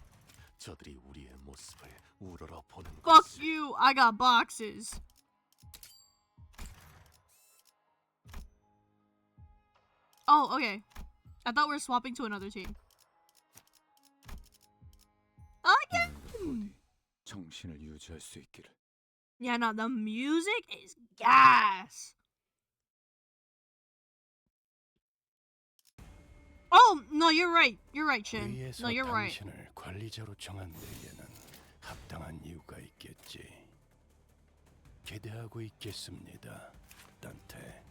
저들이 우리의 모습을 우러러 보는 Fuck 것을. you. I got boxes. Oh, okay. I thought we were swapping to another team. Again. 정신을 유지할 수 있기를. Yeah, no, the music is gas. Oh, no, you're right. You're right, Shin. 위에서 No, you're right. 당신을 관리자로 정한 데에는 합당한 이유가 있겠지. 기대하고 있겠습니다, 단테.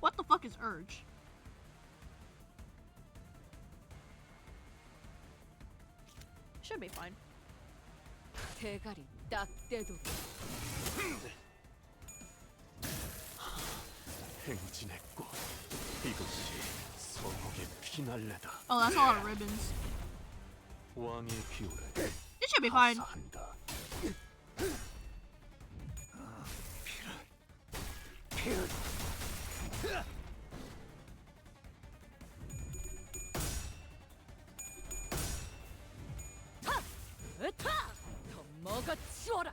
What the fuck is Urge? Should be fine. 대가리 딱 떼도 행진했고 이것이 성옥의 피날레다. Oh, that's a lot of ribbons. 왕의 비호를 It should be fine. 하사한다. 으타! 더 먹어 치워라.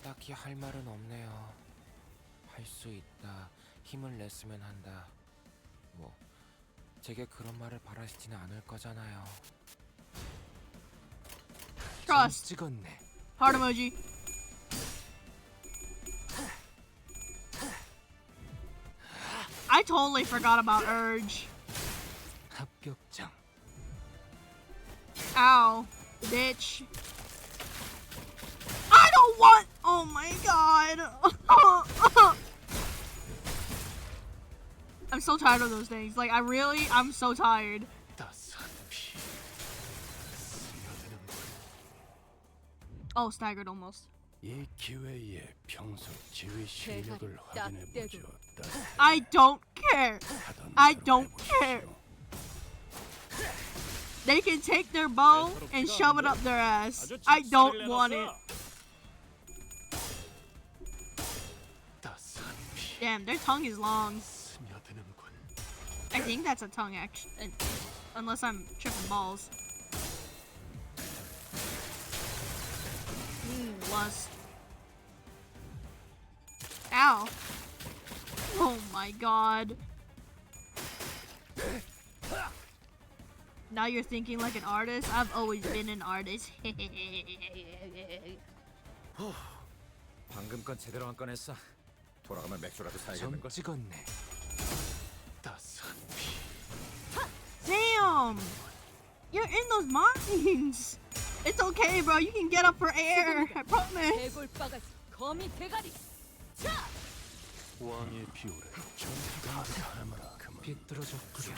딱히 할 말은 없네요. 할 수 있다. 힘을 냈으면 한다. 뭐 제게 그런 말을 바라시지는 않을 거잖아요. Trust. 찍었네. Heart emoji. I totally forgot about Urge. 합격장. Ow, bitch. I don't want. Oh my god. I'm so tired of those things. Like, I'm so tired. Oh, staggered almost. 이 기회에 평소 지휘 실력을 확인해 보죠. I don't care. I don't care. They can take their bow and shove it up their ass. I don't want it. Damn, their tongue is long. I think that's a tongue, actually. Unless I'm tripping balls. Lust. Ow. Oh my god. Now you're thinking like an artist? I've always been an artist. 방금 건 제대로 안 꺼냈어. 돌아가면 맥주라도 사야겠는 걸. 찍었네. Damn! You're in those mines! It's okay, bro. You can get up for air. I promise. 대골바가지 거미 대가리. 자! 왕의 비율에 전투가 하나만큼은 비뚤어졌구나.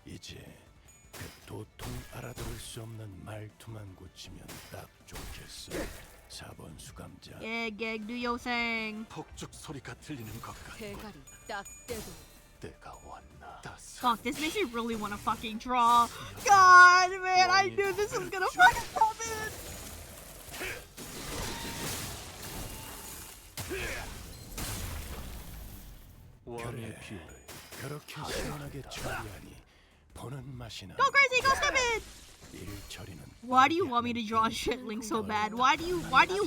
이제 그 도통 알아들을 수 없는 말투만 고치면 딱 좋겠어. 4번 수감자. Yeah, Gag, do your thing. 폭죽 소리가 들리는 것 같고 대가리 딱 떼고. 때가 왔나. Fuck, this makes me really want to fucking draw. God, man, I knew this was gonna fucking happen. 별의 비율을 그렇게 시원하게 처리하니 보는 맛이 나. Go crazy, go stupid! 일 처리는 Why do you want me to draw shitling so bad? Why do you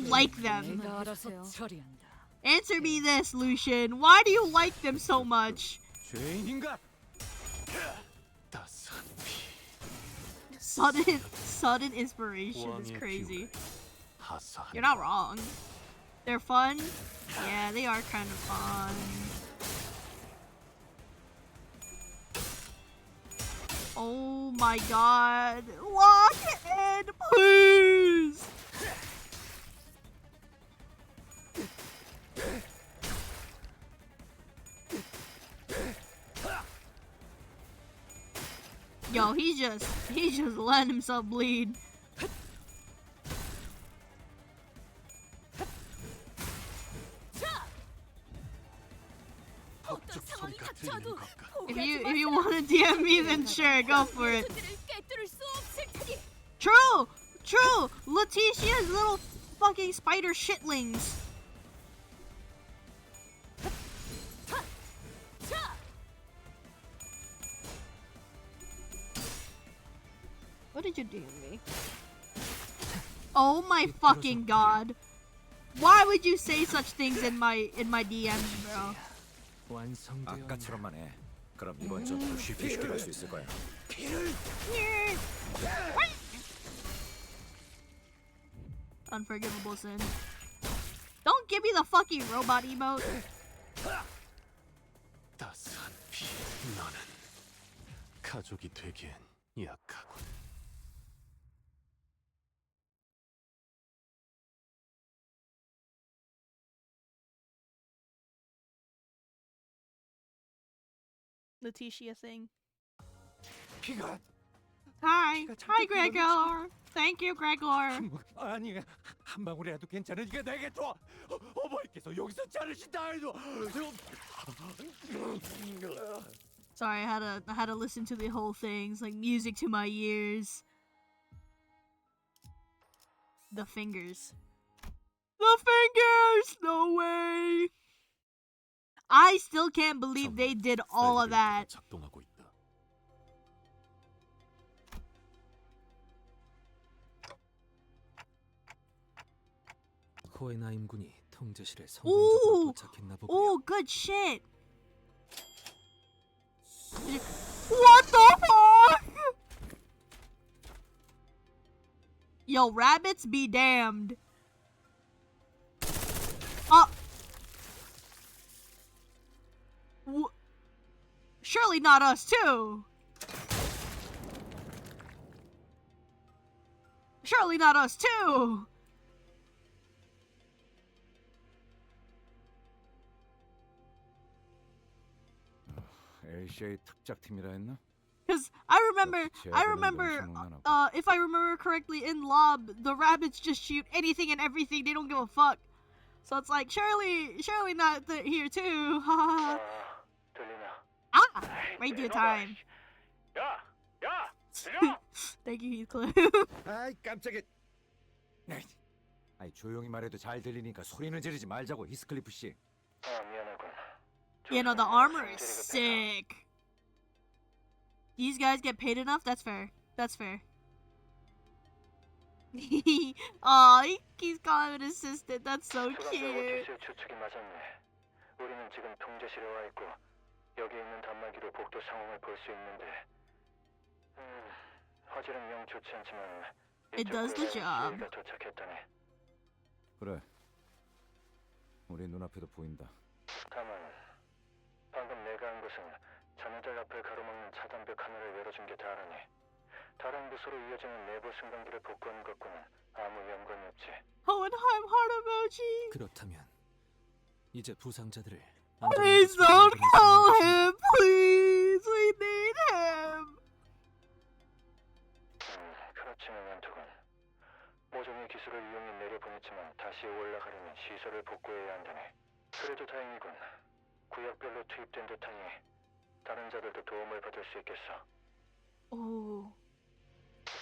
like them? 내가 알아서 처리한다. Answer me this, Lucian. Why do you like them so much? 죄인인가? Sudden inspiration is crazy. You're not wrong. They're fun. Yeah, they are kind of fun. Oh my god. Lock in, please! Yo, he just letting himself bleed. If you want to DM me, then sure, go for it. True. Letitia's little fucking spider shitlings. What did you do to me? Oh my fucking god. Why would you say such things in my DMs, bro? 아까처럼만 해. 그럼 이번 전투 쉽게 할 수 있을 거야. Unforgivable sin. Don't give me the fucking robot emote. 따스한 피, 너는 가족이 되기엔 약하군. Letitia thing. 피가 Hi, Gregor. Thank you, Gregor. 아니 한 방울이라도 괜찮으니까 내게 줘. 어머니께서 여기서 자르신다 해도. Sorry, I had to listen to the whole thing. It's like music to my ears. The fingers. The fingers! No way! I still can't believe they did all of that. 작동하고 있다. 호에나임군이 통제실에 성공적으로 도착했나 보군요. Ooh, good shit. What the fuck? Yo, rabbits be damned. Surely not us too. surely not us too. LCA 특작팀이라 했나? Because I remember, if I remember correctly, in Lob, the rabbits just shoot anything and everything. They don't give a fuck. So it's like, surely not here too. Ah, radio time. Thank you, Heathcliff. 아이 깜짝이야. 아이 조용히 말해도 잘 들리니까 소리는 지르지 말자고 히스클리프 씨. You know, the armor is sick. These guys get paid enough? That's fair. That's fair. Aw, he's calling an assistant. That's so cute. 추측이 맞았네. 우리는 지금 통제실에 와 있고 여기 있는 단말기로 복도 상황을 볼 수 있는데 화질은 영 좋지 않지만 It does the job. LCA가 도착했다네. 그래. 우리 눈앞에도 보인다. 다만 방금 내가 한 것은 전원들 앞을 가로막는 차단벽 하나를 열어준 게 다르니 다른 부서로 이어지는 내부 승강기를 복구하는 것과는 아무 연관이 없지. Hohenheim heart emoji. 그렇다면 이제 부상자들을 Please don't kill him, please. We need him. 그렇지는 않더군. 모종의 기술을 이용해 내려보냈지만 다시 올라가려면 시설을 복구해야 한다네. 그래도 다행이군. 구역별로 투입된 듯하니 다른 자들도 도움을 받을 수 있겠어. 오.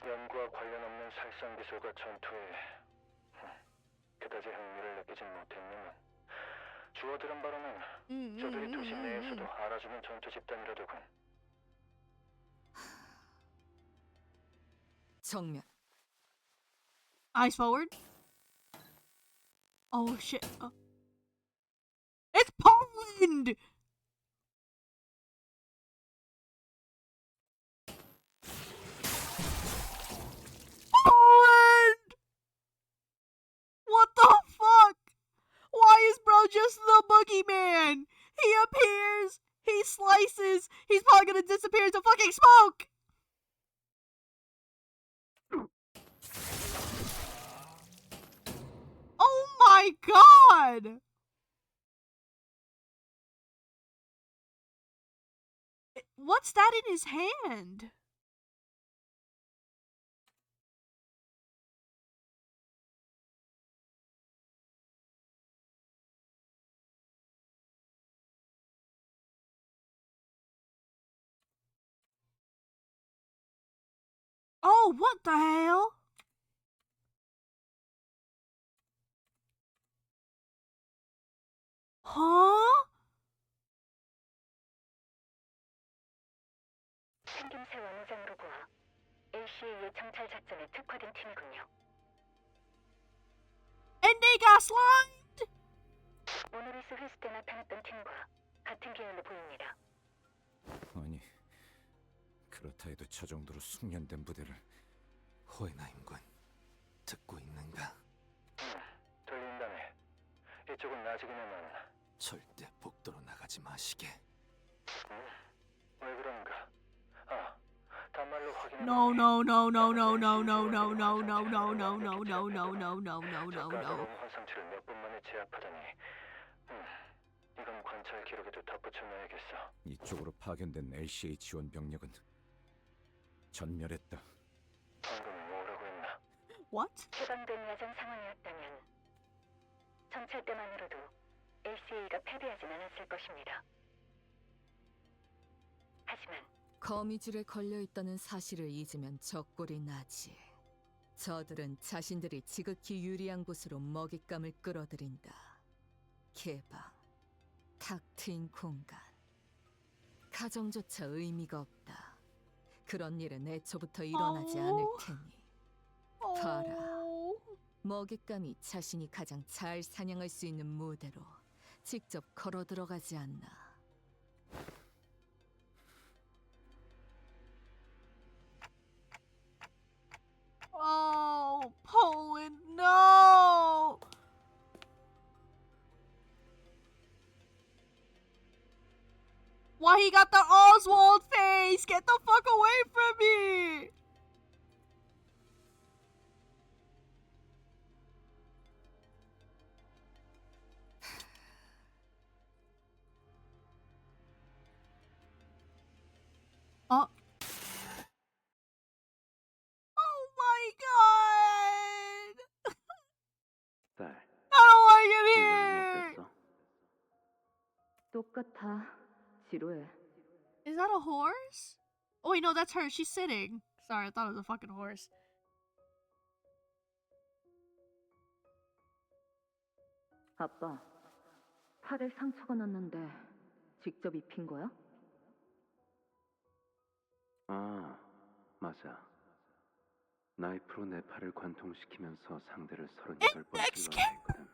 연구와 관련 없는 살상 기술과 전투에 그다지 흥미를 느끼진 못했지만 주워들은 바로는 저들이 도시 내에서도 알아주는 전투 집단이라더군. 정면. Eyes forward. Oh shit. It's Poland! Poland! What the fuck? Why is bro just the boogeyman? He appears, he slices, he's probably gonna disappear into fucking smoke! Oh my god! What's that in his hand? Oh, what the hell? Huh? 생김새 원우장으로 보아 LCA의 정찰 작전에 특화된 팀이군요. And they got slimed? 모노리스 회수 때 나타났던 팀과 같은 계열로 보입니다. 아니 그렇다 해도 저 정도로 숙련된 부대를 호헨하임군 듣고 있는가? 들린다네. 이쪽은 아직이나만. 절대 복도로 나가지 마시게. 왜 그런가? 아, 단말로 확인해. No, no, no, no, no, no, no, no, no, no, no, no, no, no, no, no, no, no, no, no. 환상체를 몇 분 만에 제압하다니. 이건 관찰 기록에도 덧붙여놔야겠어. 이쪽으로 파견된 LCA 지원 병력은 전멸했다. 방금 뭐라고 했나? What? 해방된 야전 상황이었다면 정찰 때만으로도 LCA가 패배하진 않았을 것입니다. 하지만 거미줄에 걸려있다는 사실을 잊으면 적골이 나지. 저들은 자신들이 지극히 유리한 곳으로 먹잇감을 끌어들인다. 개방, 탁 트인 공간. 가정조차 의미가 없다. 그런 일은 애초부터 일어나지 않을 테니. 봐라. 먹잇감이 자신이 가장 잘 사냥할 수 있는 무대로 직접 걸어 들어가지 않나. Oh, Poland, no! Why he got the Oswald face? Get the fuck away from me! Oh. Oh my god! 딸, I don't like it 훈련은 here! 어땠어? 똑같아. 지루해. Is that a horse? Oh wait, no, that's her. She's sitting. Sorry, I thought it was a fucking horse. 아빠, 팔에 상처가 났는데 직접 입힌 거야? 아, 맞아. 나이프로 내 팔을 관통시키면서 상대를 38번 찔러야 했거든.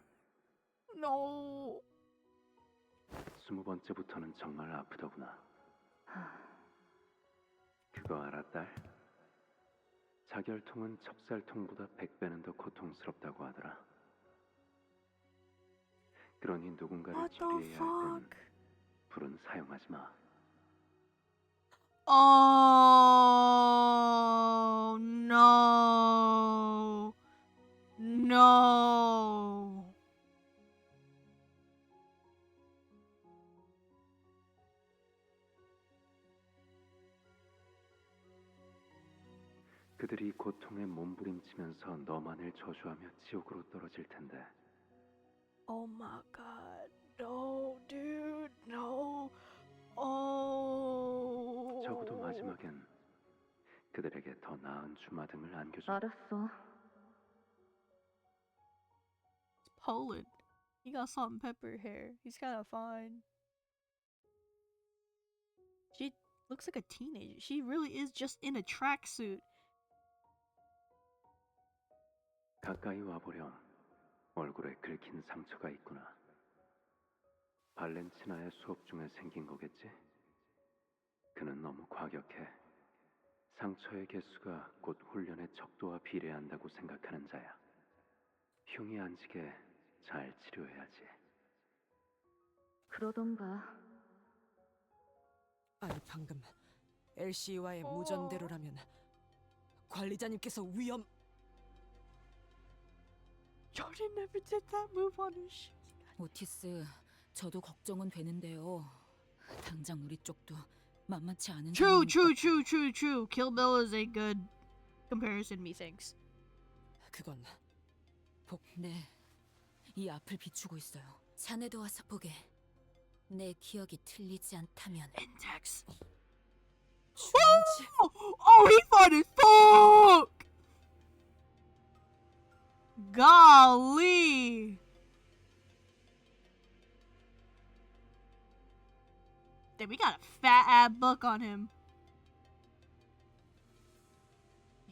No. 20번째부터는 정말 아프더구나. 그거 알아, 딸? 자결통은 척살통보다 100배는 더 고통스럽다고 하더라. 그러니 누군가를 처리해야 할 땐 불은 사용하지 마. Oh no. No. 그들이 고통에 몸부림치면서 너만을 저주하며 지옥으로 떨어질 텐데. Oh my god. No, dude. No. Oh. 적어도 마지막엔 그들에게 더 나은 주마등을 안겨줘. 알았어. It's Poland. He got salt and pepper hair. He's kind of fine. She looks like a teenager. She really is just in a tracksuit. 가까이 와보렴. 얼굴에 긁힌 상처가 있구나. 발렌치나의 수업 중에 생긴 거겠지? 그는 너무 과격해. 상처의 개수가 곧 훈련의 척도와 비례한다고 생각하는 자야. 흉이 안 지게 잘 치료해야지. 그러던가. 아니 방금 LC와의 무전대로라면 관리자님께서 위험. Jordan never did that move on his shit. 오티스, 저도 걱정은 되는데요. 당장 우리 쪽도 만만치 않은 True, 상황일 true, 것 true, true, true. Kill Bill is a good comparison, methinks. 그건 네, 이 앞을 비추고 있어요. 자네도 와서 보게. 내 기억이 틀리지 않다면. Index. 주인지. Oh, he fought as fuck! Golly! Damn, we got a fat ass buck on him.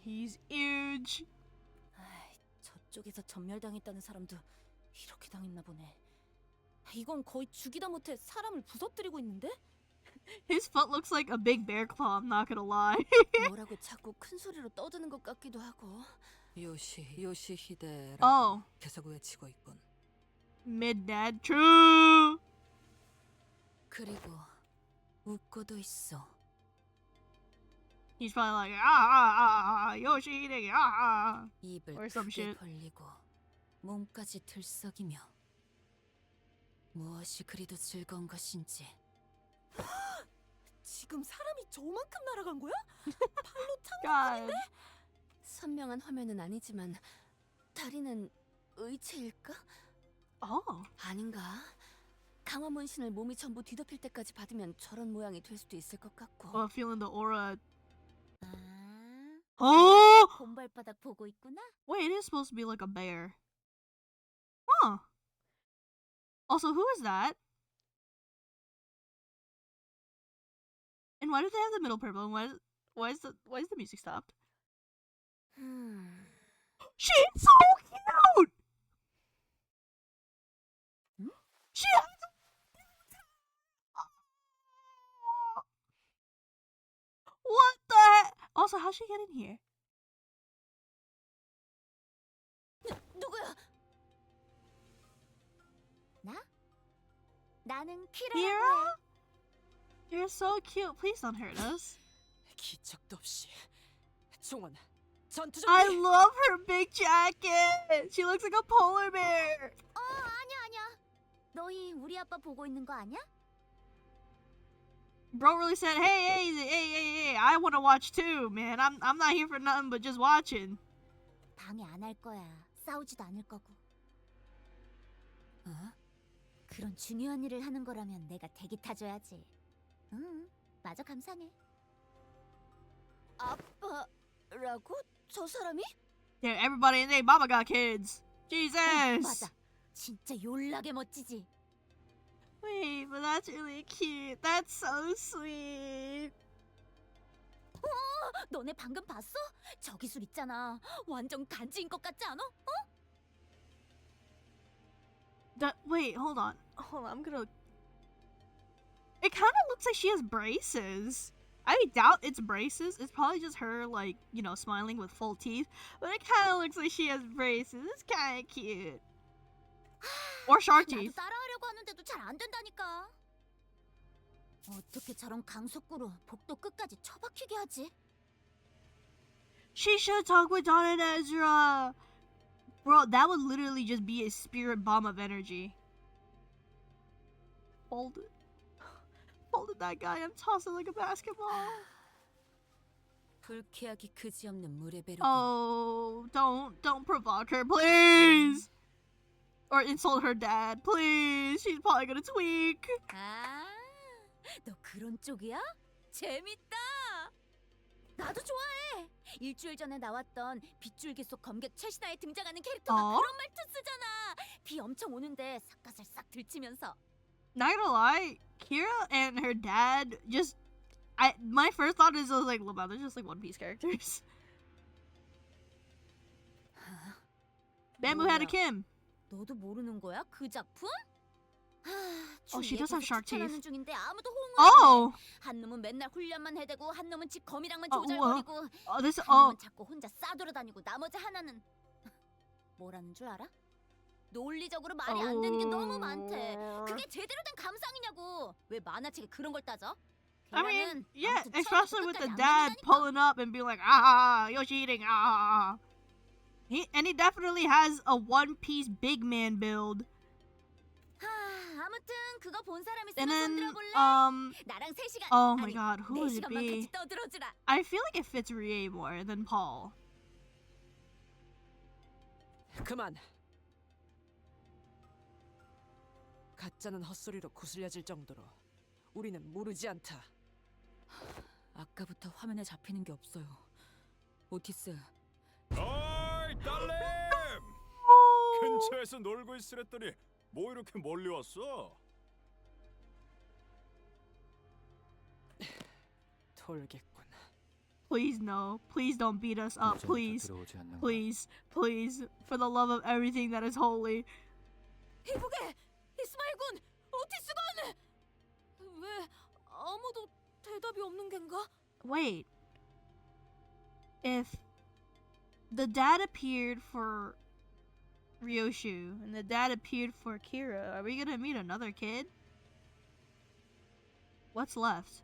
He's huge. 저쪽에서 전멸당했다는 사람도 이렇게 당했나 보네. 이건 거의 죽이다 못해 사람을 부서뜨리고 있는데? His foot looks like a big bear claw, I'm not gonna lie. 뭐라고 자꾸 큰 소리로 떠드는 것 같기도 하고. 요시히데라고 Oh. 계속 외치고 있군. Mid-dad, true! 그리고 웃고도 있어. He's probably like, Yoshihide, 입을 or some 크게 shit. 벌리고 몸까지 들썩이며 무엇이 그리도 즐거운 것인지. 지금 사람이 저만큼 날아간 거야? 팔로 God. 선명한 화면은 아니지만 다리는 의체일까? 아닌가? 강화 문신을 몸이 전부 뒤덮일 때까지 받으면 저런 모양이 될 수도 있을 것 같고. Oh, feeling the aura. 곰발바닥 보고 있구나. Wait, it is supposed to be like a bear. Huh. Also, who is that? And why do they have the middle purple? And why is the music stopped? She's so cute. She has. What the heck? Also, how'd she get in here? 누구야? 나는 Kira? You're so cute. Please don't hurt us. 기척도 없이 종원 전투 준비. I love her big jacket. She looks like a polar bear. 아니야. 너희 우리 아빠 보고 있는 거 아니야? bro really said, hey, I want to watch too, man. I'm not here for nothing but just watching. 방해 안 할 거야. 싸우지도 않을 거고. 어? 그런 중요한 일을 하는 거라면 내가 대기 타줘야지. 응, 마저 감상해. 아빠라고? 저 사람이? Yeah, everybody and their mama got kids. Jesus. 맞아. 진짜 졸라게 멋지지. Wait, but that's really cute. That's so sweet. 너네 방금 봤어? 저 기술 있잖아. 완전 간지인 것 같지 않아? Wait, hold on. I'm gonna. It kind of looks like she has braces. I doubt it's braces. It's probably just her, like, you know, smiling with full teeth. But it kind of looks like she has braces. It's kind of cute. Or shark 나도 teeth. 따라하려고 하는데도 잘 안 된다니까. 어떻게 저런 강속구로 복도 끝까지 처박히게 하지? She should talk with Dawn and Ezra. Bro, that would literally just be a spirit bomb of energy. Hold it. Hold it, that guy. I'm tossing like a basketball. 불쾌하기 그지없는 물의 배로. Oh, don't provoke her, please. Or insult her dad, please. She's probably gonna tweak. 아, 너 그런 쪽이야? 재밌다. 나도 좋아해. 일주일 전에 나왔던 빗줄기 속 검객 최신하에 등장하는 캐릭터가 그런 말투 쓰잖아. 비 엄청 오는데 삿갓을 싹 들치면서. Not gonna lie, Kira and her dad just. My first thought is, I was like, wow, they're just like One Piece characters. Bamboo Head Kim. 너도 모르는 거야? 그 작품? Oh, she does have shark teeth. 중인데 아무도 호응을 Oh. 안 해. 한 놈은 맨날 훈련만 해대고 한 놈은 지 거미랑만 조잘거리고 한 this. 놈은 자꾸 혼자 싸돌아다니고 나머지 하나는 뭐라는 줄 알아? 논리적으로 말이 안 되는 게 너무 많대. 그게 제대로 된 감상이냐고. 왜 만화책에 그런 걸 따져? I mean, 걔랑은 yeah, 아무튼 especially with the 끝까지 안 dad 맞는다니까. pulling up and being like, Yoshi eating, and he definitely has a One Piece big man build. 아무튼 그거 본 사람 And 있으면 then, 손 들어볼래? 나랑 3시간 oh my 아니, god, who would it 4시간만 be? 같이 떠들어주라. I feel like it fits Rie more than Paul. 그만. 가짜는 헛소리로 구슬려질 정도로 우리는 모르지 않다. 아까부터 화면에 잡히는 게 없어요. 오티스. 어이 딸님! 근처에서 놀고 있으랬더니 뭐 이렇게 멀리 왔어? 돌겠군. Please no. Please don't beat us up. Please. 들어오지 않는 Please. Please. For the love of everything that is holy. 이보게! 이스마일군! 오티스군! 왜 아무도 대답이 없는 겐가? Wait. If the dad appeared for Ryoshu and the dad appeared for Kira, are we gonna meet another kid? What's left?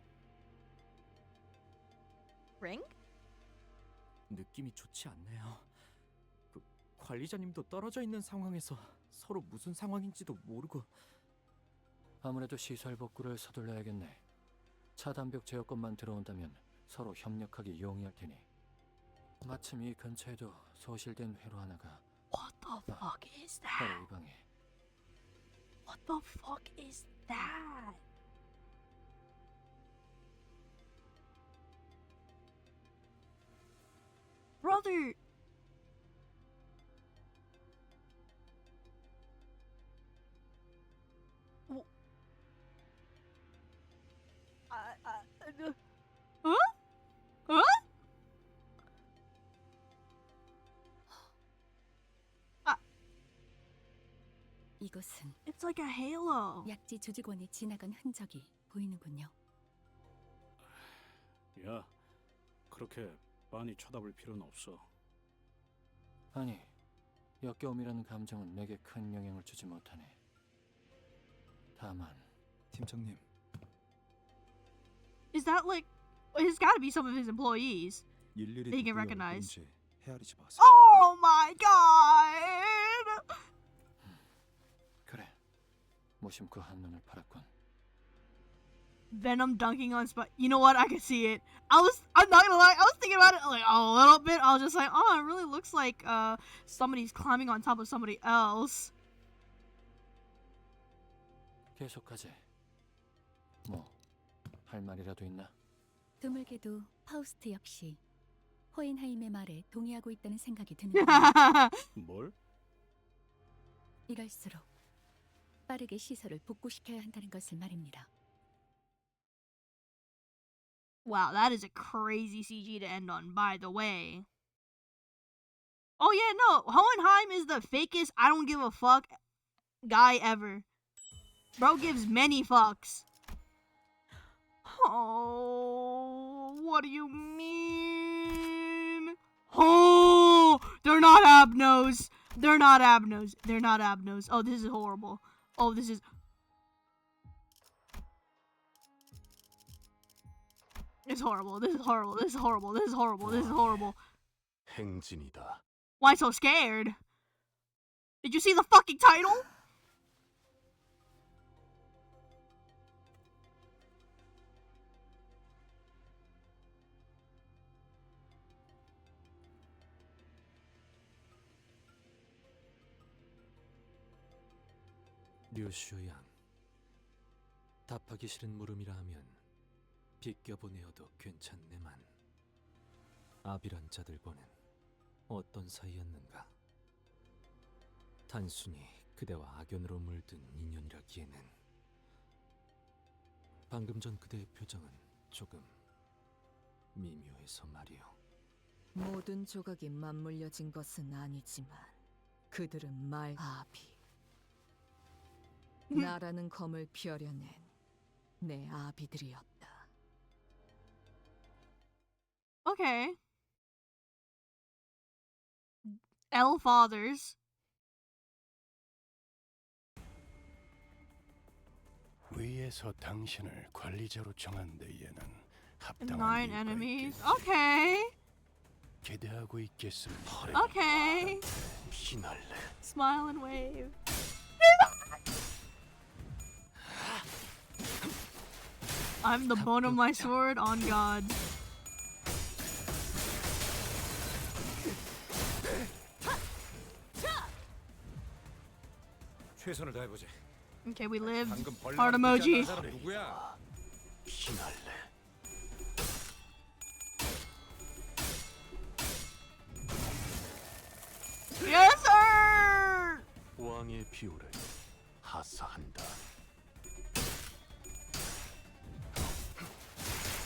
랭? 느낌이 좋지 않네요. 그 관리자님도 떨어져 있는 상황에서 서로 무슨 상황인지도 모르고. 아무래도 시설 복구를 서둘러야겠네. 차단벽 제어권만 들어온다면 서로 협력하기 용이할 테니. 마침 이 근처에도 소실된 회로 하나가. What the fuck is that? 바로 이 방에. What the fuck is that? Brother. Huh? Huh? 이것은 It's like a halo. 약지 조직원이 지나간 흔적이 보이는군요. 야, 그렇게 빤히 쳐다볼 필요는 없어. 아니, 역겨움이라는 감정은 내게 큰 영향을 주지 못하네. 다만 팀장님, Is that like? It's got to be some of his employees. 일일이 They can 누구의 recognize. 얼굴인지 헤아리지 마세요. Oh my god! 그래, 무심코 한눈을 팔았군. Venom dunking on Spot. You know what? I can see it. I'm not gonna lie. I was thinking about it like a little bit. I was just like, oh, it really looks like somebody's climbing on top of somebody else. 계속하지. 뭐 할 말이라도 있나? 드물게도 파우스트 역시 호헨하임의 말에 동의하고 있다는 생각이 드는데 뭘? 이럴수록 빠르게 시설을 복구시켜야 한다는 것을 말입니다. Wow, that is a crazy CG to end on, by the way. Oh yeah, no, Hohenheim is the fakest I don't give a fuck guy ever. Bro gives many fucks. Oh, what do you mean? Oh, they're not Abnos. They're not Abnos. They're not Abnos. Oh, this is horrible. Oh, this is... It's horrible. This is horrible. This is horrible. This is horrible. This is horrible. 행진이다. Why so scared? Did you see the fucking title? 류슈양. 답하기 싫은 물음이라 하면 비껴보내어도 괜찮네만. 아비란 자들과는 어떤 사이였는가? 단순히 그대와 악연으로 물든 인연이라기에는. 방금 전 그대의 표정은 조금 미묘해서 말이오. 모든 조각이 맞물려진 것은 아니지만 그들은 말 아비. 나라는 검을 펴려낸 내 아비들이었다. Okay. L fathers. 위에서 당신을 관리자로 정한 데에는 합당한 9 이유가 enemies. 있겠지. Okay. 기대하고 있겠습니다. Okay. 피날레. Smile and wave. I'm the bone of my sword on God. 최선을 다해보지. Okay, we lived. 방금 벌레 Heart emoji. 사람 누구야? 피날레. Yes, sir! 왕의 비호를 하사한다.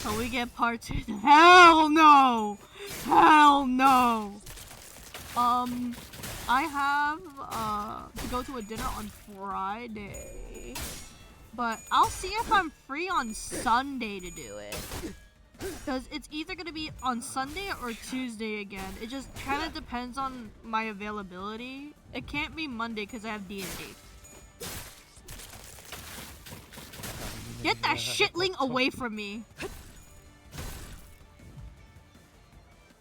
So we get part 2. Hell no! Hell no! I have to go to a dinner on Friday, but I'll see if I'm free on Sunday to do it. Because it's either gonna be on Sunday or Tuesday again. It just kind of depends on my availability. It can't be Monday because I have D&D. Get that shitling away from me.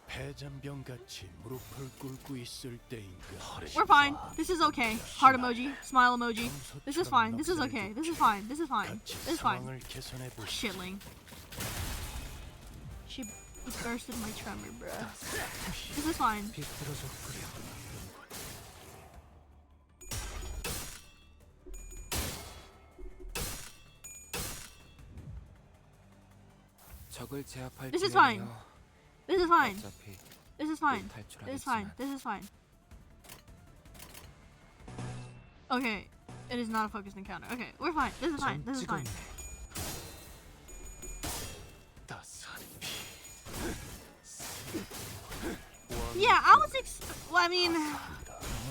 패잔병같이 무릎을 꿇고 있을 때인가. We're fine. This is okay. Heart emoji. Smile emoji. This is fine. This is okay. This is fine. This is fine. This is fine. Shitling. She bursted my tremor, bruh. This is fine. 적을 제압할 This is fine. 기회는요. This is fine. 어차피 This is fine. 탈출하겠지만. This is fine. This is fine. Okay. It is not a focused encounter. Okay, we're fine. This is fine. This is fine. Yeah, I was well, I mean,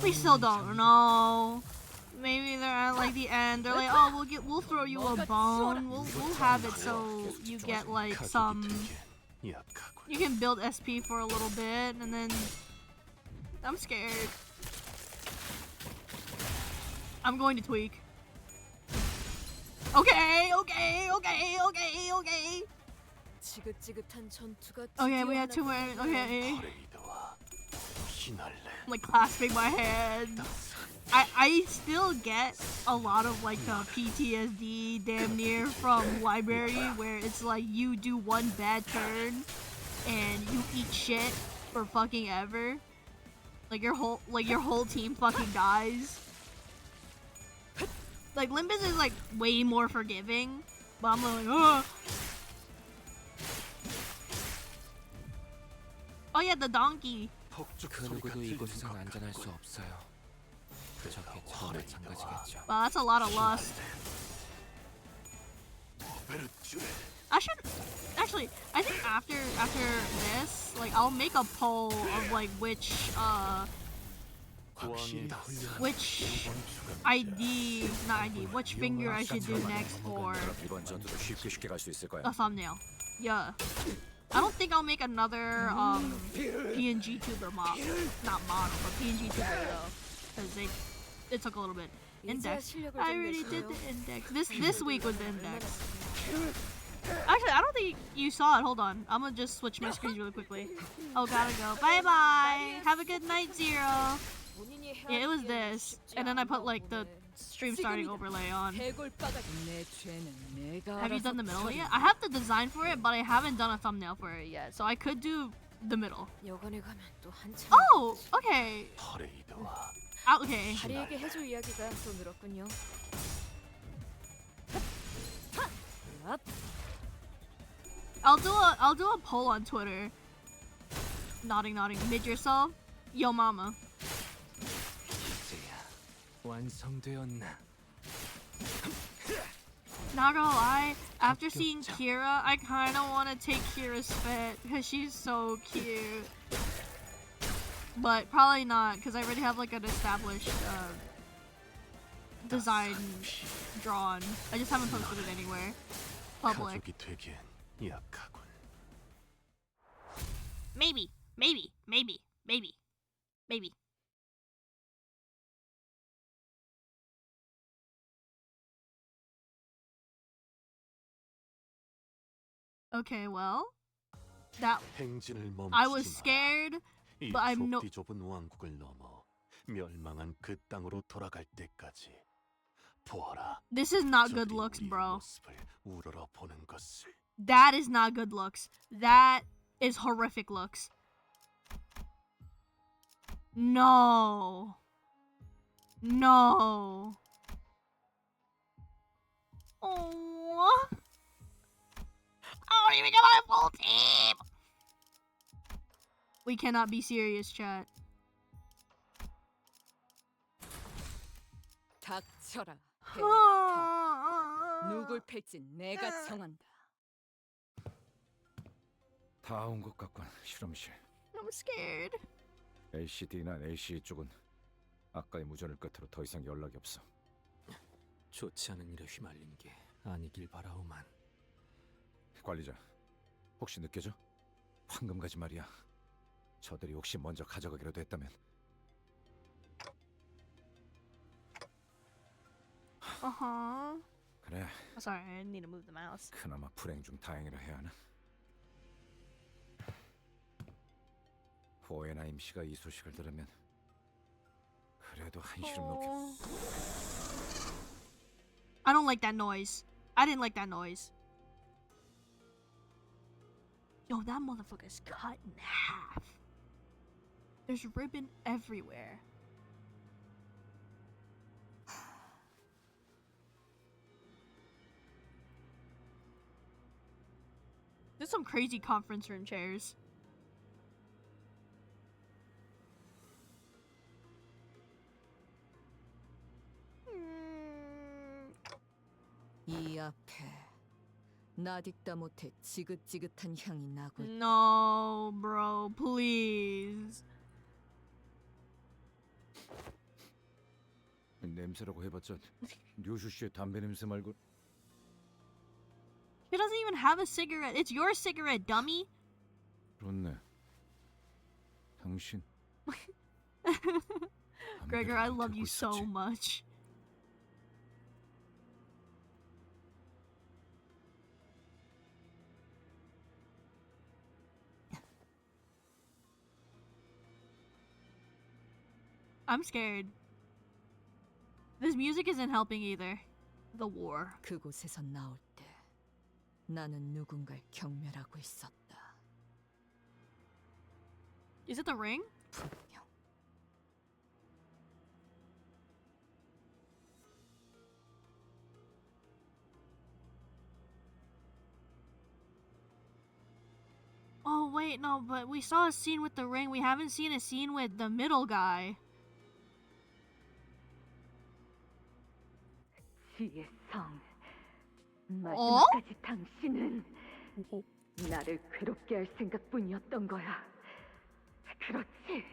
we still don't know. Maybe they're at like the end. They're like, oh, we'll throw you a bone. We'll have it so you get like some. You can build SP for a little bit, and then I'm scared. I'm going to tweak. Okay. 지긋지긋한 전투가 Okay, we had 2 more. Okay. I'm like clasping my hands. I still get a lot of like the PTSD damn near from library where it's like you do one bad turn and you eat shit for fucking ever. Like your whole team fucking dies. Like Limbus is like way more forgiving, but I'm like, oh. Oh yeah, the donkey. 그 누구도 이곳에선 안전할 수 없어요. 저게 저 마찬가지겠죠. Wow, that's a lot of lust. I should actually. I think after this, like, I'll make a poll of like which which finger I should do next for 이번 전투도 쉽게 갈 수 있을 거야. a thumbnail. Yeah. I don't think I'll make another PNG tuber model, not model, but PNG tuber though, because it took a little bit. Index. I already did the index. This week was the index. Actually, I don't think you saw it. Hold on. I'm gonna just switch my screens really quickly. Oh, gotta go. Bye bye. Have a good night, Zero. Yeah, it was this, and then I put like the stream starting overlay on. Have you done the middle yet? I have the design for it, but I haven't done a thumbnail for it yet, so I could do the middle. Oh, okay. Okay. 다리에게 해줄 이야기가 또 늘었군요. I'll do a poll on Twitter. Nodding. Mid yourself. Yo mama. 이제야 완성되었나? Not gonna lie, after seeing Kira, I kinda wanna take Kira's fit because she's so cute. But probably not, because I already have like an established design drawn. I just haven't posted it anywhere. Public. 가족이 되기엔 약하군. Maybe. Okay, well, that 행진을 I was 멈추지 마. scared, 이 but I'm no. 좁디 좁은 왕국을 넘어 멸망한 그 땅으로 돌아갈 때까지 보아라. This is not good 저들이 looks, 우리의 bro. 모습을 우러러 보는 것을. That is not good looks. That is horrific looks. No. Oh. I don't even get my full team. We cannot be serious, chat. 닥쳐라. 누굴 팰지 내가 정한다. 다 온 것 같군, 실험실. I'm scared. LCD나 LCE 쪽은 아까의 무전을 끝으로 더 이상 연락이 없어. 좋지 않은 일에 휘말린 게 아니길 바라오만. 관리자, 혹시 느껴져? 황금가지 말이야. 저들이 혹시 먼저 가져가기라도 했다면. 그래, Sorry, I need to move the mouse. 그나마 불행 중 다행이라 해야 하나? 호에나임 씨가 이 소식을 들으면 그래도 한시름 놓게. I don't like that noise. I didn't like that noise. Yo, that motherfucker's cut in half. There's ribbon everywhere. There's some crazy conference room chairs. 이 앞에 나딕다 못해 지긋지긋한 향이 나고 있다. No, bro, please. 냄새라고 해봤자 류슈 씨의 담배 냄새 말고. He doesn't even have a cigarette. It's your cigarette, dummy. 그렇네. 당신. Gregor, I love you so much. I'm scared. This music isn't helping either. The war. 그곳에서 나올 때 나는 누군가를 경멸하고 있었다. Is it the ring? 분명. Oh wait, no, but we saw a scene with the ring. We haven't seen a scene with the middle guy. 지혜의 성. 마지막까지 당신은 나를 괴롭게 할 생각뿐이었던 거야. 그렇지?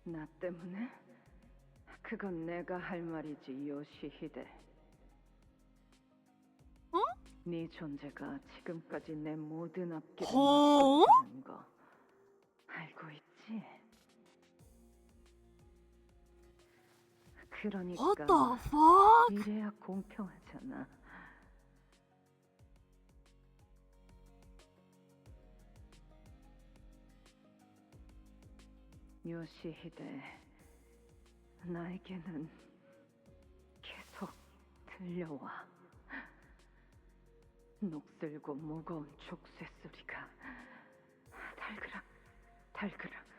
나 때문에? 그건 내가 할 말이지, 요시히데. 어? 네 존재가 지금까지 내 모든 앞길을 어? 막고 있다는 거 알고 있지? 그러니까 What the fuck? 이래야 공평하잖아. 요시히데, 나에게는 계속 들려와. 녹슬고 무거운 족쇄 소리가 달그락 달그락.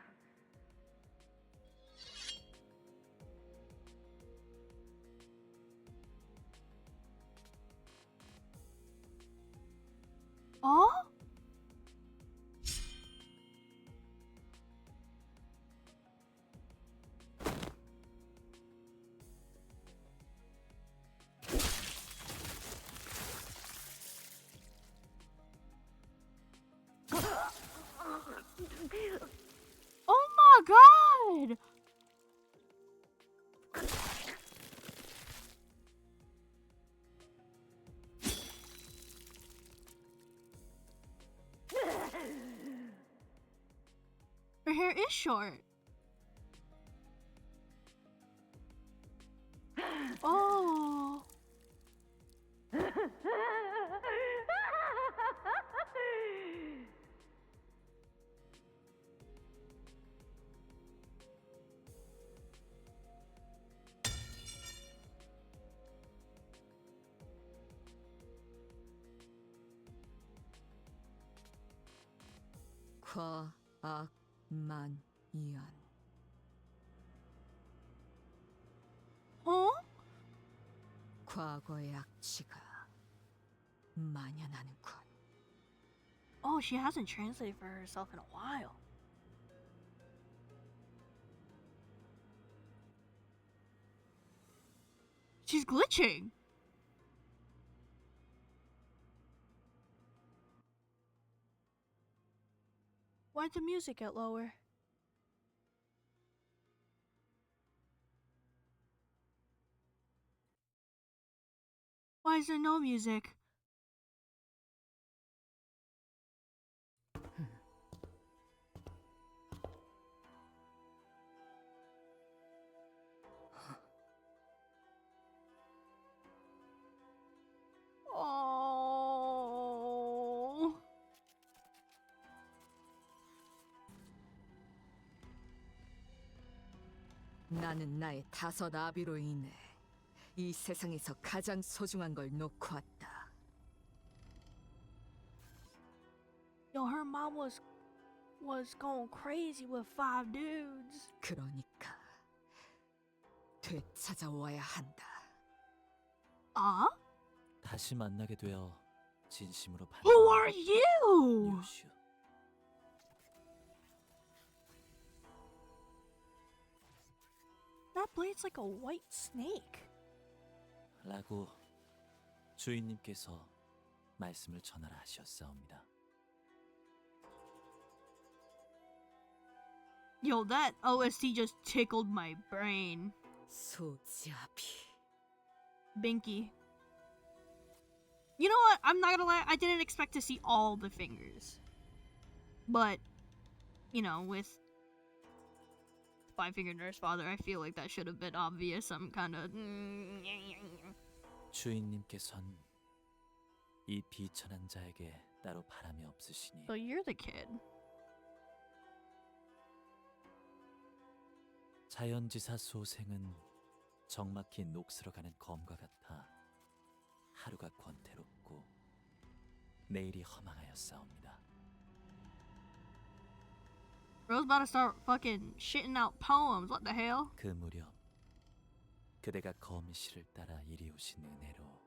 어? Oh my god! Her hair is short. Oh. 과악만이안. 어? 과거의 악취가 만연하는군. Oh, she hasn't translated for herself in a while. She's glitching. Why'd the music get lower? Why is there no music? Oh. 나는 나의 5 아비로 인해 이 세상에서 가장 소중한 걸 놓고 왔다. Yo, her mom was going crazy with 5 dudes. 그러니까 되찾아와야 한다. 아? 다시 만나게 되어 진심으로 Who are you? 요슈. That blade's like a white snake. 라고 주인님께서 말씀을 전하라 하셨사옵니다. Yo, that OST just tickled my brain. 소지아비. Binky. You know what? I'm not gonna lie. I didn't expect to see all the fingers. But, you know, with 5-Fingered Nurse Father, I feel like that should have been obvious. I'm kind of... 주인님께선 이 비천한 자에게 따로 바람이 없으시니 So you're the kid. 자연지사 소생은 적막히 녹슬어가는 검과 같아 하루가 권태롭고 내일이 허망하였사옵니다. Bro's about to start fucking shitting out poems. What the hell? 그 무렵 그대가 검실을 따라 이리 오신 은혜로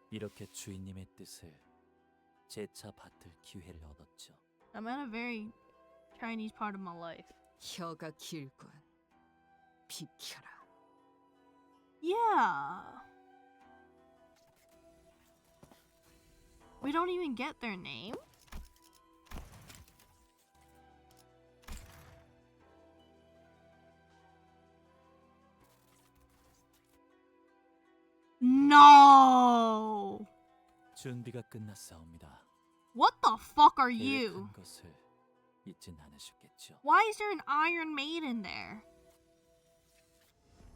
이렇게 주인님의 뜻을 재차 받들 기회를 얻었죠. I'm at a very Chinese part of my life. 혀가 길군. 비켜라. Yeah. We don't even get their name? No! 준비가 끝났사옵니다. What the fuck are you? 계획한 것을 잊진 않으셨겠죠. Why is there an Iron Maiden there?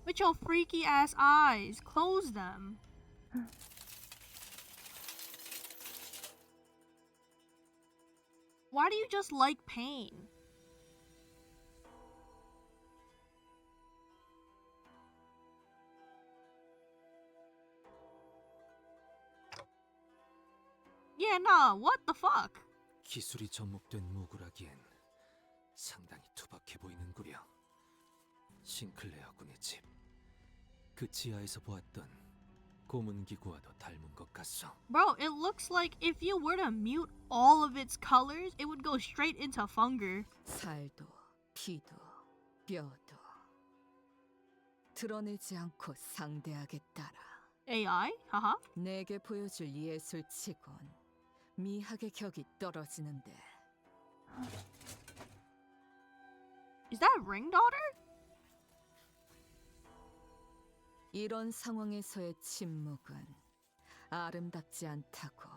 With your freaky ass eyes, close them. Why do you just like pain? Yeah, nah, what the fuck? 기술이 접목된 무구라기엔 상당히 투박해 보이는구려. 싱클레어 군의 집. 그 지하에서 보았던 고문 기구와도 닮은 것 같소. Bro, it looks like if you were to mute all of its colors, it would go straight into Funger. 살도, 피도, 뼈도 드러내지 않고 상대하겠다라. AI? 하하. 내게 보여줄 예술치곤 미학의 격이 떨어지는데. Is that Ring Daughter? 이런 상황에서의 침묵은 아름답지 않다고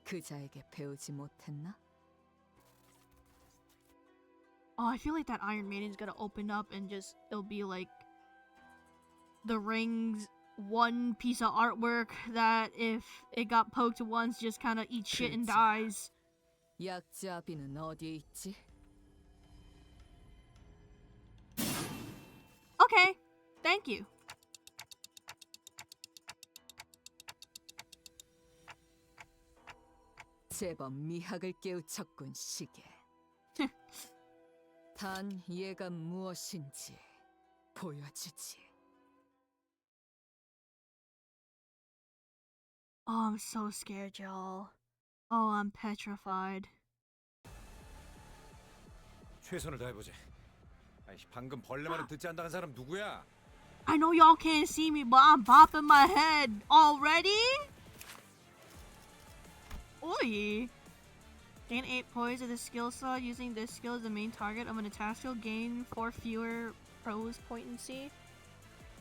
그자에게 배우지 못했나? Oh, I feel like that Iron Maiden's gonna open up and just it'll be like the Ring's one piece of artwork that if it got poked once just kind of eats shit and dies. 약자비는 어디에 있지? Okay, thank you. 제법 미학을 깨우쳤군 시계. 단 얘가 무엇인지 보여주지. Oh, I'm so scared, y'all. Oh, I'm petrified. 최선을 다해보지. 아이씨, 방금 벌레 말은 듣지 않다는 사람 누구야? I know y'all can't see me, but I'm bopping my head already. Oi! Gain 8 points of the skill slot. Using this skill as the main target of an attack skill. Gain 4 fewer prose potency.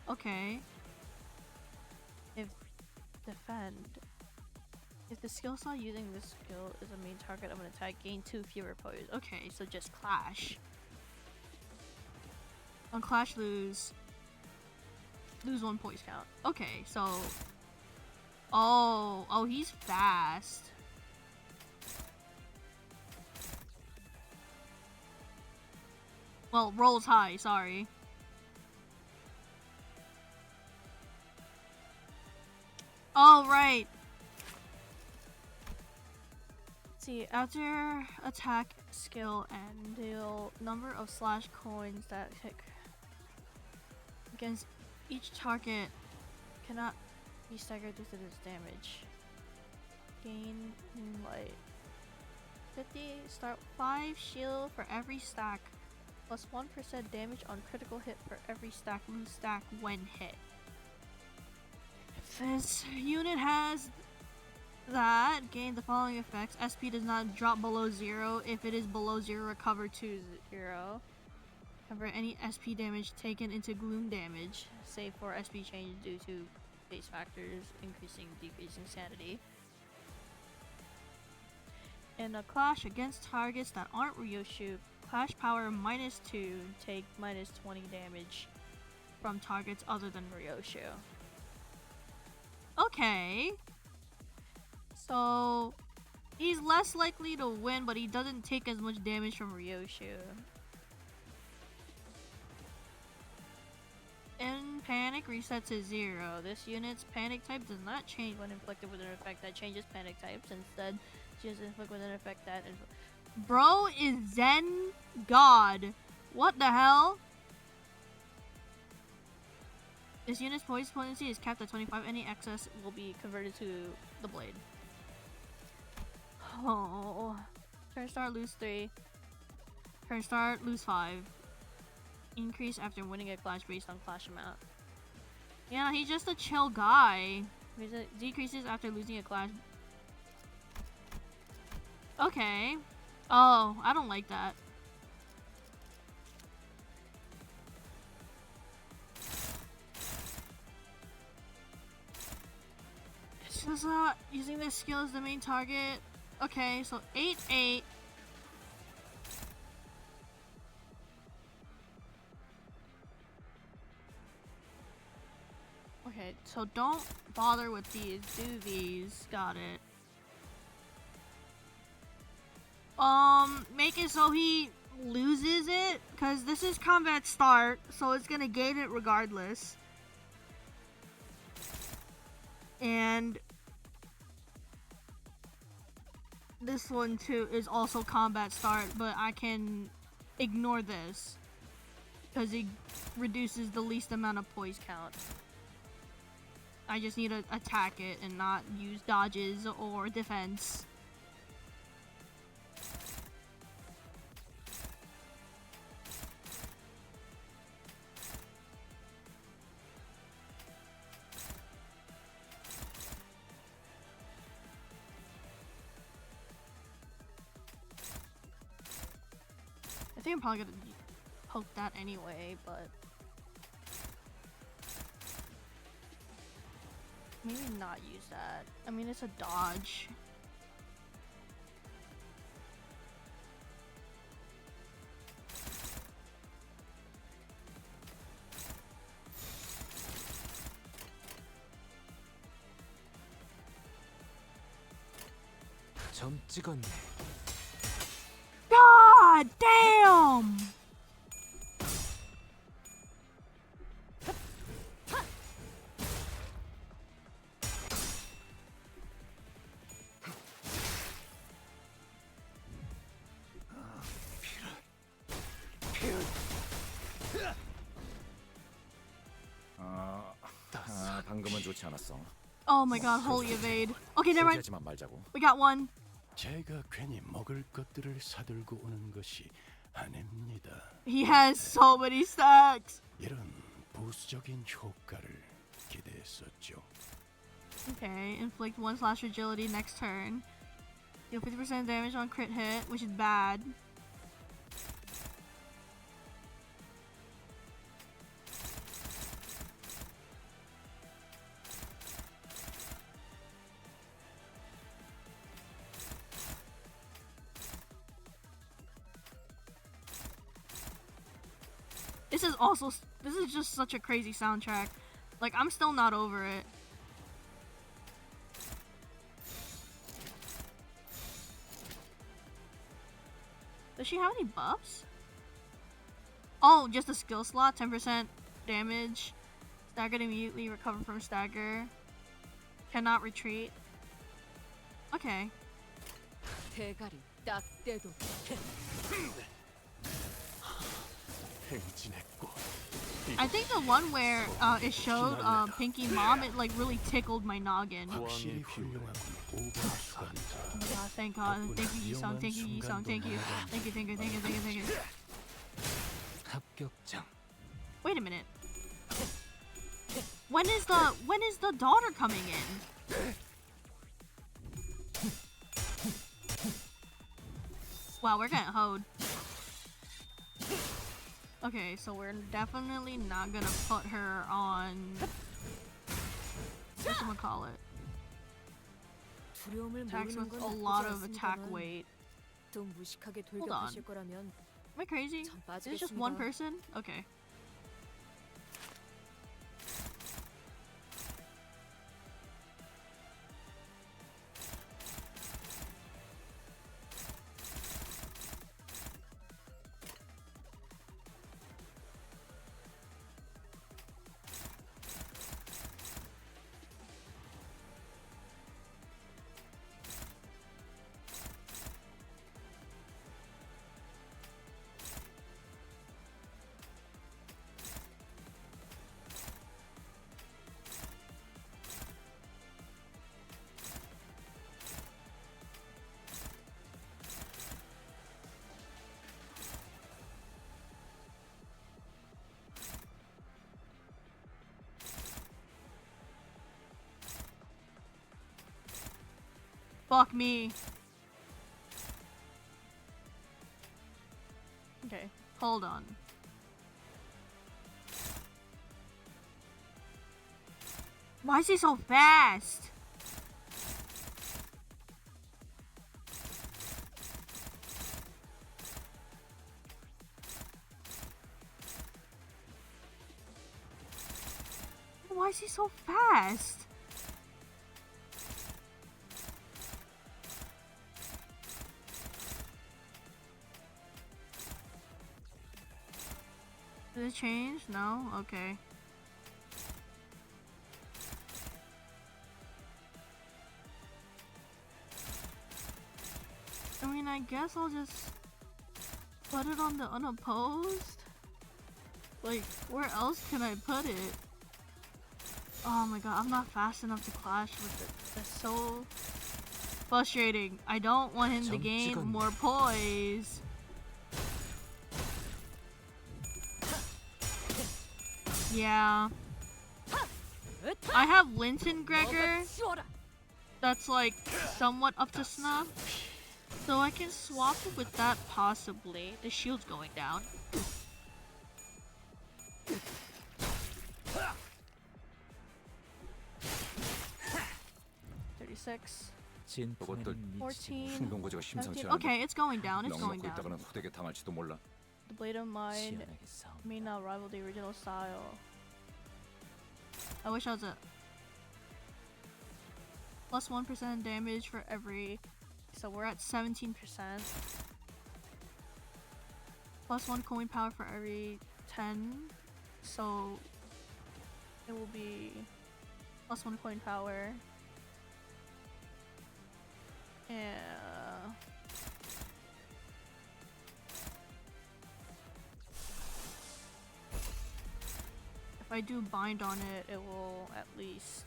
Okay. If defend. If the skill slot using this skill is the main target of an attack, gain 2 fewer poise. Okay, so just clash. On clash, lose 1 poise count. Okay, so oh, he's fast. Well, rolls high, sorry. Oh, right. Let's see, after attack skill end, deal number of slash coins that hit against each target cannot be staggered due to this damage. Gain moonlight. 50, start 5 shield for every stack. Plus 1% damage on critical hit for every stack. Lose stack when hit. If this unit has that, gain the following effects. SP does not drop below 0. If it is below 0, recover to 0. Convert any SP damage taken into gloom damage. Save for SP change due to base factors, increasing, decreasing sanity. In a clash against targets that aren't Ryoshu, clash power -2, take -20 damage from targets other than Ryoshu. Okay. So he's less likely to win, but he doesn't take as much damage from Ryoshu. panic reset to 0. This unit's panic type does not change when inflicted with an effect that changes panic types. Instead, she is inflicted with an effect that is. Bro is Zen God. What the hell? This unit's poise potency is capped at 25. Any excess will be converted to the blade. Oh. Turn start, lose 3. Turn start, lose 5. Increase after winning a clash based on clash amount. Yeah, he's just a chill guy. Decreases after losing a clash. Okay. Oh, I don't like that. It's just using this skill as the main target. Okay, so 8-8. Okay, so don't bother with these. Do these. Got it. Make it so he loses it, because this is combat start, so it's gonna gain it regardless. And this one too is also combat start, but I can ignore this because it reduces the least amount of poise count. I just need to attack it and not use dodges or defense. I think I'm probably gonna poke that anyway, but maybe not use that. I mean, it's a dodge. 점 찍었네. God damn! 방금은 좋지 않았어. Oh my god, holy evade. Okay, never mind. 포기하지만 말자고. We got one. 제가 괜히 먹을 것들을 사들고 오는 것이 아닙니다. He has so many stacks. 이런 부수적인 효과를 기대했었죠. Okay, inflict 1 slash agility next turn. Deal 50% damage on crit hit, which is bad. This is just such a crazy soundtrack. Like, I'm still not over it. Does she have any buffs? Oh, just a skill slot, 10% damage. Staggered immediately, recover from stagger. Cannot retreat. Okay. 대가리 딱 떼도 I think the one where it showed Pinky Mom, it like really tickled my noggin. Oh my god, thank God. Thank you, Yi-sung. Thank you, Yi-sung. Thank you. Thank you, thank you, thank you, thank you, thank you. 합격장. Wait a minute. When is the daughter coming in? Wow, we're getting hoed. Okay, so we're definitely not gonna put her on. Whatchamacallit? Attacks with a lot of attack weight. 또 무식하게 Hold on. 돌격하실 거라면 Am I crazy? Is it just one person? Okay. Fuck me. Okay, hold on. Why is he so fast? Why is he so fast? Did it change? No? Okay. I mean, I guess I'll just put it on the unopposed? Like, where else can I put it? Oh my god, I'm not fast enough to clash with it. That's so frustrating. I don't want him to gain more poise. Yeah. I have Linton Gregor that's like somewhat up to snuff. So I can swap it with that possibly. The shield's going down. 36. 14. Okay, it's going down. It's going down. The Blade of Mine may not rival the original style. I wish I was a plus 1% damage for every. So we're at 17%. Plus 1 coin power for every 10. So it will be plus 1 coin power. Yeah. If I do bind on it, it will at least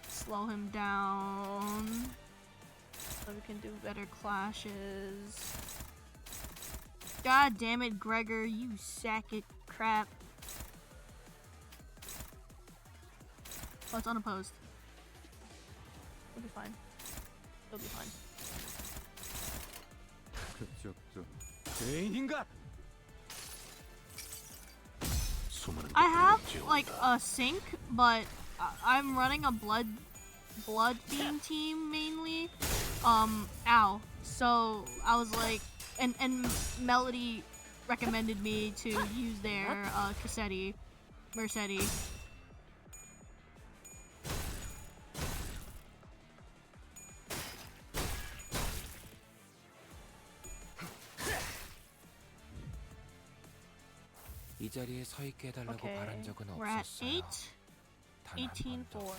slow him down. So we can do better clashes. God damn it, Gregor, you sack of crap. Oh, it's unopposed. It'll be fine. It'll be fine. I have like a sync, but I'm running a blood beam team mainly. Ow. So I was like, and Melody recommended me to use their Mercetti. 이 자리에 서 있게 해달라고 Okay, 바란 적은 we're at 없었어요. 18-4.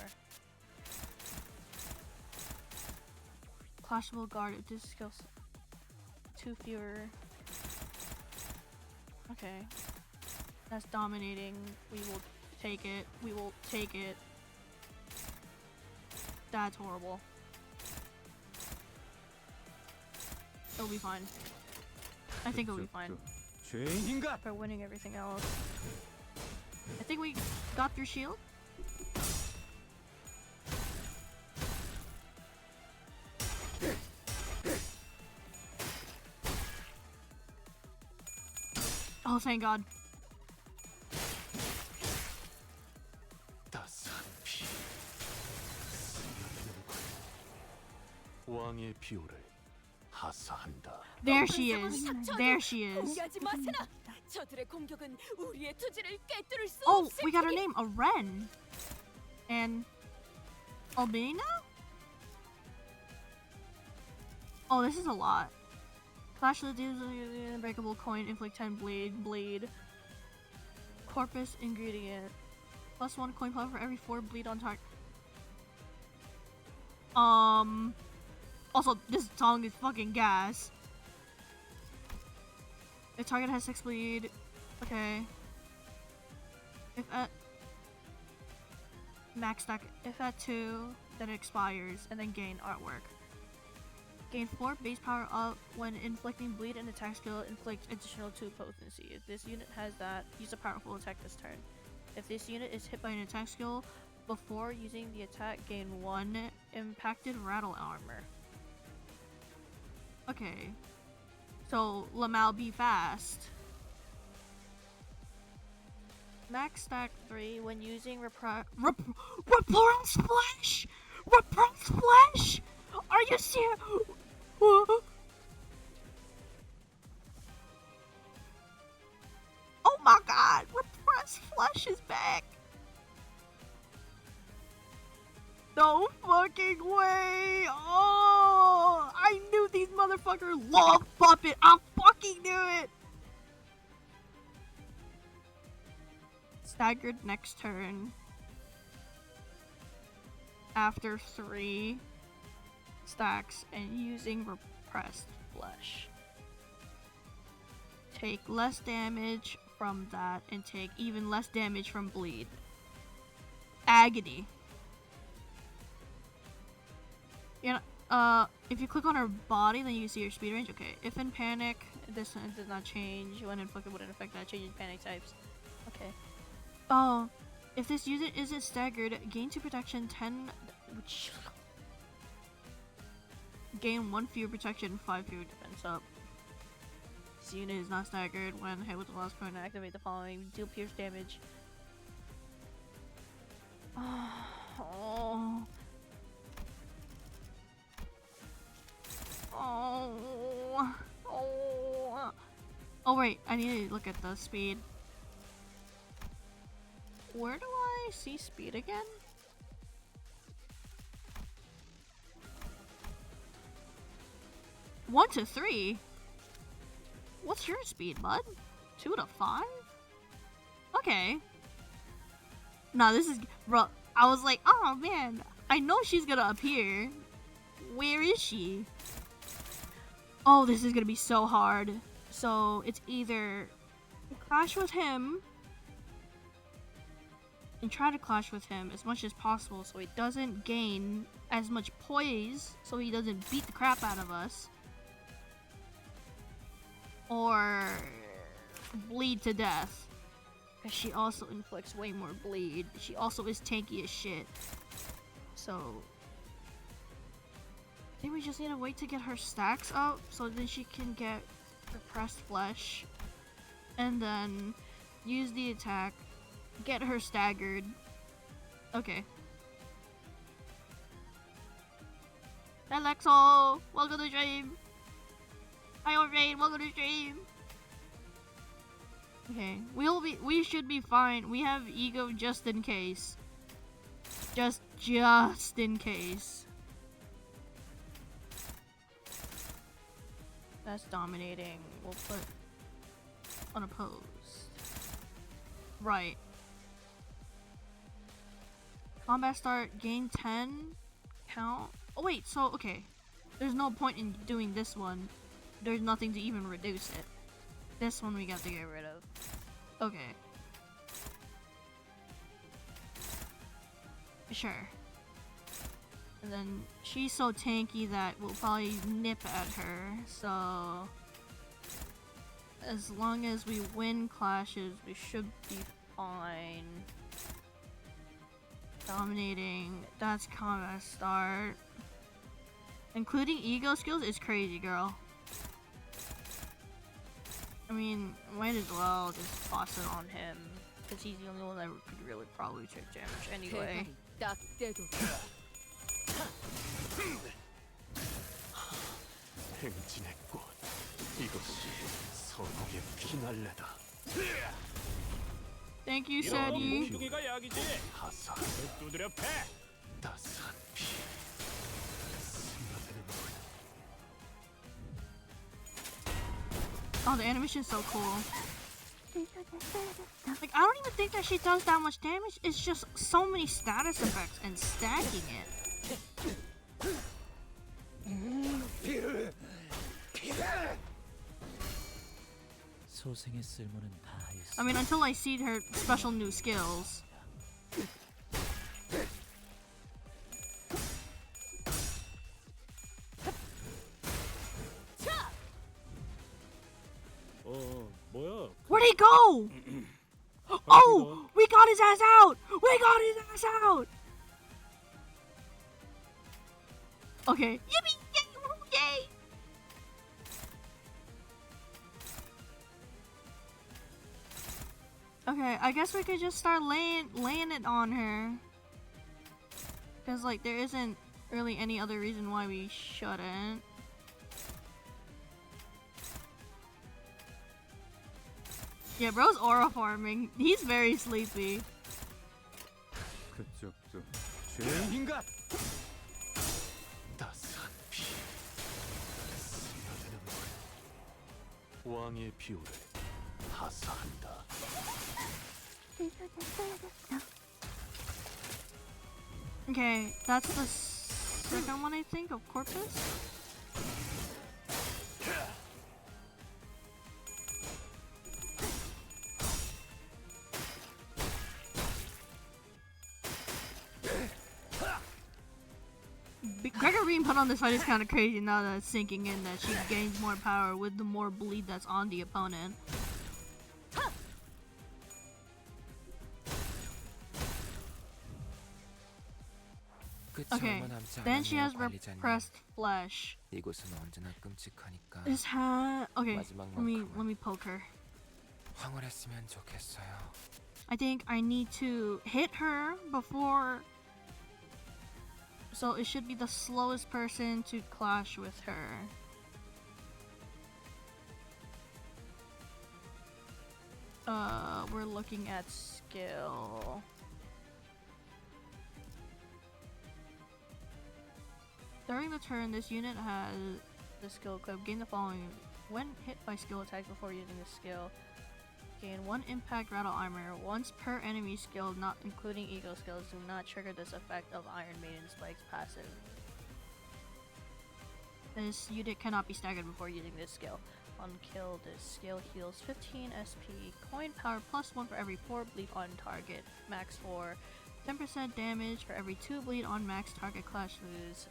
Clash will guard if this skills 2 fewer. Okay. That's dominating. We will take it. We will take it. That's horrible. It'll be fine. I think it'll be fine. For winning everything else. I think we got through shield. Oh, thank God. 왕의 비호를 하사한다. There she is. There she is. 공개하지 마세나. 저들의 공격은 우리의 투지를 깨뜨릴 수 Oh, 없을 we got her 테니. name, a Ren. And Albina? Oh, this is a lot. Clash of the Dudes, unbreakable coin, inflict 10 bleed. Corpus ingredient. Plus 1 coin power for every 4 bleed on target. Also, this song is fucking gas. The target has 6 bleed. Okay. If at max stack, if at 2, then it expires, and then gain artwork. Gain 4 base power up when inflicting bleed and attack skill. Inflict additional 2 potency. If this unit has that, use a powerful attack this turn. If this unit is hit by an attack skill before using the attack, gain 1 impacted rattle armor. Okay. So Lamal be fast. Max stack 3 when using repressed flesh. Repressed flesh. Are you serious? Oh my god, repressed flesh is back. No fucking way! Oh, I knew these motherfuckers love puppet. I fucking knew it. Staggered next turn. After 3 stacks and using repressed flesh. Take less damage from that and take even less damage from bleed. Agony. You know, if you click on her body, then you see her speed range. Okay, if in panic, this does not change. When inflicted wouldn't affect that, changes panic types. Okay. Oh, if this unit isn't staggered, gain 2 protection, 10... Gain 1 fewer protection, 5 fewer defense up. This unit is not staggered. When hit with the last point, activate the following. Deal pierce damage. Oh... Oh wait, I need to look at the speed. Where do I see speed again? One to 3? What's your speed, bud? 2 to 5? Okay. No, this is... Bro, I was like, oh man, I know she's gonna appear. Where is she? Oh, this is gonna be so hard. So it's either clash with him and try to clash with him as much as possible so he doesn't gain as much poise, so he doesn't beat the crap out of us, or bleed to death. Because she also inflicts way more bleed. She also is tanky as shit. So I think we just need to wait to get her stacks up so then she can get repressed flesh. And then use the attack. Get her staggered. Okay. Hey Lexo! Welcome to the stream! Hi Orvain, welcome to the stream! Okay, we should be fine. We have ego just in case. Just in case. That's dominating. We'll put unopposed. Right. Combat start, gain 10, count. Oh wait, so, okay. There's no point in doing this one. There's nothing to even reduce it. This one we got to get rid of. Okay. Sure. And then she's so tanky that we'll probably nip at her, so as long as we win clashes, we should be fine. Dominating, that's combat start. Including ego skills is crazy, girl. I mean, might as well just toss it on him, because he's the only one that could really probably take damage anyway. 행진의 꽃, 이것이 선옥의 피날레다. Thank you, Sadie. 몽둥이가 약이지. 하사, 두드려 패. 따스한 피. Oh, the animation's so cool. Like, I don't even think that she does that much damage. It's just so many status effects and stacking it. 소생의 쓸모는 다 있어. I mean, until I see her special new skills. 뭐야? Where'd he go? Oh, we got his ass out! We got his ass out! Okay. Yippee! Yay! Yay! Okay, I guess we could just start laying it on her. Cause like there isn't really any other reason why we shouldn't. Yeah, bro's aura farming. He's very sleepy. 그쪽도 인간 따스한 피 스며드는 왕의 비호를 하사한다. Okay, that's the second one I think of Corpus. Gregor being put on this fight is kind of crazy now that it's sinking in that she gains more power with the more bleed that's on the opponent. Okay, then she has repressed flesh. 이곳은 언제나 끔찍하니까 This okay, let me poke her. 황홀했으면 좋겠어요. I think I need to hit her before, so it should be the slowest person to clash with her. We're looking at skill. During the turn, this unit has the skill equipped. Gain the following. When hit by skill attacks before using this skill, gain 1 impact rattle armor. Once per enemy skill, not including ego skills, do not trigger this effect of Iron Maiden Spike's passive. This unit cannot be staggered before using this skill. On kill, this skill heals 15 SP, coin power +1 for every 4 bleed on target, max 4, 10% damage for every 2 bleed on max target clash lose.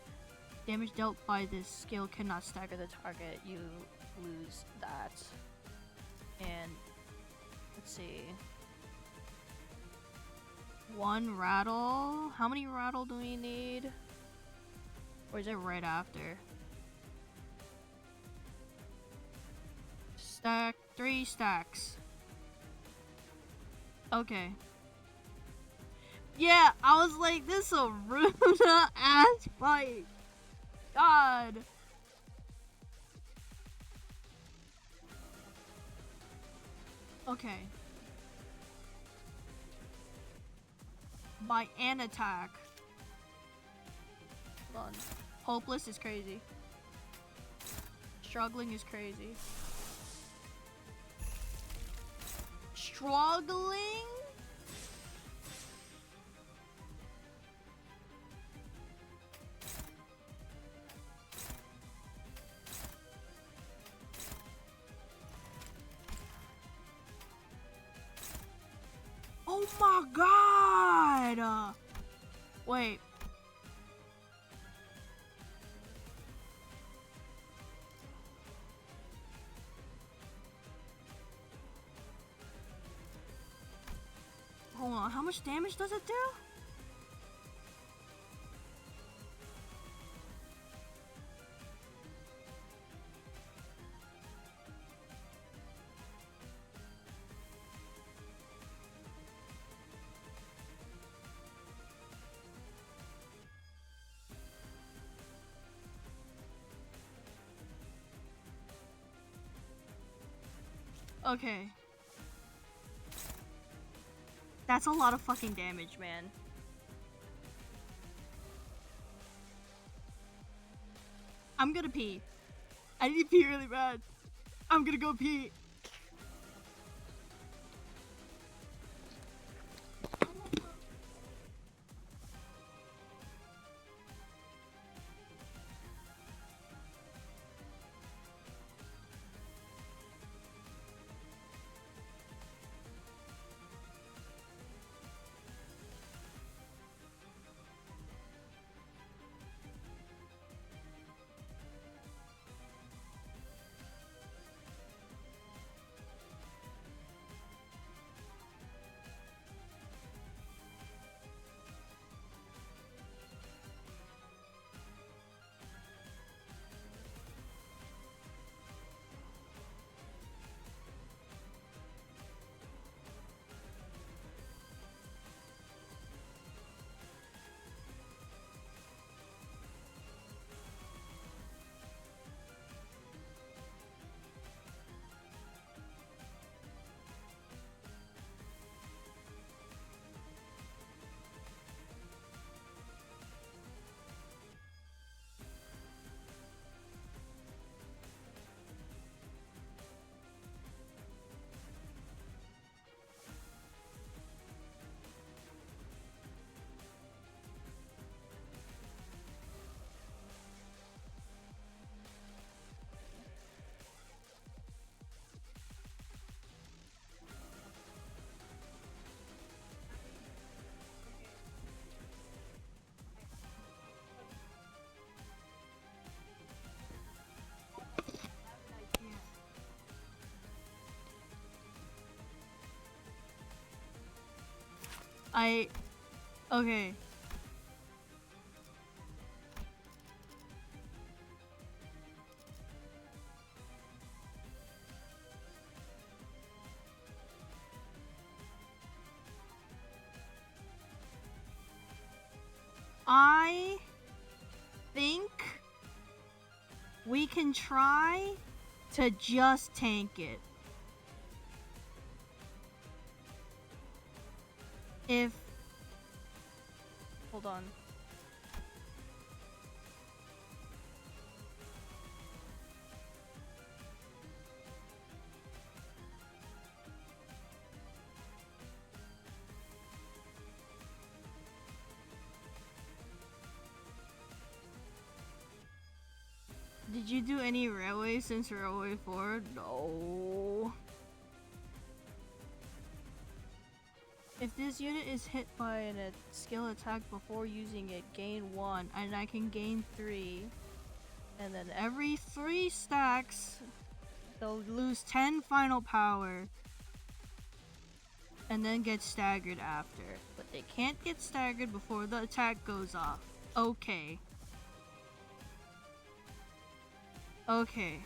Damage dealt by this skill cannot stagger the target, you lose that. And let's see. 1 rattle. How many rattle do we need? Or is it right after? Stack 3 stacks. Okay. Yeah, I was like, this is a rude ass fight. God. Okay. By an attack. Hold on. Hopeless is crazy. Struggling is crazy. Struggling? Oh my god! Wait. Hold on, how much damage does it do? Okay. That's a lot of fucking damage, man. I'm gonna pee. I need to pee really bad. I'm gonna go pee. Okay. I think we can try to just tank it. If hold on. Did you do any railway since Railway 4? No. If this unit is hit by a skill attack before using it, gain 1, and I can gain 3. And then every 3 stacks, they'll lose 10 final power. And then get staggered after. But they can't get staggered before the attack goes off. Okay. Okay.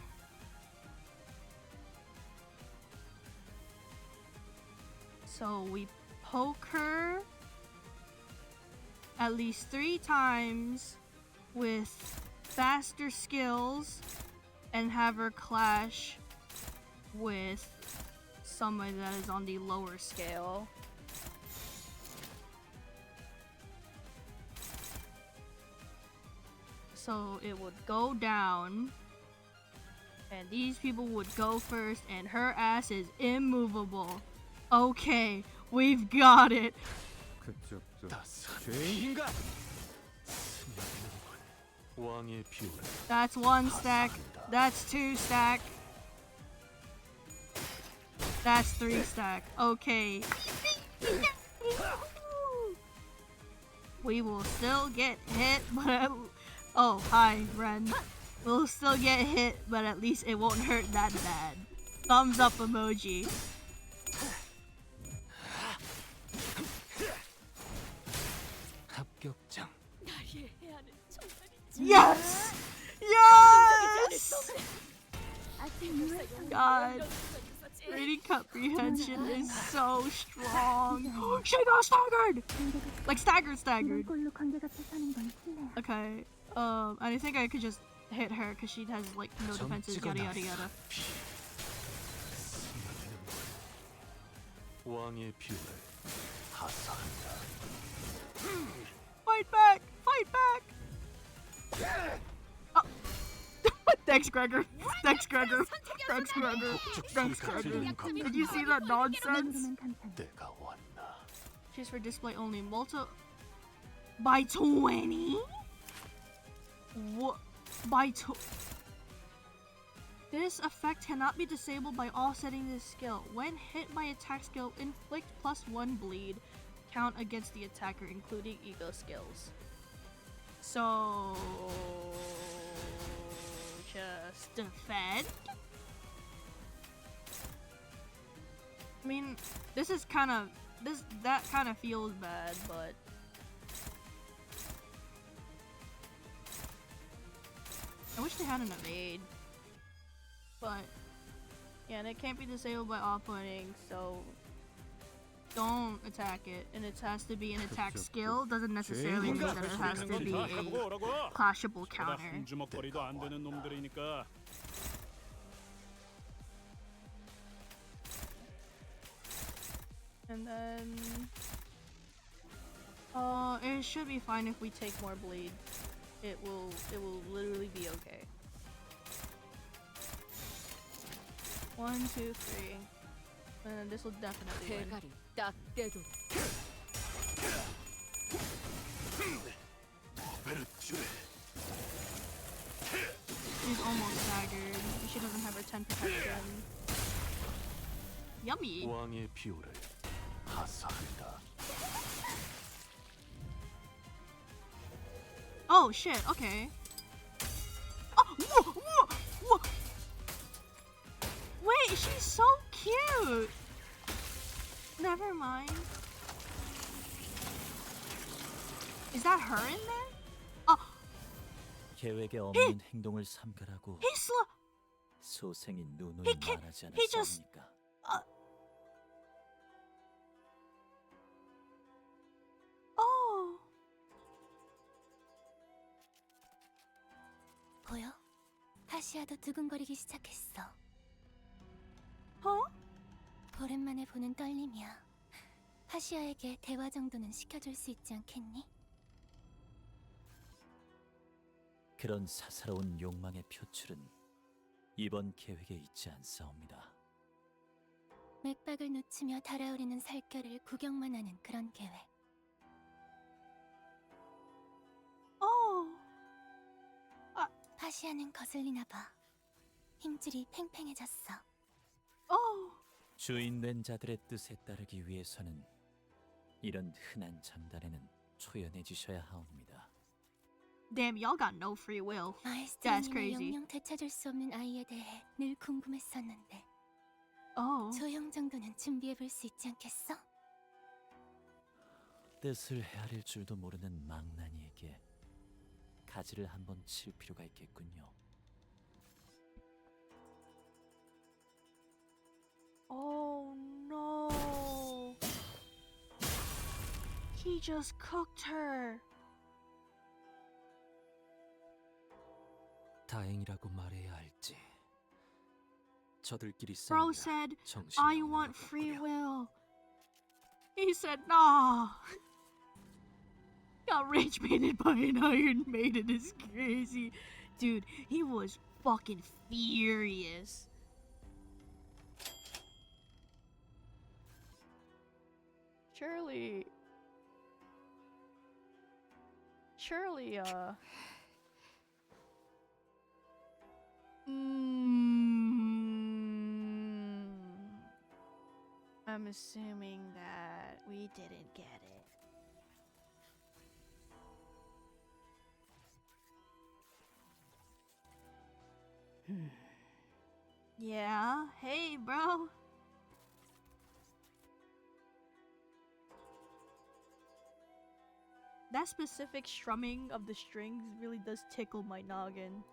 So we poke her at least 3 times with faster skills and have her clash with somebody that is on the lower scale. So it would go down and these people would go first and her ass is immovable. Okay, we've got it. That's 1 stack. That's 2 stack. That's 3 stack. Okay. We will still get hit, but oh, hi, Ren. We'll still get hit, but at least it won't hurt that bad. Thumbs up emoji. Yes! Yes! God. Reading comprehension is so strong. She got staggered! Like staggered. Okay. And I think I could just hit her because she has like no defenses, yada yada yada. Fight back! Fight back! Oh. Thanks, Gregor. Thanks, Gregor. Thanks, Gregor. Thanks, Gregor. Did you see that nonsense? Choose for display only. By 20? What? By This effect cannot be disabled by offsetting this skill. When hit by attack skill, inflict +1 bleed. Count against the attacker, including ego skills. So just defend. I mean, this is kind of that kind of feels bad, but I wish they had an evade. But yeah, and it can't be disabled by offsetting, so don't attack it, and it has to be an attack skill. Doesn't necessarily mean that it has to be a clashable counter. 주먹거리도 안 되는 놈들이니까. And then it should be fine if we take more bleed. It will literally be okay. 1, 2, 3. And this will definitely win. She's almost staggered. She doesn't have her 10 protection. Yummy. Oh shit, okay. Oh, whoa, whoa, whoa. Wait, she's so cute. Never mind. Is that her in there? Oh, 계획에 없는 행동을 삼가라고 he sl- 소생이 누누이 He can't- 말하지 he just- 않았습니까? Oh. 보여? 하시아도 두근거리기 시작했어. 어? 오랜만에 보는 떨림이야. 하시아에게 대화 정도는 시켜줄 수 있지 않겠니? 그런 사사로운 욕망의 표출은 이번 계획에 있지 않사옵니다. 맥박을 놓치며 달아오르는 살결을 구경만 하는 그런 계획. 하시아는 거슬리나 봐. 힘줄이 팽팽해졌어. 주인 된 자들의 뜻에 따르기 위해서는 이런 흔한 장단에는 초연해지셔야 하옵니다. Damn, y'all got no free will. That's 마에스트리님의 crazy. 영영 되찾을 수 없는 아이에 대해 늘 궁금했었는데 조용 정도는 준비해볼 수 있지 않겠어? 뜻을 헤아릴 줄도 모르는 망나니에게 가지를 한번 칠 필요가 있겠군요. Oh no. He just cooked her. 다행이라고 말해야 할지. 저들끼리 Bro 싸우느라 said, 정신이 I 없는 want 것 free 같구려. will. He said, nah. Got rage baited by an Iron Maiden is crazy. Dude, he was fucking furious. Surely, I'm assuming that we didn't get it. Yeah, hey, bro. That specific strumming of the strings really does tickle my noggin.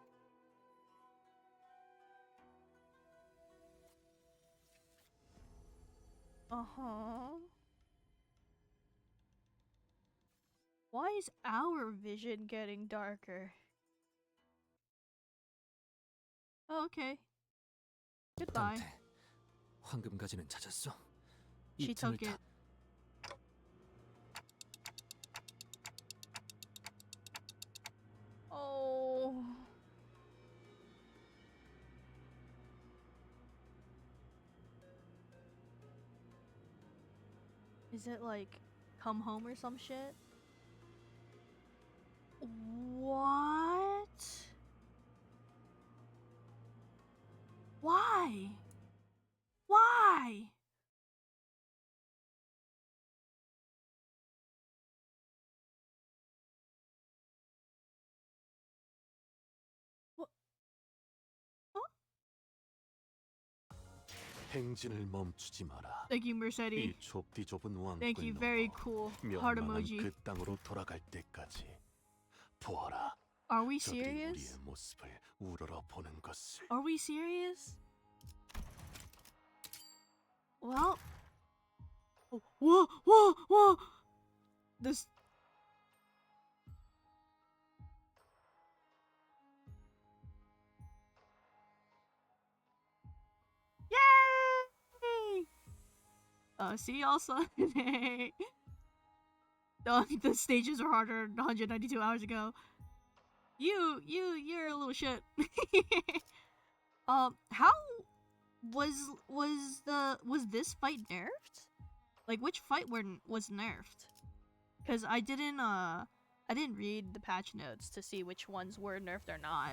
Uh-huh. Why is our vision getting darker? Oh, okay. Goodbye. 단테, 황금 가지는 찾았어? She 이 틈을 took 타. it. Oh. Is it like come home or some shit? What? Why? Why? 행진을 멈추지 마라. Thank you, Mercedes. 이 좁디 좁은 왕국을 Thank you, 넘어 very cool. Heart 멸망한 emoji. 그 땅으로 돌아갈 때까지 보아라. Are we 저들이 serious? 우리의 모습을 우러러 보는 것을. Are we serious? Well, whoa! This. Yay! See y'all Sunday. The stages are harder 192 hours ago. You're a little shit. How was this fight nerfed? Like which fight was nerfed? Cause I didn't read the patch notes to see which ones were nerfed or not.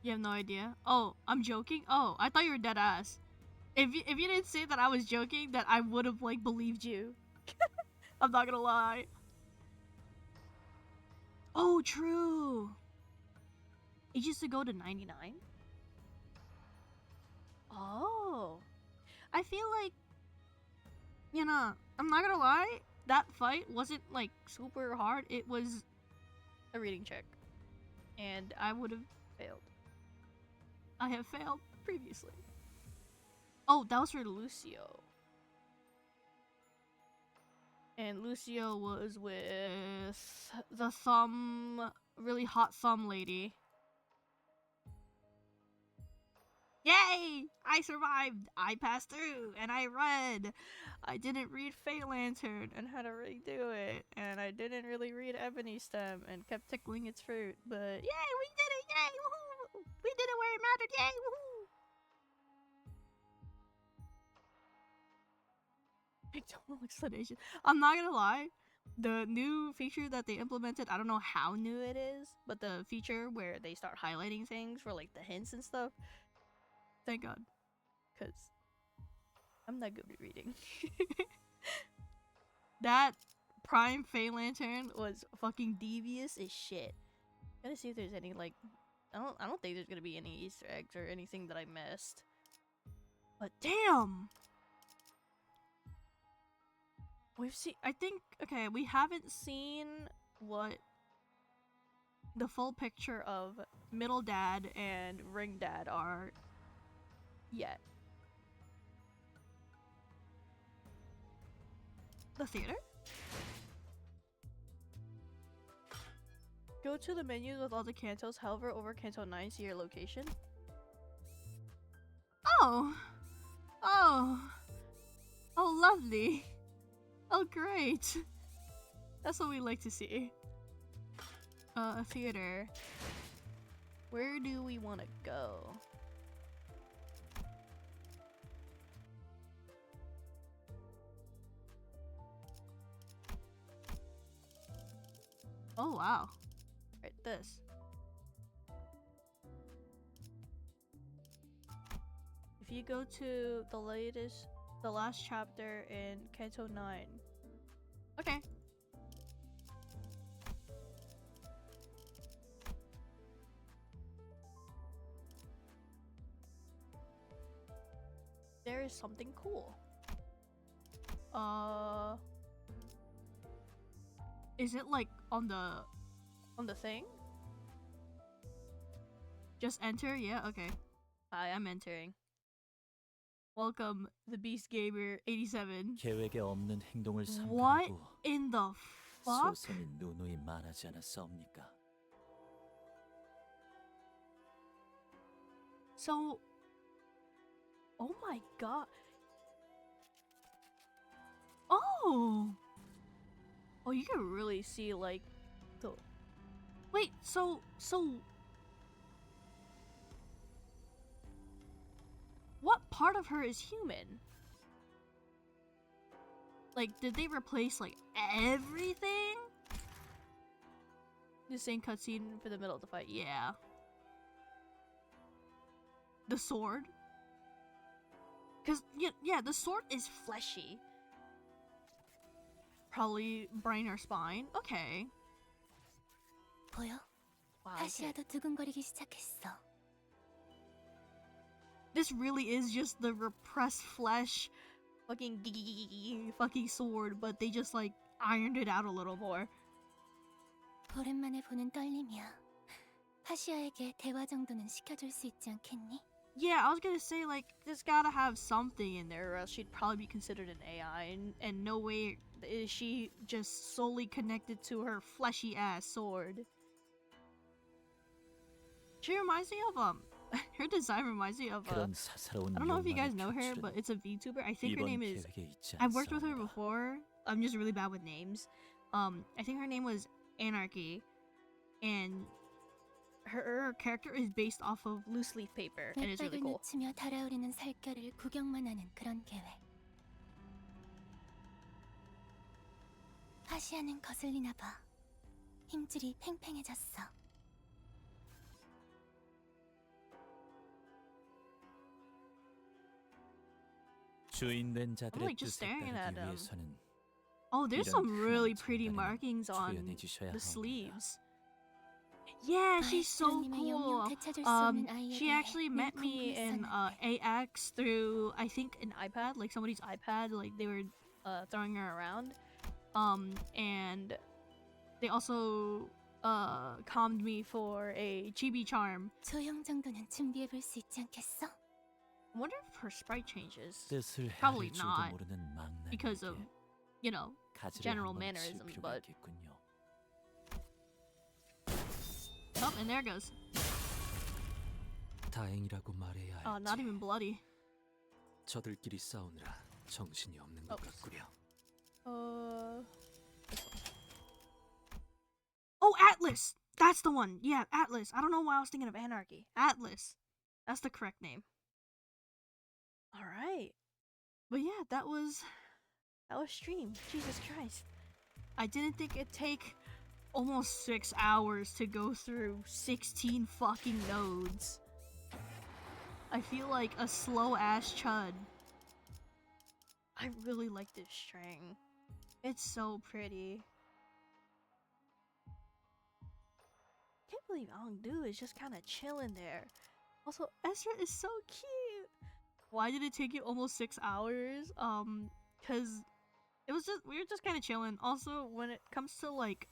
You have no idea? Oh, I'm joking? Oh, I thought you were dead ass. If you didn't say that I was joking, then I would have like believed you. I'm not gonna lie. Oh, true. It used to go to 99. Oh, I feel like, you know, I'm not gonna lie, that fight wasn't like super hard. It was a reading check, and I would have failed. I have failed previously. Oh, that was for Lucio. And Lucio was with the really hot thumb lady. Yay! I survived! I passed through, and I read! I didn't read Fate Lantern and how to redo it, and I didn't really read Ebony Stem and kept tickling its fruit, but yay! We did it! Yay! Woohoo! We did it where it mattered! Yay! Woohoo! I don't know explanation. I'm not gonna lie. The new feature that they implemented, I don't know how new it is, but the feature where they start highlighting things for like the hints and stuff. Thank God. Because I'm not good at reading. That Prime Fate Lantern was fucking devious as shit. Gotta see if there's any like I don't think there's gonna be any Easter eggs or anything that I missed. But damn! We've seen okay, we haven't seen what the full picture of Middle Dad and Ring Dad are yet. The theater? Go to the menus with all the cantos, however over Canto 9, see your location. Oh! Oh! Oh, lovely! Oh, great! That's what we like to see. A theater. Where do we want to go? Oh, wow. Right, this. If you go to the last chapter in Canto 9. Okay. There is something cool. Is it like on the thing? Just enter? Yeah, okay. Hi, I'm entering. Welcome, the Beast Gamer 87. 계획에 없는 행동을 What 삼가하고 in the fuck? 소선이 누누이 말하지 않았사옵니까? So, oh my god. Oh! Oh, you can really see like the. Wait, so. What part of her is human? Like, did they replace like everything? The same cutscene for the middle of the fight, yeah. The sword? Cause yeah, the sword is fleshy. Probably brain or spine. Okay. 보여? Wow, 다시야도 두근거리기 시작했어. This really is just the repressed flesh fucking fucking sword, but they just like ironed it out a little more. 오랜만에 보는 떨림이야. 파시아에게 대화 정도는 시켜줄 수 있지 않겠니? Yeah, I was gonna say, like, there's gotta have something in there or else she'd probably be considered an AI, and no way is she just solely connected to her fleshy ass sword. She reminds me of her design reminds me of 그런 사사로운 I don't know if you guys 욕망의 know her, 표출은 but it's a VTuber. I think her 이번 name is 계획에 있지 I've worked with her 않사옵니다. before. I'm just really bad with names. I think her name was Anarchy, and her character is based off of loose leaf paper, and it's really 맥박을 cool. 늦추며 달아오르는 살결을 구경만 하는 그런 계획. 파시아는 거슬리나 봐. 힘줄이 팽팽해졌어. 주인된 자들의 like just 뜻에 staring at 따르기 him. 위해서는 Oh, there's 이런 some really 흔한 pretty 장단에는 markings on 초연해 주셔야 the 합니다. sleeves. Yeah, she's so 마에스트로님의 cool. 영영 되찾을 수 없는 아이에 She 대해 actually 늘 met me in 궁금했었는데. AX through I think an iPad, like somebody's iPad, like they were throwing her around. And they also calmed me for a chibi charm. 조형 정도는 준비해 볼 수 있지 않겠어? I wonder if her sprite changes. 뜻을 Probably 헤아릴 줄도 not, 모르는 막내 because of, you know, 가지를 general 한번 칠 mannerisms. 필요가 But 있겠군요. oh, and there it goes. 다행이라고 말해야 할지. Not even bloody. 저들끼리 싸우느라 정신이 없는 것 같구려. Oh, Atlas! That's the one! Yeah, Atlas. I don't know why I was thinking of Anarchy. Atlas. That's the correct name. Alright. But yeah, that was stream. Jesus Christ. I didn't think it'd take almost 6 hours to go through 16 fucking nodes. I feel like a slow-ass chud. I really like this string. It's so pretty. Can't believe Angdu is just kind of chilling there. Also, Ezra is so cute. Why did it take you almost 6 hours? Cause we were just kind of chilling. Also, when it comes to like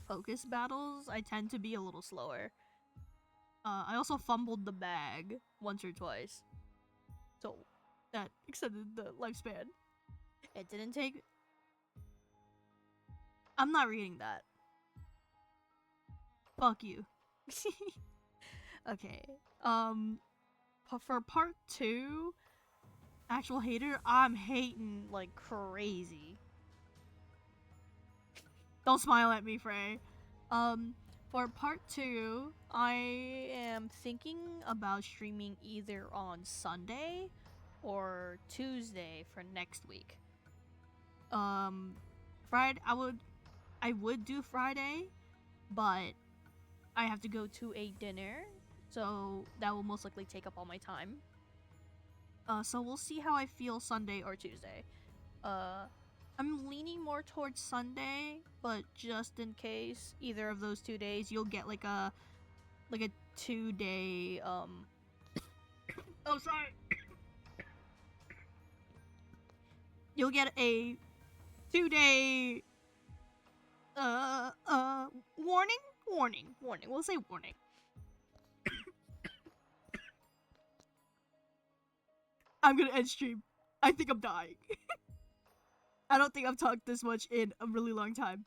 focus battles, I tend to be a little slower. I also fumbled the bag once or twice, so that extended the lifespan. It didn't take. I'm not reading that. Fuck you. Okay. For part 2, actual hater, I'm hating like crazy. Don't smile at me, Frey. For part 2, I am thinking about streaming either on Sunday or Tuesday for next week. Friday, I would do Friday, but I have to go to a dinner, so that will most likely take up all my time. So we'll see how I feel Sunday or Tuesday. I'm leaning more towards Sunday, but just in case either of those 2 days, you'll get like a 2-day oh sorry. You'll get a 2-day warning. We'll say warning. I'm gonna end stream. I think I'm dying. I don't think I've talked this much in a really long time.